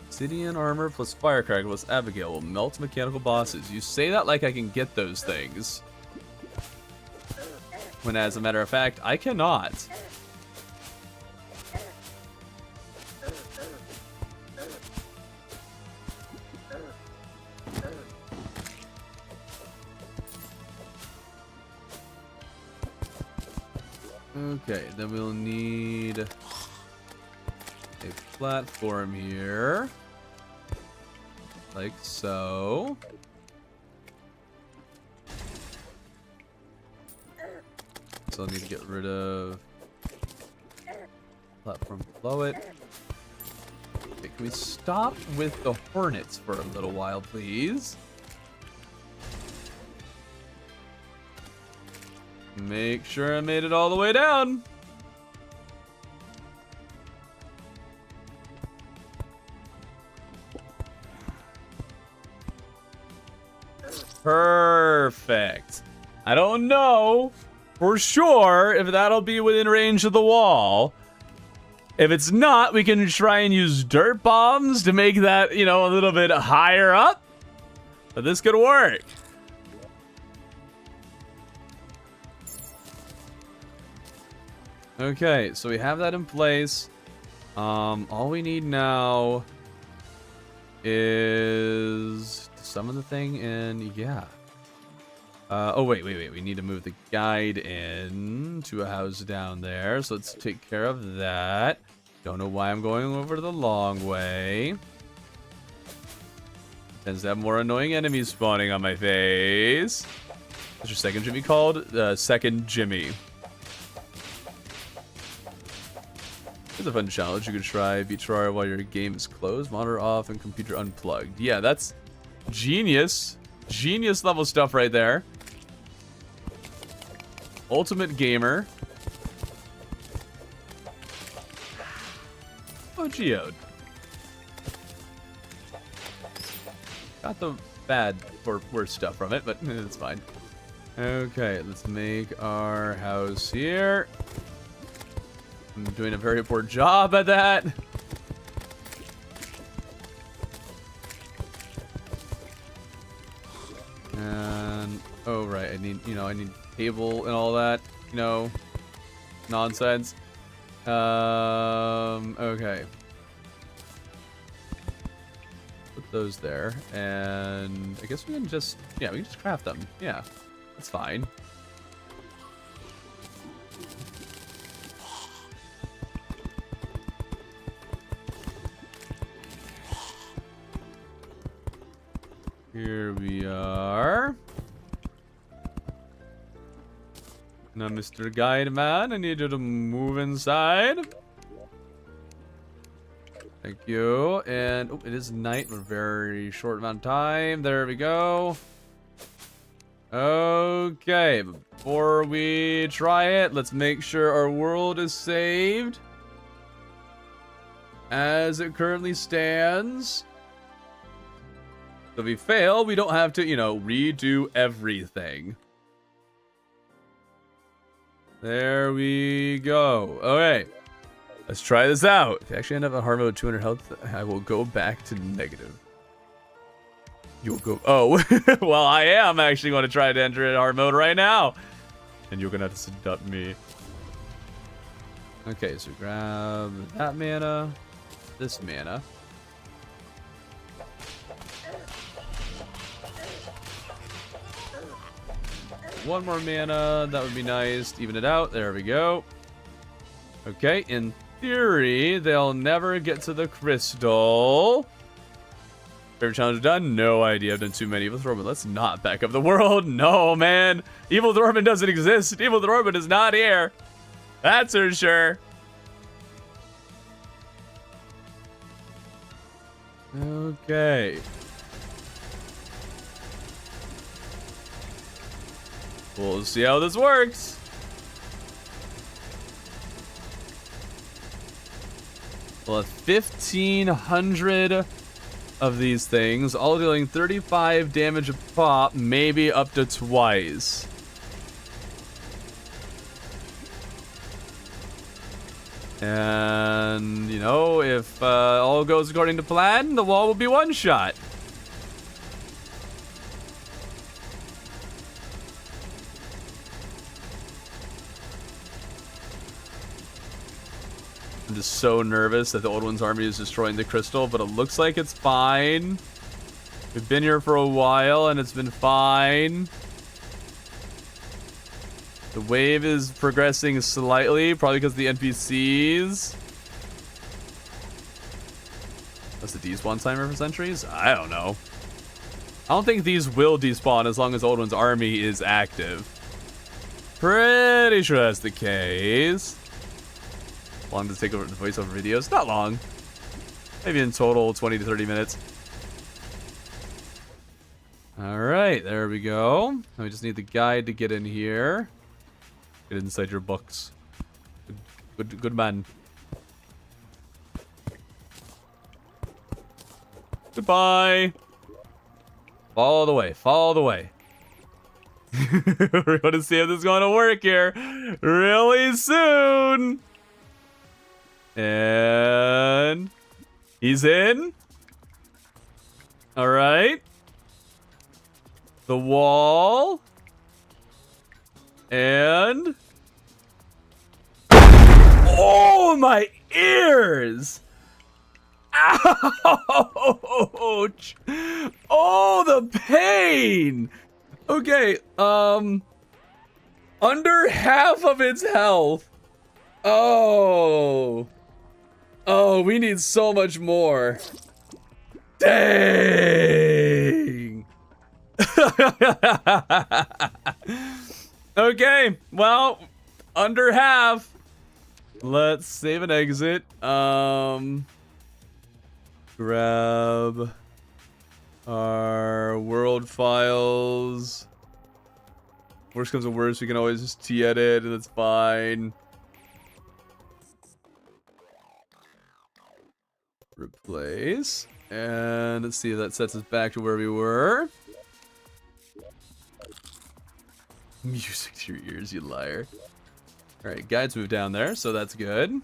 Obsidian armor plus firecracker plus Abigail will melt mechanical bosses. You say that like I can get those things. When as a matter of fact, I cannot. Okay, then we'll need a platform here. Like so. So I'll need to get rid of platform below it. Okay, can we stop with the hornets for a little while, please? Make sure I made it all the way down. Perfect. I don't know for sure if that'll be within range of the wall. If it's not, we can try and use dirt bombs to make that, you know, a little bit higher up. But this could work. Okay, so we have that in place. All we need now is to summon the thing and yeah. Oh, wait. We need to move the guide in to a house down there. So let's take care of that. Don't know why I'm going over the long way. Tends to have more annoying enemies spawning on my face. What's your second Jimmy called? Second Jimmy. It's a fun challenge you could try. Beat Terraria while your game is closed. Monitor off and computer unplugged. Yeah, that's genius. Genius level stuff right there. Ultimate gamer. Oh, Geode. Got the bad or worse stuff from it, but it's fine. Okay, let's make our house here. I'm doing a very poor job at that. And oh right, I need cable and all that, nonsense. Okay. Put those there, and I guess we can just craft them. Yeah, that's fine. Here we are. Now, Mr. Guide Man, I need you to move inside. Thank you. And oh, it is night for a very short amount of time. There we go. Okay, before we try it, let's make sure our world is saved as it currently stands. So if we fail, we don't have to, redo everything. There we go. Okay. Let's try this out. If I actually end up at hard mode 200 health, I will go back to negative. You'll go... Oh, well, I am actually going to try to enter it hard mode right now. And you're going to have to seduct me. Okay, so grab that mana. This mana. One more mana, that would be nice. Even it out. There we go. Okay, in theory, they'll never get to the crystal. Favorite challenge done? No idea. I've done too many. Evil Thorman, let's not back up the world. No, man. Evil Thorman doesn't exist. Evil Thorman is not here. That's for sure. Okay. We'll see how this works. We'll have 1,500 of these things, all dealing 35 damage a pop, maybe up to twice. And, you know, if all goes according to plan, the wall will be one shot. I'm just so nervous that the Old One's army is destroying the crystal, but it looks like it's fine. We've been here for a while, and it's been fine. The wave is progressing slightly, probably because of the NPCs. What's the despawn timer for sentries? I don't know. I don't think these will despawn as long as Old One's army is active. Pretty sure that's the case. How long does it take over the voiceover videos? Not long. Maybe in total 20 to 30 minutes. Alright, there we go. Now we just need the guide to get in here. Get inside your books. Good man. Goodbye. Follow the way. Follow the way. We're going to see if this is going to work here really soon. And he's in. All right. The wall. And oh, my ears. Ouch. Oh, the pain. Okay, under half of its health. Oh, we need so much more. Dang. Okay, well, under half. Let's save and exit. Grab our world files. Worst comes to worst, we can always just t-edit, and that's fine. Replace. And let's see if that sets us back to where we were. Music to your ears, you liar. Alright, guides move down there, so that's good.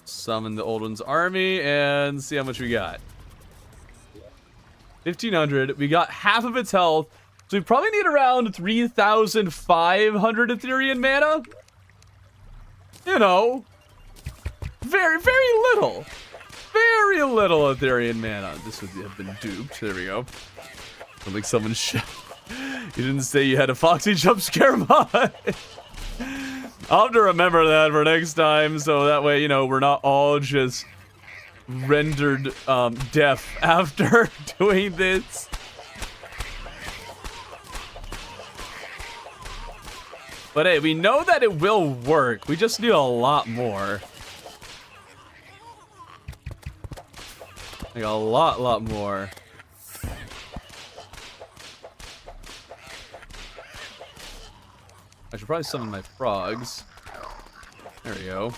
Summon the Old One's army and see how much we got. 1,500. We got half of its health, so we probably need around 3,500 Ethereum mana. You know, very little. Very little Ethereum mana. This would have been duped. There we go. Sounds like someone you didn't say you had a Foxy jump scare mod. I'll have to remember that for next time, so that way, you know, we're not all just rendered deaf after doing this. But hey, we know that it will work. We just need a lot more. Like a lot more. I should probably summon my frogs. There we go.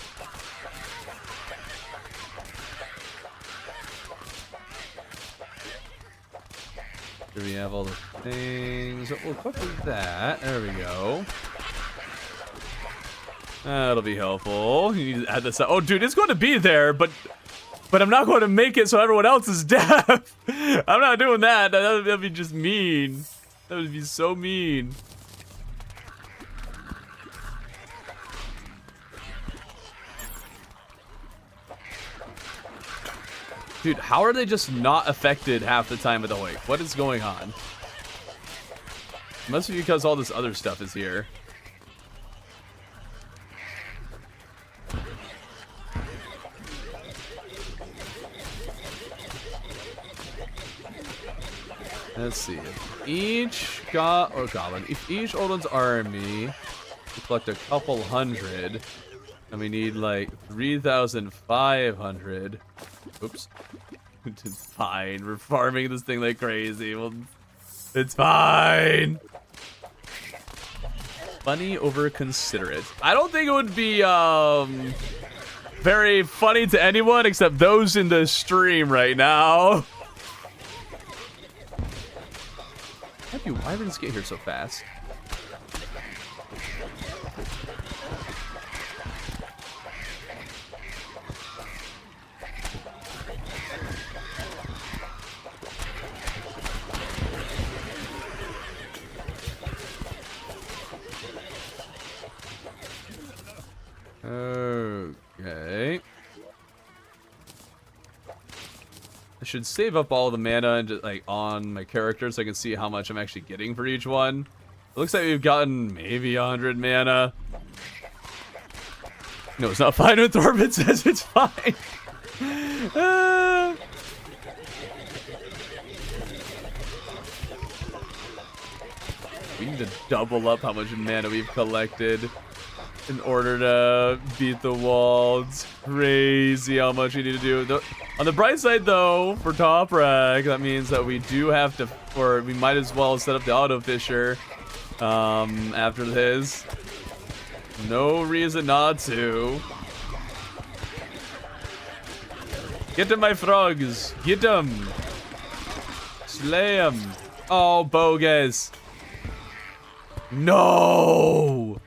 Here we have all the things. We'll equip that. There we go. That'll be helpful. You need to add this up. Oh, dude, it's going to be there, but I'm not going to make it so everyone else is deaf. I'm not doing that. That'd be just mean. That would be so mean. Dude, how are they just not affected half the time of the week? What is going on? It must be because all this other stuff is here. Let's see. If each if each Old One's army we collect a couple hundred, and we need like 3,500. Oops. It's fine. We're farming this thing like crazy. Well, it's fine. Funny over considerate. I don't think it would be very funny to anyone except those in the stream right now. Why did this get here so fast? Okay. I should save up all the mana and just, like, on my character so I can see how much I'm actually getting for each one. It looks like we've gotten maybe 100 mana. No, it's not fine with Orbit says it's fine. We need to double up how much mana we've collected in order to beat the wall. It's crazy how much we need to do. On the bright side, though, for top rank, that means that we do have to, or we might as well set up the auto fisher after this. No reason not to. Get them, my frogs. Get them. Slay them. Oh, bogus. No.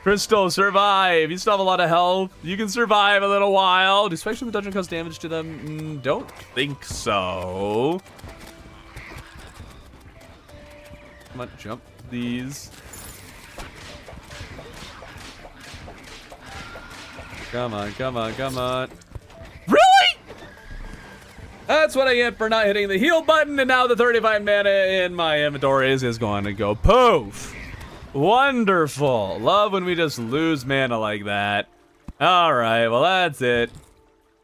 Crystal, survive. You still have a lot of health. You can survive a little while. Do special dungeon cause damage to them? Don't think so. Come on, jump these. Come on, come on, come on. Really? That's what I get for not hitting the heal button, and now the 35 mana in my inventory is going to go poof. Wonderful. Love when we just lose mana like that. Alright, well that's it.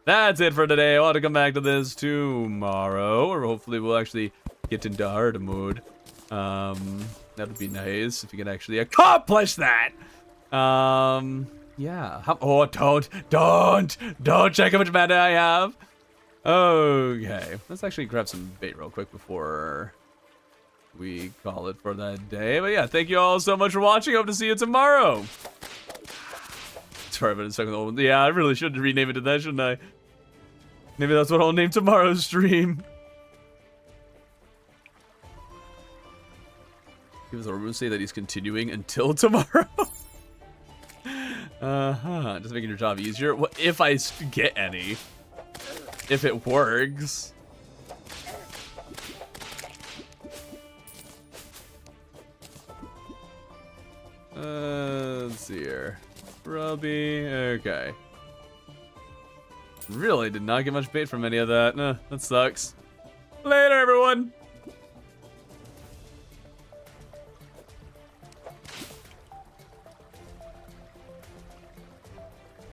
That's it for today. I want to come back to this tomorrow, or hopefully we'll actually get into hard mode. That would be nice if we could actually accomplish that. Yeah. Oh, don't check how much mana I have. Okay. Let's actually grab some bait real quick before we call it for that day. But yeah, thank you all so much for watching. Hope to see you tomorrow. Sorry about a second. Yeah, I really should rename it to that, shouldn't I? Maybe that's what I'll name tomorrow's stream. Does Orbu say that he's continuing until tomorrow? Just making your job easier. What if I get any? If it works. Let's see here. Grubby. Okay. Really did not get much bait from any of that. That sucks. Later, everyone.